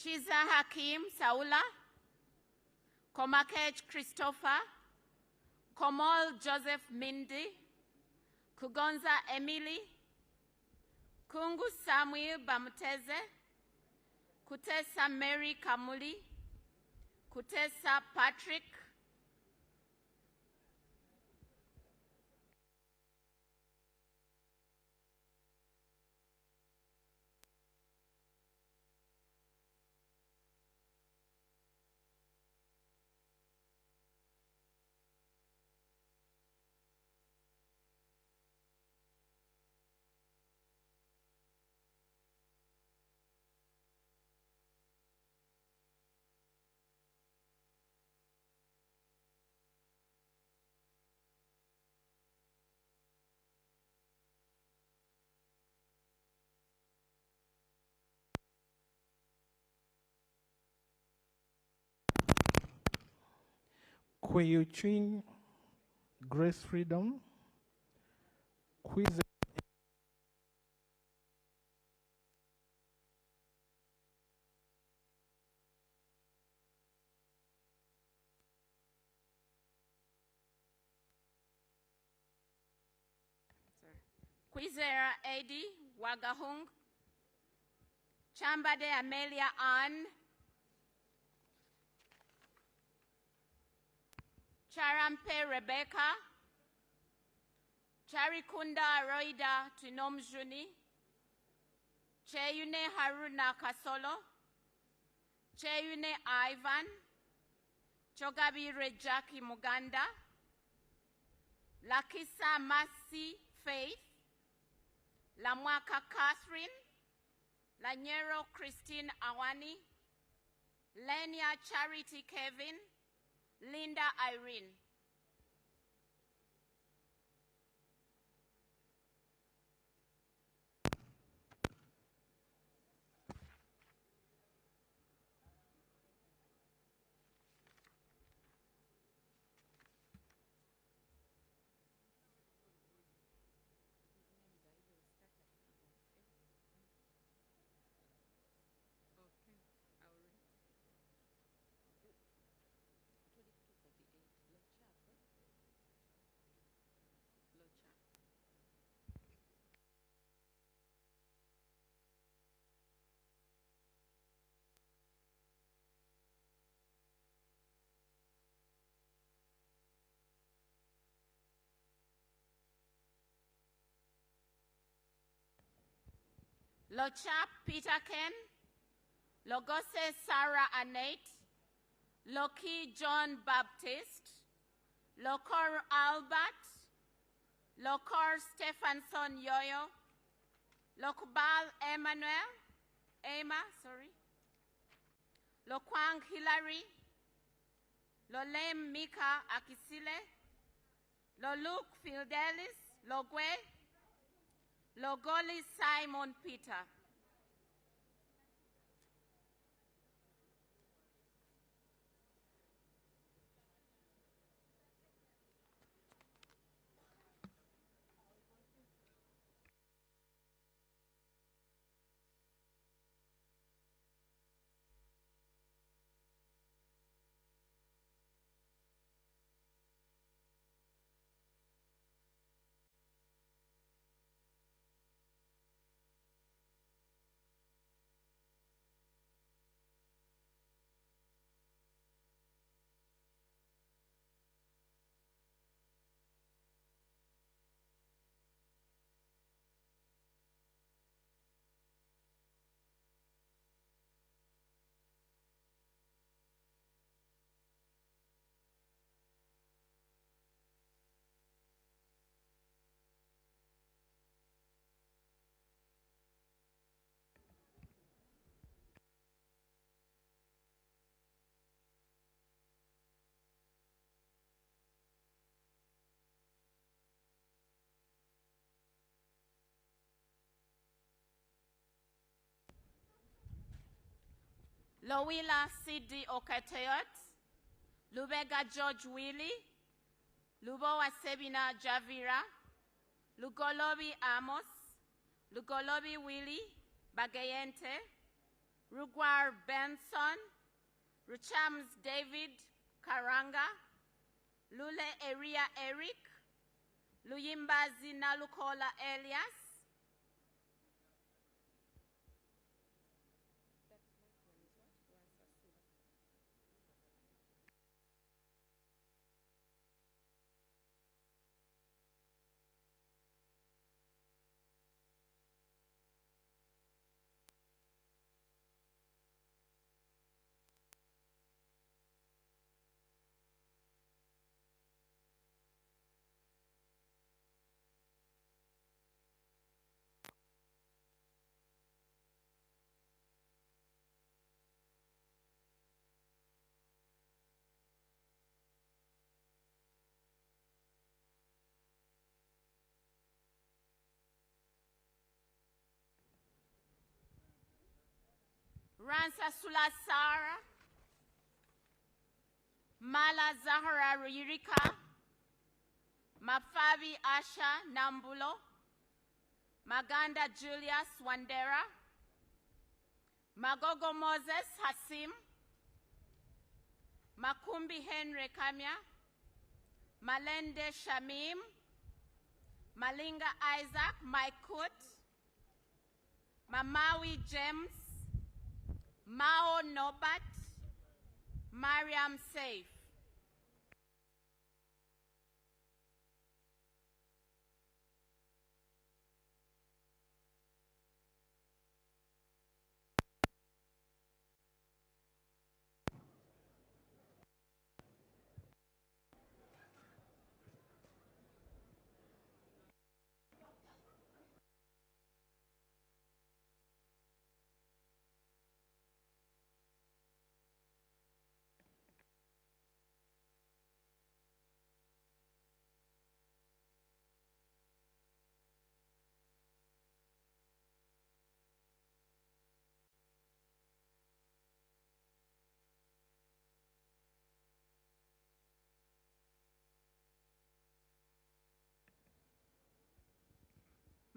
Chiza Hakim Saula, Komakej Christopher, Komol Joseph Mindi, Kugonza Emily, Kungu Samuel Bamuteze, Kutesa Mary Kamuli, Kutesa Patrick, Kweyuchin, Grace Freedom, Quiz. Kwizera Eddie Wagahung, Chambade Amelia Ann, Charampe Rebecca, Charikunda Roida Tunomjuni, Cheyune Haruna Kasolo, Cheyune Ivan, Chogabi Rejaki Muganda, Lakisa Masi Faith, Lamwaka Catherine, Lanyero Christine Awani, Lenia Charity Kevin, Linda Irene. Lochap Peter Ken, Logose Sarah Anate, Loki John Baptist, Lokor Albert, Lokor Stephenson Yoyo, Lokbal Emmanuel, Lokwang Hillary, Lolem Mika Akisile, Luke Fidelis Logwe, Logoli Simon Peter. Lowila Sidi Okateyot, Lubega George Willie, Lubowa Sebina Javira, Lugolobi Amos, Lugolobi Willie Bagayente, Rugwar Benson, Ruchams David Karanga, Lule Eria Eric, Luyimbazi Nalukola Elias, Ransa Sulasara, Mala Zahara Ririka, Mafabi Asha Nambulo, Maganda Julius Wandera, Magogo Moses Hasim, Makumbi Henry Kamya, Malende Shamim, Malinga Isaac Maikut, Mamawi James, Mao Nobat, Mariam Saif.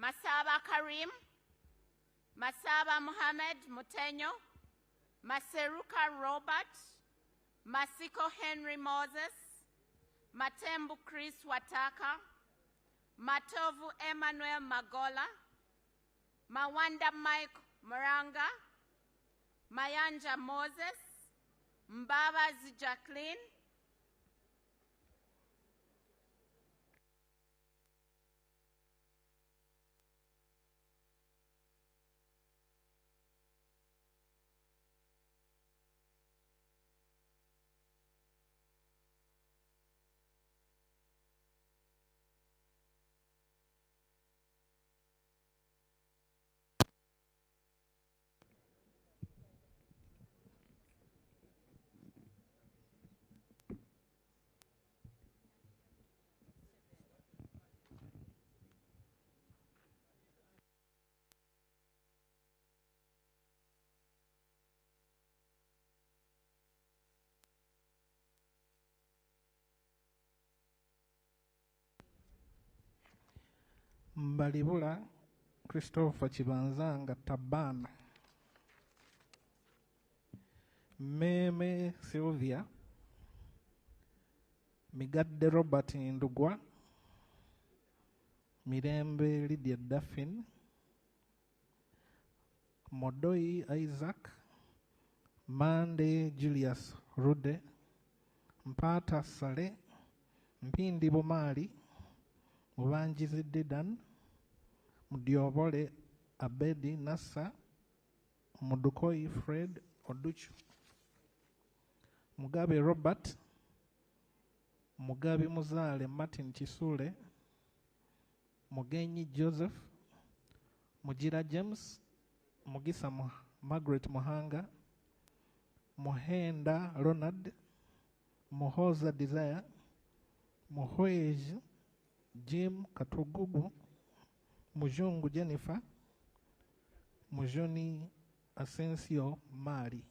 Masaba Karim, Masaba Muhammad Mutenyo, Maseruka Robert, Masiko Henry Moses, Matembu Chris Wataka, Matovu Emmanuel Magola, Mawanda Mike Maranga, Mayanja Moses, Mbabazi Jacqueline, Mbalibula Christopher Chibanzanga Tabana. Meme Sylvia. Migadde Robert Ndugwa. Mirembe Lydia Daffin. Modoi Isaac. Mande Julius Rude. Mpata Sale. Mpindi Bomali. Mubanjizi Didan. Mudiobole Abedi Nassa. Mudukoi Fred Oduchu. Mugabe Robert. Mugabe Muzale Martin Chisule. Mugenyi Joseph. Mujira James. Mugisa Margaret Mohanga. Mohenda Ronald. Mohoza Desire. Mohoej Jim Katugugu. Mujungu Jennifer. Mujoni Asensio Mari.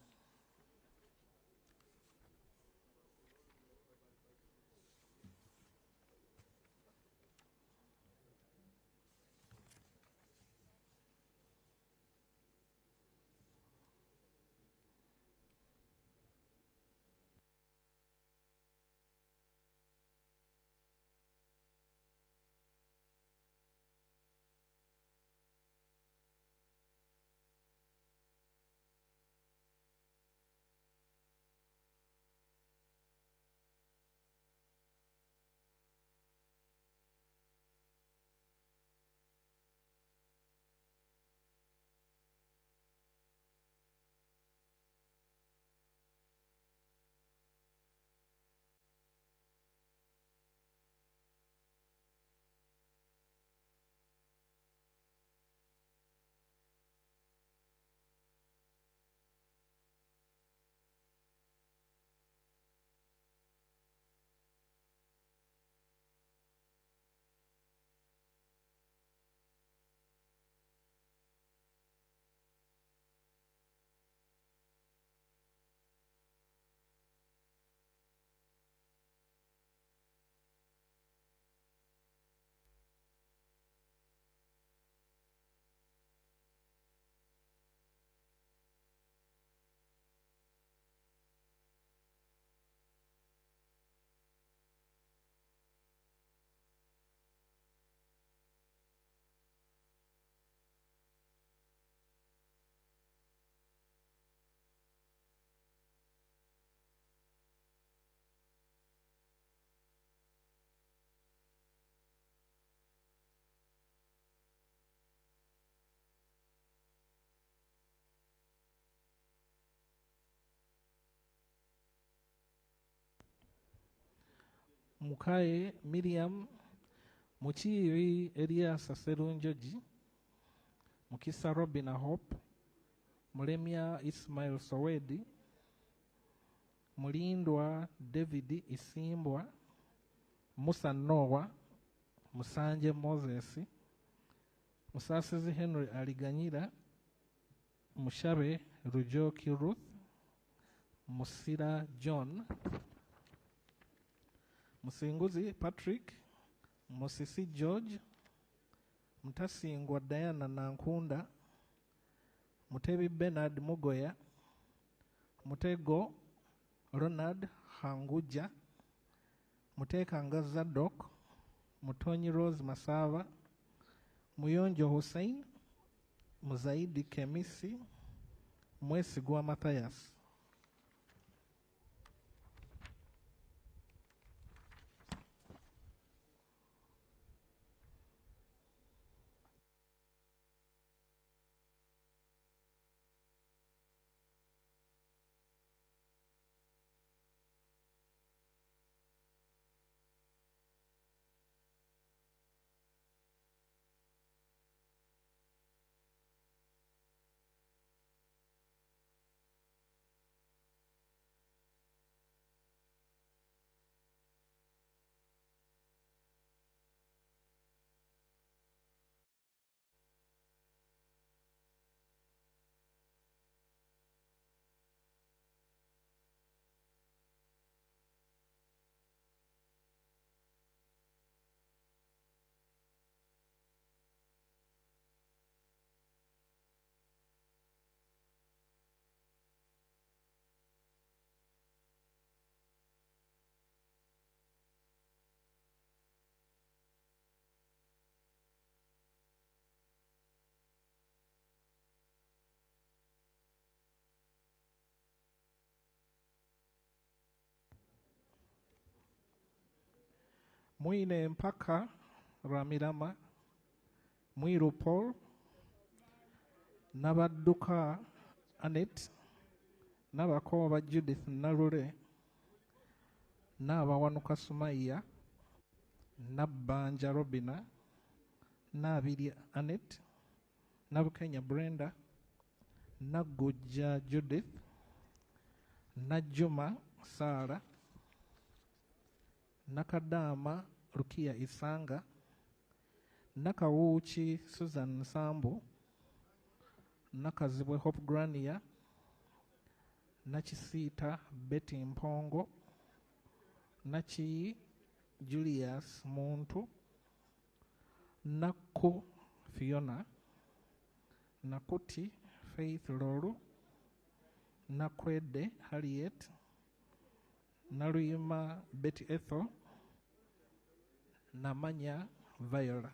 Mukaye Miriam. Muchiri Elias Serunjoji. Mukisa Robin Hope. Mulemia Ismail Sowedi. Mulindwa David Isimbwa. Musa Noah. Musanje Moses. Musasizi Henry Aliganyira. Mushabe Rujoki Ruth. Musira John. Musinguzi Patrick. Musisi George. Mtasingwa Diana Nankunda. Mutebi Bernard Mugoya. Mutego Ronald Hanguja. Mutekanga Zadok. Mutonyi Rose Masava. Muyonjo Hussein. Muzaidi Kemisi. Mwesigwa Matthias. Mwine Mpaka Ramirama, Mwiru Paul, Nabaduka Anet, Nabakoba Judith Narure, Nabawanuka Sumaya, Nabanja Robina, Nabidi Anet, Nabukenya Brenda, Naguja Judith, Najuma Sarah, Nakadama Rukia Isanga, Nakawuchi Susan Sambo, Nakazibwe Hope Grania, Nachisita Betty Mpongo, Nachi Julius Muntu, Naku Fiona, Nakuti Faith Loru, Nakwede Harriet, Narima Betty Ethel, Namanya Viola.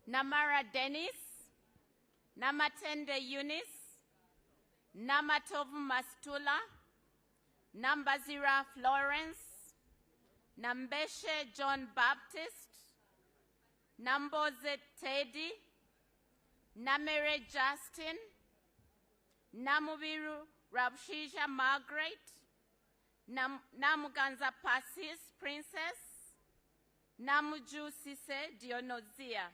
Namara Dennis, Namatende Eunice, Namatov Mastula, Nambazira Florence, Nambeshe John Baptist, Namboze Teddy, Namere Justin, Namubiru Rabshisha Margaret, Namuganza Pasis Princess, Namuju Sise Dionozia.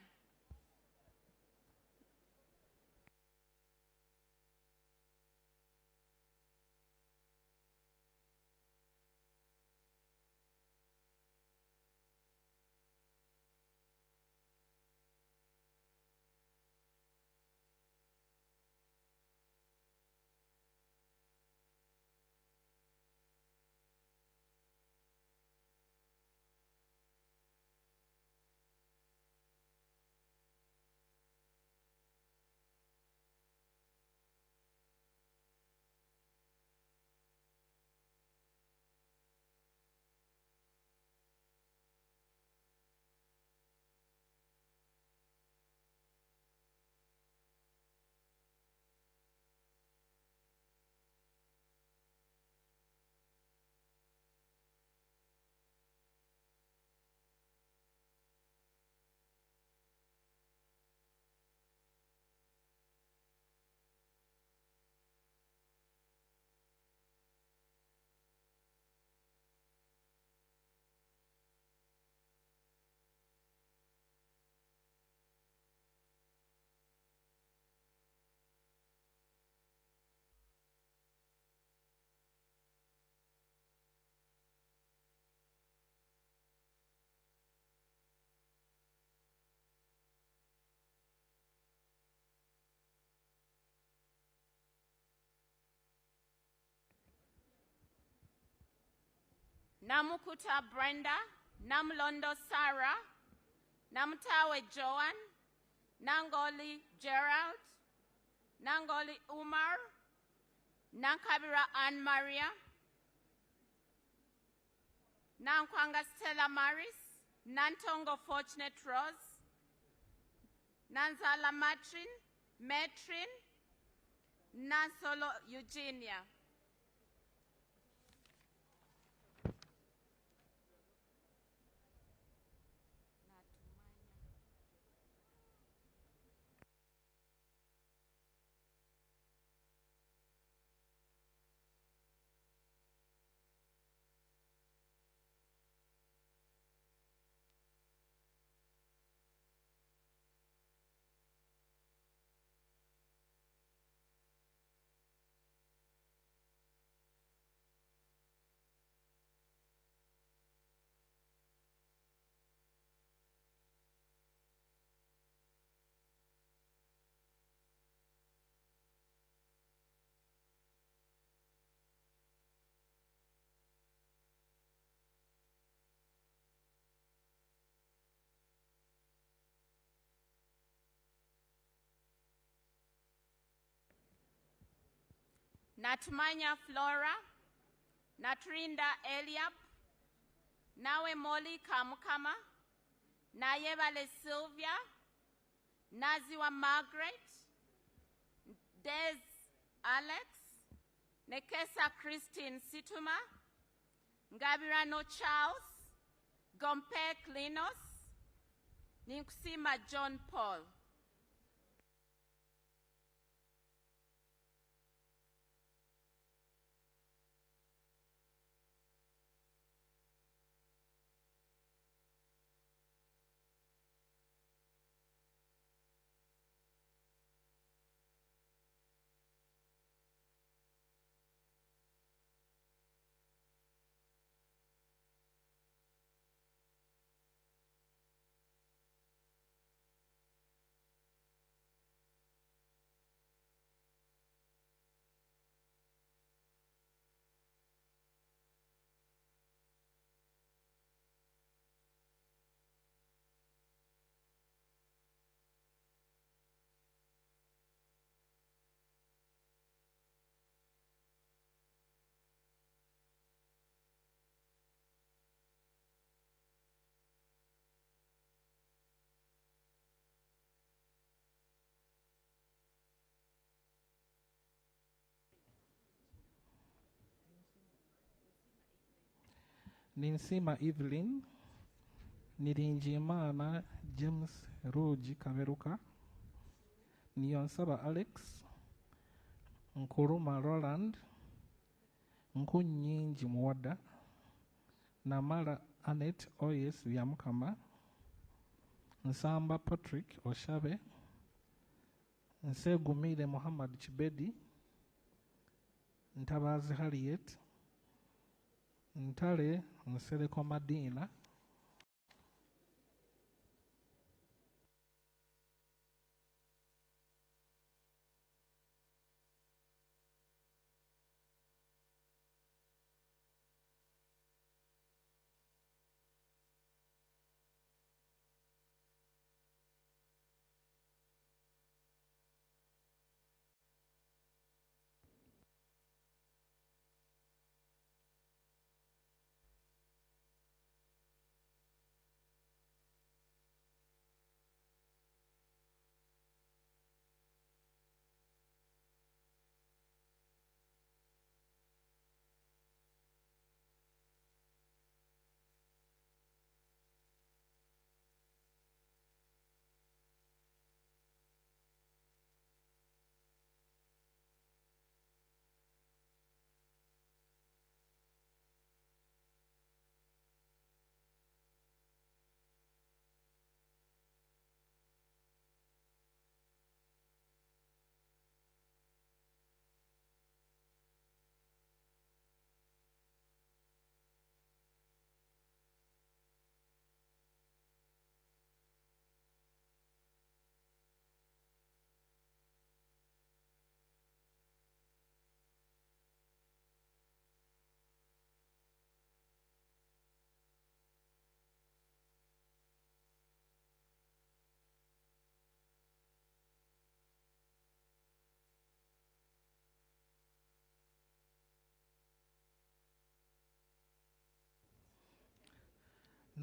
Namukuta Brenda, Namlondo Sarah, Namtawe Joan, Nangoli Gerald, Nangoli Umar, Nankabira Anne Maria, Nankwanga Stella Maris, Nantongo Fortunate Rose, Nanzala Matrin, Nansolo Eugenia. Natmanya Flora, Natrinda Eliab, Nawe Molly Kamukama, Nayevale Sylvia, Naziwa Margaret, Des Alex, Nekesa Christine Situma, Ngabirano Charles, Gompe Klinos, Ninkusima John Paul. Ninsima Evelyn, Nirinjimana James Roji Kaveruka, Niyonsaba Alex, Nkuruma Roland, Nkunyinji Mwada, Namara Annette Oyes Vyamukama, Nsamba Patrick Oshabe, Nsegumile Muhammad Chibedi, Ntabazi Harriet, Ntale Nseleko Madina,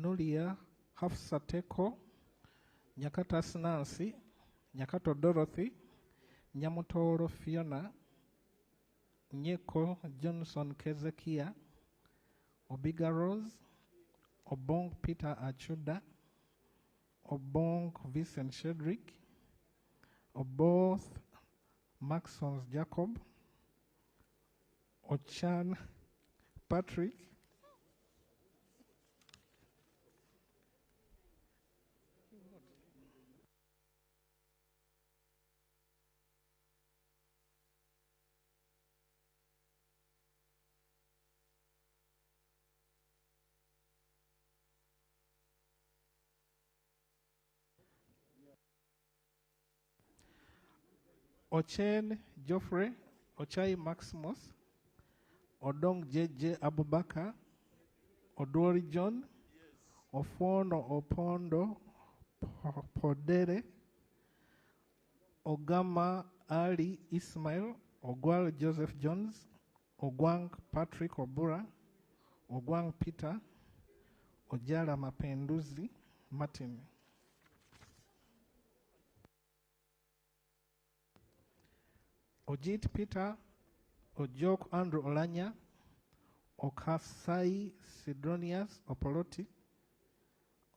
Nulia Hafsateko, Nyakatas Nancy, Nyakato Dorothy, Nyamutoro Fiona, Nyeko Johnson Kezekia, Obiga Rose, Obong Peter Achuda, Obong Vincent Shedrick, Oboth Maxons Jacob, Ochan Patrick, Ochen Geoffrey, Ochai Maximus, Odong JJ Abubakar, Odori John, Ofono Opondo Podere, Ogama Ali Ismail, Ogwal Joseph Jones, Ogwang Patrick Obura, Ogwang Peter, Ojala Mapenduzi Martin. Ojit Peter, Ojok Andrew Olanya, Okasai Sidronius Opoloti,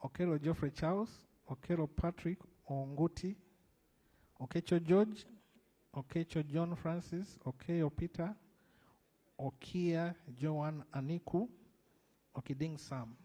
Okelo Geoffrey Charles, Okelo Patrick Onguti, Okecho George, Okecho John Francis, Okeyo Peter, Okia Joan Aniku, Okiding Sam.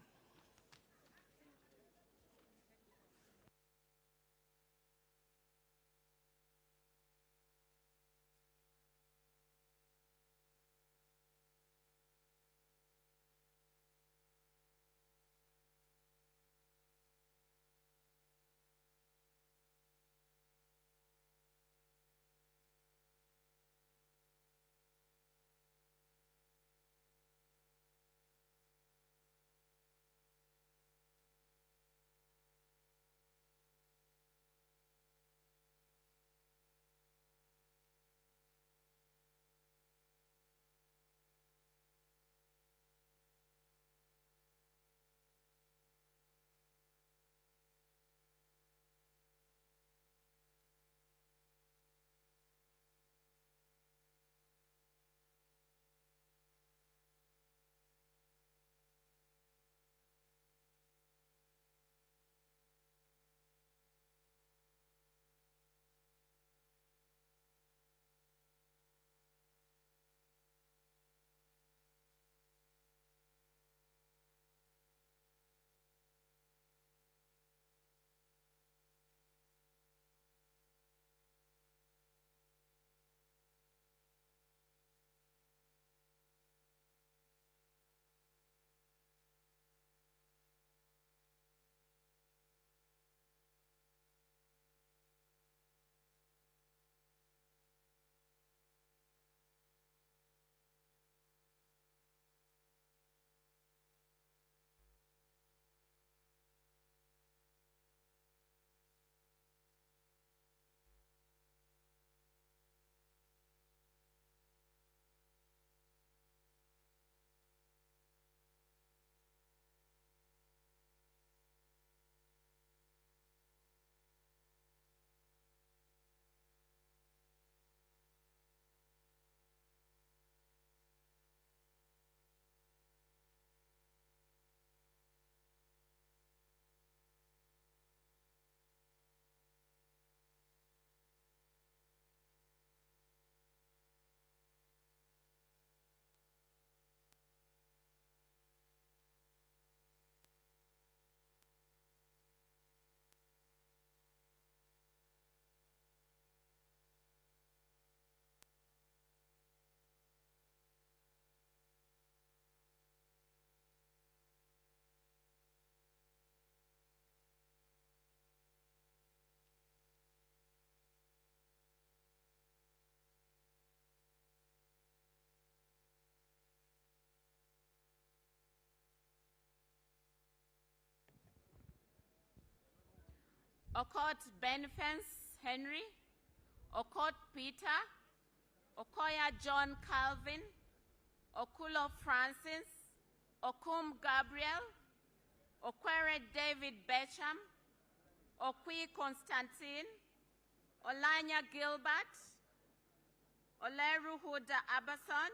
Okot Benfence Henry, Okot Peter, Okoya John Calvin, Okulo Francis, Okum Gabriel, Okwere David Becham, Okwi Constantine, Olanya Gilbert, Oleru Huda Abason,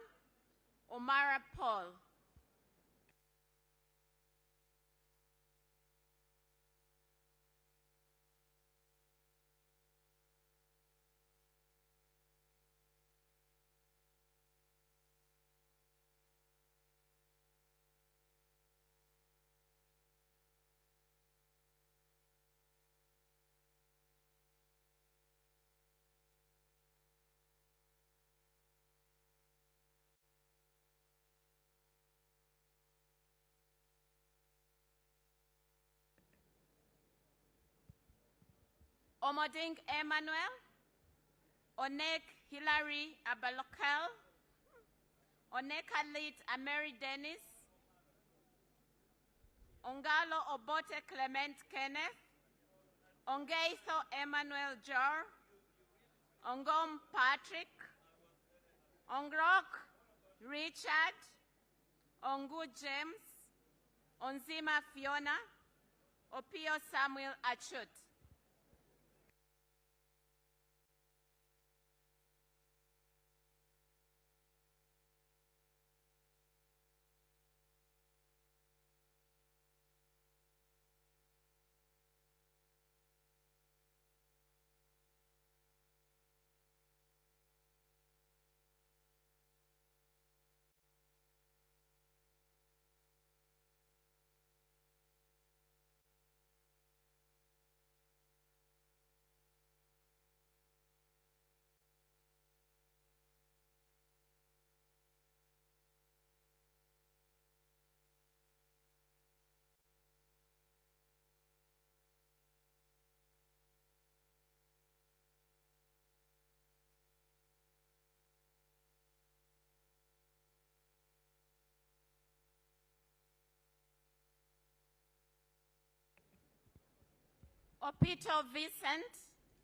Omara Paul. Omoding Emmanuel, Onek Hilary Abalokel, Onek Alit Ameri Dennis, Ongalo Obote Clement Kenneth, Ongeitho Emmanuel Jor, Ongom Patrick, Ongrok Richard, Ongu James, Onzima Fiona, Opio Samuel Achut. Opito Vincent,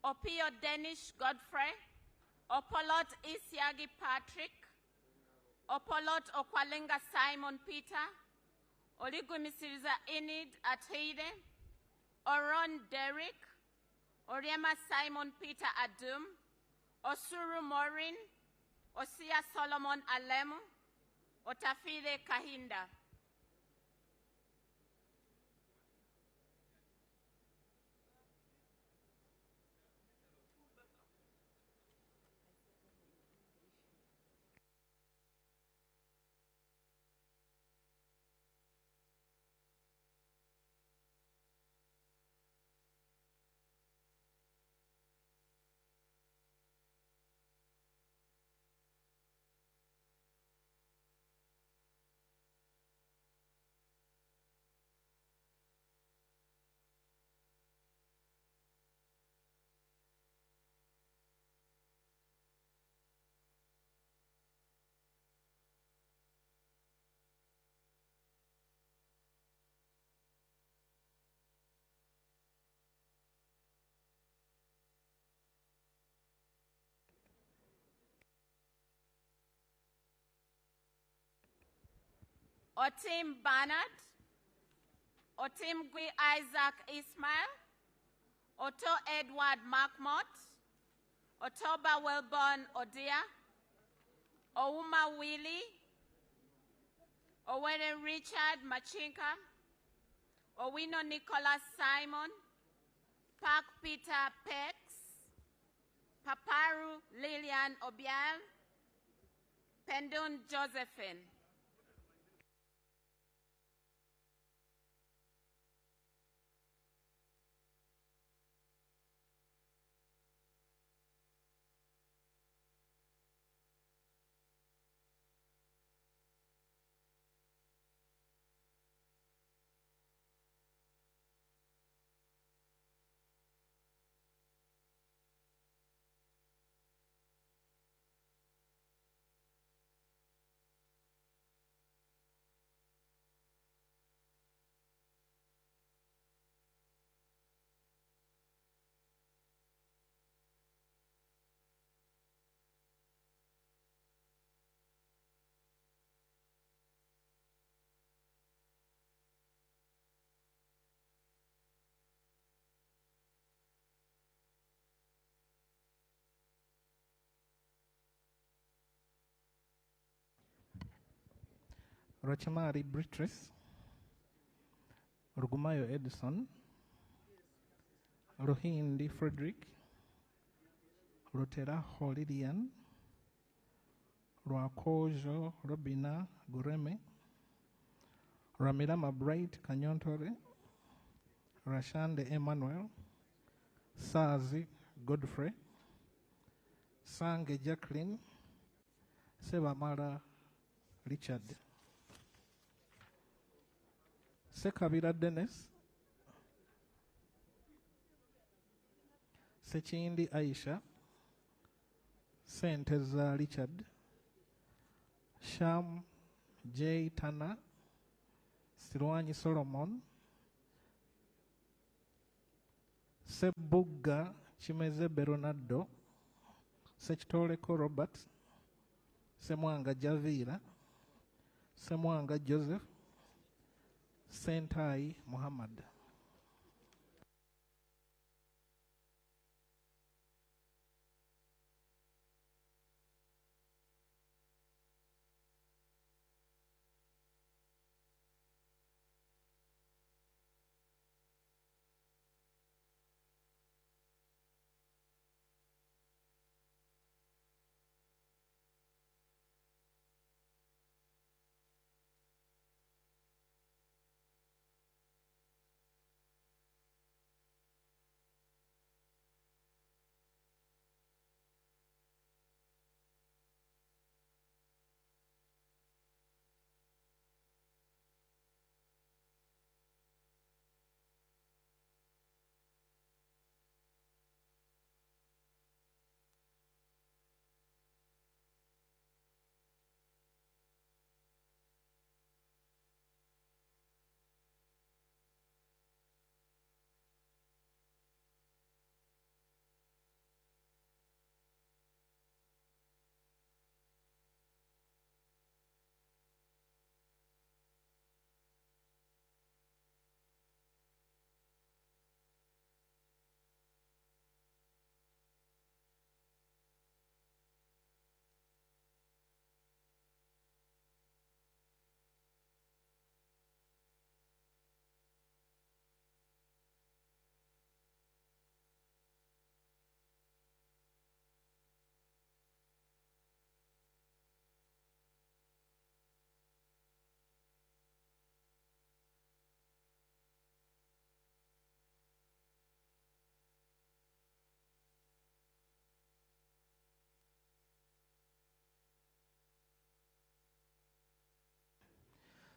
Opio Danish Godfrey, Opolot Isiagi Patrick, Opolot Okwalenga Simon Peter, Oligumisiriza Enid Ateide, Oron Derek, Oriema Simon Peter Adum, Osuru Morin, Osia Solomon Alemu, Otafide Kahinda. Otim Bernard, Otim Gui Isaac Ismail, Otto Edward Markmott, Otoba Wellborn Odia, Ouma Willie, Owene Richard Machinka, Owino Nicholas Simon, Park Peter Pex, Paparu Lillian Obial, Pendun Josephine. Rochamari Beatrice, Rugumayo Edison, Rohindi Frederick, Rotera Holidian, Rwakojo Robina Gureme, Ramirama Bright Kanyontore, Rashande Emmanuel, Sazi Godfrey, Sange Jacqueline, Sebamara Richard, Sekabira Dennis, Sechindi Aisha, Senteza Richard, Sham J. Tana, Sirwanyi Solomon, Sebuga Chimeze Beronado, Sechitoleko Robert, Semwanga Javira, Semwanga Joseph, Sentai Muhammad.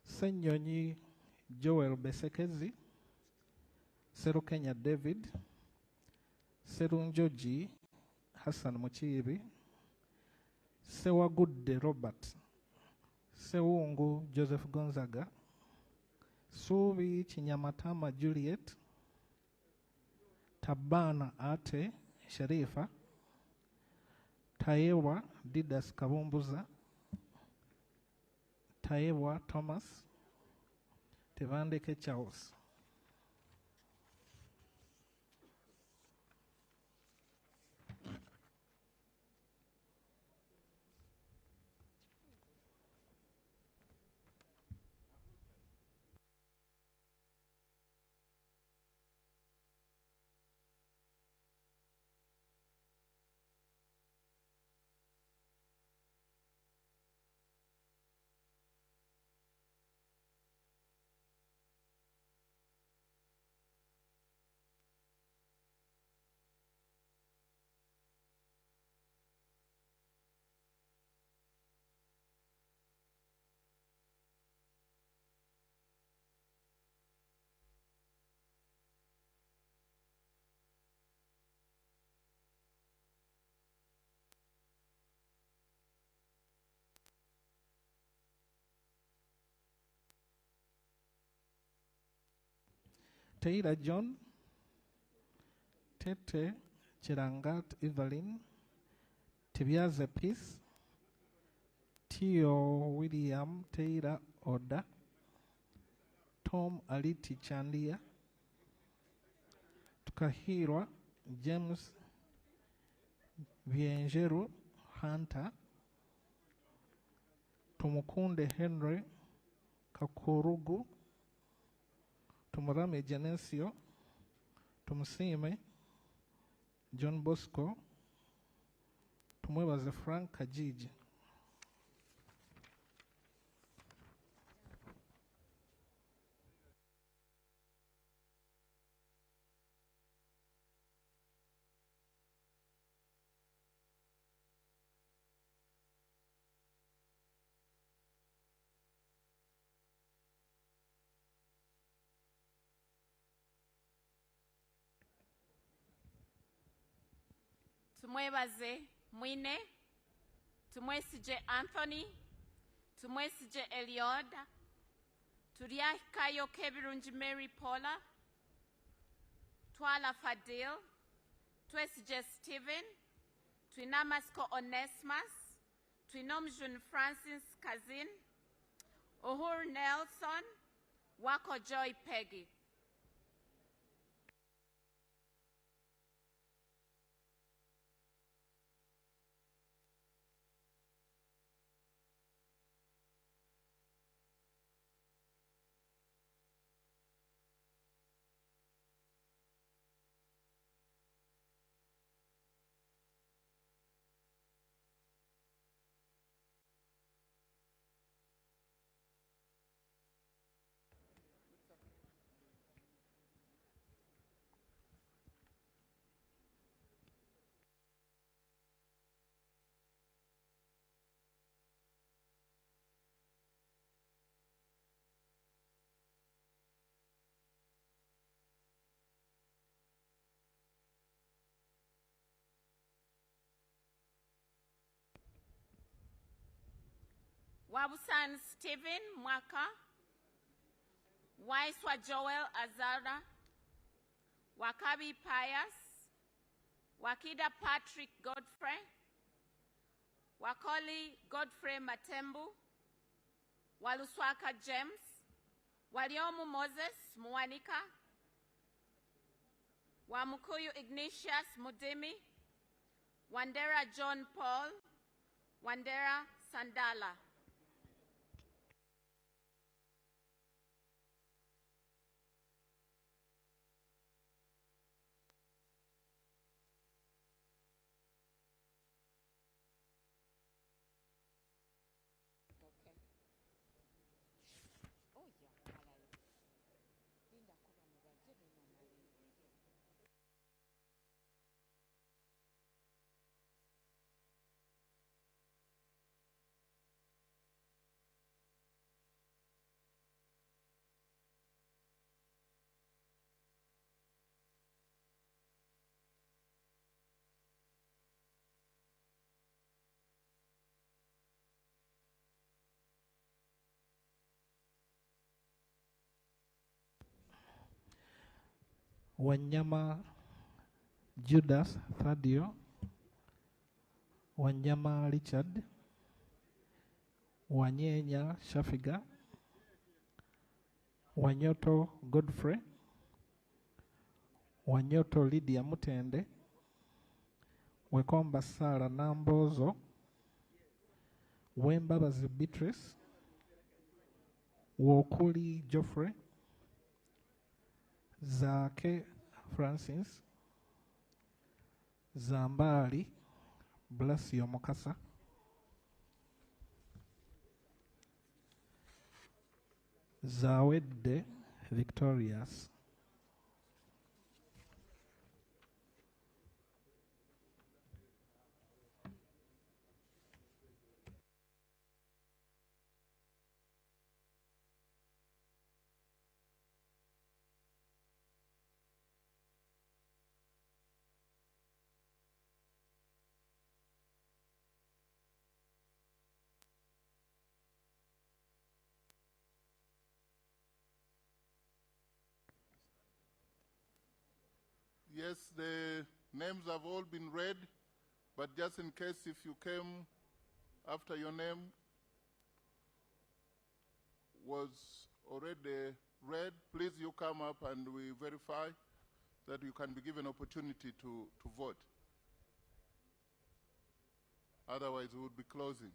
Senyonyi Joel Besekezi, Serukenya David, Serunjoji Hassan Muchibi, Sewagudde Robert, Sewungu Joseph Gonzaga, Subi Chinyamatama Juliet, Tabana Ate Sharifa, Taewa Didas Kabumbuza, Taewa Thomas, Tevandeke Charles. Teira John, Tete Chirangat Evelyn, Tibiaze Peace, Tio William Teira Oda, Tom Aliti Chandia, Tukahirwa James Viengeru Hunter, Tumukunde Henry, Kakurugu, Tumurame Genesio, Tumusime, John Bosco, Tumwebaze Frank Kajiji. Tumwebaze Mwine, tumwesije Anthony, tumwesije Eliod, Turiakayo Kebirunji Mary Paula, Twala Fadil, twesije Stephen, Twinamasko Onesmus, Twinomjun Francis Kazin, Uhur Nelson, Wako Joy Peggy. Wabusan Stephen Mwaka, Waiswa Joel Azara, Wakabi Pius, Wakida Patrick Godfrey, Wakoli Godfrey Matembu, Waluswaka James, Waliomu Moses Mwanika, Wamukuyu Ignatius Mudimi, Wandera John Paul, Wandera Sandala. Wanyama Judas Thadio, Wanyama Richard, Wanyenya Shafiga, Wanyoto Godfrey, Wanyoto Lydia Mutende, Wekomba Sara Nambozo, Wembabazi Beatrice, Wokuli Geoffrey, Zake Francis, Zambali Blasio Mokasa, Zawede Victorious, Yes, the names have all been read, but just in case if you came after your name was already read, please you come up and we verify that you can be given opportunity to vote. Otherwise, we would be closing.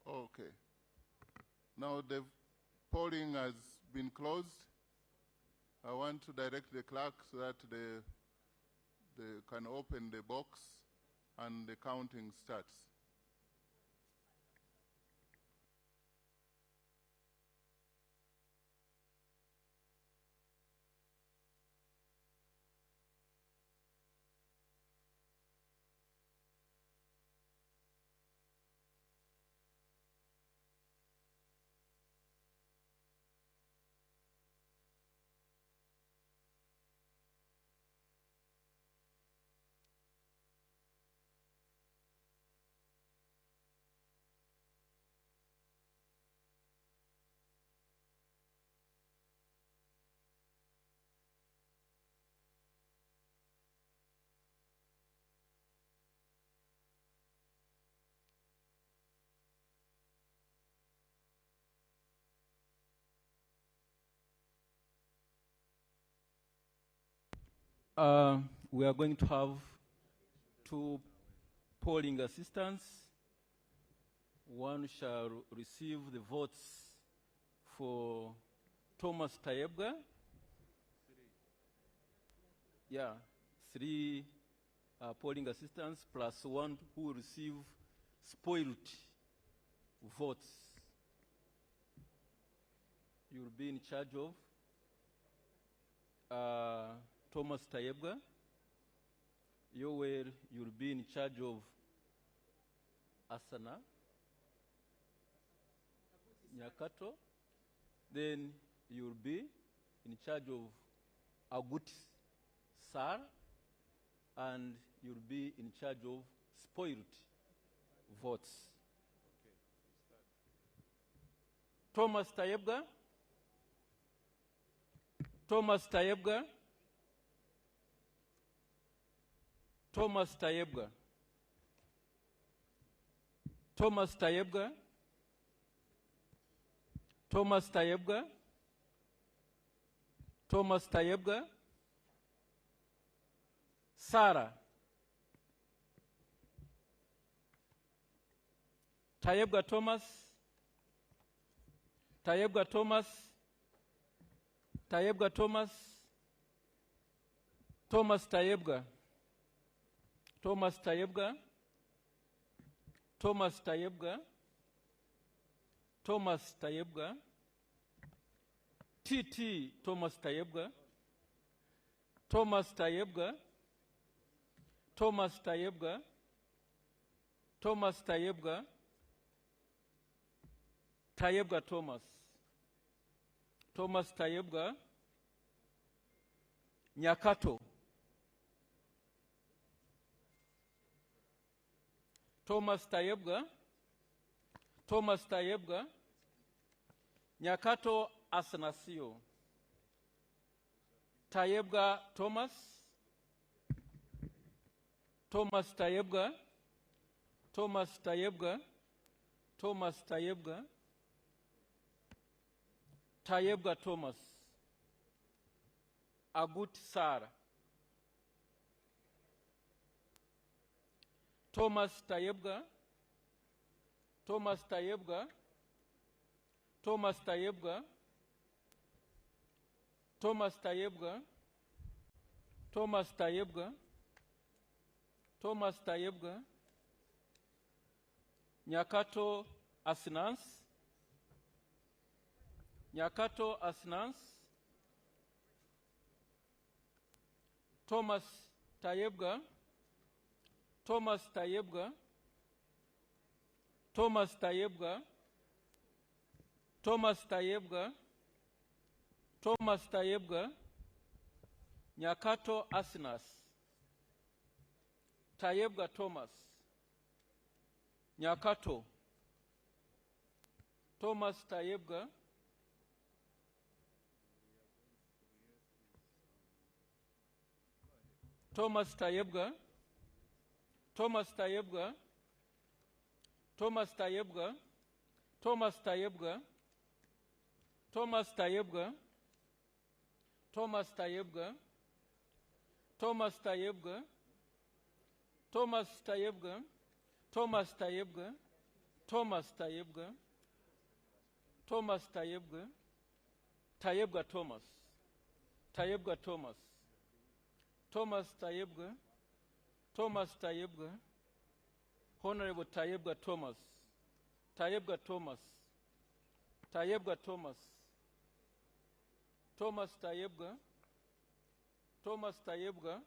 Okay. Now the polling has been closed. I want to direct the clerk so that they can open the box and the counting starts. We are going to have 2 polling assistants. One shall receive the votes for Thomas Tayebga. Yeah, 3 polling assistants plus 1 who will receive spoiled votes. You will be in charge of Thomas Tayebga. You'll be in charge of Asana Nyakato. Then you'll be in charge of Agut Sar, and you'll be in charge of spoiled votes. Thomas Tayebga. Thomas Tayebga. Thomas Tayebga. Thomas Tayebga. Thomas Tayebga. Thomas Tayebga. Sarah. Tayebga Thomas. Tayebga Thomas. Tayebga Thomas. Thomas Tayebga. Thomas Tayebga. Thomas Tayebga. Thomas Tayebga. TT Thomas Tayebga. Thomas Tayebga. Thomas Tayebga. Thomas Tayebga. Tayebga Thomas. Thomas Tayebga. Nyakato. Thomas Tayebga. Thomas Tayebga. Nyakato Asanasio. Tayebga Thomas. Thomas Tayebga. Thomas Tayebga. Thomas Tayebga. Tayebga Thomas. Agut Sara. Thomas Tayebga. Thomas Tayebga. Thomas Tayebga. Thomas Tayebga. Thomas Tayebga. Thomas Tayebga. Nyakato Asnans. Nyakato Asnans. Thomas Tayebga. Thomas Tayebga. Thomas Tayebga. Thomas Tayebga. Thomas Tayebga. Nyakato Asnas. Tayebga Thomas. Nyakato. Thomas Tayebga. Thomas Tayebga. Thomas Tayebga. Thomas Tayebga. Thomas Tayebga. Thomas Tayebga. Thomas Tayebga. Thomas Tayebga. Thomas Tayebga. Thomas Tayebga. Thomas Tayebga, Thomas Tayebga, Tayebga Thomas, Tayebga Thomas, Thomas Tayebga, Thomas Tayebga, Honorable Tayebga Thomas, Tayebga Thomas, Tayebga Thomas, Thomas Tayebga, Thomas Tayebga,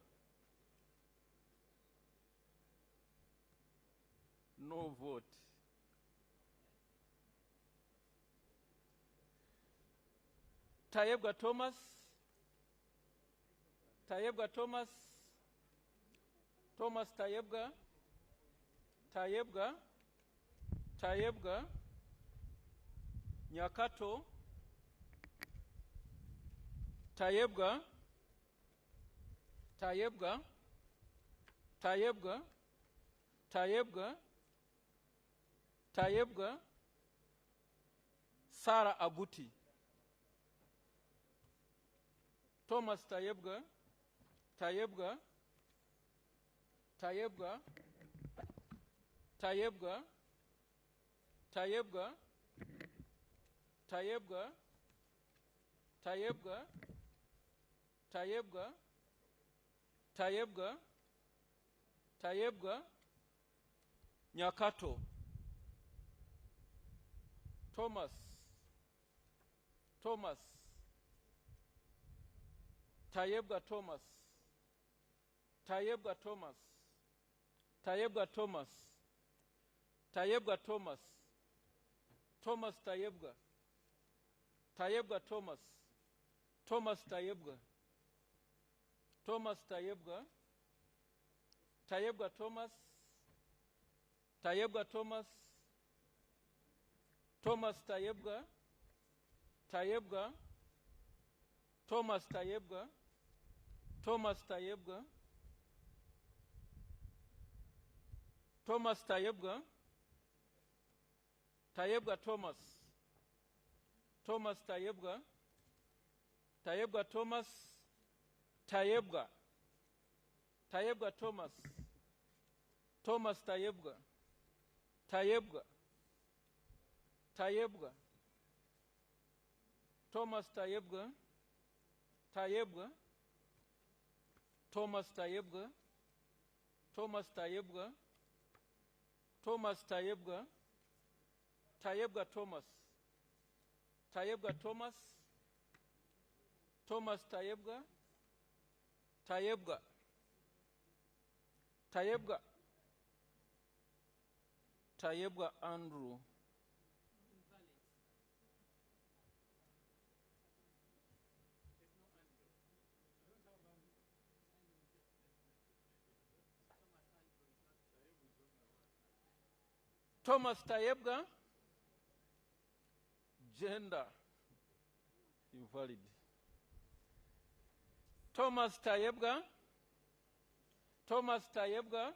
no vote. Tayebga Thomas, Tayebga Thomas, Thomas Tayebga, Tayebga, Tayebga, Nyakato, Tayebga, Tayebga, Tayebga, Tayebga, Tayebga, Sarah Abuti. Thomas Tayebga, Tayebga, Tayebga, Tayebga, Tayebga, Tayebga, Tayebga, Tayebga, Tayebga, Tayebga, Nyakato. Thomas, Thomas, Tayebga Thomas, Tayebga Thomas, Tayebga Thomas, Tayebga Thomas, Thomas Tayebga, Tayebga Thomas, Thomas Tayebga, Thomas Tayebga, Tayebga Thomas, Tayebga Thomas, Thomas Tayebga, Tayebga, Thomas Tayebga, Thomas Tayebga, Thomas Tayebga, Tayebga Thomas, Thomas Tayebga, Tayebga Thomas, Tayebga, Tayebga Thomas, Thomas Tayebga, Tayebga, Tayebga, Thomas Tayebga, Tayebga, Thomas Tayebga, Thomas Tayebga, Thomas Tayebga, Tayebga Thomas, Tayebga Thomas, Thomas Tayebga, Tayebga, Tayebga, Tayebga Andrew. Thomas Tayebga, gender, invalid. Thomas Tayebga, Thomas Tayebga,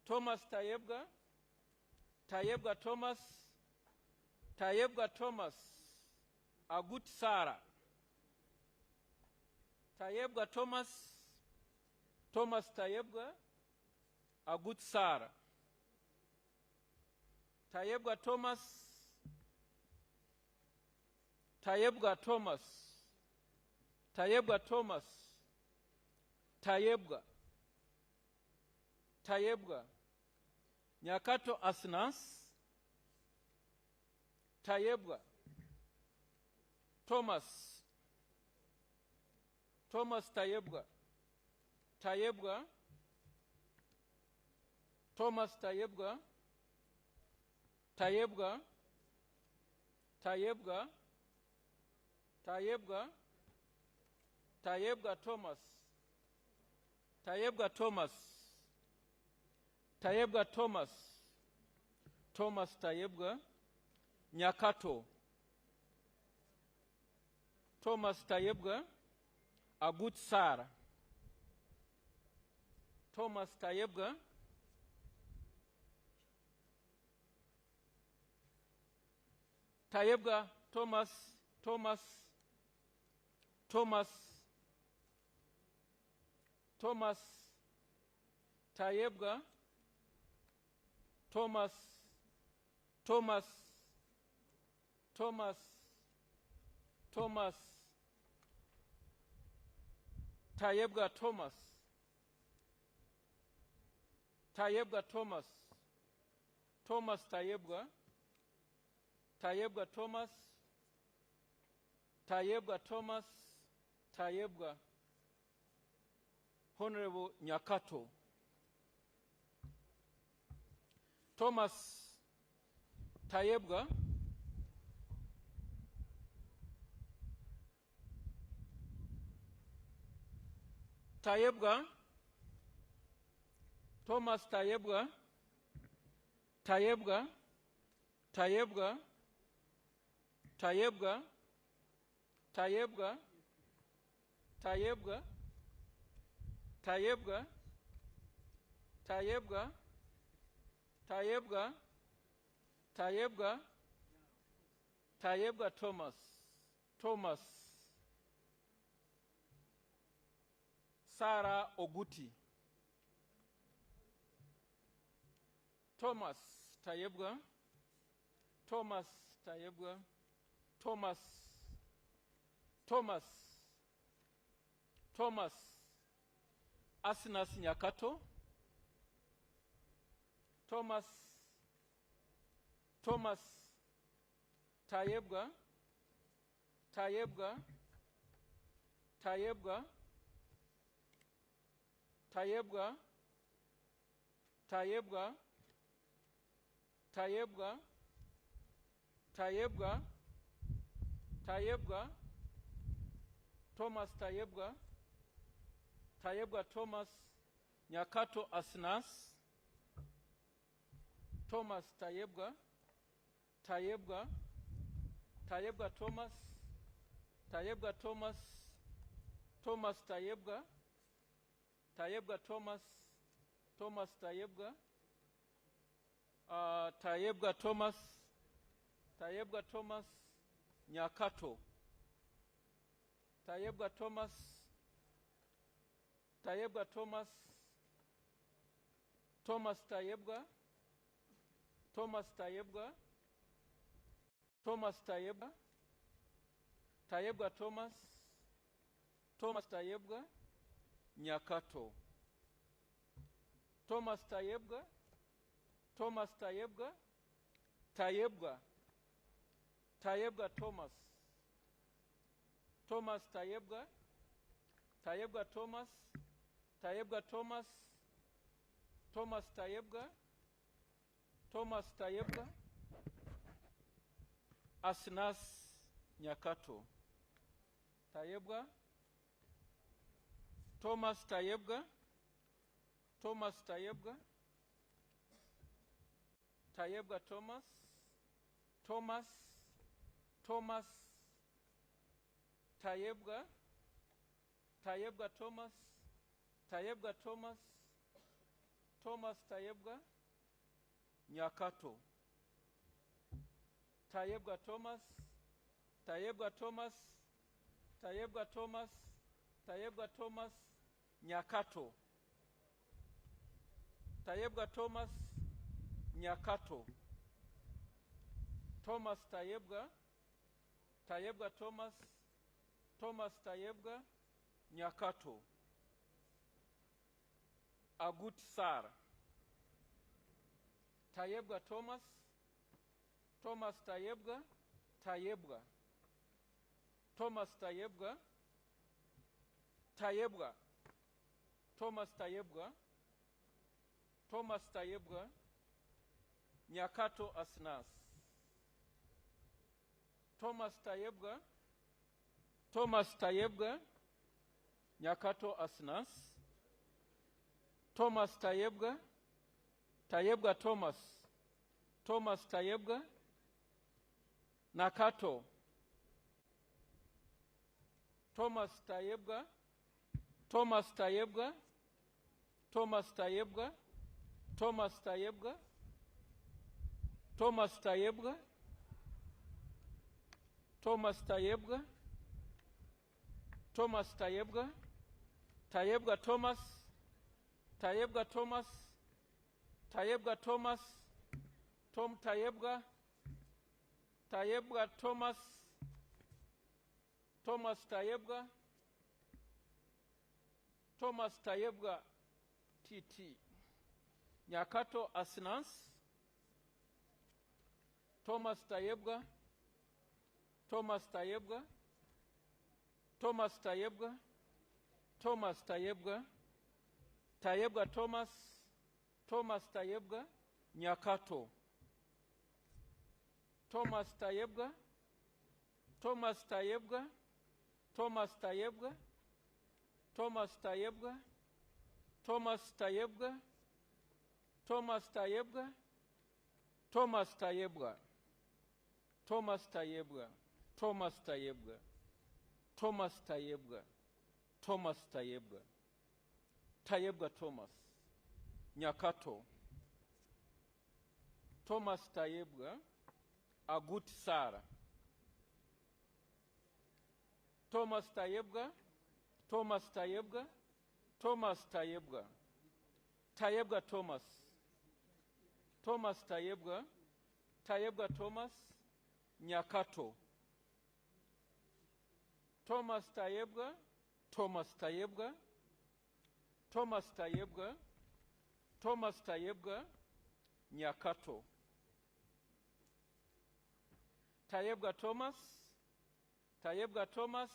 Thomas Tayebga, Tayebga Thomas, Tayebga Thomas, Agut Sarah. Tayebga Thomas, Thomas Tayebga, Agut Sarah. Tayebga Thomas, Tayebga Thomas, Tayebga Thomas, Tayebga, Tayebga, Nyakato Asnas, Tayebga, Thomas, Thomas Tayebga, Tayebga, Thomas Tayebga, Tayebga, Tayebga, Tayebga, Tayebga Thomas, Tayebga Thomas, Tayebga Thomas, Thomas Tayebga, Nyakato, Thomas Tayebga, Agut Sarah, Thomas Tayebga, Tayebga Thomas, Thomas, Thomas, Thomas, Tayebga, Thomas, Thomas Tayebga Thomas Tayebga Thomas Tayebga Thomas Tayebga Honorable Nyakato Thomas Tayebga Thomas Tayebga Thomas Sarah Oguti Thomas Tayebga Thomas Asinas Nyakato Thomas Tayebga Thomas Thomas Nyakato Asinas Thomas Tayebga Thomas Nyakato Tayebga Thomas Nyakato Thomas Tayebga Asinas Nyakato Tayebga Thomas Tayebga Thomas Tayebga Thomas Tayebga Thomas Tayebga Nyakato Tayebga Thomas Nyakato Tayebga Thomas Nyakato Thomas Tayebga Thomas Tayebga Nyakato Agut Sar Tayebga Thomas Tayebga Thomas Tayebga Thomas Tayebga Nyakato Asinas Thomas Tayebga Nyakato Asinas Thomas Tayebga Thomas Tayebga Nakato Thomas Tayebga Thomas Tayebga Tayebga Thomas Tom Tayebga Tayebwa Thomas Tayebwa, Thomas Tayebwa TT, Nyakato Asnans, Thomas Tayebwa, Thomas Tayebwa, Thomas Tayebwa, Thomas Tayebwa, Tayebwa Thomas, Thomas Tayebwa, Nyakato, Thomas Tayebwa, Thomas Tayebwa, Thomas Tayebwa, Thomas Tayebwa, Thomas Tayebwa, Thomas Tayebwa, Thomas Tayebwa, Thomas Tayebwa, Thomas Tayebwa, Thomas Tayebwa, Thomas Tayebwa, Tayebwa Thomas, Nyakato, Thomas Tayebwa, Agut Sara, Thomas Tayebwa, Thomas Tayebwa, Thomas Tayebwa, Tayebwa Thomas, Thomas Tayebwa, Tayebwa Thomas, Nyakato, Thomas Tayebwa, Thomas Tayebwa, Thomas Tayebwa, Thomas Tayebwa, Nyakato, Tayebwa Thomas, Tayebwa Thomas,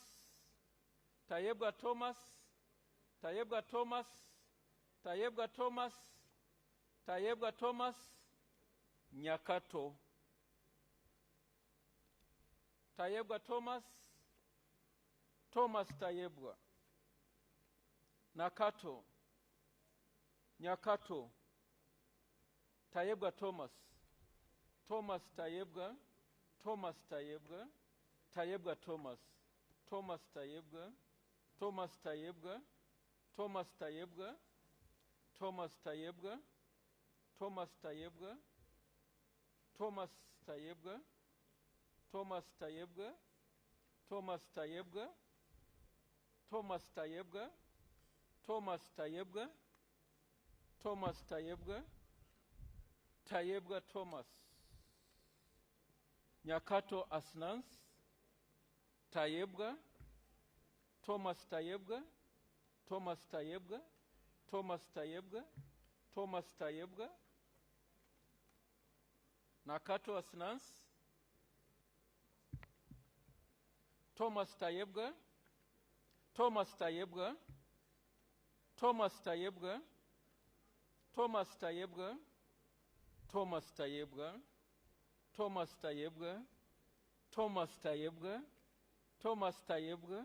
Tayebwa Thomas, Tayebwa Thomas, Tayebwa Thomas, Tayebwa Thomas, Nyakato, Tayebwa Thomas, Thomas Tayebwa, Nakato, Nyakato, Tayebwa Thomas, Thomas Tayebwa, Thomas Tayebwa, Tayebwa Thomas, Thomas Tayebwa, Thomas Tayebwa, Thomas Tayebwa, Thomas Tayebwa, Thomas Tayebwa, Thomas Tayebwa, Thomas Tayebwa, Thomas Tayebwa, Thomas Tayebwa, Thomas Tayebwa, Thomas Tayebwa, Tayebwa Thomas, Nyakato Asnans, Tayebwa, Thomas Tayebwa, Thomas Tayebwa, Thomas Tayebwa, Thomas Tayebwa, Nakato Asnans, Thomas Tayebwa, Thomas Tayebwa, Thomas Tayebwa, Thomas Tayebwa, Thomas Tayebwa, Thomas Tayebwa, Thomas Tayebwa, Thomas Tayebwa,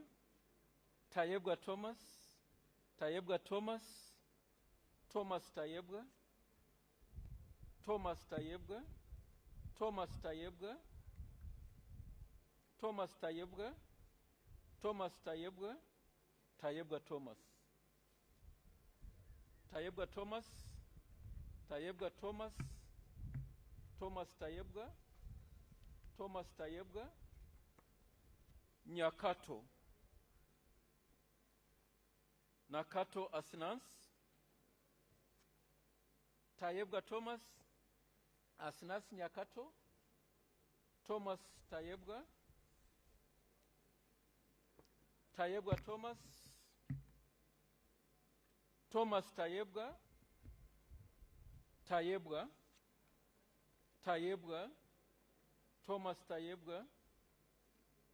Tayebwa Thomas, Tayebwa Thomas, Thomas Tayebwa, Thomas Tayebwa, Thomas Tayebwa, Thomas Tayebwa, Thomas Tayebwa, Tayebwa Thomas, Tayebwa Thomas, Tayebwa Thomas, Thomas Tayebwa, Thomas Tayebwa, Nyakato, Nakato Asnans, Tayebwa Thomas, Asnas Nyakato, Thomas Tayebwa, Tayebwa Thomas, Thomas Tayebwa, Tayebwa, Tayebwa, Thomas Tayebwa,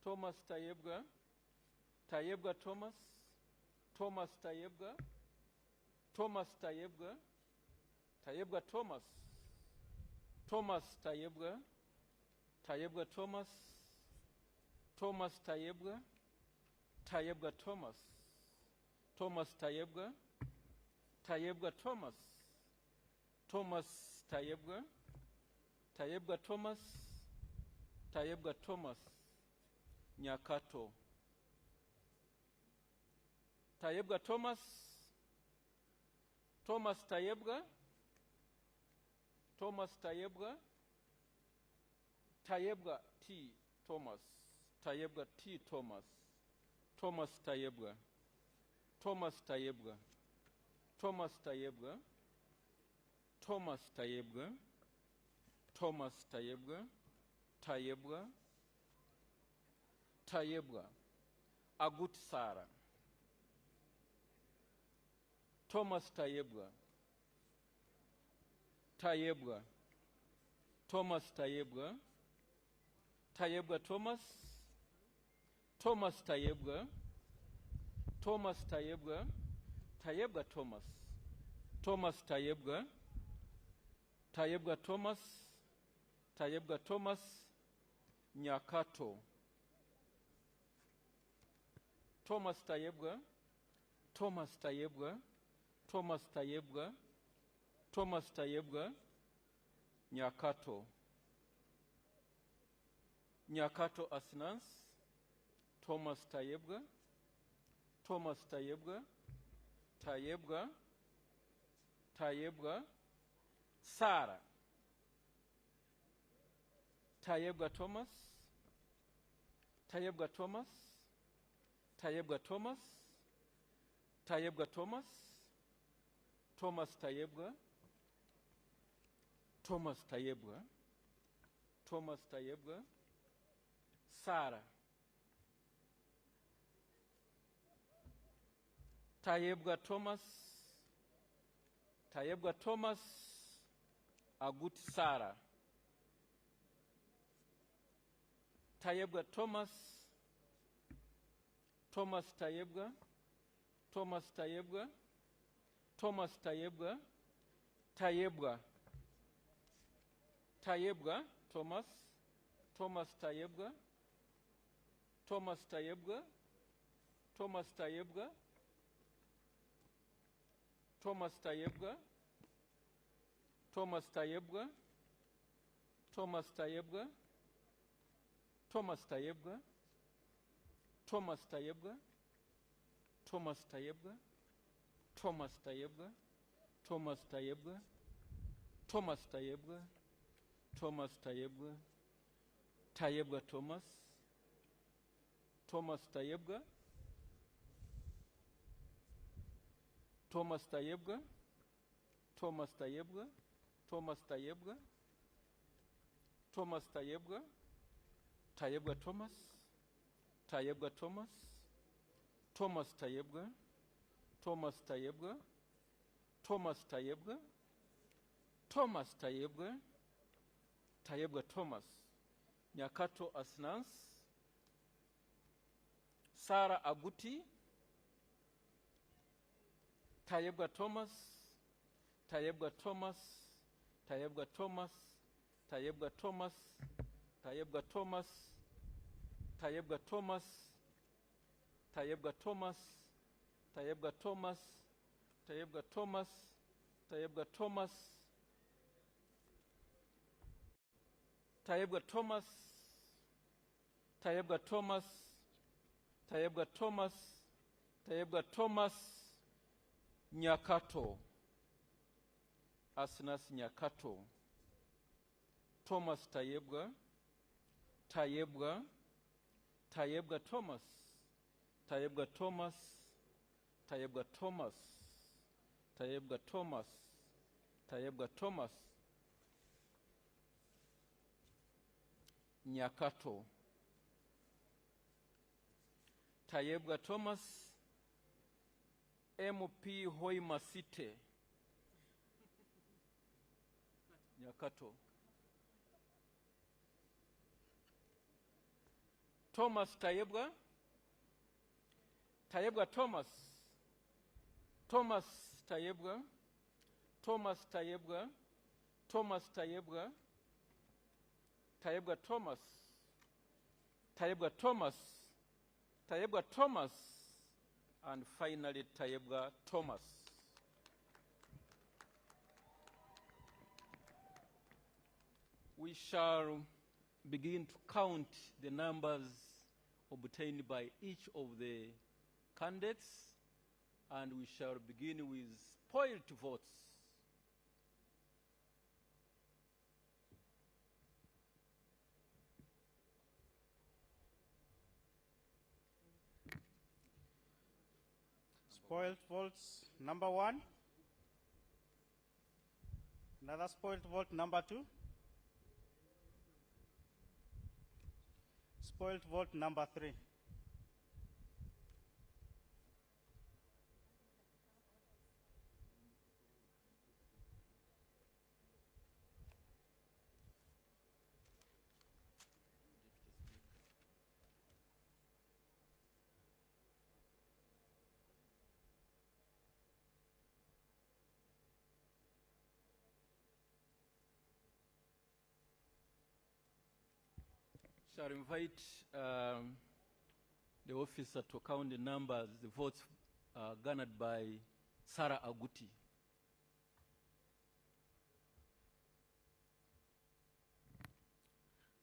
Thomas Tayebwa, Tayebwa Thomas, Thomas Tayebwa, Thomas Tayebwa, Tayebwa Thomas, Thomas Tayebwa, Tayebwa Thomas, Thomas Tayebwa, Tayebwa Thomas, Thomas Tayebwa, Tayebwa Thomas, Thomas Tayebwa, Tayebwa Thomas, Tayebwa Thomas, Nyakato, Tayebwa Thomas, Thomas Tayebwa, Thomas Tayebwa, Tayebwa T. Thomas, Tayebwa T. Thomas, Thomas Tayebwa, Thomas Tayebwa, Thomas Tayebwa, Thomas Tayebwa, Thomas Tayebwa, Tayebwa, Tayebwa, Agut Sara, Thomas Tayebwa, Tayebwa, Thomas Tayebwa, Tayebwa Thomas, Thomas Tayebwa, Thomas Tayebwa, Tayebwa Thomas, Thomas Tayebwa, Tayebwa Thomas, Tayebwa Thomas, Nyakato, Thomas Tayebwa, Thomas Tayebwa, Thomas Tayebwa, Thomas Tayebwa, Nyakato, Nyakato Asnans, Thomas Tayebwa, Thomas Tayebwa, Tayebwa, Tayebwa, Sara, Tayebwa Thomas, Tayebwa Thomas, Tayebwa Thomas, Tayebwa Thomas, Thomas Tayebwa, Thomas Tayebwa, Thomas Tayebwa, Sara, Tayebwa Thomas, Tayebwa Thomas, Agut Sara, Tayebwa Thomas, Thomas Tayebwa, Thomas Tayebwa, Thomas Tayebwa, Tayebwa, Tayebwa, Thomas, Thomas Tayebwa, Thomas Tayebwa, Thomas Tayebwa, Thomas Tayebwa, Thomas Tayebwa, Thomas Tayebwa, Thomas Tayebwa, Thomas Tayebwa, Thomas Tayebwa, Thomas Tayebwa, Thomas Tayebwa, Thomas Tayebwa, Thomas Tayebwa, Tayebwa Thomas, Thomas Tayebwa, Thomas Tayebwa, Thomas Tayebwa, Thomas Tayebwa, Thomas Tayebwa, Tayebwa Thomas, Tayebwa Thomas, Thomas Tayebwa, Thomas Tayebwa, Thomas Tayebwa, Thomas Tayebwa, Tayebwa Thomas, Nyakato Asnans, Sara Aguti, Tayebwa Thomas, Tayebwa Thomas, Tayebwa Thomas, Tayebwa Thomas, Tayebwa Thomas, Tayebwa Thomas, Tayebwa Thomas, Tayebwa Thomas, Tayebwa Thomas, Tayebwa Thomas, Tayebwa Thomas, Tayebwa Thomas, Tayebwa Thomas, Tayebwa Thomas, Nyakato, Asnas Nyakato, Thomas Tayebwa, Tayebwa, Tayebwa Thomas, Tayebwa Thomas, Tayebwa Thomas, Tayebwa Thomas, Tayebwa Thomas, Nyakato, Tayebwa Thomas, MP Hoima City, Nyakato, Thomas Tayebwa, Tayebwa Thomas, Thomas Tayebwa, Thomas Tayebwa, Thomas Tayebwa, Tayebwa Thomas, Tayebwa Thomas, Tayebwa Thomas, and finally Tayebwa Thomas. We shall begin to count the numbers obtained by each of the candidates, and we shall begin with spoiled votes. Spoiled votes number 1. Another spoiled vote number 2. Spoiled vote number 3. Shall invite the officer to count the numbers, the votes garnered by Sarah Aguti.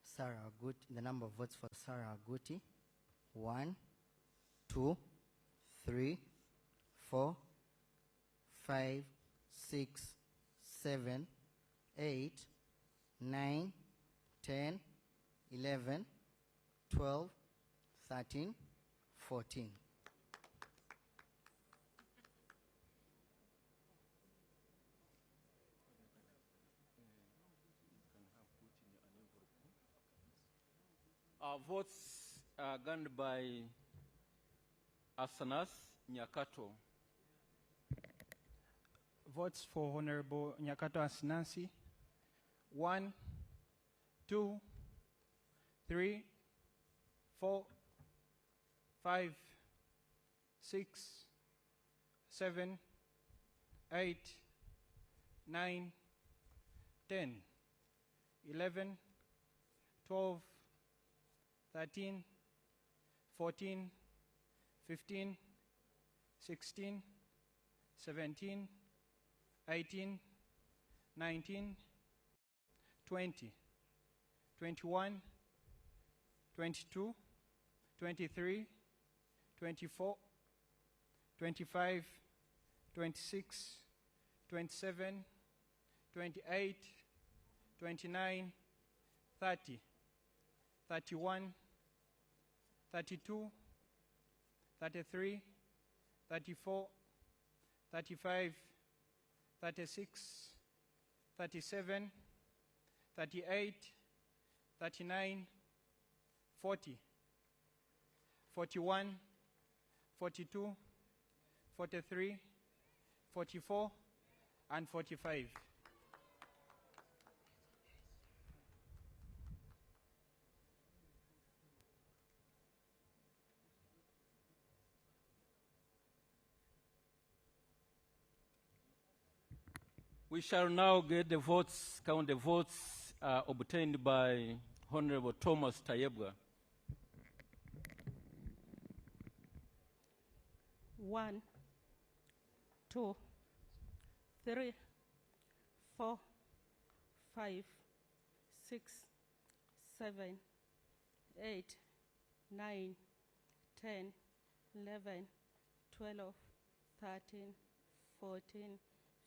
Sarah Aguti, the number of votes for Sarah Aguti: 1, 2, 3, 4, 5, 6, 7, 8, 9, 10, 11, 12, 13, 14. Votes garnered by Asanas Nyakato. Votes for Honorable Nyakato Asinasi: 1, 2, 3, 4, 5, 6, 7, 8, 9, 10, 11, 12, 13, 14, 15, 16, 17, 18, 19, 20, 21, 22, 23, 24, 25, 26, 27, 28, 29, 30, 31, 32, 33, 34, 35, 36, 37, 38, 39, 40, 41, 42, 43, 44, and 45. We shall now get the votes, count the votes obtained by Honorable Thomas Tayebwa. 1, 2, 3, 4, 5, 6, 7, 8, 9, 10, 11, 12, 13, 14,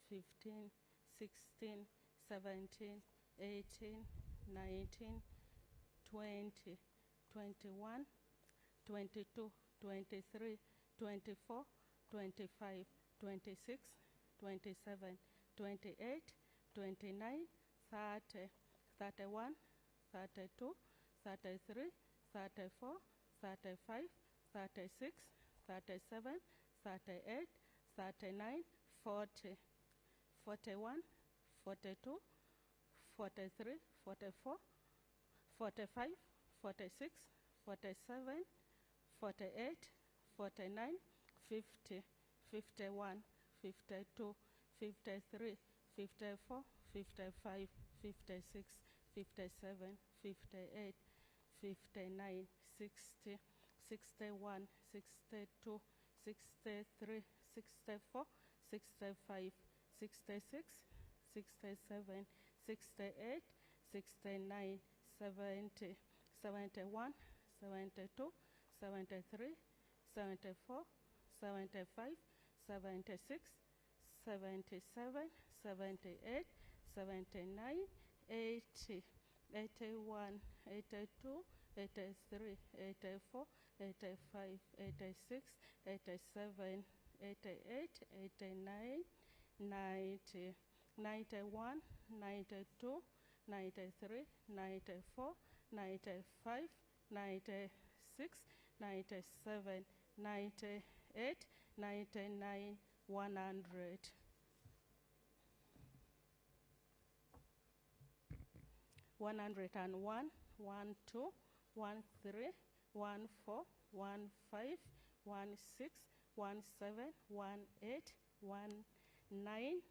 15, 16, 17, 18, 19, 20, 21, 22, 23, 24, 25, 26, 27, 28, 29, 30, 31, 32, 33, 34, 35, 36, 37, 38, 39, 40, 41, 42, 43, 44, 45, 46, 47, 48, 49, 50, 51, 52, 53, 54, 55, 56, 57, 58, 59, 60, 61, 62, 63, 64, 65, 66, 67, 68, 69, 70, 71, 72, 73, 74, 75, 76, 77, 78, 79, 80, 81, 82, 83, 84, 85, 86, 87, 88, 89, 90, 91, 92, 93, 94, 95, 96, 97, 98, 99, 100. 101, 12, 13, 14, 15, 16, 17, 18, 19,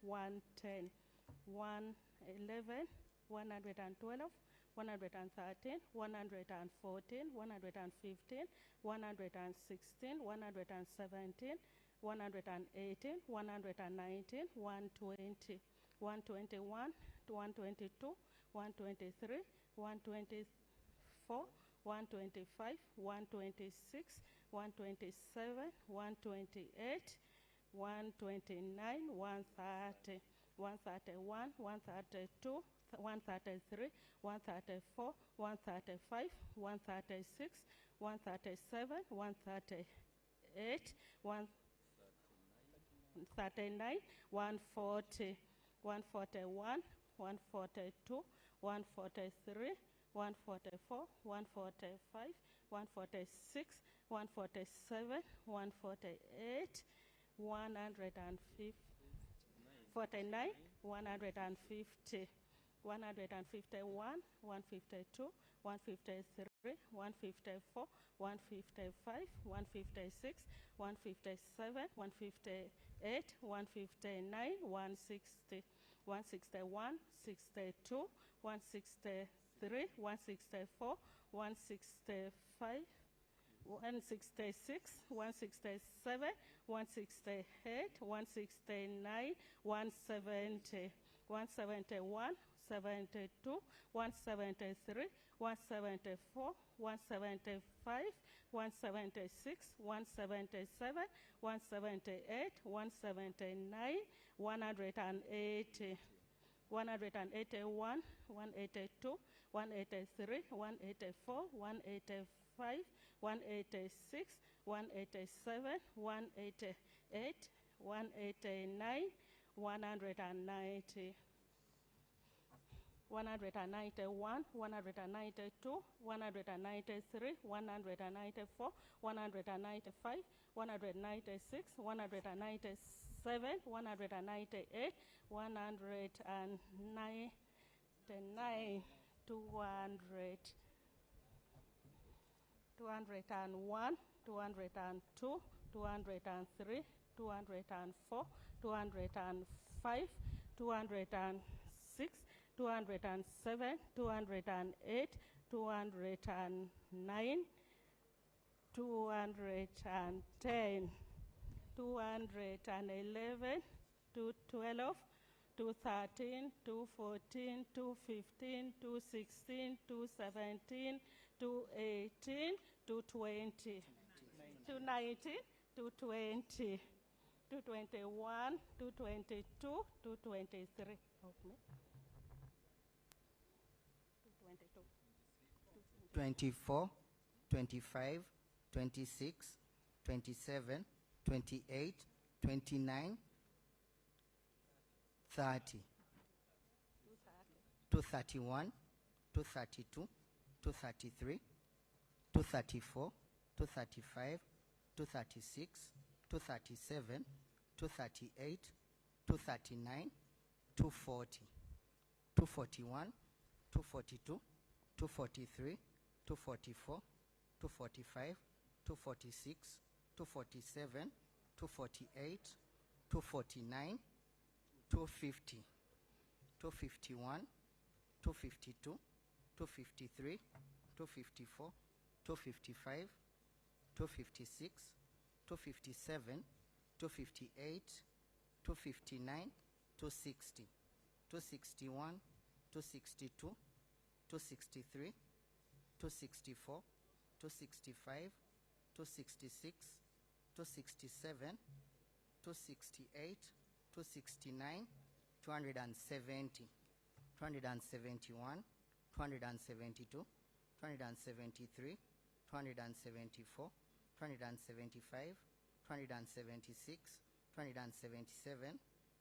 110, 111, 112, 113, 114, 115, 116, 117, 118, 119, 120, 121, 122, 123, 124, 125, 126, 127, 128, 129, 130, 131, 132, 133, 134, 135, 136, 137, 138, 139, 140, 141, 142, 143, 144, 145, 146, 147, 148, 150, 49, 150, 151, 152, 153, 154, 155, 156, 157, 158, 159, 160, 161, 62, 163, 164, 165, 166, 167, 168, 169, 170, 171, 72, 173, 174, 175, 176, 177, 178, 179, 180, 181, 182, 183, 184, 185, 186, 187, 188, 189, 190, 191, 192, 193, 194, 195, 196, 197, 198, 199, 200, 201, 202, 203, 204, 205, 206, 207, 208, 209, 210, 211, 212, 213, 214, 215, 216, 217, 218, 220, 219, 220, 221, 222, 223. 24, 25, 26, 27, 28, 29, 30, 231, 232, 233, 234, 235, 236, 237, 238, 239, 240, 241, 242, 243, 244, 245, 246, 247, 248, 249, 250, 251, 252, 253, 254, 255, 256, 257, 258, 259, 260, 261, 262, 263, 264, 265, 266, 267, 268, 269, 270, 271, 272, 273, 274, 275, 276, 277,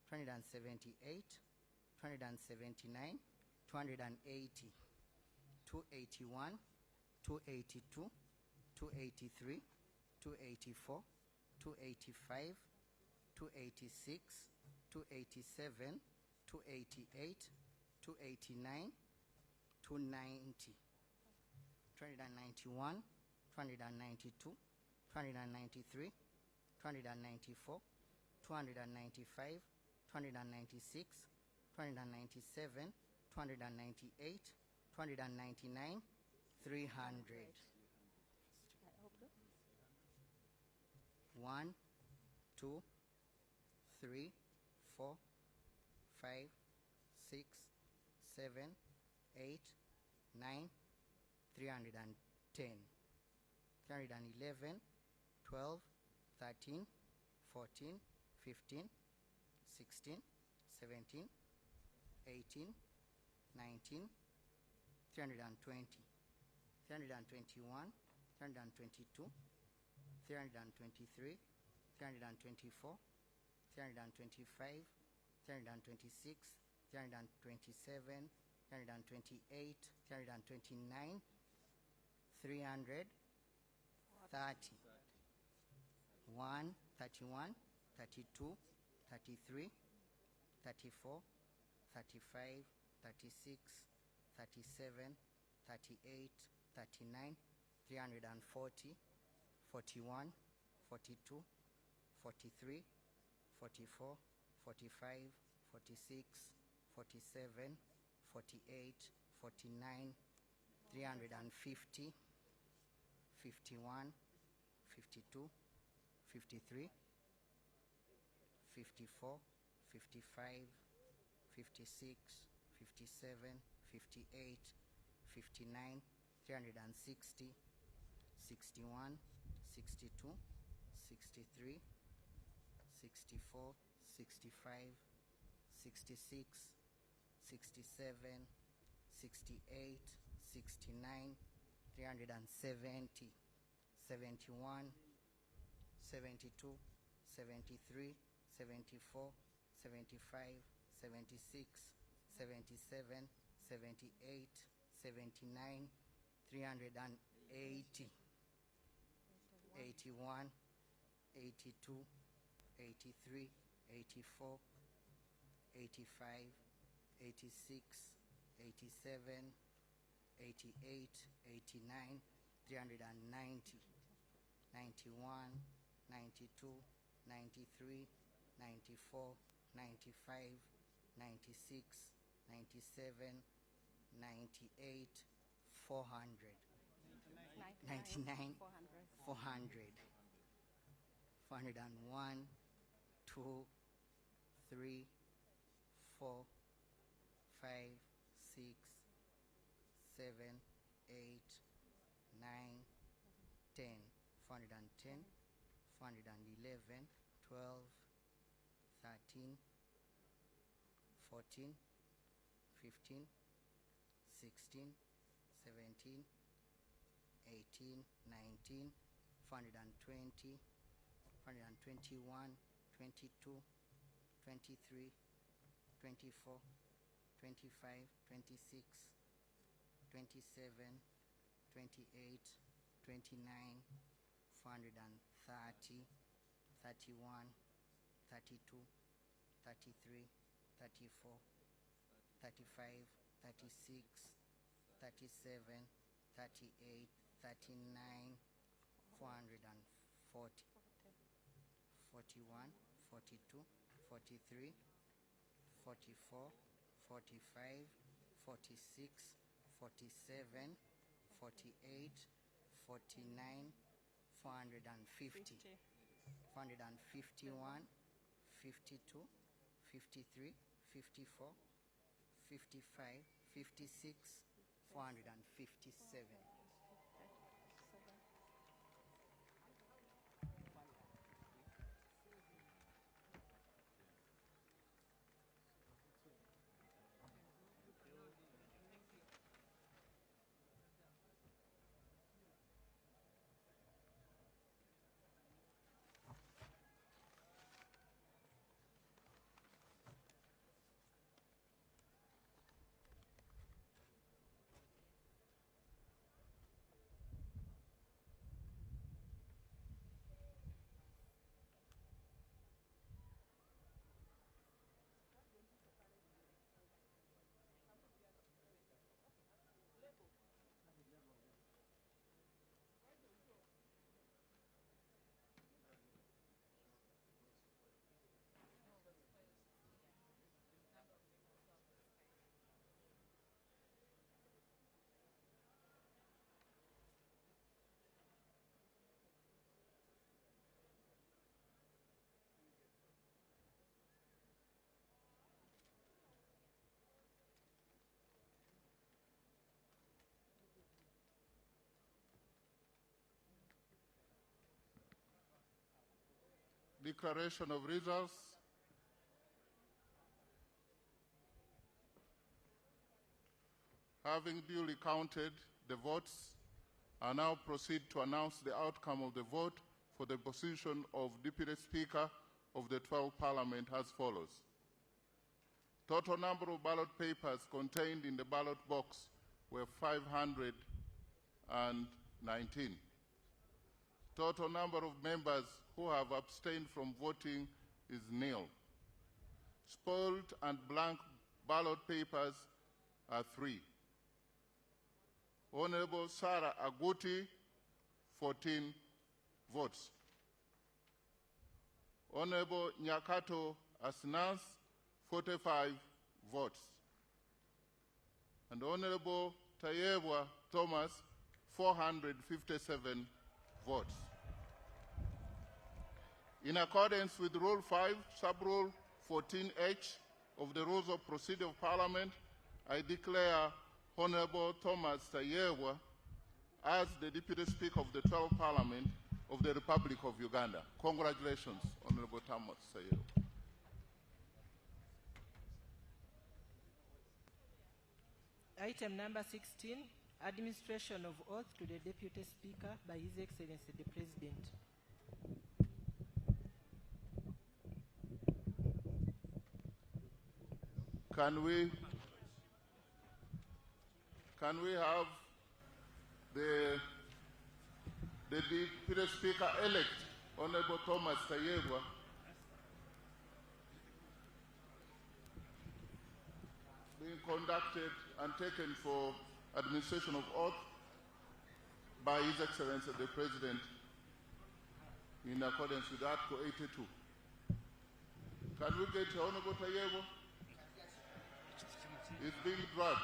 278, 279, 280, 281, 282, 283, 284, 285, 286, 287, 288, 289, 290, 291, 292, 293, 294, 295, 296, 297, 298, 299, 300. 1, 2, 3, 4, 5, 6, 7, 8, 9, 310, 311, 12, 13, 14, 15, 16, 17, 18, 19, 320, 321, 322, 323, 324, 325, 326, 327, 328, 329, 330, 1, 31, 32, 33, 34, 35, 36, 37, 38, 39, 340, 41, 42, 43, 44, 45, 46, 47, 48, 49, 350, 51, 52, 53, 54, 55, 56, 57, 58, 59, 360, 61, 62, 63, 64, 65, 66, 67, 68, 69, 370, 71, 72, 73, 74, 75, 76, 77, 78, 79, 380, 81, 82, 83, 84, 85, 86, 87, 88, 89, 390, 91, 92, 93, 94, 95, 96, 97, 98, 400, 99, 400, 401, 2, 3, 4, 5, 6, 7, 8, 9, 10, 410, 411, 12, 13, 14, 15, 16, 17, 18, 19, 420, 421, 22, 23, 24, 25, 26, 27, 28, 29, 430, 31, 32, 33, 34, 35, 36, 37, 38, 39, 440, 41, 42, 43, 44, 45, 46, 47, 48, 49, 450, 451, 52, 53, 54, 55, 56, 457. declaration of results. Having duly counted the votes, I now proceed to announce the outcome of the vote for the position of Deputy Speaker of the 12th Parliament as follows. Total number of ballot papers contained in the ballot box were 519. Total number of members who have abstained from voting is nil. Spoiled and blank ballot papers are 3. Honorable Sarah Aguti, 14 votes. Honorable Nyakato Asnas, 45 votes. And Honorable Tayewa Thomas, 457 votes. In accordance with Rule 5, Sub-Rule 14H of the Rules of Procedure of Parliament, I declare Honorable Thomas Tayewa as the Deputy Speaker of the 12th Parliament of the Republic of Uganda. Congratulations, Honorable Thomas Tayewa. Item number 16, administration of oath to the Deputy Speaker by His Excellency the President. Can we have the Deputy Speaker-elect, Honorable Thomas Tayewa, being conducted and taken for administration of oath by His Excellency the President in accordance with Article 82. Can we get Honorable Tayewa? It's being dragged.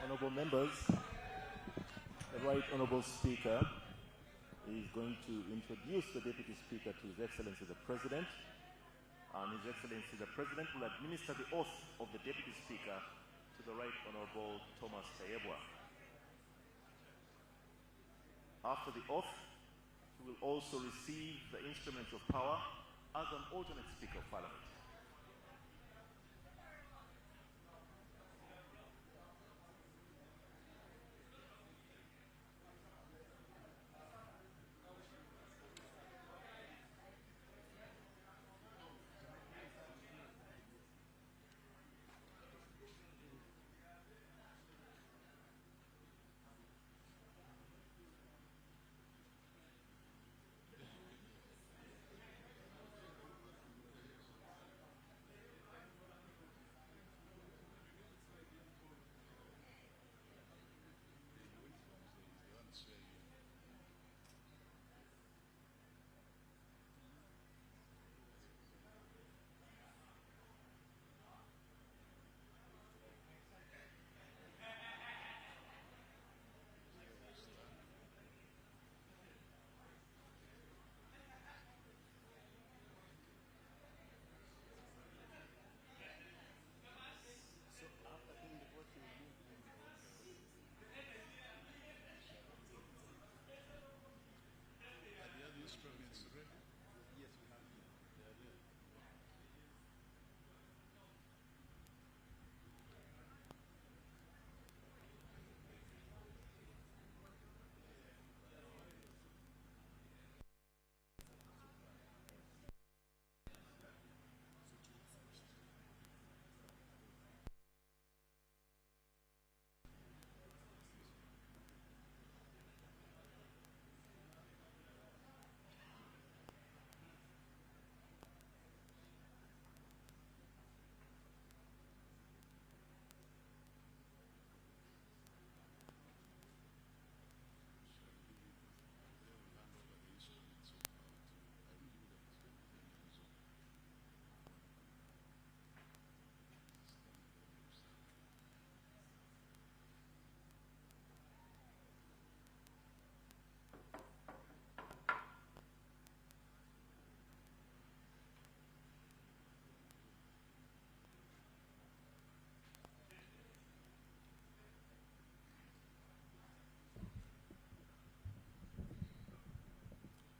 Honourable members, the Right Honourable Speaker is going to introduce the Deputy Speaker to His Excellency the President, and His Excellency the President will administer the oath of the Deputy Speaker to the Right Honourable Thomas Tayewa. After the oath, he will also receive the instruments of power as an alternate Speaker of Parliament.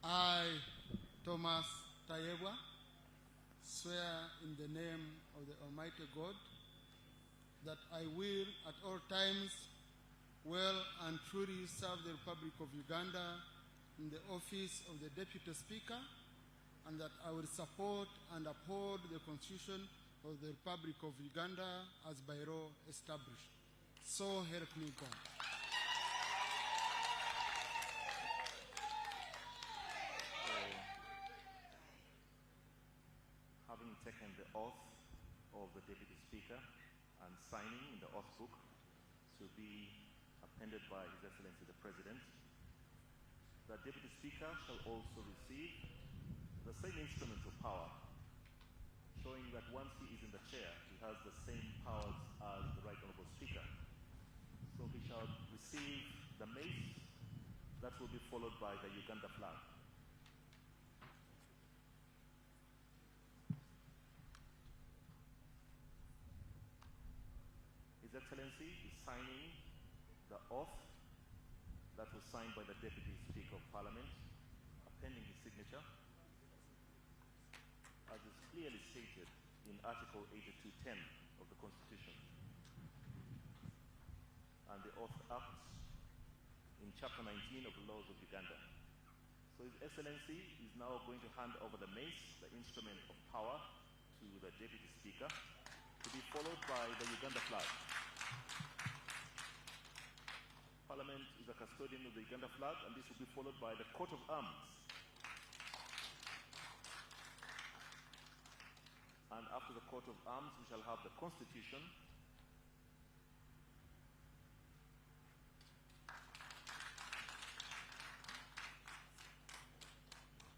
I, Thomas Tayebwa, swear in the name of the Almighty God that I will at all times well and truly serve the Republic of Uganda in the office of the Deputy Speaker, and that I will support and uphold the Constitution of the Republic of Uganda as by law established. So help me God. Having taken the oath of the Deputy Speaker and signing in the oath book to be appended by His Excellency the President, the Deputy Speaker shall also receive the same instruments of power, showing that once he is in the chair, he has the same powers as the Right Honourable Speaker. So he shall receive the mace that will be followed by the Uganda flag. His Excellency is signing the oath that was signed by the Deputy Speaker of Parliament, appending his signature, as is clearly stated in Article 82.10 of the Constitution, and the oath acts in Chapter 19 of the laws of Uganda. So His Excellency is now going to hand over the mace, the instrument of power, to the Deputy Speaker, to be followed by the Uganda flag. Parliament is a custodian of the Uganda flag, and this will be followed by the coat of arms. And after the coat of arms, we shall have the Constitution,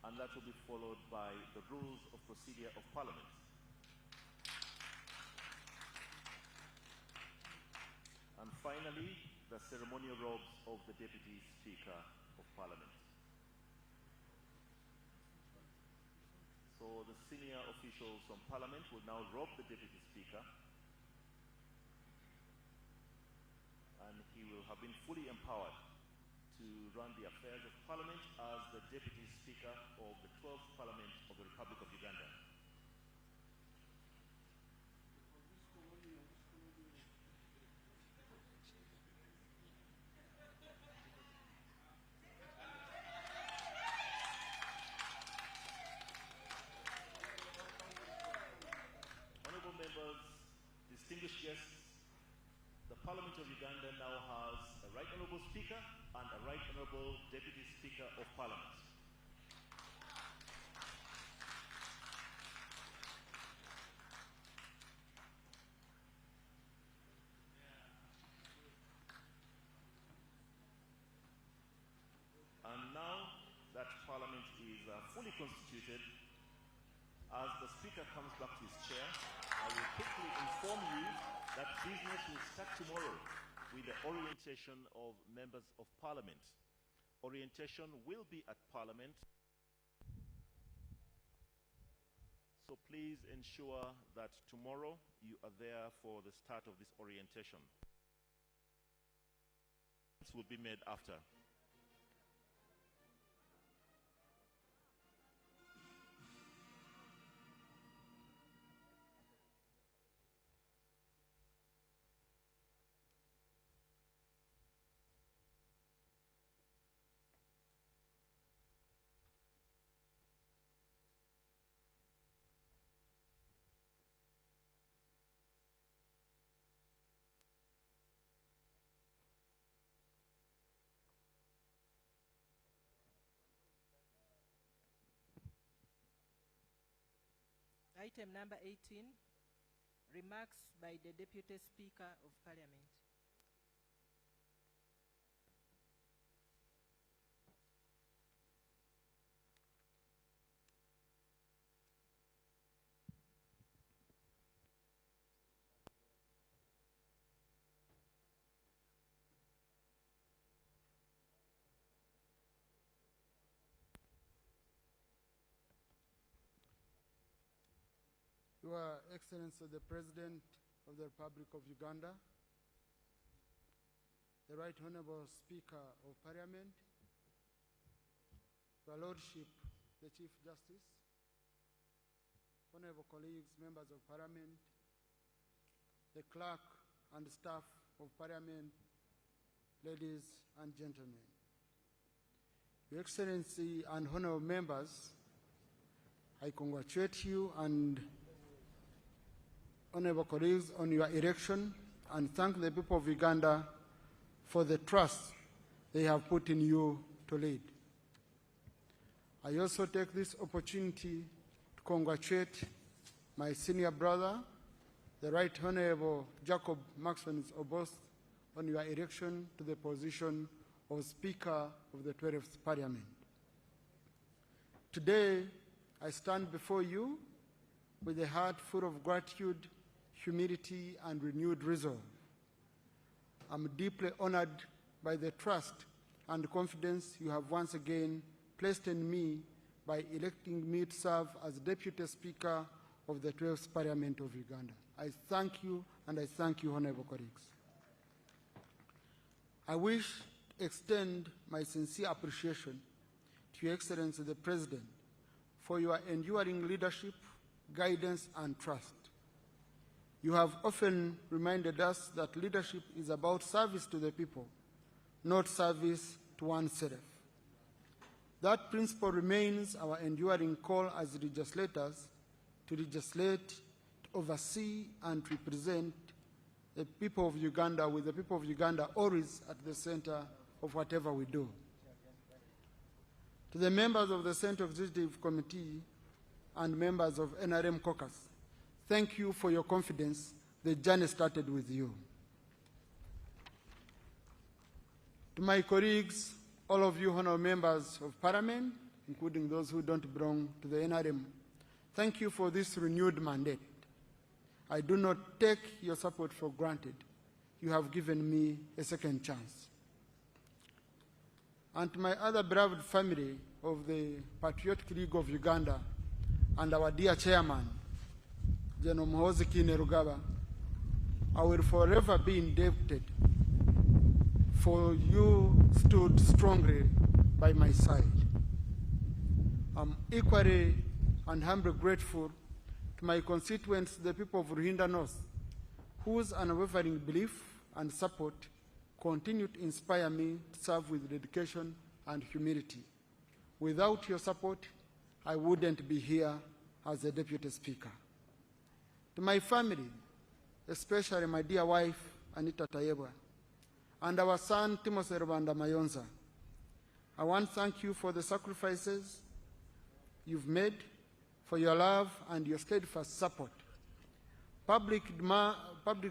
and that will be followed by the rules of procedure of Parliament. And finally, the ceremonial robes of the Deputy Speaker of Parliament. So the senior officials from Parliament will now robe the Deputy Speaker, and he will have been fully empowered to run the affairs of Parliament as the Deputy Speaker of the 12th Parliament of the Republic of Uganda. Members, distinguished guests, the Parliament of Uganda now has a Right Honourable Speaker and a Right Honourable Deputy Speaker of Parliament. And now that Parliament is fully constituted, as the Speaker comes back to his chair, I will quickly inform you that business will start tomorrow with the orientation of members of Parliament. Orientation will be at Parliament, so please ensure that tomorrow you are there for the start of this orientation. This will be made after. Item number 18, remarks by the Deputy Speaker of Parliament. Your Excellency the President of the Republic of Uganda, the Right Honourable Speaker of Parliament, Your Lordship, the Chief Justice, honorable colleagues, members of Parliament, the clerk and staff of Parliament, ladies and gentlemen. Your Excellency and honorable members, I congratulate you and honorable colleagues on your election and thank the people of Uganda for the trust they have put in you to lead. I also take this opportunity to congratulate my senior brother, the Right Honorable Jacob Maxwell Oboth, on your election to the position of Speaker of the 12th Parliament. Today, I stand before you with a heart full of gratitude, humility, and renewed resolve. I'm deeply honored by the trust and confidence you have once again placed in me by electing me to serve as Deputy Speaker of the 12th Parliament of Uganda. I thank you, and I thank you, honorable colleagues. I wish to extend my sincere appreciation to Your Excellency the President for your enduring leadership, guidance, and trust. You have often reminded us that leadership is about service to the people, not service to oneself. That principle remains our enduring call as legislators to legislate, to oversee, and represent the people of Uganda, with the people of Uganda always at the center of whatever we do. To the members of the Central Executive Committee and members of NRM Caucus, thank you for your confidence. The journey started with you. To my colleagues, all of you honorable members of Parliament, including those who don't belong to the NRM, thank you for this renewed mandate. I do not take your support for granted. You have given me a second chance. And to my other beloved family of the Patriotic League of Uganda and our dear chairman, General Muhoozi Kainerugaba, I will forever be indebted for you stood strongly by my side. I'm equally and humbly grateful to my constituents, the people of Ruhinda North, whose unwavering belief and support continue to inspire me to serve with dedication and humility. Without your support, I wouldn't be here as a Deputy Speaker. To my family, especially my dear wife, Anita Tayebwa, and our son, Timothy Rwanda Mayonza, I want to thank you for the sacrifices you've made, for your love and your steadfast support. Public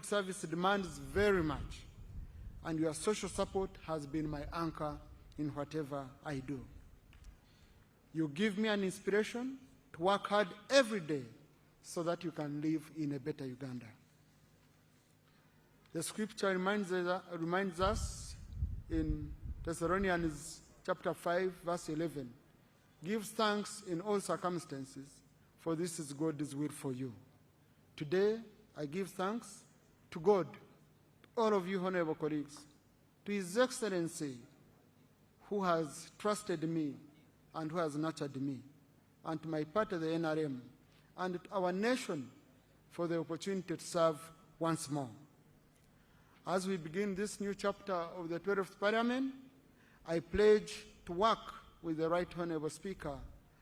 service demands very much, and your social support has been my anchor in whatever I do. You give me an inspiration to work hard every day so that you can live in a better Uganda. The scripture reminds us in Thessalonians chapter 5, verse 11, give thanks in all circumstances, for this is God's will for you. Today, I give thanks to God, to all of you honorable colleagues, to His Excellency, who has trusted me and who has nurtured me, and to my party, the NRM, and to our nation for the opportunity to serve once more. As we begin this new chapter of the 12th Parliament, I pledge to work with the Right Honourable Speaker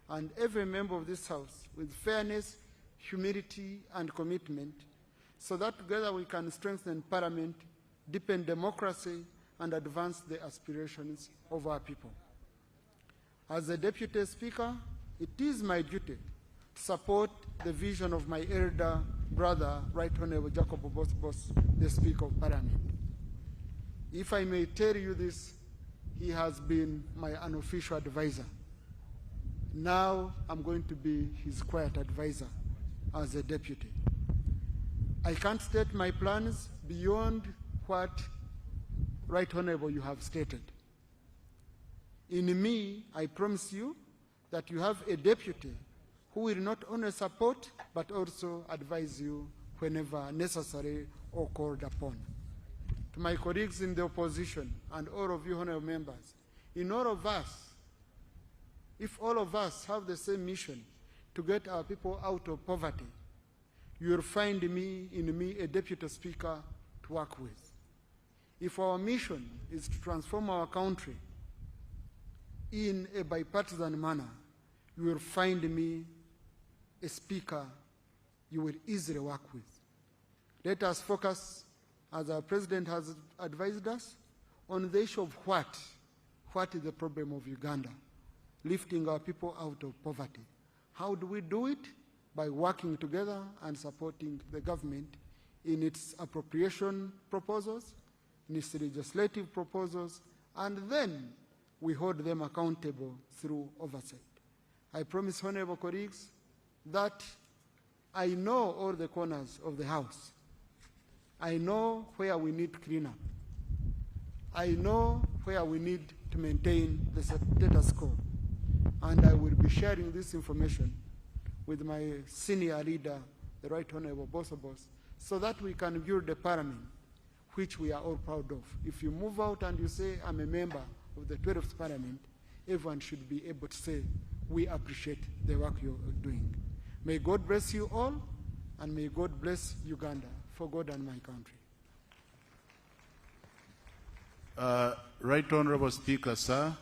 and every member of this House with fairness, humility, and commitment, so that together we can strengthen Parliament, deepen democracy, and advance the aspirations of our people. As a Deputy Speaker, it is my duty to support the vision of my elder brother, Right Honourable Jacob Oboth, the Speaker of Parliament. If I may tell you this, he has been my unofficial advisor. Now I'm going to be his quiet advisor as a deputy. I can't state my plans beyond what, Right Honourable, you have stated. In me, I promise you that you have a deputy who will not only support but also advise you whenever necessary or called upon. To my colleagues in the opposition and all of you honourable members, in all of us, if all of us have the same mission to get our people out of poverty, you will find in me a deputy speaker to work with. If our mission is to transform our country in a bipartisan manner, you will find me a speaker you will easily work with. Let us focus, as our president has advised us, on the issue of what is the problem of Uganda, lifting our people out of poverty. How do we do it? By working together and supporting the government in its appropriation proposals, in its legislative proposals, and then we hold them accountable through oversight. I promise, honorable colleagues, that I know all the corners of the House. I know where we need to clean up. I know where we need to maintain the status quo. And I will be sharing this information with my senior leader, the Right Honorable Bosobos, so that we can build a parliament which we are all proud of. If you move out and you say, I'm a member of the 12th parliament, everyone should be able to say, we appreciate the work you're doing. May God bless you all, and may God bless Uganda, for God and my country. Right Honorable Speaker, sir,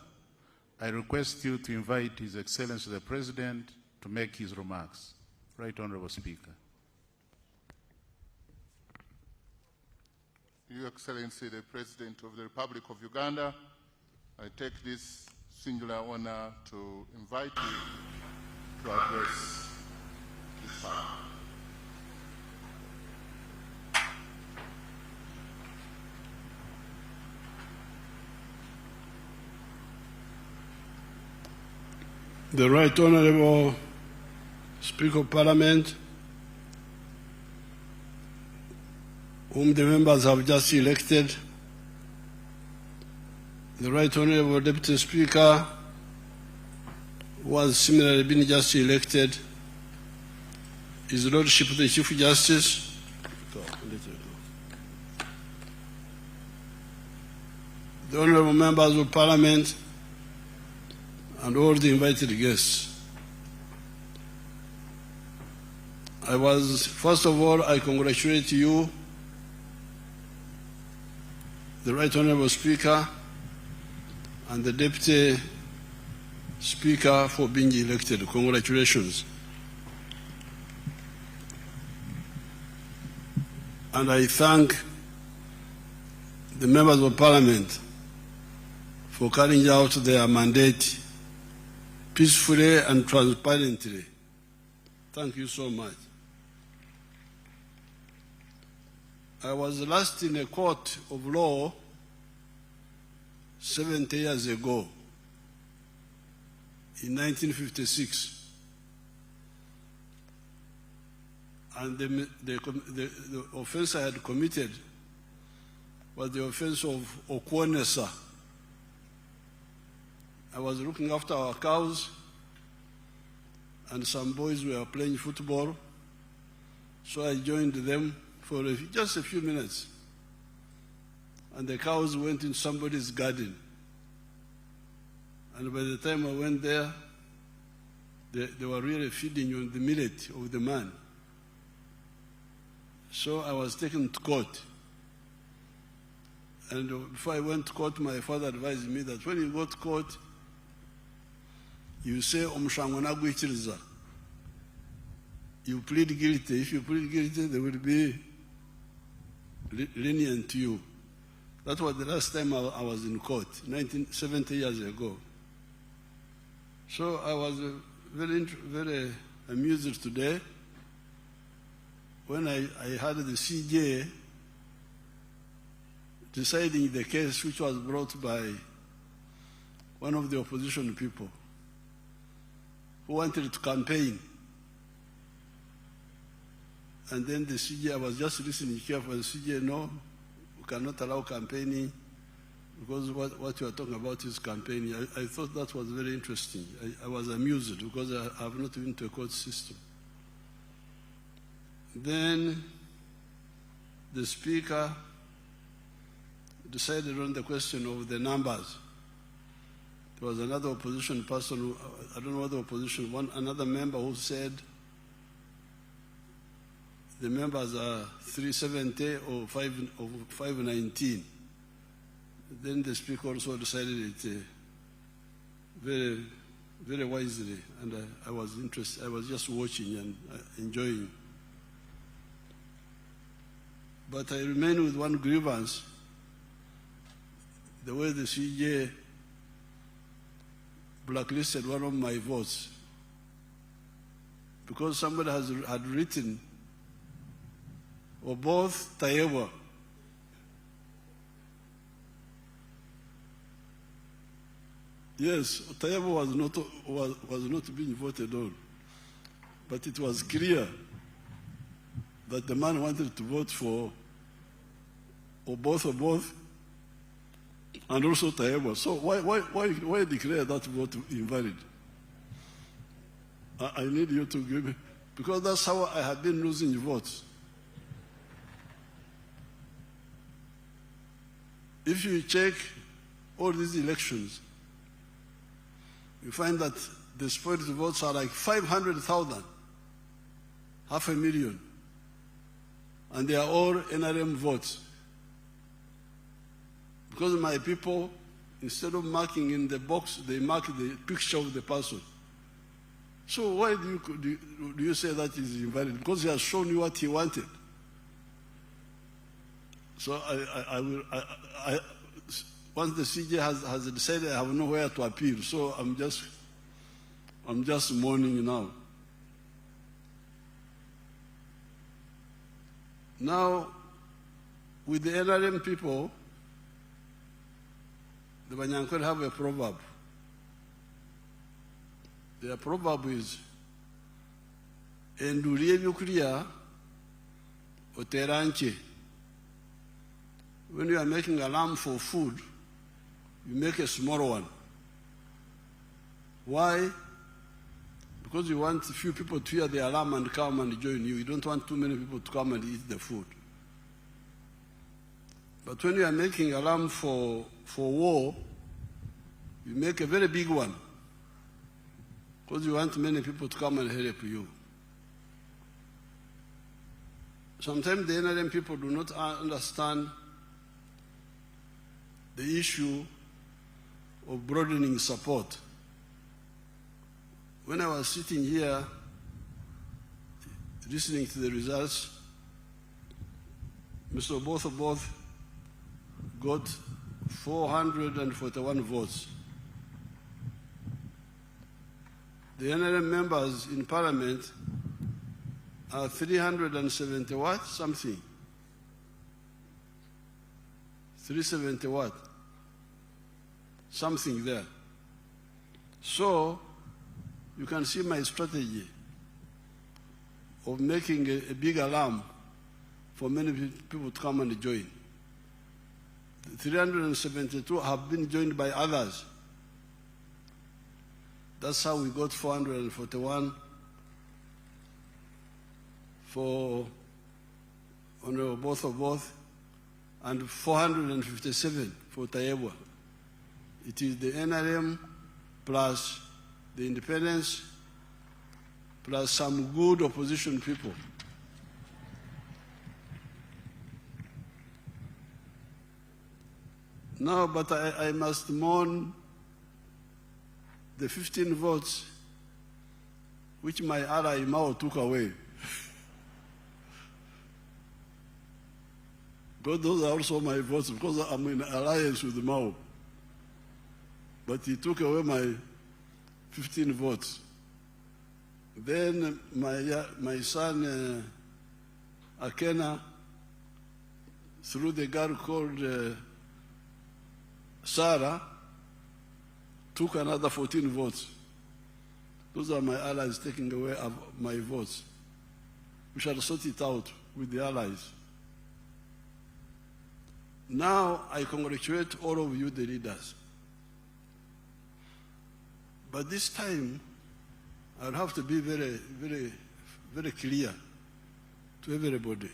I request you to invite His Excellency the President to make his remarks. Right Honorable Speaker. Your Excellency the President of the Republic of Uganda, I take this singular honor to invite you to address this forum. The Right Honorable Speaker of Parliament, whom the members have just elected, the Right Honorable Deputy Speaker, who has similarly been just elected, His Lordship the Chief Justice, the Honorable Members of Parliament, and all the invited guests. First of all, I congratulate you, the Right Honorable Speaker, and the Deputy Speaker for being elected. Congratulations. And I thank the members of Parliament for carrying out their mandate peacefully and transparently. Thank you so much. I was last in a court of law 70 years ago, in 1956. And the offense I had committed was the offense of Okwonesa. I was looking after our cows, and some boys were playing football, so I joined them for just a few minutes. And the cows went in somebody's garden. And by the time I went there, they were really feeding on the millet of the man. So I was taken to court. And before I went to court, my father advised me that when you go to court, you say, you plead guilty. If you plead guilty, they will be lenient to you. That was the last time I was in court, 70 years ago. So I was very amused today when I heard the CJ deciding the case which was brought by one of the opposition people who wanted to campaign. And then the CJ, I was just listening carefully, the CJ, no, we cannot allow campaigning because what you are talking about is campaigning. I thought that was very interesting. I was amused because I have not been to a court system. Then the Speaker decided on the question of the numbers. There was another opposition person, who, I don't know what the opposition, another member who said the members are 370 or 519. Then the speaker also decided it very, very wisely, and I was interested. I was just watching and enjoying. But I remain with one grievance: the way the CJ blacklisted one of my votes, because somebody had written, or both Tayewa. Yes, Tayewa was not being voted on, but it was clear that the man wanted to vote for or both, and also Tayewa. So why declare that vote invalid? I need you to give me, because that's how I have been losing votes. If you check all these elections, you find that the spoiled votes are like 500,000, 500,000, and they are all NRM votes. Because my people, instead of marking in the box, they mark the picture of the person. So why do you say that is invalid? Because he has shown you what he wanted. So once the CJ has decided, I have nowhere to appeal. So I'm just mourning now. Now, with the NRM people, the Banyankwe have a proverb. Their proverb is, "Endulie vyukulia oteranche." When you are making a lamb for food, you make a small one. Why? Because you want a few people to hear the alarm and come and join you. You don't want too many people to come and eat the food. But when you are making a lamb for war, you make a very big one, because you want many people to come and help you. Sometimes the NRM people do not understand the issue of broadening support. When I was sitting here listening to the results, Mr. Both got 441 votes. The NRM members in Parliament are 370 what? Something. 370 what? Something there. So, you can see my strategy of making a big alarm for many people to come and join. 372 have been joined by others. That's how we got 441 for Honorable Both and 457 for Tayewa. It is the NRM plus the independents plus some good opposition people. No, but I must mourn the 15 votes which my ally Mao took away. But those are also my votes, because I'm in alliance with Mao. But he took away my 15 votes. Then my son Akena, through the girl called Sarah, took another 14 votes. Those are my allies taking away my votes. We shall sort it out with the allies. Now I congratulate all of you, the leaders. But this time, I'll have to be very, very, very clear to everybody.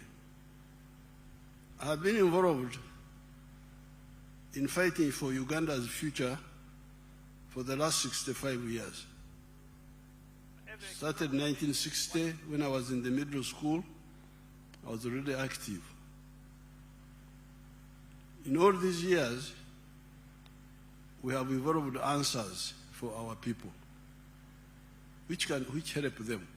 I have been involved in fighting for Uganda's future for the last 65 years. Started in 1960 when I was in the middle school. I was really active. In all these years, we have evolved answers for our people, which help them.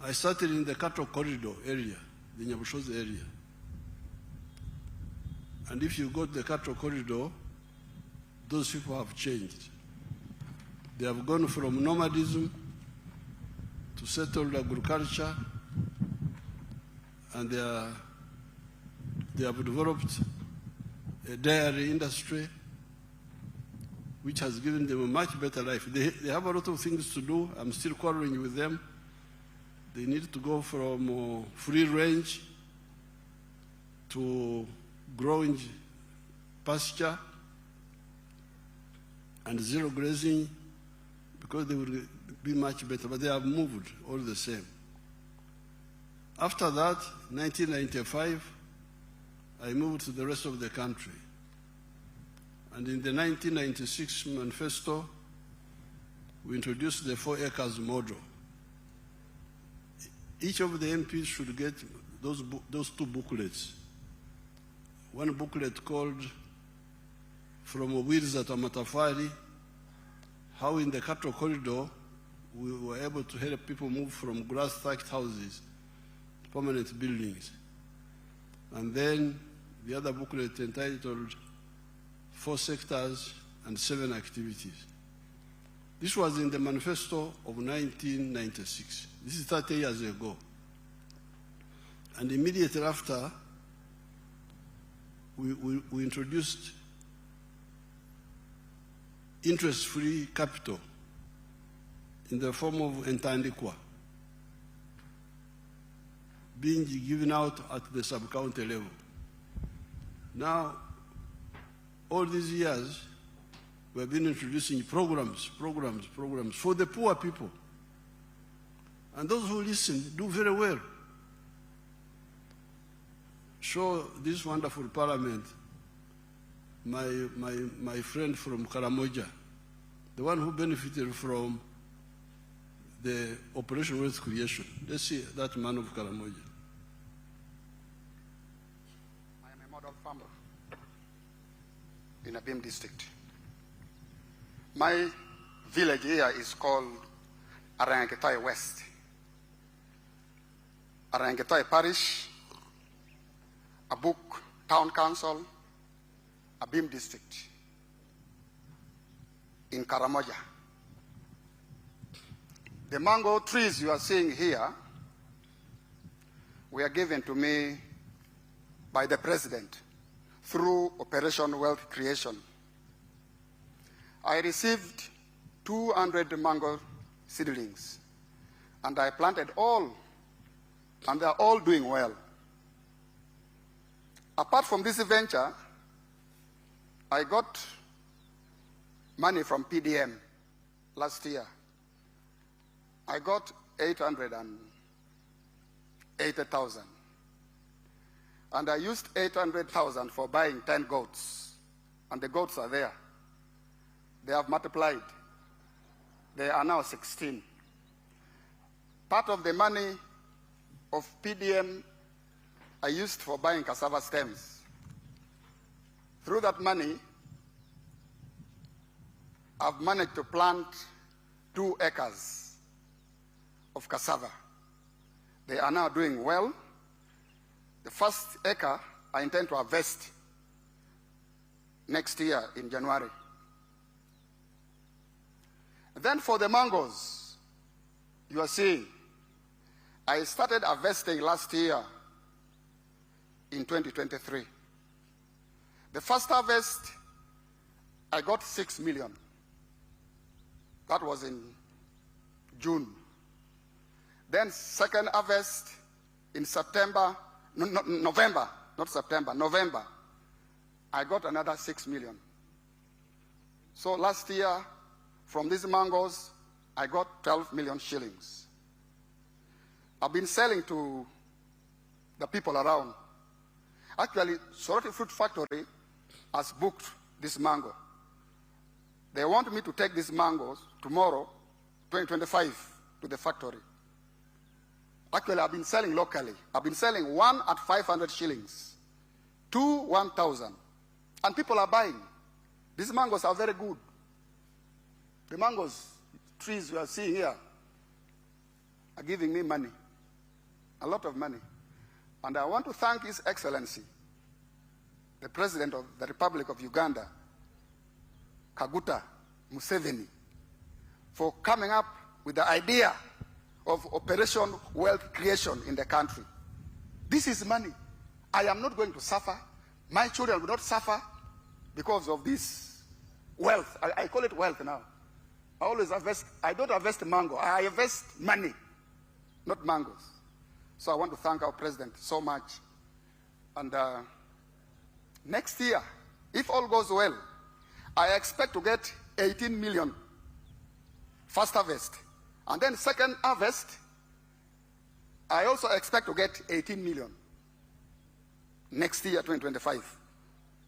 I started in the cattle corridor area, the Nyabushozi area. And if you go to the cattle corridor, those people have changed. They have gone from nomadism to settled agriculture, and they have developed a dairy industry which has given them a much better life. They have a lot of things to do. I'm still quarreling with them. They need to go from free range to growing pasture and zero grazing, because they will be much better, but they have moved all the same. After that, 1995, I moved to the rest of the country. And in the 1996 manifesto, we introduced the 4 acres model. Each of the MPs should get those 2 booklets. One booklet called From Wirza to Matafari, how in the cattle corridor we were able to help people move from grass-thatched houses to permanent buildings. And then the other booklet entitled 4 sectors and 7 activities. This was in the manifesto of 1996. This is 30 years ago. And immediately after, we introduced interest-free capital in the form of entandikwa, being given out at the sub-county level. Now, all these years, we have been introducing programs for the poor people. And those who listen do very well. Show this wonderful parliament, my friend from Karamoja, the one who benefited from the Operation Wealth Creation. Let's see that man of Karamoja. I am a model farmer in Abim district. My village here is called Arangetoi West. Arangetoi Parish, Abuk Town Council, Abim district in Karamoja. The mango trees you are seeing here were given to me by the president through Operation Wealth Creation. I received 200 mango seedlings, and I planted all, and they are all doing well. Apart from this venture, I got money from PDM last year. I got 880,000. And I used 800,000 for buying 10 goats. And the goats are there. They have multiplied. They are now 16. Part of the money of PDM I used for buying cassava stems. Through that money, I've managed to plant 2 acres of cassava. They are now doing well. The first acre I intend to harvest next year in January. Then for the mangoes, you are seeing, I started harvesting last year in 2023. The first harvest, I got 6 million. That was in June. Then second harvest in September, November, not September, November, I got another 6 million. So last year, from these mangoes, I got 12 million shillings. I've been selling to the people around. Actually, Soroti Fruit Factory has booked this mango. They want me to take these mangoes tomorrow, 2025, to the factory. Actually, I've been selling locally. I've been selling one at 500 shillings, two 1,000. And people are buying. These mangoes are very good. The mangoes, trees we are seeing here, are giving me money, a lot of money. And I want to thank His Excellency, the President of the Republic of Uganda, Kaguta Museveni, for coming up with the idea of Operation Wealth Creation in the country. This is money. I am not going to suffer. My children will not suffer because of this wealth. I call it wealth now. I always harvest. I don't harvest mango. I harvest money, not mangoes. So I want to thank our president so much. And next year, if all goes well, I expect to get 18 million first harvest. And then second harvest, I also expect to get 18 million next year, 2025.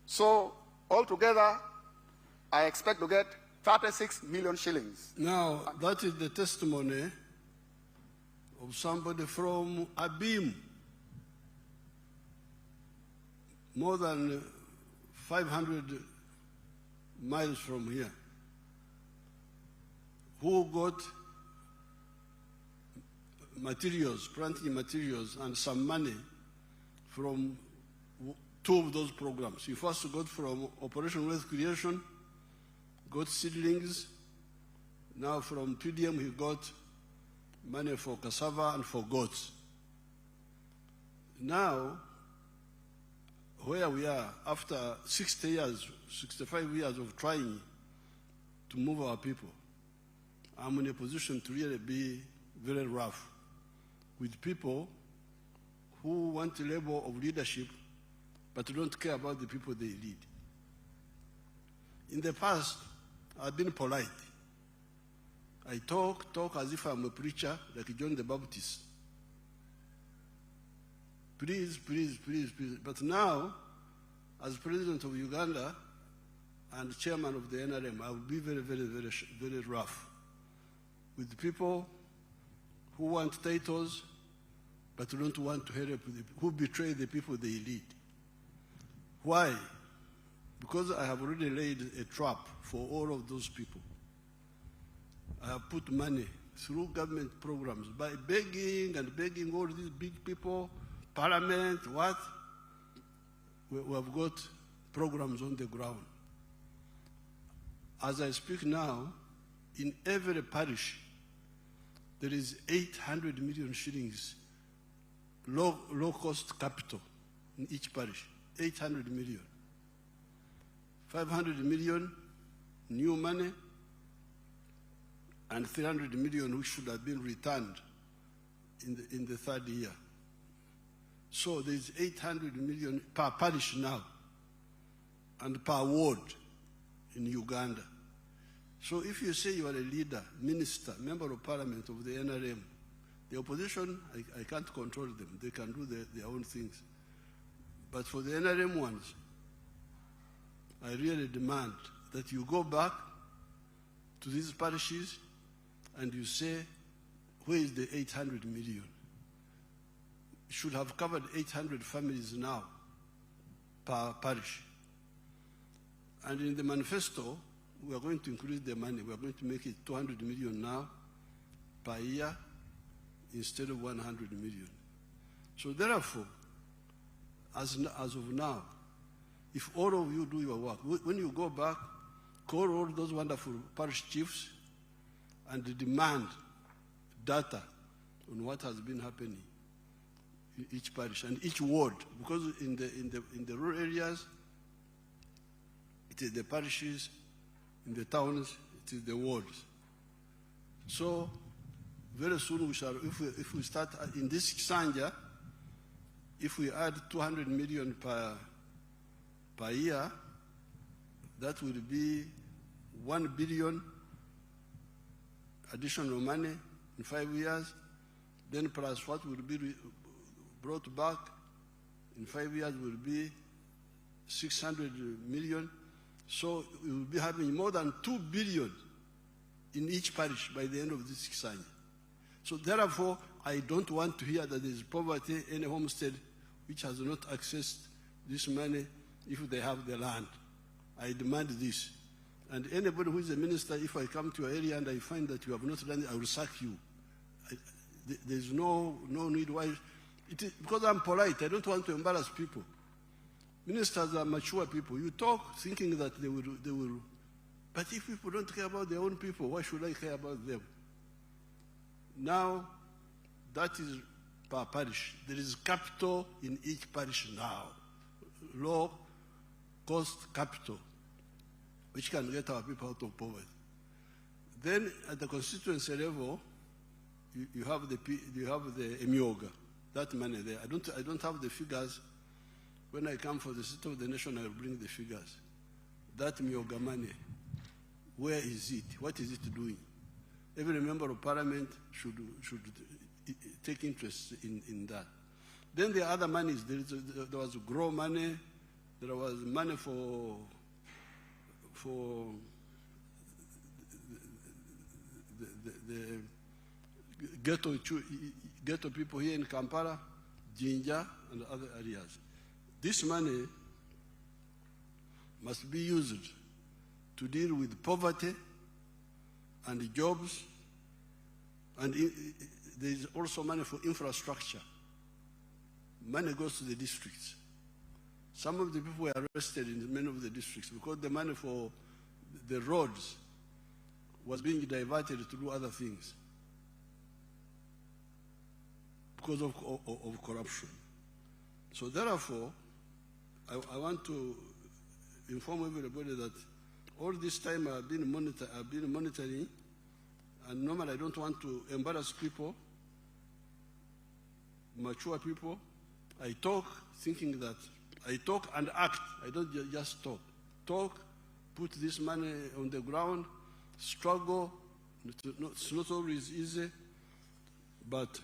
So altogether, I expect to get 36 million shillings. Now, that is the testimony of somebody from Abim, more than 500 miles from here, who got materials, planting materials, and some money from two of those programs. He first got from Operation Wealth Creation, got seedlings. Now from PDM he got money for cassava and for goats. Now, where we are, after 60 years, 65 years of trying to move our people, I'm in a position to really be very rough with people who want a level of leadership but don't care about the people they lead. In the past, I've been polite. I talk as if I'm a preacher, like John the Baptist. Please, please, please, please. But now, as president of Uganda and chairman of the NRM, I will be very, very, very, very rough with people who want titles but don't want to help, who betray the people they lead. Why? Because I have already laid a trap for all of those people. I have put money through government programs by begging and begging all these big people, parliament, what? We have got programs on the ground. As I speak now, in every parish, there is 800 million shillings low-cost capital in each parish, 800 million. 500 million new money, and 300 million which should have been returned in the third year. So there's 800 million per parish now and per ward in Uganda. So if you say you are a leader, minister, member of parliament of the NRM, the opposition, I can't control them. They can do their own things. But for the NRM ones, I really demand that you go back to these parishes and you say, where is the 800 million? It should have covered 800 families now per parish. And in the manifesto, we are going to increase the money. We are going to make it 200 million now per year instead of 100 million. So therefore, as of now, if all of you do your work, when you go back, call all those wonderful parish chiefs and demand data on what has been happening in each parish and each ward, because in the rural areas, it is the parishes, in the towns, it is the wards. So very soon we shall, if we start in this Sanja, if we add 200 million per year, that will be 1 billion additional money in 5 years, then plus what will be brought back in 5 years will be 600 million. So we will be having more than 2 billion in each parish by the end of this 6 years. So therefore, I don't want to hear that there is poverty in a homestead which has not accessed this money if they have the land. I demand this. And anybody who is a minister, if I come to your area and I find that you have not done it, I will sack you. There's no need why. Because I'm polite, I don't want to embarrass people. Ministers are mature people. You talk thinking that they will. But if people don't care about their own people, why should I care about them? Now, that is per parish. There is capital in each parish now. Low cost capital, which can get our people out of poverty. Then at the constituency level, you have the Emioga, that money there. I don't have the figures. When I come for the State of the Nation, I will bring the figures. That Emioga money, where is it? What is it doing? Every member of parliament should take interest in that. Then the other monies, there was grow money, there was money for the ghetto people here in Kampala, Jinja, and other areas. This money must be used to deal with poverty and jobs, and there is also money for infrastructure. Money goes to the districts. Some of the people were arrested in many of the districts because the money for the roads was being diverted to do other things because of corruption. So therefore, I want to inform everybody that all this time I've been monitoring, and normally I don't want to embarrass people, mature people. I talk thinking that I talk and act. I don't just talk. Talk, put this money on the ground, struggle. It's not always easy, but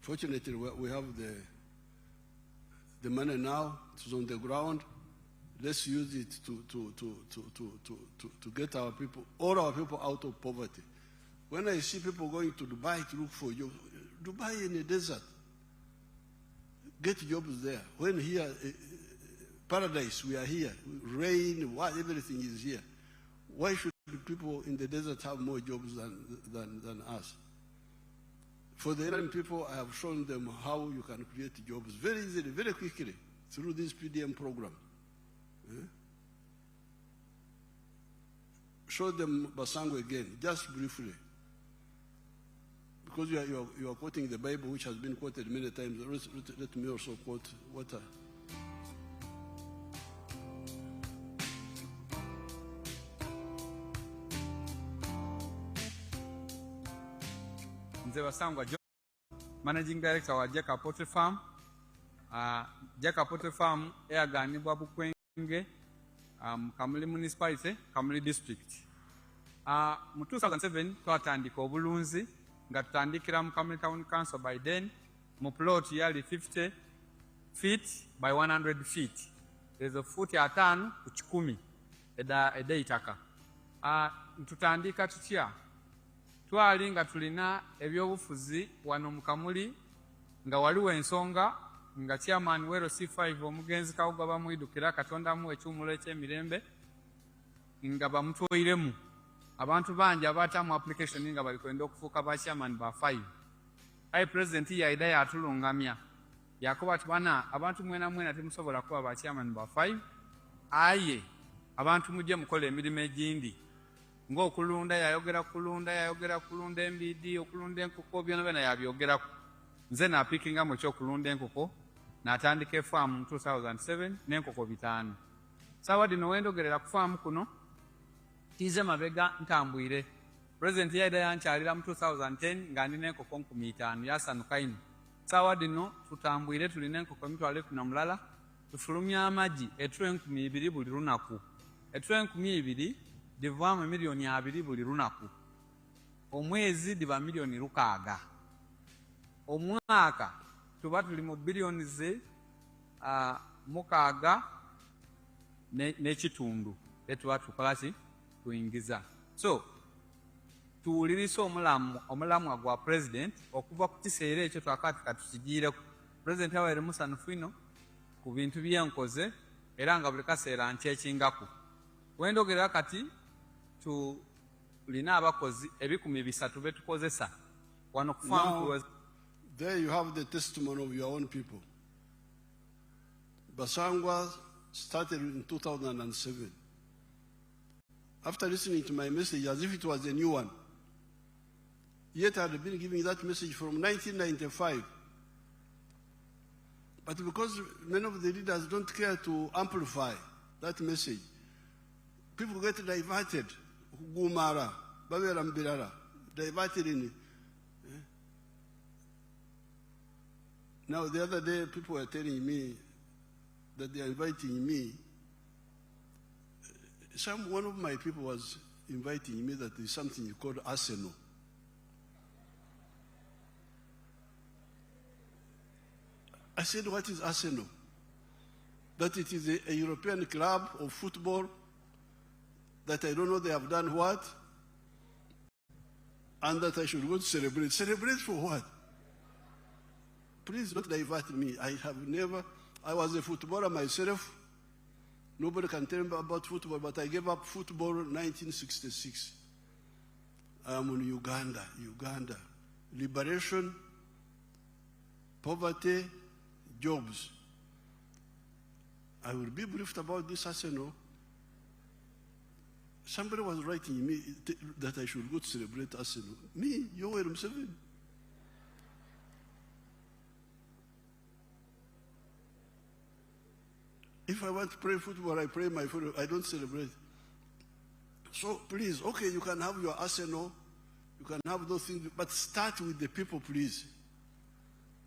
fortunately we have the money now. It's on the ground. Let's use it to get our people, all our people, out of poverty. When I see people going to Dubai to look for jobs, Dubai in the desert, get jobs there. When here, paradise, we are here, rain, everything is here. Why should people in the desert have more jobs than us? For the Iranian people, I have shown them how you can create jobs very easily, very quickly, through this PDM program. Show them Basango again, just briefly. Because you are quoting the Bible, which has been quoted many times. Let me also quote what Nze Basangwa John, Managing Director wa Jeka Poultry Farm. Jeka Poultry Farm eyaganibwa Bukwenge, Kamuli Municipality, Kamuli District. Mu 2007 twatandika obulunzi nga tutandikira mu Kamuli Town Council. By then mu plot yali 50 feet by 100 feet. There's a foot atano ku 10 eda itaka. Tutandika tutya twali nga tulina ebyobufuzi wano mu Kamuli nga waliwo ensonga nga chairman wero C5 omugenzi Kawuga bamwidukira Katonda mu ekyumulo eky'emirembe nga bamutwoyiremu abantu bangi abatamu application nga bali kwenda okufuuka ba chairman ba 5. Ayi president yaida yatulungamya yakuba tubana abantu mwena temusobola kuba ba chairman ba 5. Aye abantu mujje mukola emirimu egindi ng'okulunda yayogera kulunda embidi okulunda enkoko byonna yabyogerako. Nze napikinga mu ky'okulunda enkoko n'atandika farm mu 2007 n'enkoko 5. Sawa dino wendogerera ku farm kuno tize mabega ntambwire. President yaida yankyalira mu 2010 nga ndina enkoko 5,000 yasanuka ino. Sawa dino tutambwire tulina enkoko 1,000 tufulumya amagi etule 2,000 buli lunaku. Etule 2,000 divaamu milioni 2 buli lunaku. Omwezi diva milioni 6. Omwaka tuba tuli mu bilioni 6 n'ekitundu tetuba tukolaki tuyingiza. So tuwulirisa omulamwa gwa president okuva ku kiseera ekyo twakati katukigiireko. President yabaire musanyufu ino ku bintu byenkoze era nga buli kaseera nkyekingako. Wendogerera kati tulina abakozi 300 be tukozesa wano ku farm. There you have the testimony of your own people. Basangwa started in 2007. After listening to my message as if it was a new one, yet I had been giving that message from 1995. But because many of the leaders don't care to amplify that message, people get diverted. Gumara, Babera Mbirara, diverted in it. Now, the other day, people were telling me that they are inviting me. One of my people was inviting me that there is something called Arsenal. I said, what is Arsenal? That it is a European club of football, that I don't know they have done what, and that I should go to celebrate. Celebrate for what? Please don't divert me. I was a footballer myself. Nobody can tell me about football, but I gave up football in 1966. I am in Uganda. Liberation, poverty, jobs. I will be briefed about this Arsenal. Somebody was writing me that I should go to celebrate Arsenal. Me, Yoweri Museveni. If I want to play football, I play my football. I don't celebrate. So please, okay, you can have your Arsenal, you can have those things, but start with the people, please.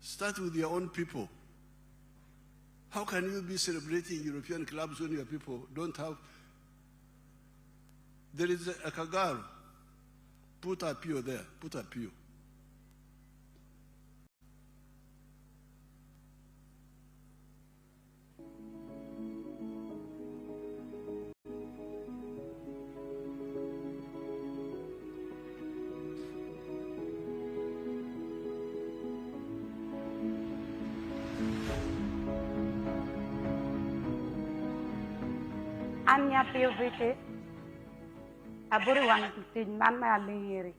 Start with your own people. How can you be celebrating European clubs when your people don't have? There is a Kagaru. Put a Pio there. Put a Pio. Anya Pio Vite. Aburi wan tin man ma alingiri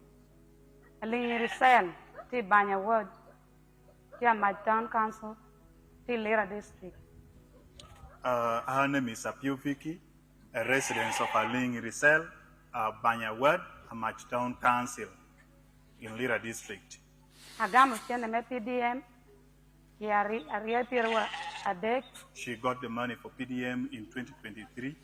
cell ti Banya ward ti my town council ti Lira district. Her name is Apio Vicky, a resident of Alingiri cell, Banya ward, Amach town council in Lira district. Agamu tiene me PDM yari aria pirwa adek. She got the money for PDM in 2023.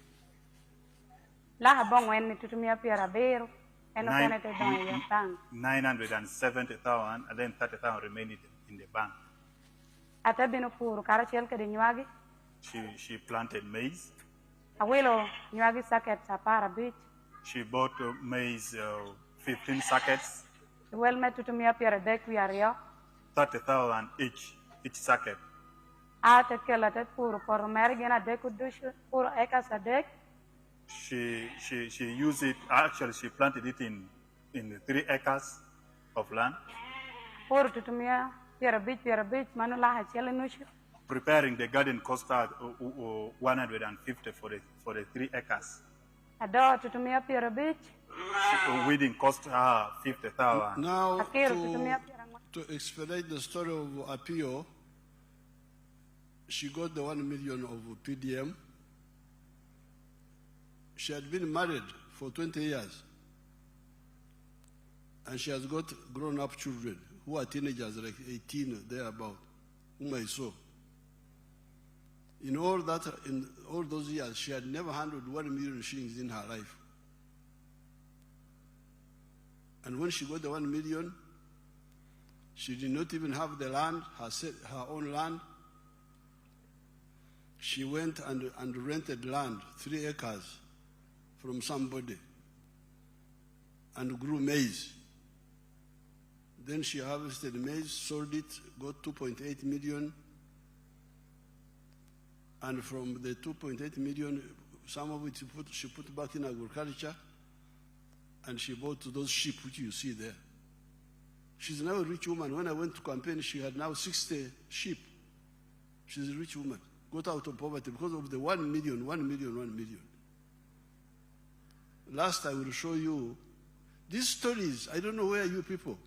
La bong when tutumia pira beru and 970,000 and then 30,000 remained in the bank. Atabino puru karachel ke nyuagi. She planted maize. Awilo nyuagi sackets apara beach. She bought maize 15 sackets. Well met tutumia pira dek we are 30,000 each sacket. Ate kelatet puru por merigena deku dushu puru ekas adek. She used it, actually she planted it in 3 acres of land. Preparing the garden cost her 150 for the 3 acres. Weeding cost her 50,000. Now, to expedite the story of Apio, she got the 1 million of PDM. She had been married for 20 years, and she has got grown-up children who are teenagers, like 18, thereabout, whom I saw. In all those years, she had never handled 1 million shillings in her life. And when she got the 1 million, she did not even have the land, her own land. She went and rented land, 3 acres, from somebody and grew maize. Then she harvested maize, sold it, got 2.8 million. And from the 2.8 million, Some of it she put back in agriculture, and she bought those sheep which you see there. She's now a rich woman. When I went to campaign, she had now 60 sheep. She's a rich woman. Got out of poverty because of the 1 million. Last I will show you these stories. I don't know where you people,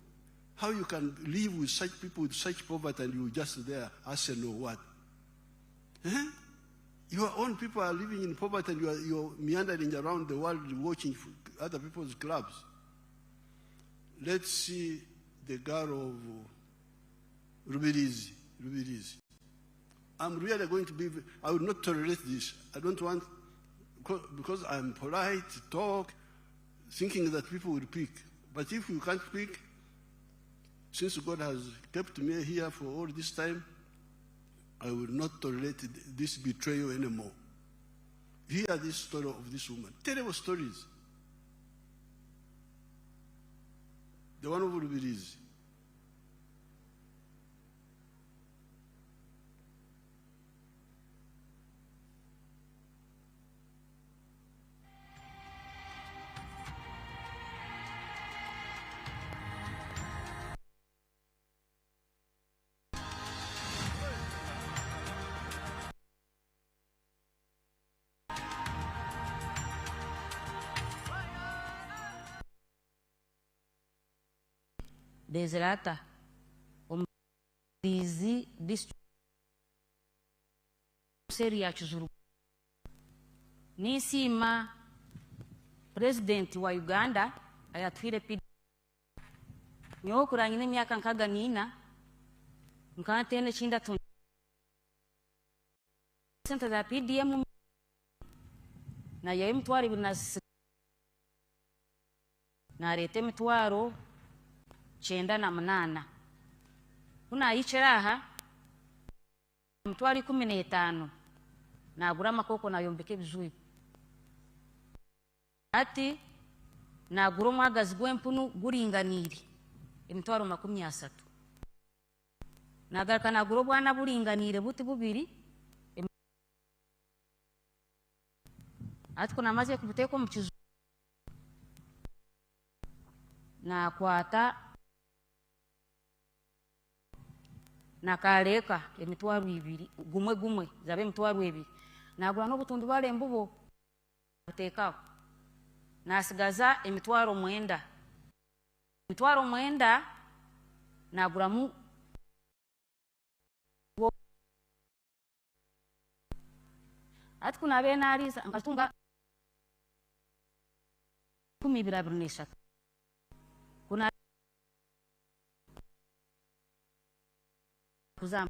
how you can live with such people with such poverty and you just there, I say no what? Your own people are living in poverty and you're meandering around the world watching other people's clubs. Let's see the girl of Rubirizi. I'm really going to be, I will not tolerate this. I don't want, because I'm polite, talk, thinking that people will pick. But if you can't pick, since God has kept me here for all this time, I will not tolerate this betrayal anymore. Hear this story of this woman. Terrible stories. The one of Rubirizi. Deserata, Omrizi district seria chuzuru. Nisima president wa Uganda ayatwire pidi. Nyokura nyine myaka nkaga nina nkantene chinda tun. Senta da PDM na yayi mtwari na rete mtwaro 98 kuna yicheraha mtwari 15 nagura makoko nayombeke bizuyi ati nagura mwagazi gwempunu guringaniri emitwaro 30 nagaruka nagura bwana buringanire buti bubiri ati kuna maze kubuteko mu kizu na kwata nakaleka emitwaro 2 gumwe zabe emitwaro 2 nagura no butundu bale mbubo buteka nasigaza emitwaro 9 nagura mu ati kuna bena alisa ngatunga 10 kuna kuzama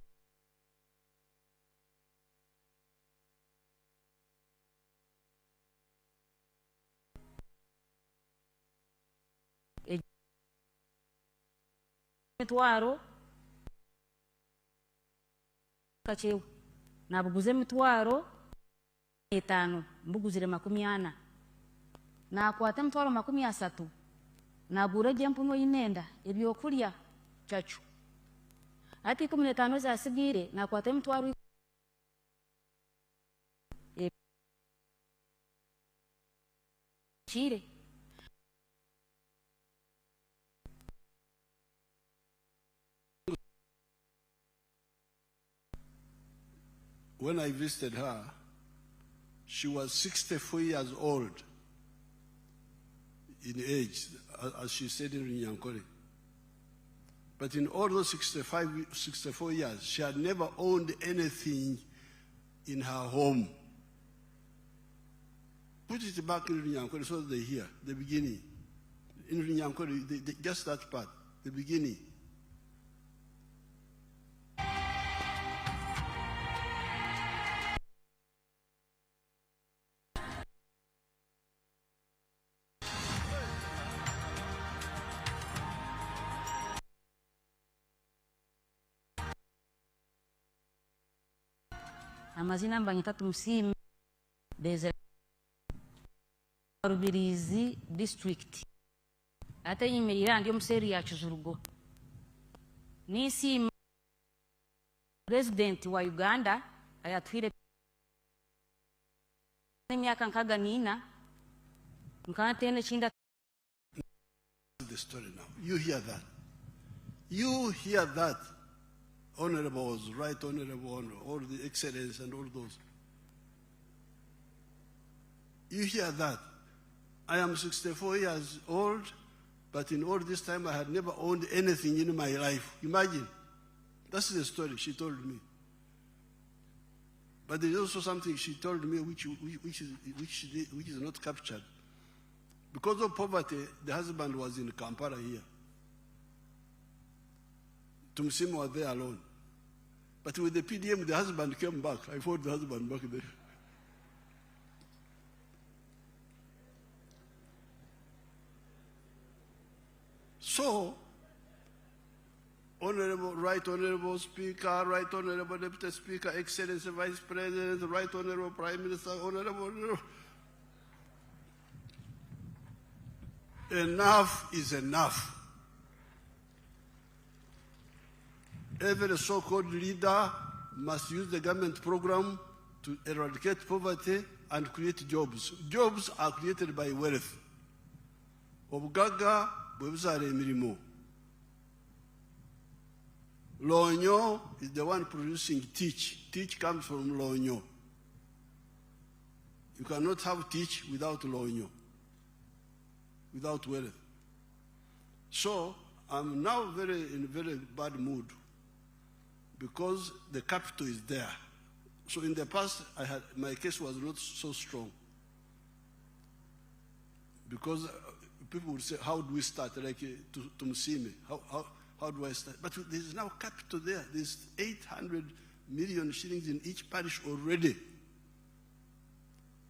mitwaro kachew nabuguze mitwaro 5 mbuguzire 40 na kwata mitwaro 30 nagura jempuno inenda ebyokulya chachu ati 15 za sigire na kwata mitwaro chire When I visited her, she was 64 years old in age, as she said in Runyankore. But in all those 64 years, she had never owned anything in her home. Put it back in Runyankore so they hear, the beginning. In Runyankore, just that part, the beginning. Amazina mbanyitatu msimu Desert Rubirizi district ate yimirira ndio museri ya Chuzurugo nisi president wa Uganda ayatwire Miaka nkaga nina. Nkatene chinda. The story now. You hear that. You hear that. Honorables, right honorable, honor, all the excellence and all those. You hear that. I am 64 years old, but in all this time I had never owned anything in my life. Imagine. That's the story she told me. But there's also something she told me which is not captured. Because of poverty, the husband was in Kampala here. Tumsimo was there alone. But with the PDM, the husband came back. I found the husband back there. So, Honorable, Right Honorable Speaker, Right Honorable Deputy Speaker, Excellency Vice President, Right Honorable Prime Minister, Honorable. Enough is enough. Every so-called leader must use the government program to eradicate poverty and create jobs. Jobs are created by wealth. Obugaga bwebuzala emirimo. Lonyo is the one producing teach. Teach comes from Lonyo. You cannot have teach without Lonyo, without wealth. So I'm now in a very bad mood because the capital is there. So in the past, my case was not so strong because people would say, how do we start? Like to Msime, how do I start? But there's now capital there. There's 800 million shillings in each parish already.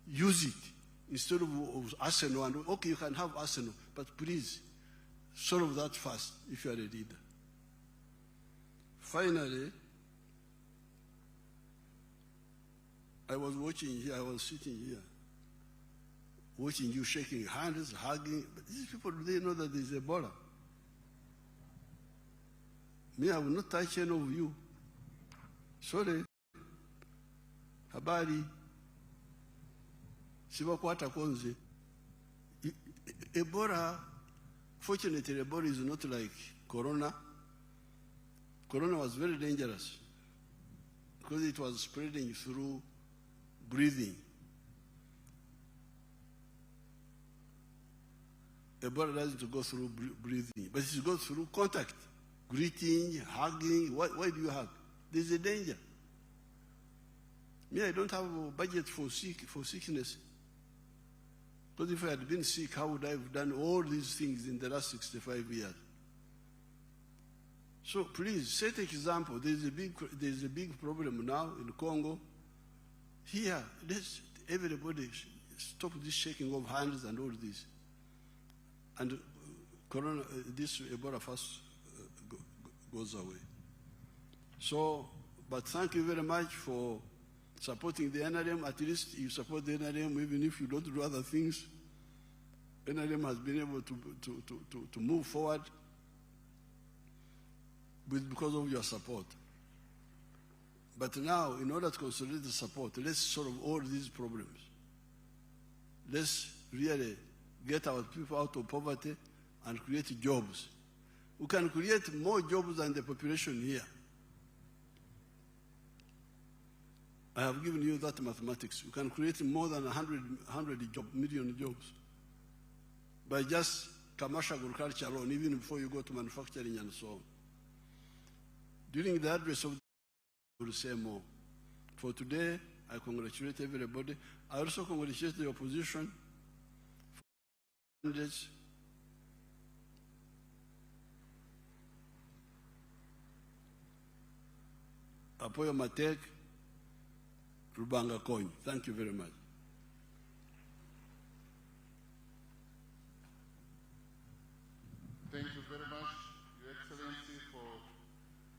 Use it instead of arsenal. And okay, you can have arsenal, but please solve that fast if you are a leader. Finally, I was watching here, I was sitting here, watching you shaking hands, hugging. But these people, they know that there's Ebola. Me, I will not touch any of you. Sorry. Habari. Sibakwata konze. Ebola, fortunately, Ebola is not like Corona. Corona was very dangerous because it was spreading through breathing. Ebola doesn't go through breathing, but it goes through contact, greeting, hugging. Why do you hug? There's a danger. Me, I don't have a budget for sickness. Because if I had been sick, how would I have done all these things in the last 65 years? So please, set an example. There's a big problem now in Congo. Here, everybody stop this shaking of hands and all this. And Corona, this Ebola first goes away. So, but thank you very much for supporting the NRM. At least you support the NRM, even if you don't do other things. NRM has been able to move forward because of your support. But now, in order to consolidate the support, let's solve all these problems. Let's really get our people out of poverty and create jobs. We can create more jobs than the population here. I have given you that mathematics. We can create more than 100 million jobs by just commercial agriculture alone, even before you go to manufacturing and so on. During the address of I will say more. For today, I congratulate everybody. I also congratulate the opposition for this. Apoyo Matek, Rubanga Coin. Thank you very much. Thank you very much, Your Excellency, for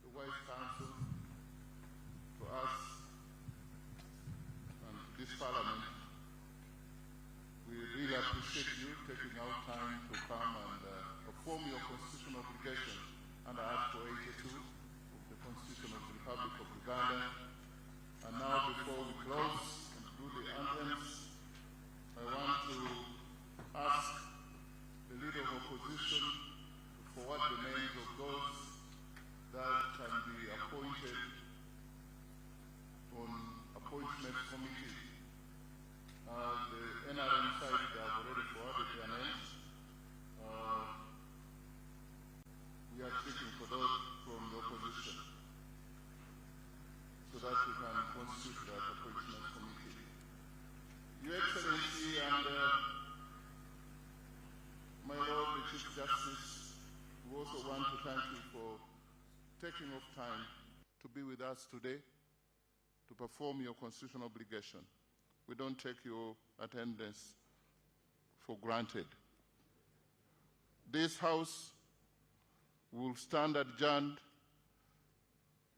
the wise counsel to us and to this Parliament. We really appreciate you taking out time to come and perform your constitutional obligation under Article 82 of the Constitution of the Republic of Uganda. And now, before we close and do the Committee. The NRM side, they have already forwarded their names. We are checking for those from the opposition so that we can constitute that appointment committee. Your Excellency and my Lord the Chief Justice, we also want to thank you for taking off time to be with us today to perform your constitutional obligation. We don't take your attendance for granted. This House will stand adjourned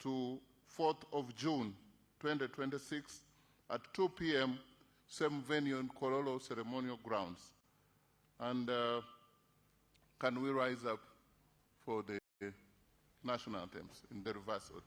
to 4th of June 2026 at 2 p.m., same venue in Kololo Ceremonial Grounds. And can we rise up for the national anthems in the reverse order?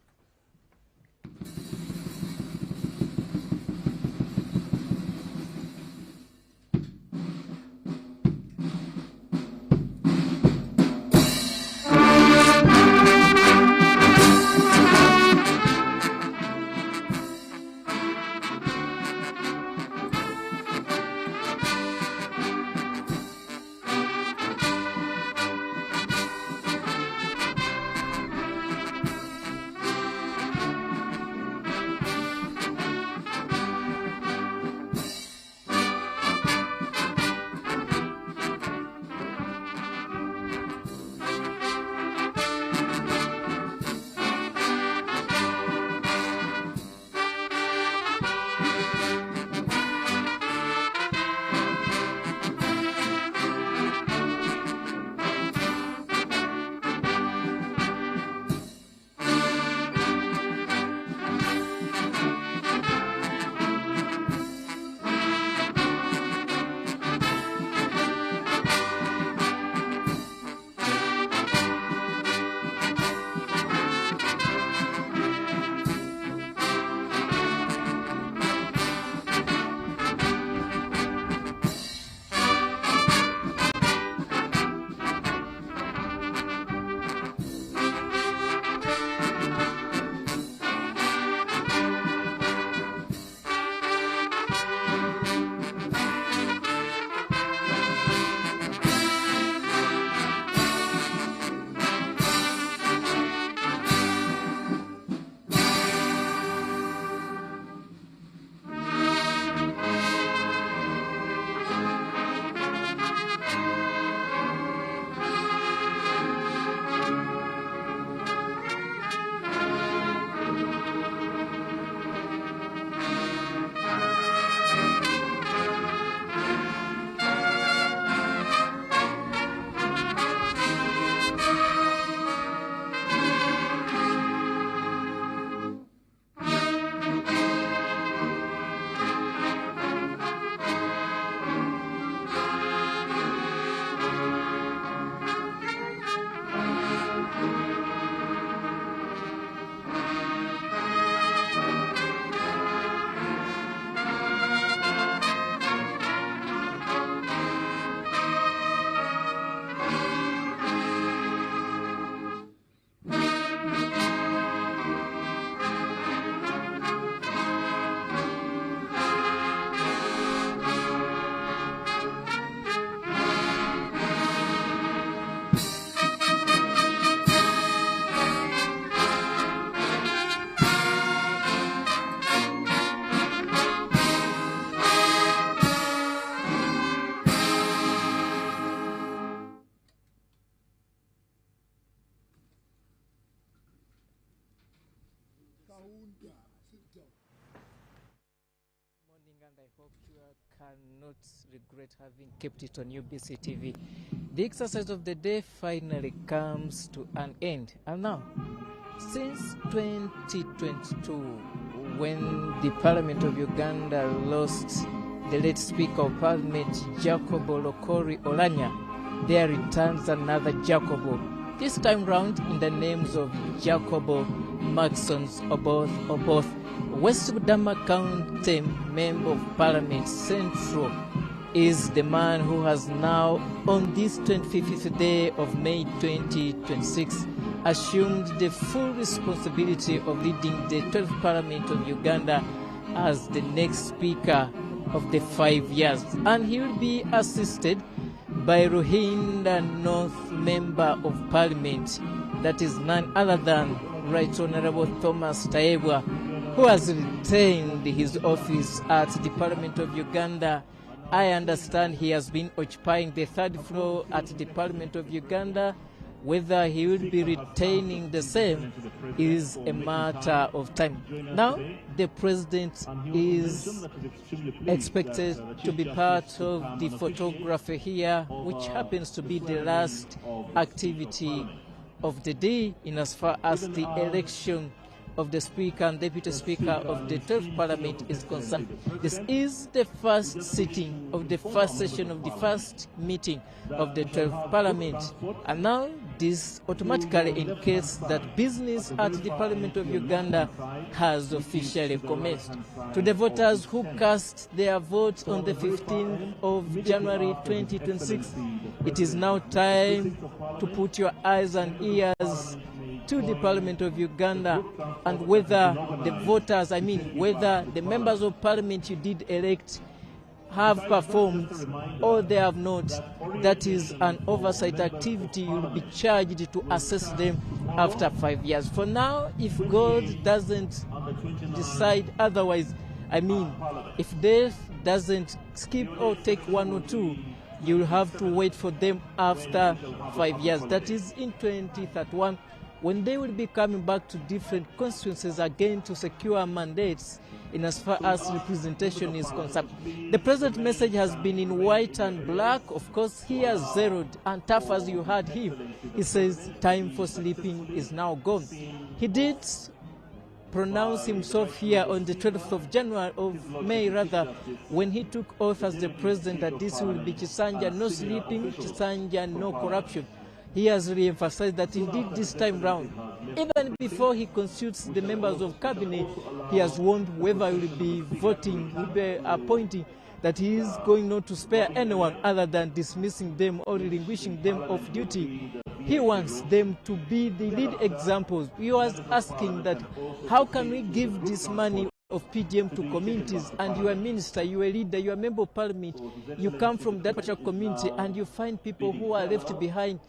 And I hope you cannot regret having kept it on UBC TV. The exercise of the day finally comes to an end. And now, since 2022, when the Parliament of Uganda lost the late Speaker of Parliament, Jacobo Lokori Olanya, there returns another Jacobo, this time round in the names of Jacobo Maxons Oboth, West Budama County Member of Parliament Central, is the man who has now, on this 25th day of May 2026, assumed the full responsibility of leading the 12th Parliament of Uganda as the next Speaker of the 5 years. And he will be assisted by Rohingya North Member of Parliament, that is none other than Right Honorable Thomas Tayebwa, who has retained his office at the Parliament of Uganda. I understand he has been occupying the 3rd floor at the Parliament of Uganda. Whether he will be retaining the same is a matter of time. Now, the President is expected to be part of the photography here, which happens to be the last activity of the day in as far as the election of the Speaker and Deputy Speaker of the 12th Parliament is concerned. This is the first sitting of the first session of the first meeting of the 12th Parliament. And now this automatically indicates that business at the Parliament of Uganda has officially commenced. To the voters who cast their vote on the 15th of January 2026, it is now time to put your eyes and ears to the Parliament of Uganda, and whether the voters, whether the members of Parliament you did elect have performed or they have not. That is an oversight activity. You will be charged to assess them after 5 years. For now, if God doesn't decide otherwise, if death doesn't skip or take 1 or 2, you will have to wait for them after 5 years. That is in 2031, when they will be coming back to different constituencies again to secure mandates in as far as representation is concerned. The President's message has been in white and black. Of course, he has zeroed, and tough as you heard him, he says time for sleeping is now gone. He did pronounce himself here on the 12th of May, when he took oath as the President, that this will be Chisanja no sleeping, Chisanja no corruption. He has re-emphasized that indeed this time round, even before he consults the members of cabinet, he has warned whoever will be voting, will be appointing, that he is going not to spare anyone other than dismissing them or relinquishing them of duty. He wants them to be the lead examples. He was asking that, how can we give this money of PGM to communities, and you are a minister, you are a leader, you are a member of Parliament, you come from that particular community, and you find people who are left behind.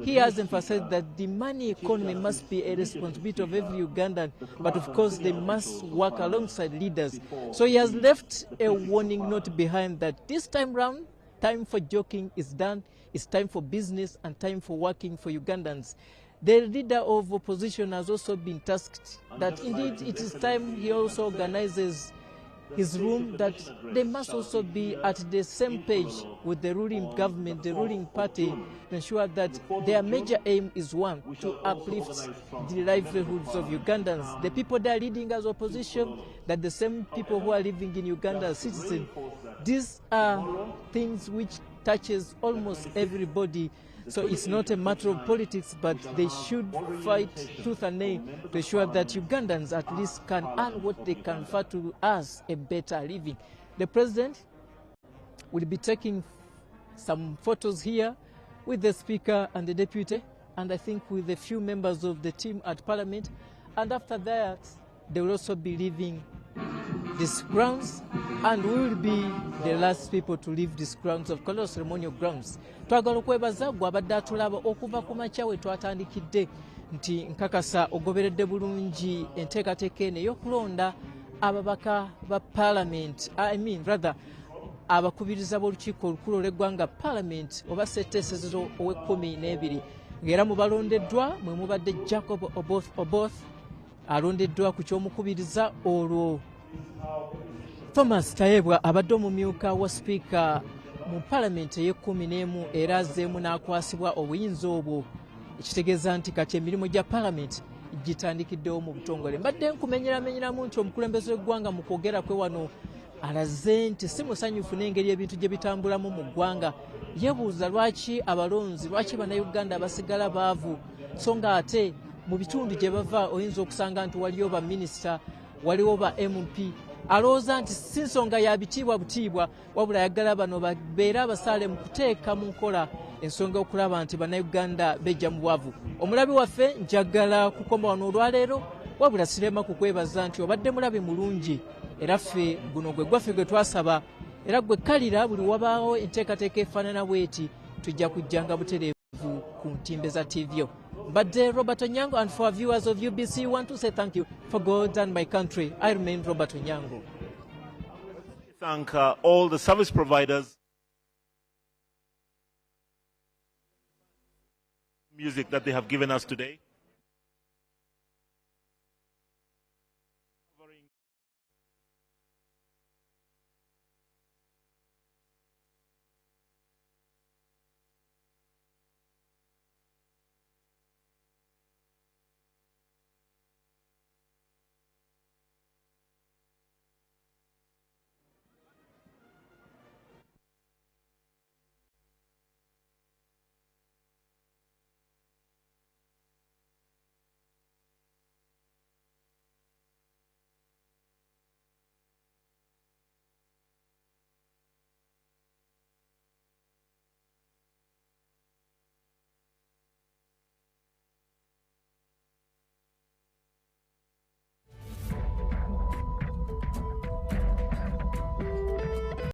He has emphasized that the money economy must be a responsibility of every Ugandan, but of course they must work alongside leaders. So he has left a warning note behind that this time round, time for joking is done. It's time for business and time for working for Ugandans. The leader of opposition has also been tasked that indeed it is time he also organizes his room, that they must also be at the same page with the ruling government, the ruling party, to ensure that their major aim is one, to uplift the livelihoods of Ugandans. The people that are leading as opposition, that the same people who are living in Uganda as citizens. These are things which touches almost everybody. So it's not a matter of politics, but they should fight tooth and nail to ensure that Ugandans at least can earn what they can refer to as a better living. The President will be taking some photos here with the Speaker and the Deputy, and I think with a few members of the team at Parliament. And after that, they will also be leaving these grounds, and we will be the last people to leave these grounds of color ceremonial grounds. Twagala okwebaza gwe abadde atulaba okuva ku makya we twatandikidde nti nkakasa ogoberedde bulungi enteekateeka eno ey'okulonda ababaka ba Parliament, abakubiriza b'olukiiko olukulu olw'eggwanga Parliament oba ssetteesezo ow'e12, ng'era mu balondeddwa mwe mubadde Jacob Oboth alondeddwa ku ky'omukubiriza olwo. Thomas Tayebwa abadde omumyuka wa Speaker mu Parliament ey'e11 era azzeemu n'akwasibwa obuyinza obwo, ekitegeeza nti kati emirimu gya Parliament gitandikiddewo mu butongole. Mbadde nkumenyeramenyeramu nti omukulembeze w'eggwanga mu kwogera kwe wano alaze nti si musanyufu n'engeri ebintu gye bitambulamu mu ggwanga. Yeebuuza lwaki abalonzi, lwaki bannayuganda basigala baavu, so nga ate mu bitundu gye bava oyinza okusanga nti waliwo baminisita, waliwo ba MP. Alowooza nti si nsonga ya bitiibwa butiibwa, wabula ayagala bano babeere abasaale mu kuteeka mu nkola ensonga okulaba nti bannayuganda bejja mu bwavu. Omulabi waffe njagala kukoma wano olwaleero wabula sirema kukwebaza nti obadde mulabe mulungi era ffe guno gwe gwaffe gwe twasaba era gwe kalira buli wabaawo enteekateeka efaanana bweti tujja kujjanga butereevu ku ntimbe za TV. Badde Robert Onyango, and for our viewers of UBC, we want to say thank you for God and my country. I remain Robert Onyango. Thank all the service providers. Music that they have given us today.